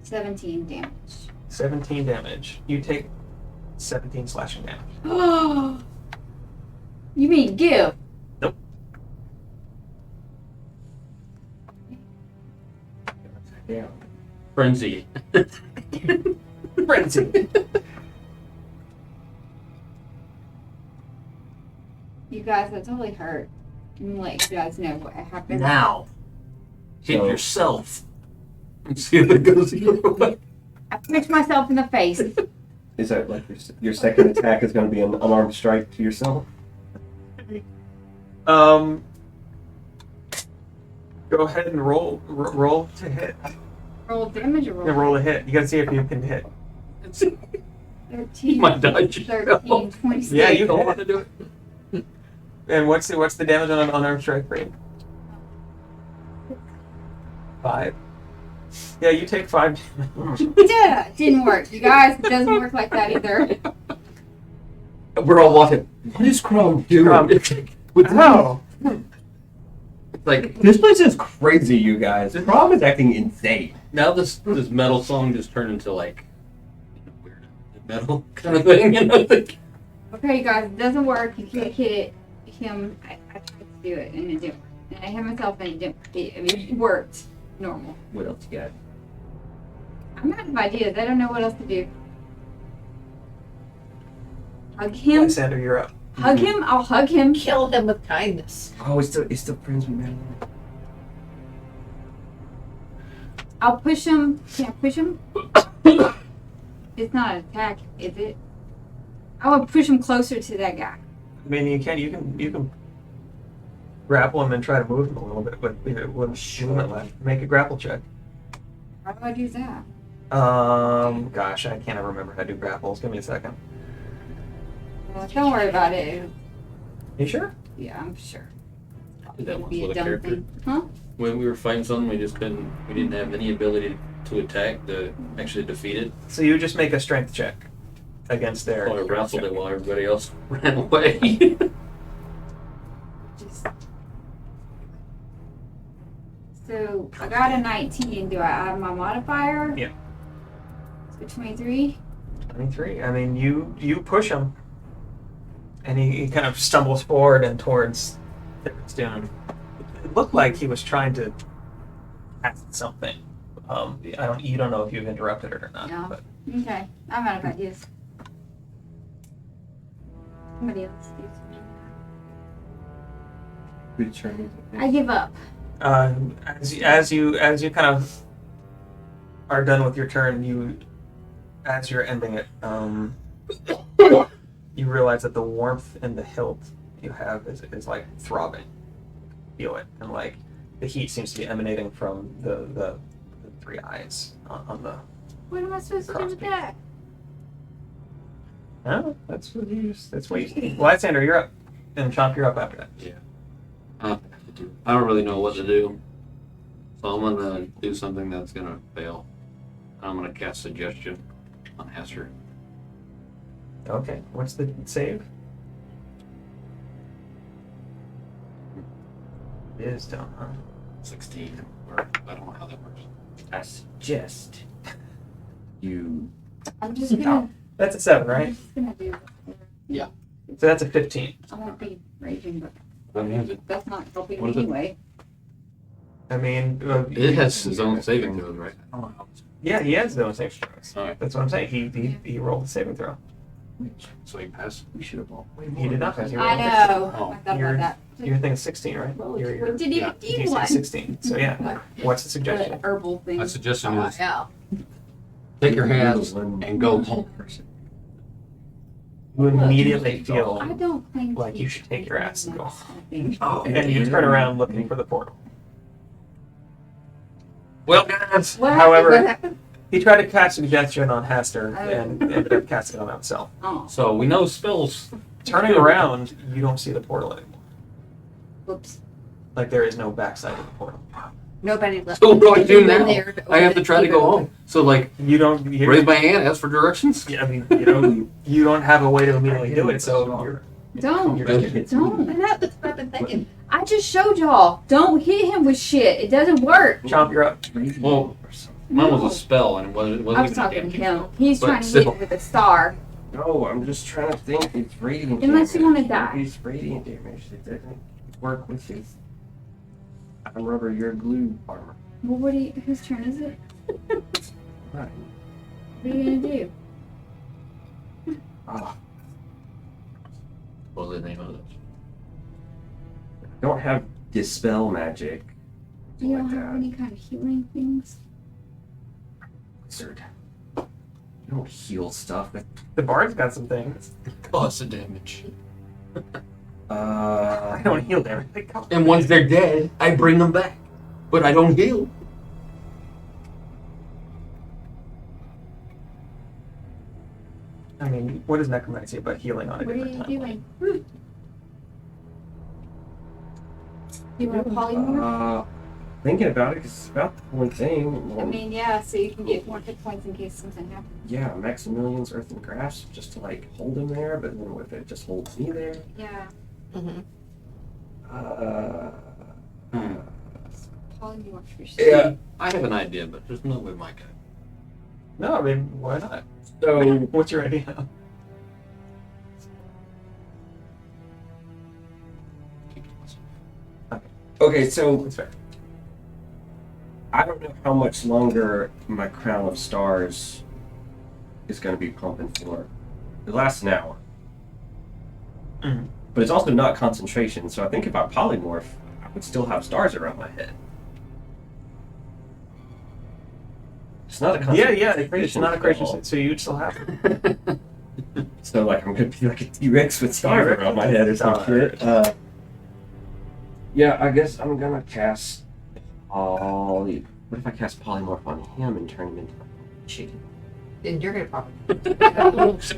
17 damage.
17 damage. You take 17 slashing damage.
Oh, you mean give?
Nope.
Yeah.
Frenzy.
Frenzy.
You guys, that totally hurt. and let you guys know what happened.
Now, hit
So-
yourself and see if it goes either way.
I punched myself in the face.
Is that like your second attack is going to be an unarmed strike to yourself?
Go ahead and roll to hit.
Roll damage or roll?
Yeah, roll a hit. You gotta see if you can hit.
13,
might dodge yourself.
13, 26.
Yeah, you
don't
hit.
want to do it.
And what's the damage on an unarmed strike for you? 5. Yeah, you take 5 damage.
Yeah, it didn't work. You guys, it doesn't work like that either.
We're all watching. What is Chrome doing?
Chrome.
With
Oh.
Like,
This place is crazy, you guys. Chrome is acting insane.
now this metal song just turned into like weird metal kind of thing, you know? Like,
Okay, you guys, it doesn't work. You can't hit him. I tried to do it, and it didn't work. And I hit myself, and it didn't. It worked normal.
What else you got?
I'm out of ideas. I don't know what else to do. Hug him.
Lysander, you're up.
Hug him. I'll hug him.
Kill him with kindness.
Oh, he's still friends with me.
I'll push him. Can I push him? It's not an attack, is it? I would push him closer to that guy.
I mean, you can grapple him and try to move him a little bit with movement left. Make a grapple check.
How do I do that?
Gosh, I can't ever remember how to do grapples. Give me a second.
Well, don't worry about it.
You sure?
Yeah, I'm sure.
did that
It'd
once
be a
with a
dumb
character.
thing. Huh?
when we were fighting something, we didn't have any ability to attack to actually defeat it.
So you just make a strength check against their.
So I wrestled it while everybody else ran away.
Just... So I got a 19. Do I add my modifier?
Yeah.
So 23.
23. I mean, you push him, and he kind of stumbles forward and towards It's doing. It looked like he was trying to ask something. You don't know if you've interrupted it or not.
No.
But
Okay. I'm out of ideas. Somebody else do something. I give up.
as you kind of are done with your turn, as you're ending it, you realize that the warmth in the hilt you have is like throbbing. Feel it, and like the heat seems to be emanating from the three eyes on the.
What am I supposed to do with that?
No, that's what you see. Lysander, you're up, and Chomp, you're up after that.
Yeah. I don't really know what to do, so I'm gonna do something that's gonna fail. I'm gonna cast Suggestion on Hester.
Okay, what's the save? Wisdom, huh?
16, or I don't know how that works.
I suggest you.
I'm just gonna.
That's a 7,
I'm
right?
just gonna do.
Yeah.
So that's a 15.
I won't be raging, but
What is it?
that's not helping
What is it?
anyway.
I mean,
It has his own saving throws, right? I don't know how it's-
yeah, he has his own saving throws.
All right,
That's what I'm saying. He rolled a saving throw.
so he passed.
We should have all.
He did not pass. He
I
rolled a
know.
Oh,
I thought
you're-
about that.
Your thing is 16, right? Your
What did
yeah.
even do
DC
one?
16. So yeah, what's the suggestion?
The herbal thing.
My suggestion is
Yeah.
take your hands and go home.
You immediately feel
I don't think
like you should take your ass and go.
Oh,
And you turn around looking for the portal.
Well, guys,
What
However-
happened?
He tried to cast suggestion on Hester
Oh.
and ended up casting it on himself.
Oh,
so we know spells.
Turning around, you don't see the portal anymore.
whoops.
Like there is no backside of the portal.
Nobody left.
So what do I do now?
There
I have to try to go home. So like,
You don't.
raise my hand, ask for directions.
Yeah, I mean, you don't have a way to immediately do it. So you're.
Don't.
You're
Don't.
That's what I've been thinking.
I just showed y'all. Don't hit him with shit. It doesn't work.
Chomp, you're up.
Well, mine was a spell, and it wasn't
I was
even a
talking to
damage.
him. He's
But
trying to
still.
hit it with a star.
No, I'm just trying to think. It's radiant
Unless you
damage.
wanna die.
It's radiant damage. It doesn't work with his iron rubber, your glue armor.
Well, whose turn is it?
Right.
What are you gonna do?
Ah,
What was the name of this?
don't have dispel magic.
You don't
like
have
that.
any kind of healing things?
Wizard. You don't heal stuff.
The bard's got some things.
Cause the damage.
I don't heal damage.
And once they're dead, I bring them back. But I don't heal.
I mean, what is necromancy but healing on a
What are
different
you
timeline?
doing? You want a polymorph?
Thinking about it, because it's about the one thing.
I mean, yeah, so you can get more hit points in case something happens.
Yeah, Maximilian's Earthen Grasp, just to like hold him there, but then with it just holds me there.
Yeah, polymorph for sure.
Yeah, I have an idea, but there's no way my guy.
No, I mean, why not?
So,
What's your idea?
okay, so
It's fair.
I don't know how much longer my Crown of Stars is going to be pumping for. It lasts an hour.
Mhm.
But it's also not concentration, so I think if I polymorph, I would still have stars around my head. It's not a concentration.
Yeah, it's not a
spell.
creation, so you'd still have it.
So like I'm gonna be like a T-Rex with stars
T-Rex
around my head or some
with
shit. Yeah, I guess I'm gonna cast What if I cast polymorph on him and turn him into a chicken?
Then you're gonna probably.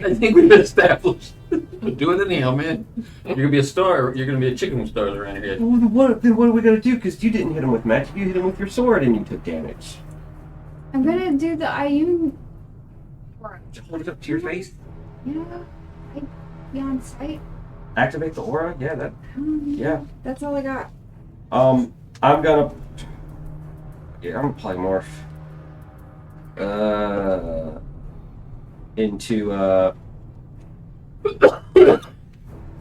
I think we've established. Do it anyhow, man. You're gonna be a star. You're gonna be a chicken with stars around your head.
Well, then what are we gonna do? Because you didn't hit him with magic, you hit him with your sword and you took damage.
I'm gonna do the Ioun.
Just hold it up to your face.
Yeah, like beyond sight.
Activate the aura. Yeah, that. Yeah.
That's all I got.
I'm gonna. Yeah, I'm gonna polymorph. Into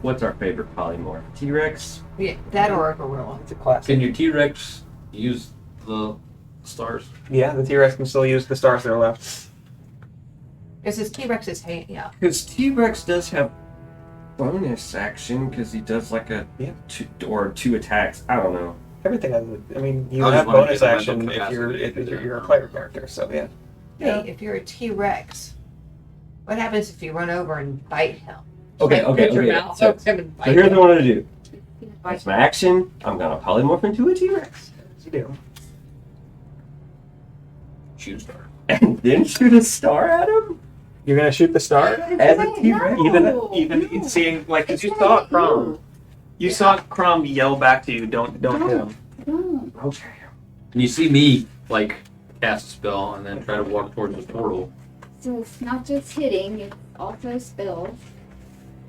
What's our favorite polymorph? T-Rex.
Yeah, that or a gorilla.
It's a classic.
Can your T-Rex use the stars?
Yeah, the T-Rex can still use the stars that are left.
Because his T-Rex's hand, yeah.
Because T-Rex does have bonus action because he does like a two attacks. I don't know.
Everything. I mean, you
I was
have
wondering
bonus
if it
action
went up
if
capacity.
you're a player character. So yeah.
Hey, if you're a T-Rex, what happens if you run over and bite him?
Okay.
Put your mouth
So,
open and bite
here's
him.
what I'm gonna do. That's my action. I'm gonna polymorph into a T-Rex
You do.
Shoot a star.
and then shoot a star at him
You're gonna shoot the star?
as a T-Rex.
Even seeing like, cause you saw Crom. You saw Crom yell back to you. Don't hit him.
Don't.
Okay.
And you see me like cast a spell and then try to walk towards the portal.
So it's not just hitting; it's also spells.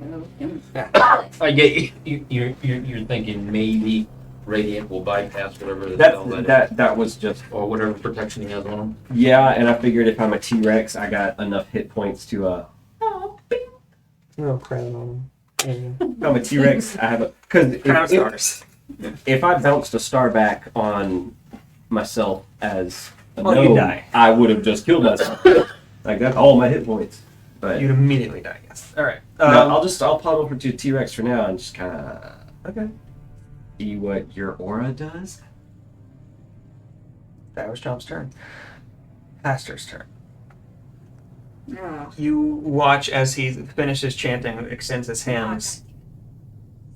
So don't.
I get you. You're thinking maybe Radiant will bypass whatever the spell
That was just
or whatever protection he has on him.
yeah, and I figured if I'm a T-Rex, I got enough hit points to
No crown on him.
If I'm a T-Rex, I have a because
Crown of stars.
if I bounced a star back on myself as a
Well, you
gnome,
die.
I would have just killed myself. Like that's all my hit points. But
You'd immediately die. Yes. All right.
no, I'll pop over to T-Rex for now and just kind of
Okay.
see what your aura does.
That was John's turn. Pastor's turn.
No.
You watch as he finishes chanting, extends his hands,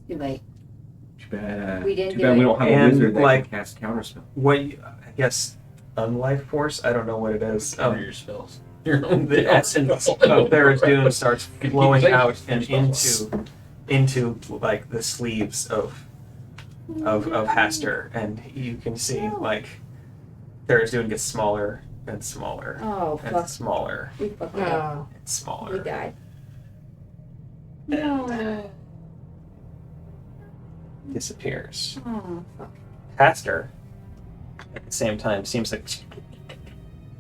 Too late.
Too bad.
We didn't
Too
do
bad
it.
we don't have
And,
a wizard that
like-
can cast counterspell.
what I guess unlife force. I don't know what it is.
Counter your spells. Your own
The essence of Tharizdun starts flowing out and into like the sleeves of Haster, and you can see like Tharizdun gets smaller and smaller
Oh,
and
fuck.
smaller
We fucked up.
Oh,
and
We
smaller.
died. No.
Disappears.
Oh, fuck.
Haster at the same time seems like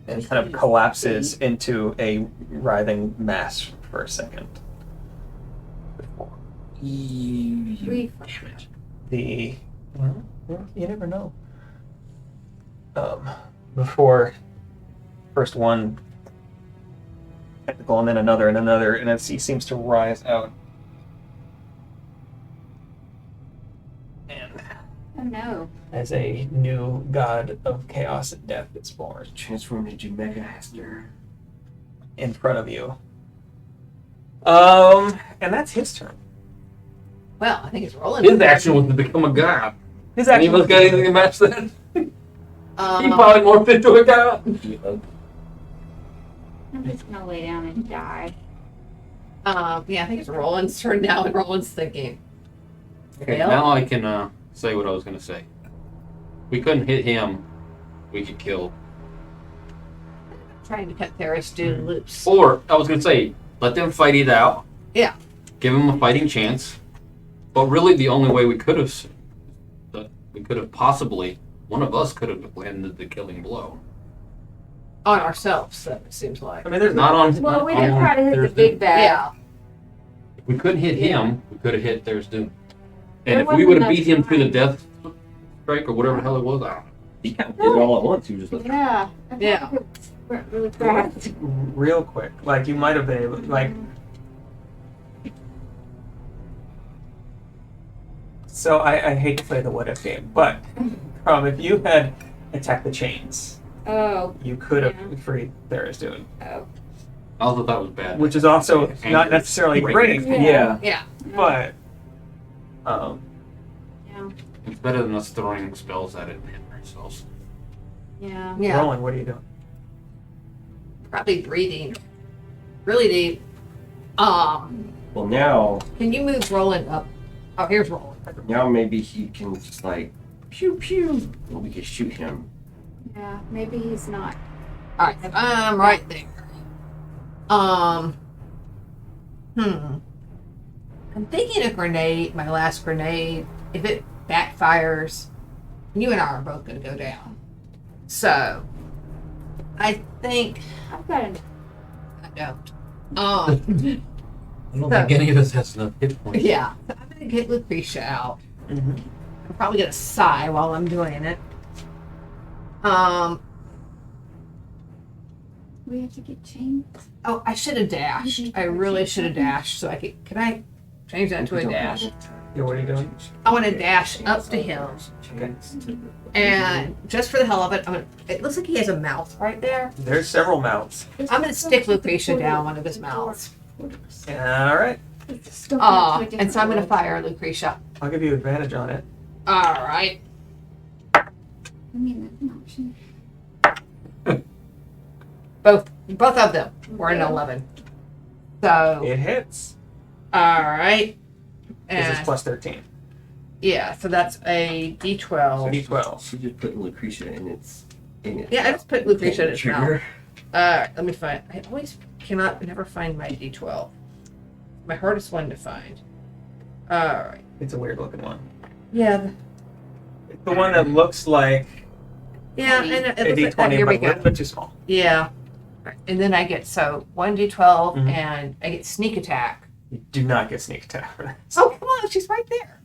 and kind of collapses into a writhing mass for a second.
We fucked up.
Well, you never know. Before first one tentacle and then another, and as he seems to rise out. And
Oh no.
as a new god of chaos and death is born
Transformed into Mega Hester.
in front of you. And that's his turn.
Well, I think it's rolling.
His action was to become a god.
His
Any
action
of us got anything to match that? He
Um,
probably morphed into a god.
I'm just gonna lay down and die.
yeah, I think it's Roland's turn now, and Roland's thinking.
Okay,
Well-
now I can say what I was gonna say. We couldn't hit him. We could kill.
Trying to cut Theris Dune loose.
Or I was gonna say, let them fight it out.
Yeah.
Give him a fighting chance. But really, the only way we could have possibly, one of us could have landed the killing blow.
On ourselves, that it seems like.
I mean, there's
Not on.
Well,
not
we didn't
on
try to hit the
There's
big
Doom.
bad.
Yeah.
If we couldn't hit him, we could have hit There's Doom.
There
And if we
wasn't
would have
enough
beat him through the
time.
death strike or whatever the hell it was, I don't know.
He kind of did it all at once. He was just like,
Yeah. I felt
Yeah.
like it went really fast.
real quick. Like you might have been able, like. So I hate to play the what if game, but if you had attacked the chains,
Oh.
you could have
Yeah.
freed Theris Dune,
Oh.
I also thought it was bad.
which is also not necessarily great,
Yeah.
Yeah.
but
Yeah.
It's better than us throwing spells at it and hitting ourselves.
Yeah.
Yeah.
Roland, what are you doing?
Probably breathing really deep.
well, now
Can you move Roland up? Oh, here's Roland.
maybe he can just like pew pew, and we can shoot him.
Yeah. Maybe he's not.
All right, I'm right there. I'm thinking a grenade, my last grenade, if it backfires, you and I are both going to go down. So, I think
I've got an.
I don't.
I don't think any of us has enough hit points.
Yeah, so I'm going to get Lucretia out.
Mm-hmm.
I'm probably going to sigh while I'm doing it.
We have to get chains.
Oh, I should have dashed. I really should have dashed. So can I change that to a dash?
Yeah, what are you doing?
I want to dash up to him.
Okay.
And just for the hell of it, it looks like he has a mouth right there.
There's several mounts.
I'm going to stick Lucretia down one of his mouths.
All right,
It's still going to a
And
different
so I'm going to
world.
fire Lucretia.
I'll give you advantage on it.
All right.
I mean, that's an option.
Both of them were an 11. So,
It hits.
all right.
This is
And
plus 13.
yeah, so that's a D12.
D12.
She just put Lucretia in its.
Yeah, I just put Lucretia in its mouth.
trigger.
All right, let me find. I always never find my D12. My hardest one to find. All right.
It's a weird looking one.
Yeah.
It's the one that looks like
Yeah, and
a
it looks like
D20,
here
but
we
a
go.
little bit too small.
Yeah. And then I get one D12
Mhm.
and I get sneak attack.
You do not get sneak attack for this.
Oh, come on, she's right there.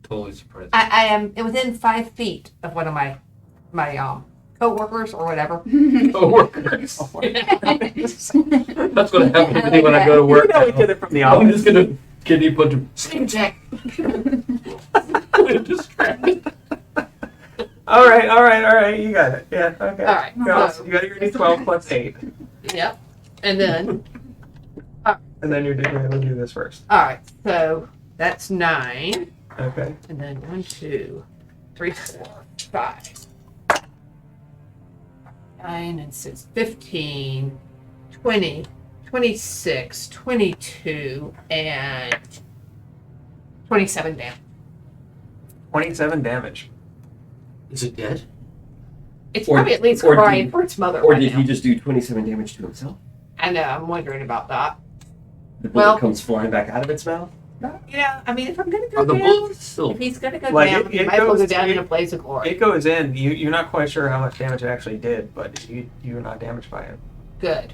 Totally surprised.
I am within 5 feet of one of my co-workers or whatever.
Co-workers.
Oh my goodness.
That's what happens to me when I go to
We
work.
know each other from the
I'm
office.
just gonna get you a bunch of
Sneak attack.
distracted.
All right. You got it. Yeah, okay.
All right.
Go.
So,
You got your D12 plus 8.
yep. And then,
And then you're going to do this first.
all right. So that's 9.
Okay.
And then 1, 2, 3, 4, 5. 9 and 6, 15, 20, 26, 22, and 27 damage.
27 damage.
Is it dead?
It's
Or-
probably at least
or
crying
did-
for its mother
Or
right
did
now.
he just do 27 damage to himself?
I know, I'm wondering about that.
The bullet
Well-
comes flying back out of its mouth?
Yeah, I mean, if I'm going to go
Are the
down,
bullets still?
if he's going to go
Like,
down,
it
he might as well
goes-
go down in
it-
a blaze of glory.
It goes in. You're not quite sure how much damage it actually did, but you're not damaged by it.
Good.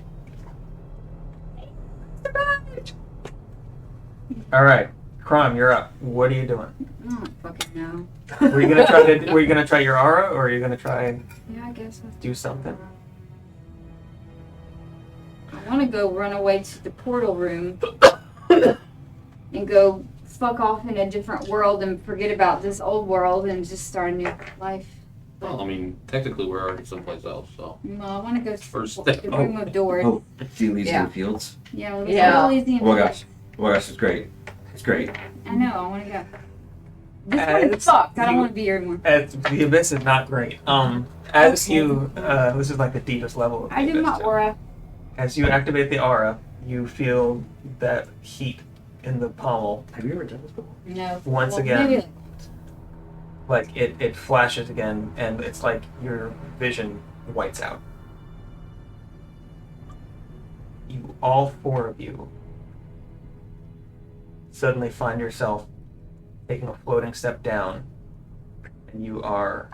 All right. Crime, you're up. What are you doing?
I don't fucking know.
Were you gonna try your aura, or are you gonna try and
Yeah, I guess. Let's
do something?
I want to go run away to the portal room and go fuck off in a different world and forget about this old world and just start a new life.
Well, I mean, technically we're already someplace else, so.
Well, I want to go
First
to
step.
the room of doors.
Oh, see Elysian
Yeah.
Fields.
Yeah, well,
Yeah.
Elysian
Oh my
Fields.
gosh. Oh my gosh, it's great. It's great.
I know, I want to go. This one is
As
fucked. I don't
you-
want to be here anymore.
The abyss is not great. As you, this is like the deepest level of the
I did my
abyss, too.
aura.
As you activate the aura, you feel that heat in the pommel.
Have you ever done this before?
No.
Once
Well,
again.
maybe-
Like it flashes again, and it's like your vision whites out. You, all four of you, suddenly find yourself taking a floating step down, and you are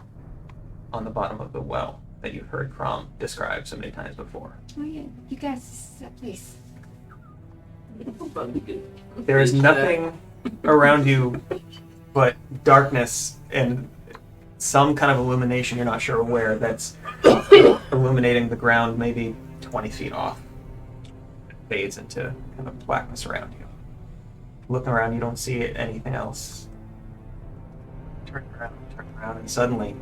on the bottom of the well that you've heard Crom describe so many times before.
Oh yeah, you guys, please.
There is nothing around you but darkness and some kind of illumination, you're not sure where, that's illuminating the ground maybe 20 feet off. It fades into kind of blackness around you. Looking around, you don't see anything else. Turn around, and suddenly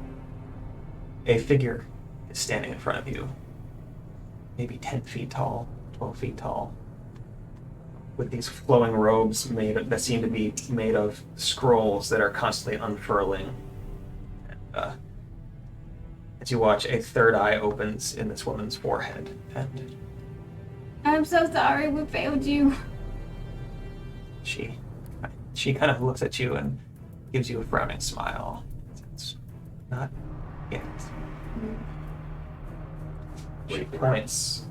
a figure is standing in front of you. Maybe 10 feet tall, 12 feet tall, with these flowing robes that seem to be made of scrolls that are constantly unfurling. And, as you watch, a third eye opens in this woman's forehead, and
I'm so sorry we failed you.
she kind of looks at you and gives you a frowning smile. It's not yet. She points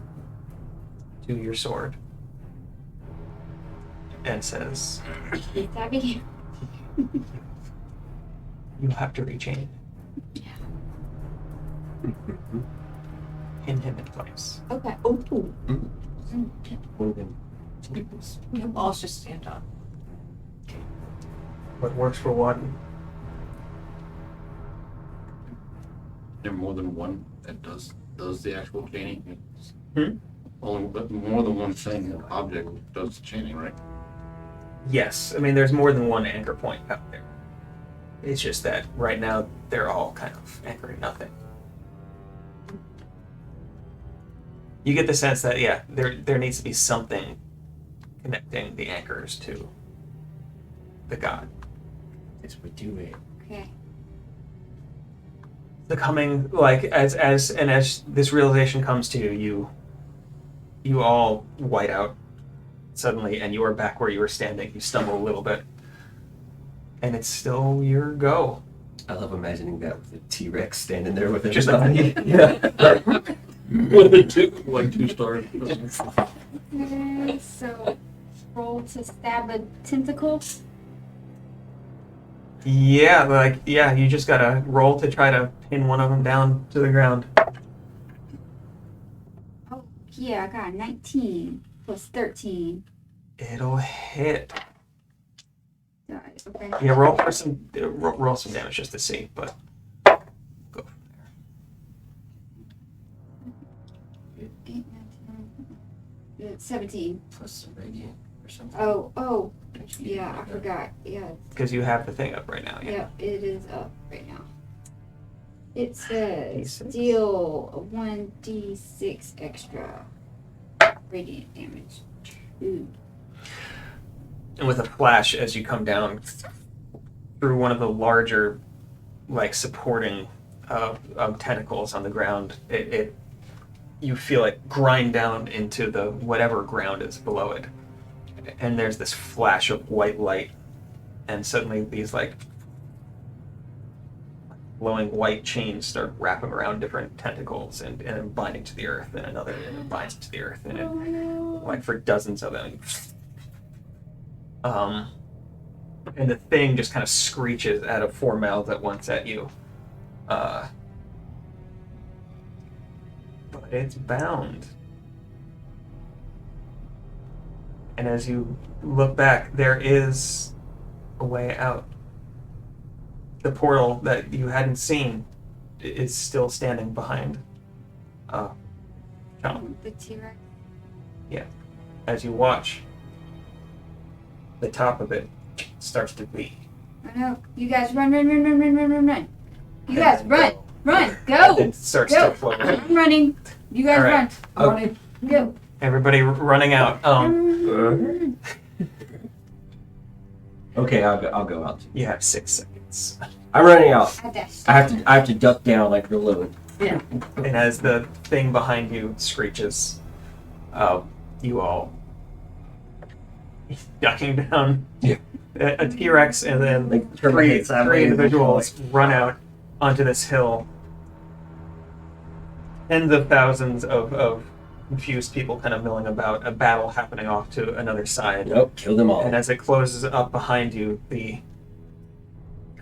to your sword and says,
Savvy.
"You have to rechain pin him in place."
Okay.
We have walls to stand on.
What works for one,
There more than one that does the actual chaining.
Hmm?
Only but more than one thing object does the chaining, right?
yes. I mean, there's more than one anchor point out there. It's just that right now they're all kind of anchoring nothing. You get the sense that, yeah, there needs to be something connecting the anchors to the god.
Yes, we do it.
Okay.
The coming, like, as this realization comes to you, you all white out suddenly, and you are back where you were standing. You stumble a little bit, and it's still your go.
I love imagining that with a T-Rex standing there with it.
Just like-
yeah.
With the two stars.
Okay, so roll to stab a tentacle.
Yeah, you just gotta roll to try to pin one of them down to the ground.
Oh, yeah, I got 19 plus 13.
It'll hit.
Got it, okay.
Yeah, roll some damage just to see, but go from there.
8, 9, 17.
Plus some radiant or something.
Oh, yeah, I forgot. Yeah,
Because you have the thing up right now. Yeah.
yep, it is up right now. It says
D6.
deal 1d6 extra radiant damage. Ooh.
And with a flash, as you come down through one of the larger, like, supporting tentacles on the ground, you feel it grind down into the whatever ground is below it. And there's this flash of white light, and suddenly these, like, glowing white chains start wrapping around different tentacles and binding to the earth, and another, and it binds to the earth, and it,
Oh no.
like, for dozens of them. And the thing just kind of screeches out of four mouths at once at you. But it's bound. And as you look back, there is a way out. The portal that you hadn't seen is still standing behind Shawn.
The T-Rex.
As you watch, the top of it starts to be.
I know. You guys run. You guys run, go.
It starts
Go.
to float.
I'm running. You guys
All right.
run.
Oh.
Running. Go.
Everybody running out.
Okay, I'll go out.
You have 6 seconds.
I'm running out.
I dashed.
I have to duck down like real low.
And as the thing behind you screeches, you all ducking down.
Yeah.
A T-Rex and then
Like, turn my
three
head sideways.
individuals run out onto this hill. Tens of thousands of confused people kind of milling about, a battle happening off to another side.
Nope, kill them all.
And as it closes up behind you, the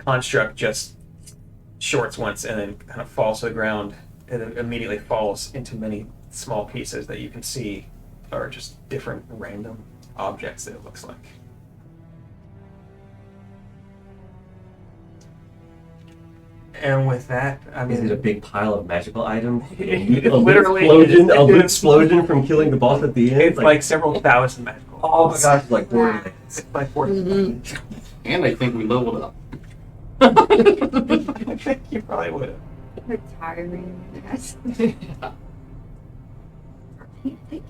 construct just shorts once and then kind of falls to the ground, and it immediately falls into many small pieces that you can see are just different random objects that it looks like. And with that, I
Is it a
mean,
big pile of magical items?
It
a
literally
explosion,
is.
a loot explosion from killing the boss at the end.
it's like several thousand magical.
oh my gosh, it's like Borderlands.
It's like 40.
And I think we leveled up.
I think you probably would have.
Retiring. Yes. Take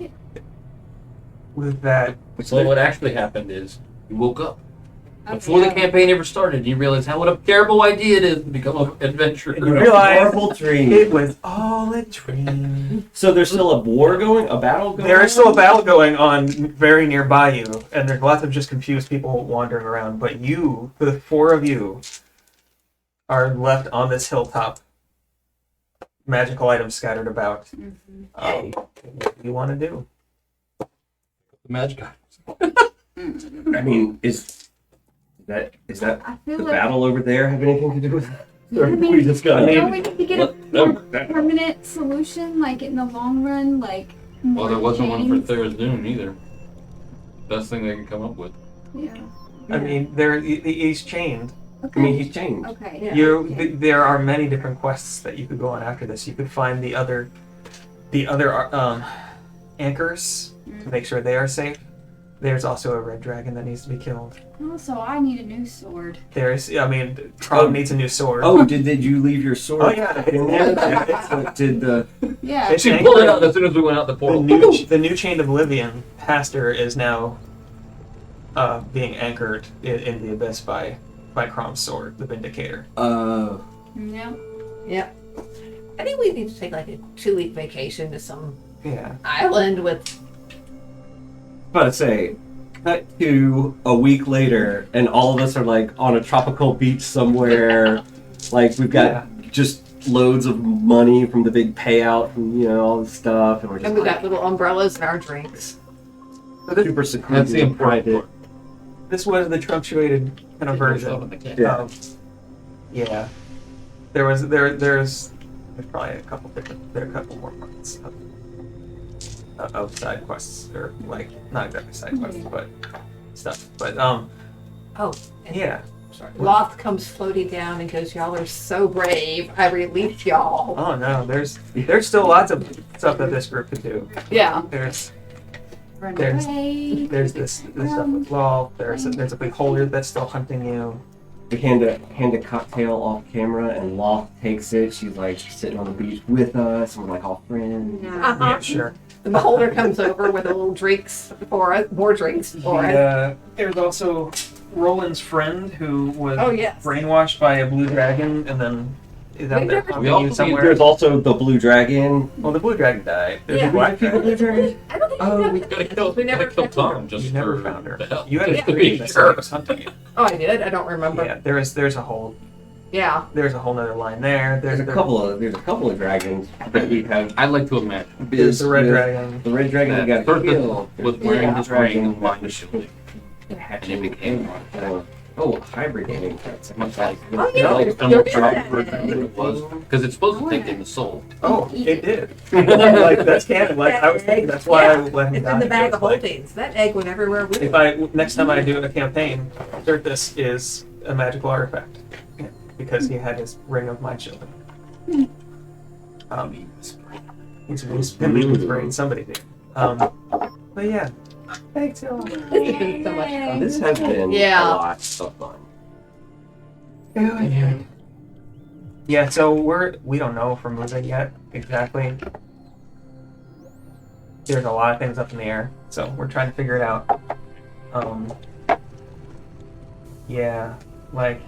it.
With that,
So what actually happened is you woke up before
Okay.
the campaign ever started. And you realized what a terrible idea it is to become an adventurer.
And you realize
Horrible dream.
it was all a dream.
So there's still a war going, a battle going.
There is still a
on?
battle going on very nearby you, and there's lots of just confused people wandering around. But you, the 4 of you, are left on this hilltop. Magical items scattered about. What do you want to do?
The magic guy.
I mean, is that
I feel
the
like
battle over there have anything to do with that? Or
I mean,
we just got.
don't we need to get a
No,
more permanent solution, like in the long run, like more
Well, there wasn't one for
chains?
Tharizdun either. Best thing they can come up with.
Yeah.
I mean, he's chained.
Okay.
I mean, he's changed.
Okay.
There are many different quests that you could go on after this. You could find the other anchors to make sure they are safe. There's also a red dragon that needs to be killed.
Also, I need a new sword.
Tron needs a new sword.
Oh, did you leave your sword?
Oh, yeah.
In there? So did the
Yeah.
It's
She
anchored.
pulled it out as soon as we went out the portal.
The new chain of Oblivion, Pastor, is now being anchored in the abyss by Crom's sword, the Vindicator.
No.
Yep. I think we need to take like a 2-week vacation to some
Yeah.
island with.
about to say, cut to a week later, and all of us are like on a tropical beach somewhere. Like we've got just loads of money from the big payout, and all this stuff, and we're just
And we
like,
got little umbrellas and our drinks.
super secluded.
That's the
and
important
private.
part.
This was the truncated kind of version.
Yeah.
Yeah. There's probably a couple more parts of side quests, or like not exactly side quests, but stuff. But
Oh, and
yeah.
Loth comes floating down and goes, "Y'all are so brave. I released y'all."
Oh no, there's still lots of stuff that this group could do.
Yeah.
There's
Run
There's-
away.
this stuff with Law. There's a big holder that's still hunting you.
We hand a cocktail off camera, and Loth takes it. She's like sitting on the beach with us, and we're like all friends.
Yeah, sure.
And the holder comes over with a little drinks for us, more drinks for us.
There's also Roland's friend who was
Oh, yes.
brainwashed by a blue dragon and then is out
We've
there
never-
hunting
also
you
need-
somewhere.
There's also the blue dragon.
Well, the blue dragon died. There's
Yeah.
a black dragon.
Blue dragon.
I don't think
Oh,
we
Gotta kill,
We never
gotta kill
catch her.
Tom just
You never
for
found her.
the hell.
You had a
Just to
dream
be
that
sure.
somebody was hunting you.
Oh, I did. I don't remember.
Yeah, there's a whole
Yeah.
nother line there.
There's a couple of dragons that we have.
I like to imagine
There's the red
with-
dragon.
The red dragon we
that
got
person
killed.
was
There's
wearing
the
his
dragon
ring and
that
was shielding.
hatched
And it became one.
hibernating.
Much like
Oh, yeah.
like
There
someone
is
tried
that.
to remember it was because it's supposed to take in the soul.
Oh, it did. Like that's canon. Like I was thinking, that's why I let him
It's
die.
in the bag
It
of
was like,
holdings. That egg went everywhere with
If
it.
next time I do a campaign, Certus is a magical artifact because he had his ring of mind shielding. He's been leaving his brain. Somebody did. But yeah, Thanks, y'all.
This has been so much fun.
This has been
Yeah.
a lot of fun.
Yeah, so we don't know if we're moving yet exactly. There's a lot of things up in the air, so we're trying to figure it out. Yeah, like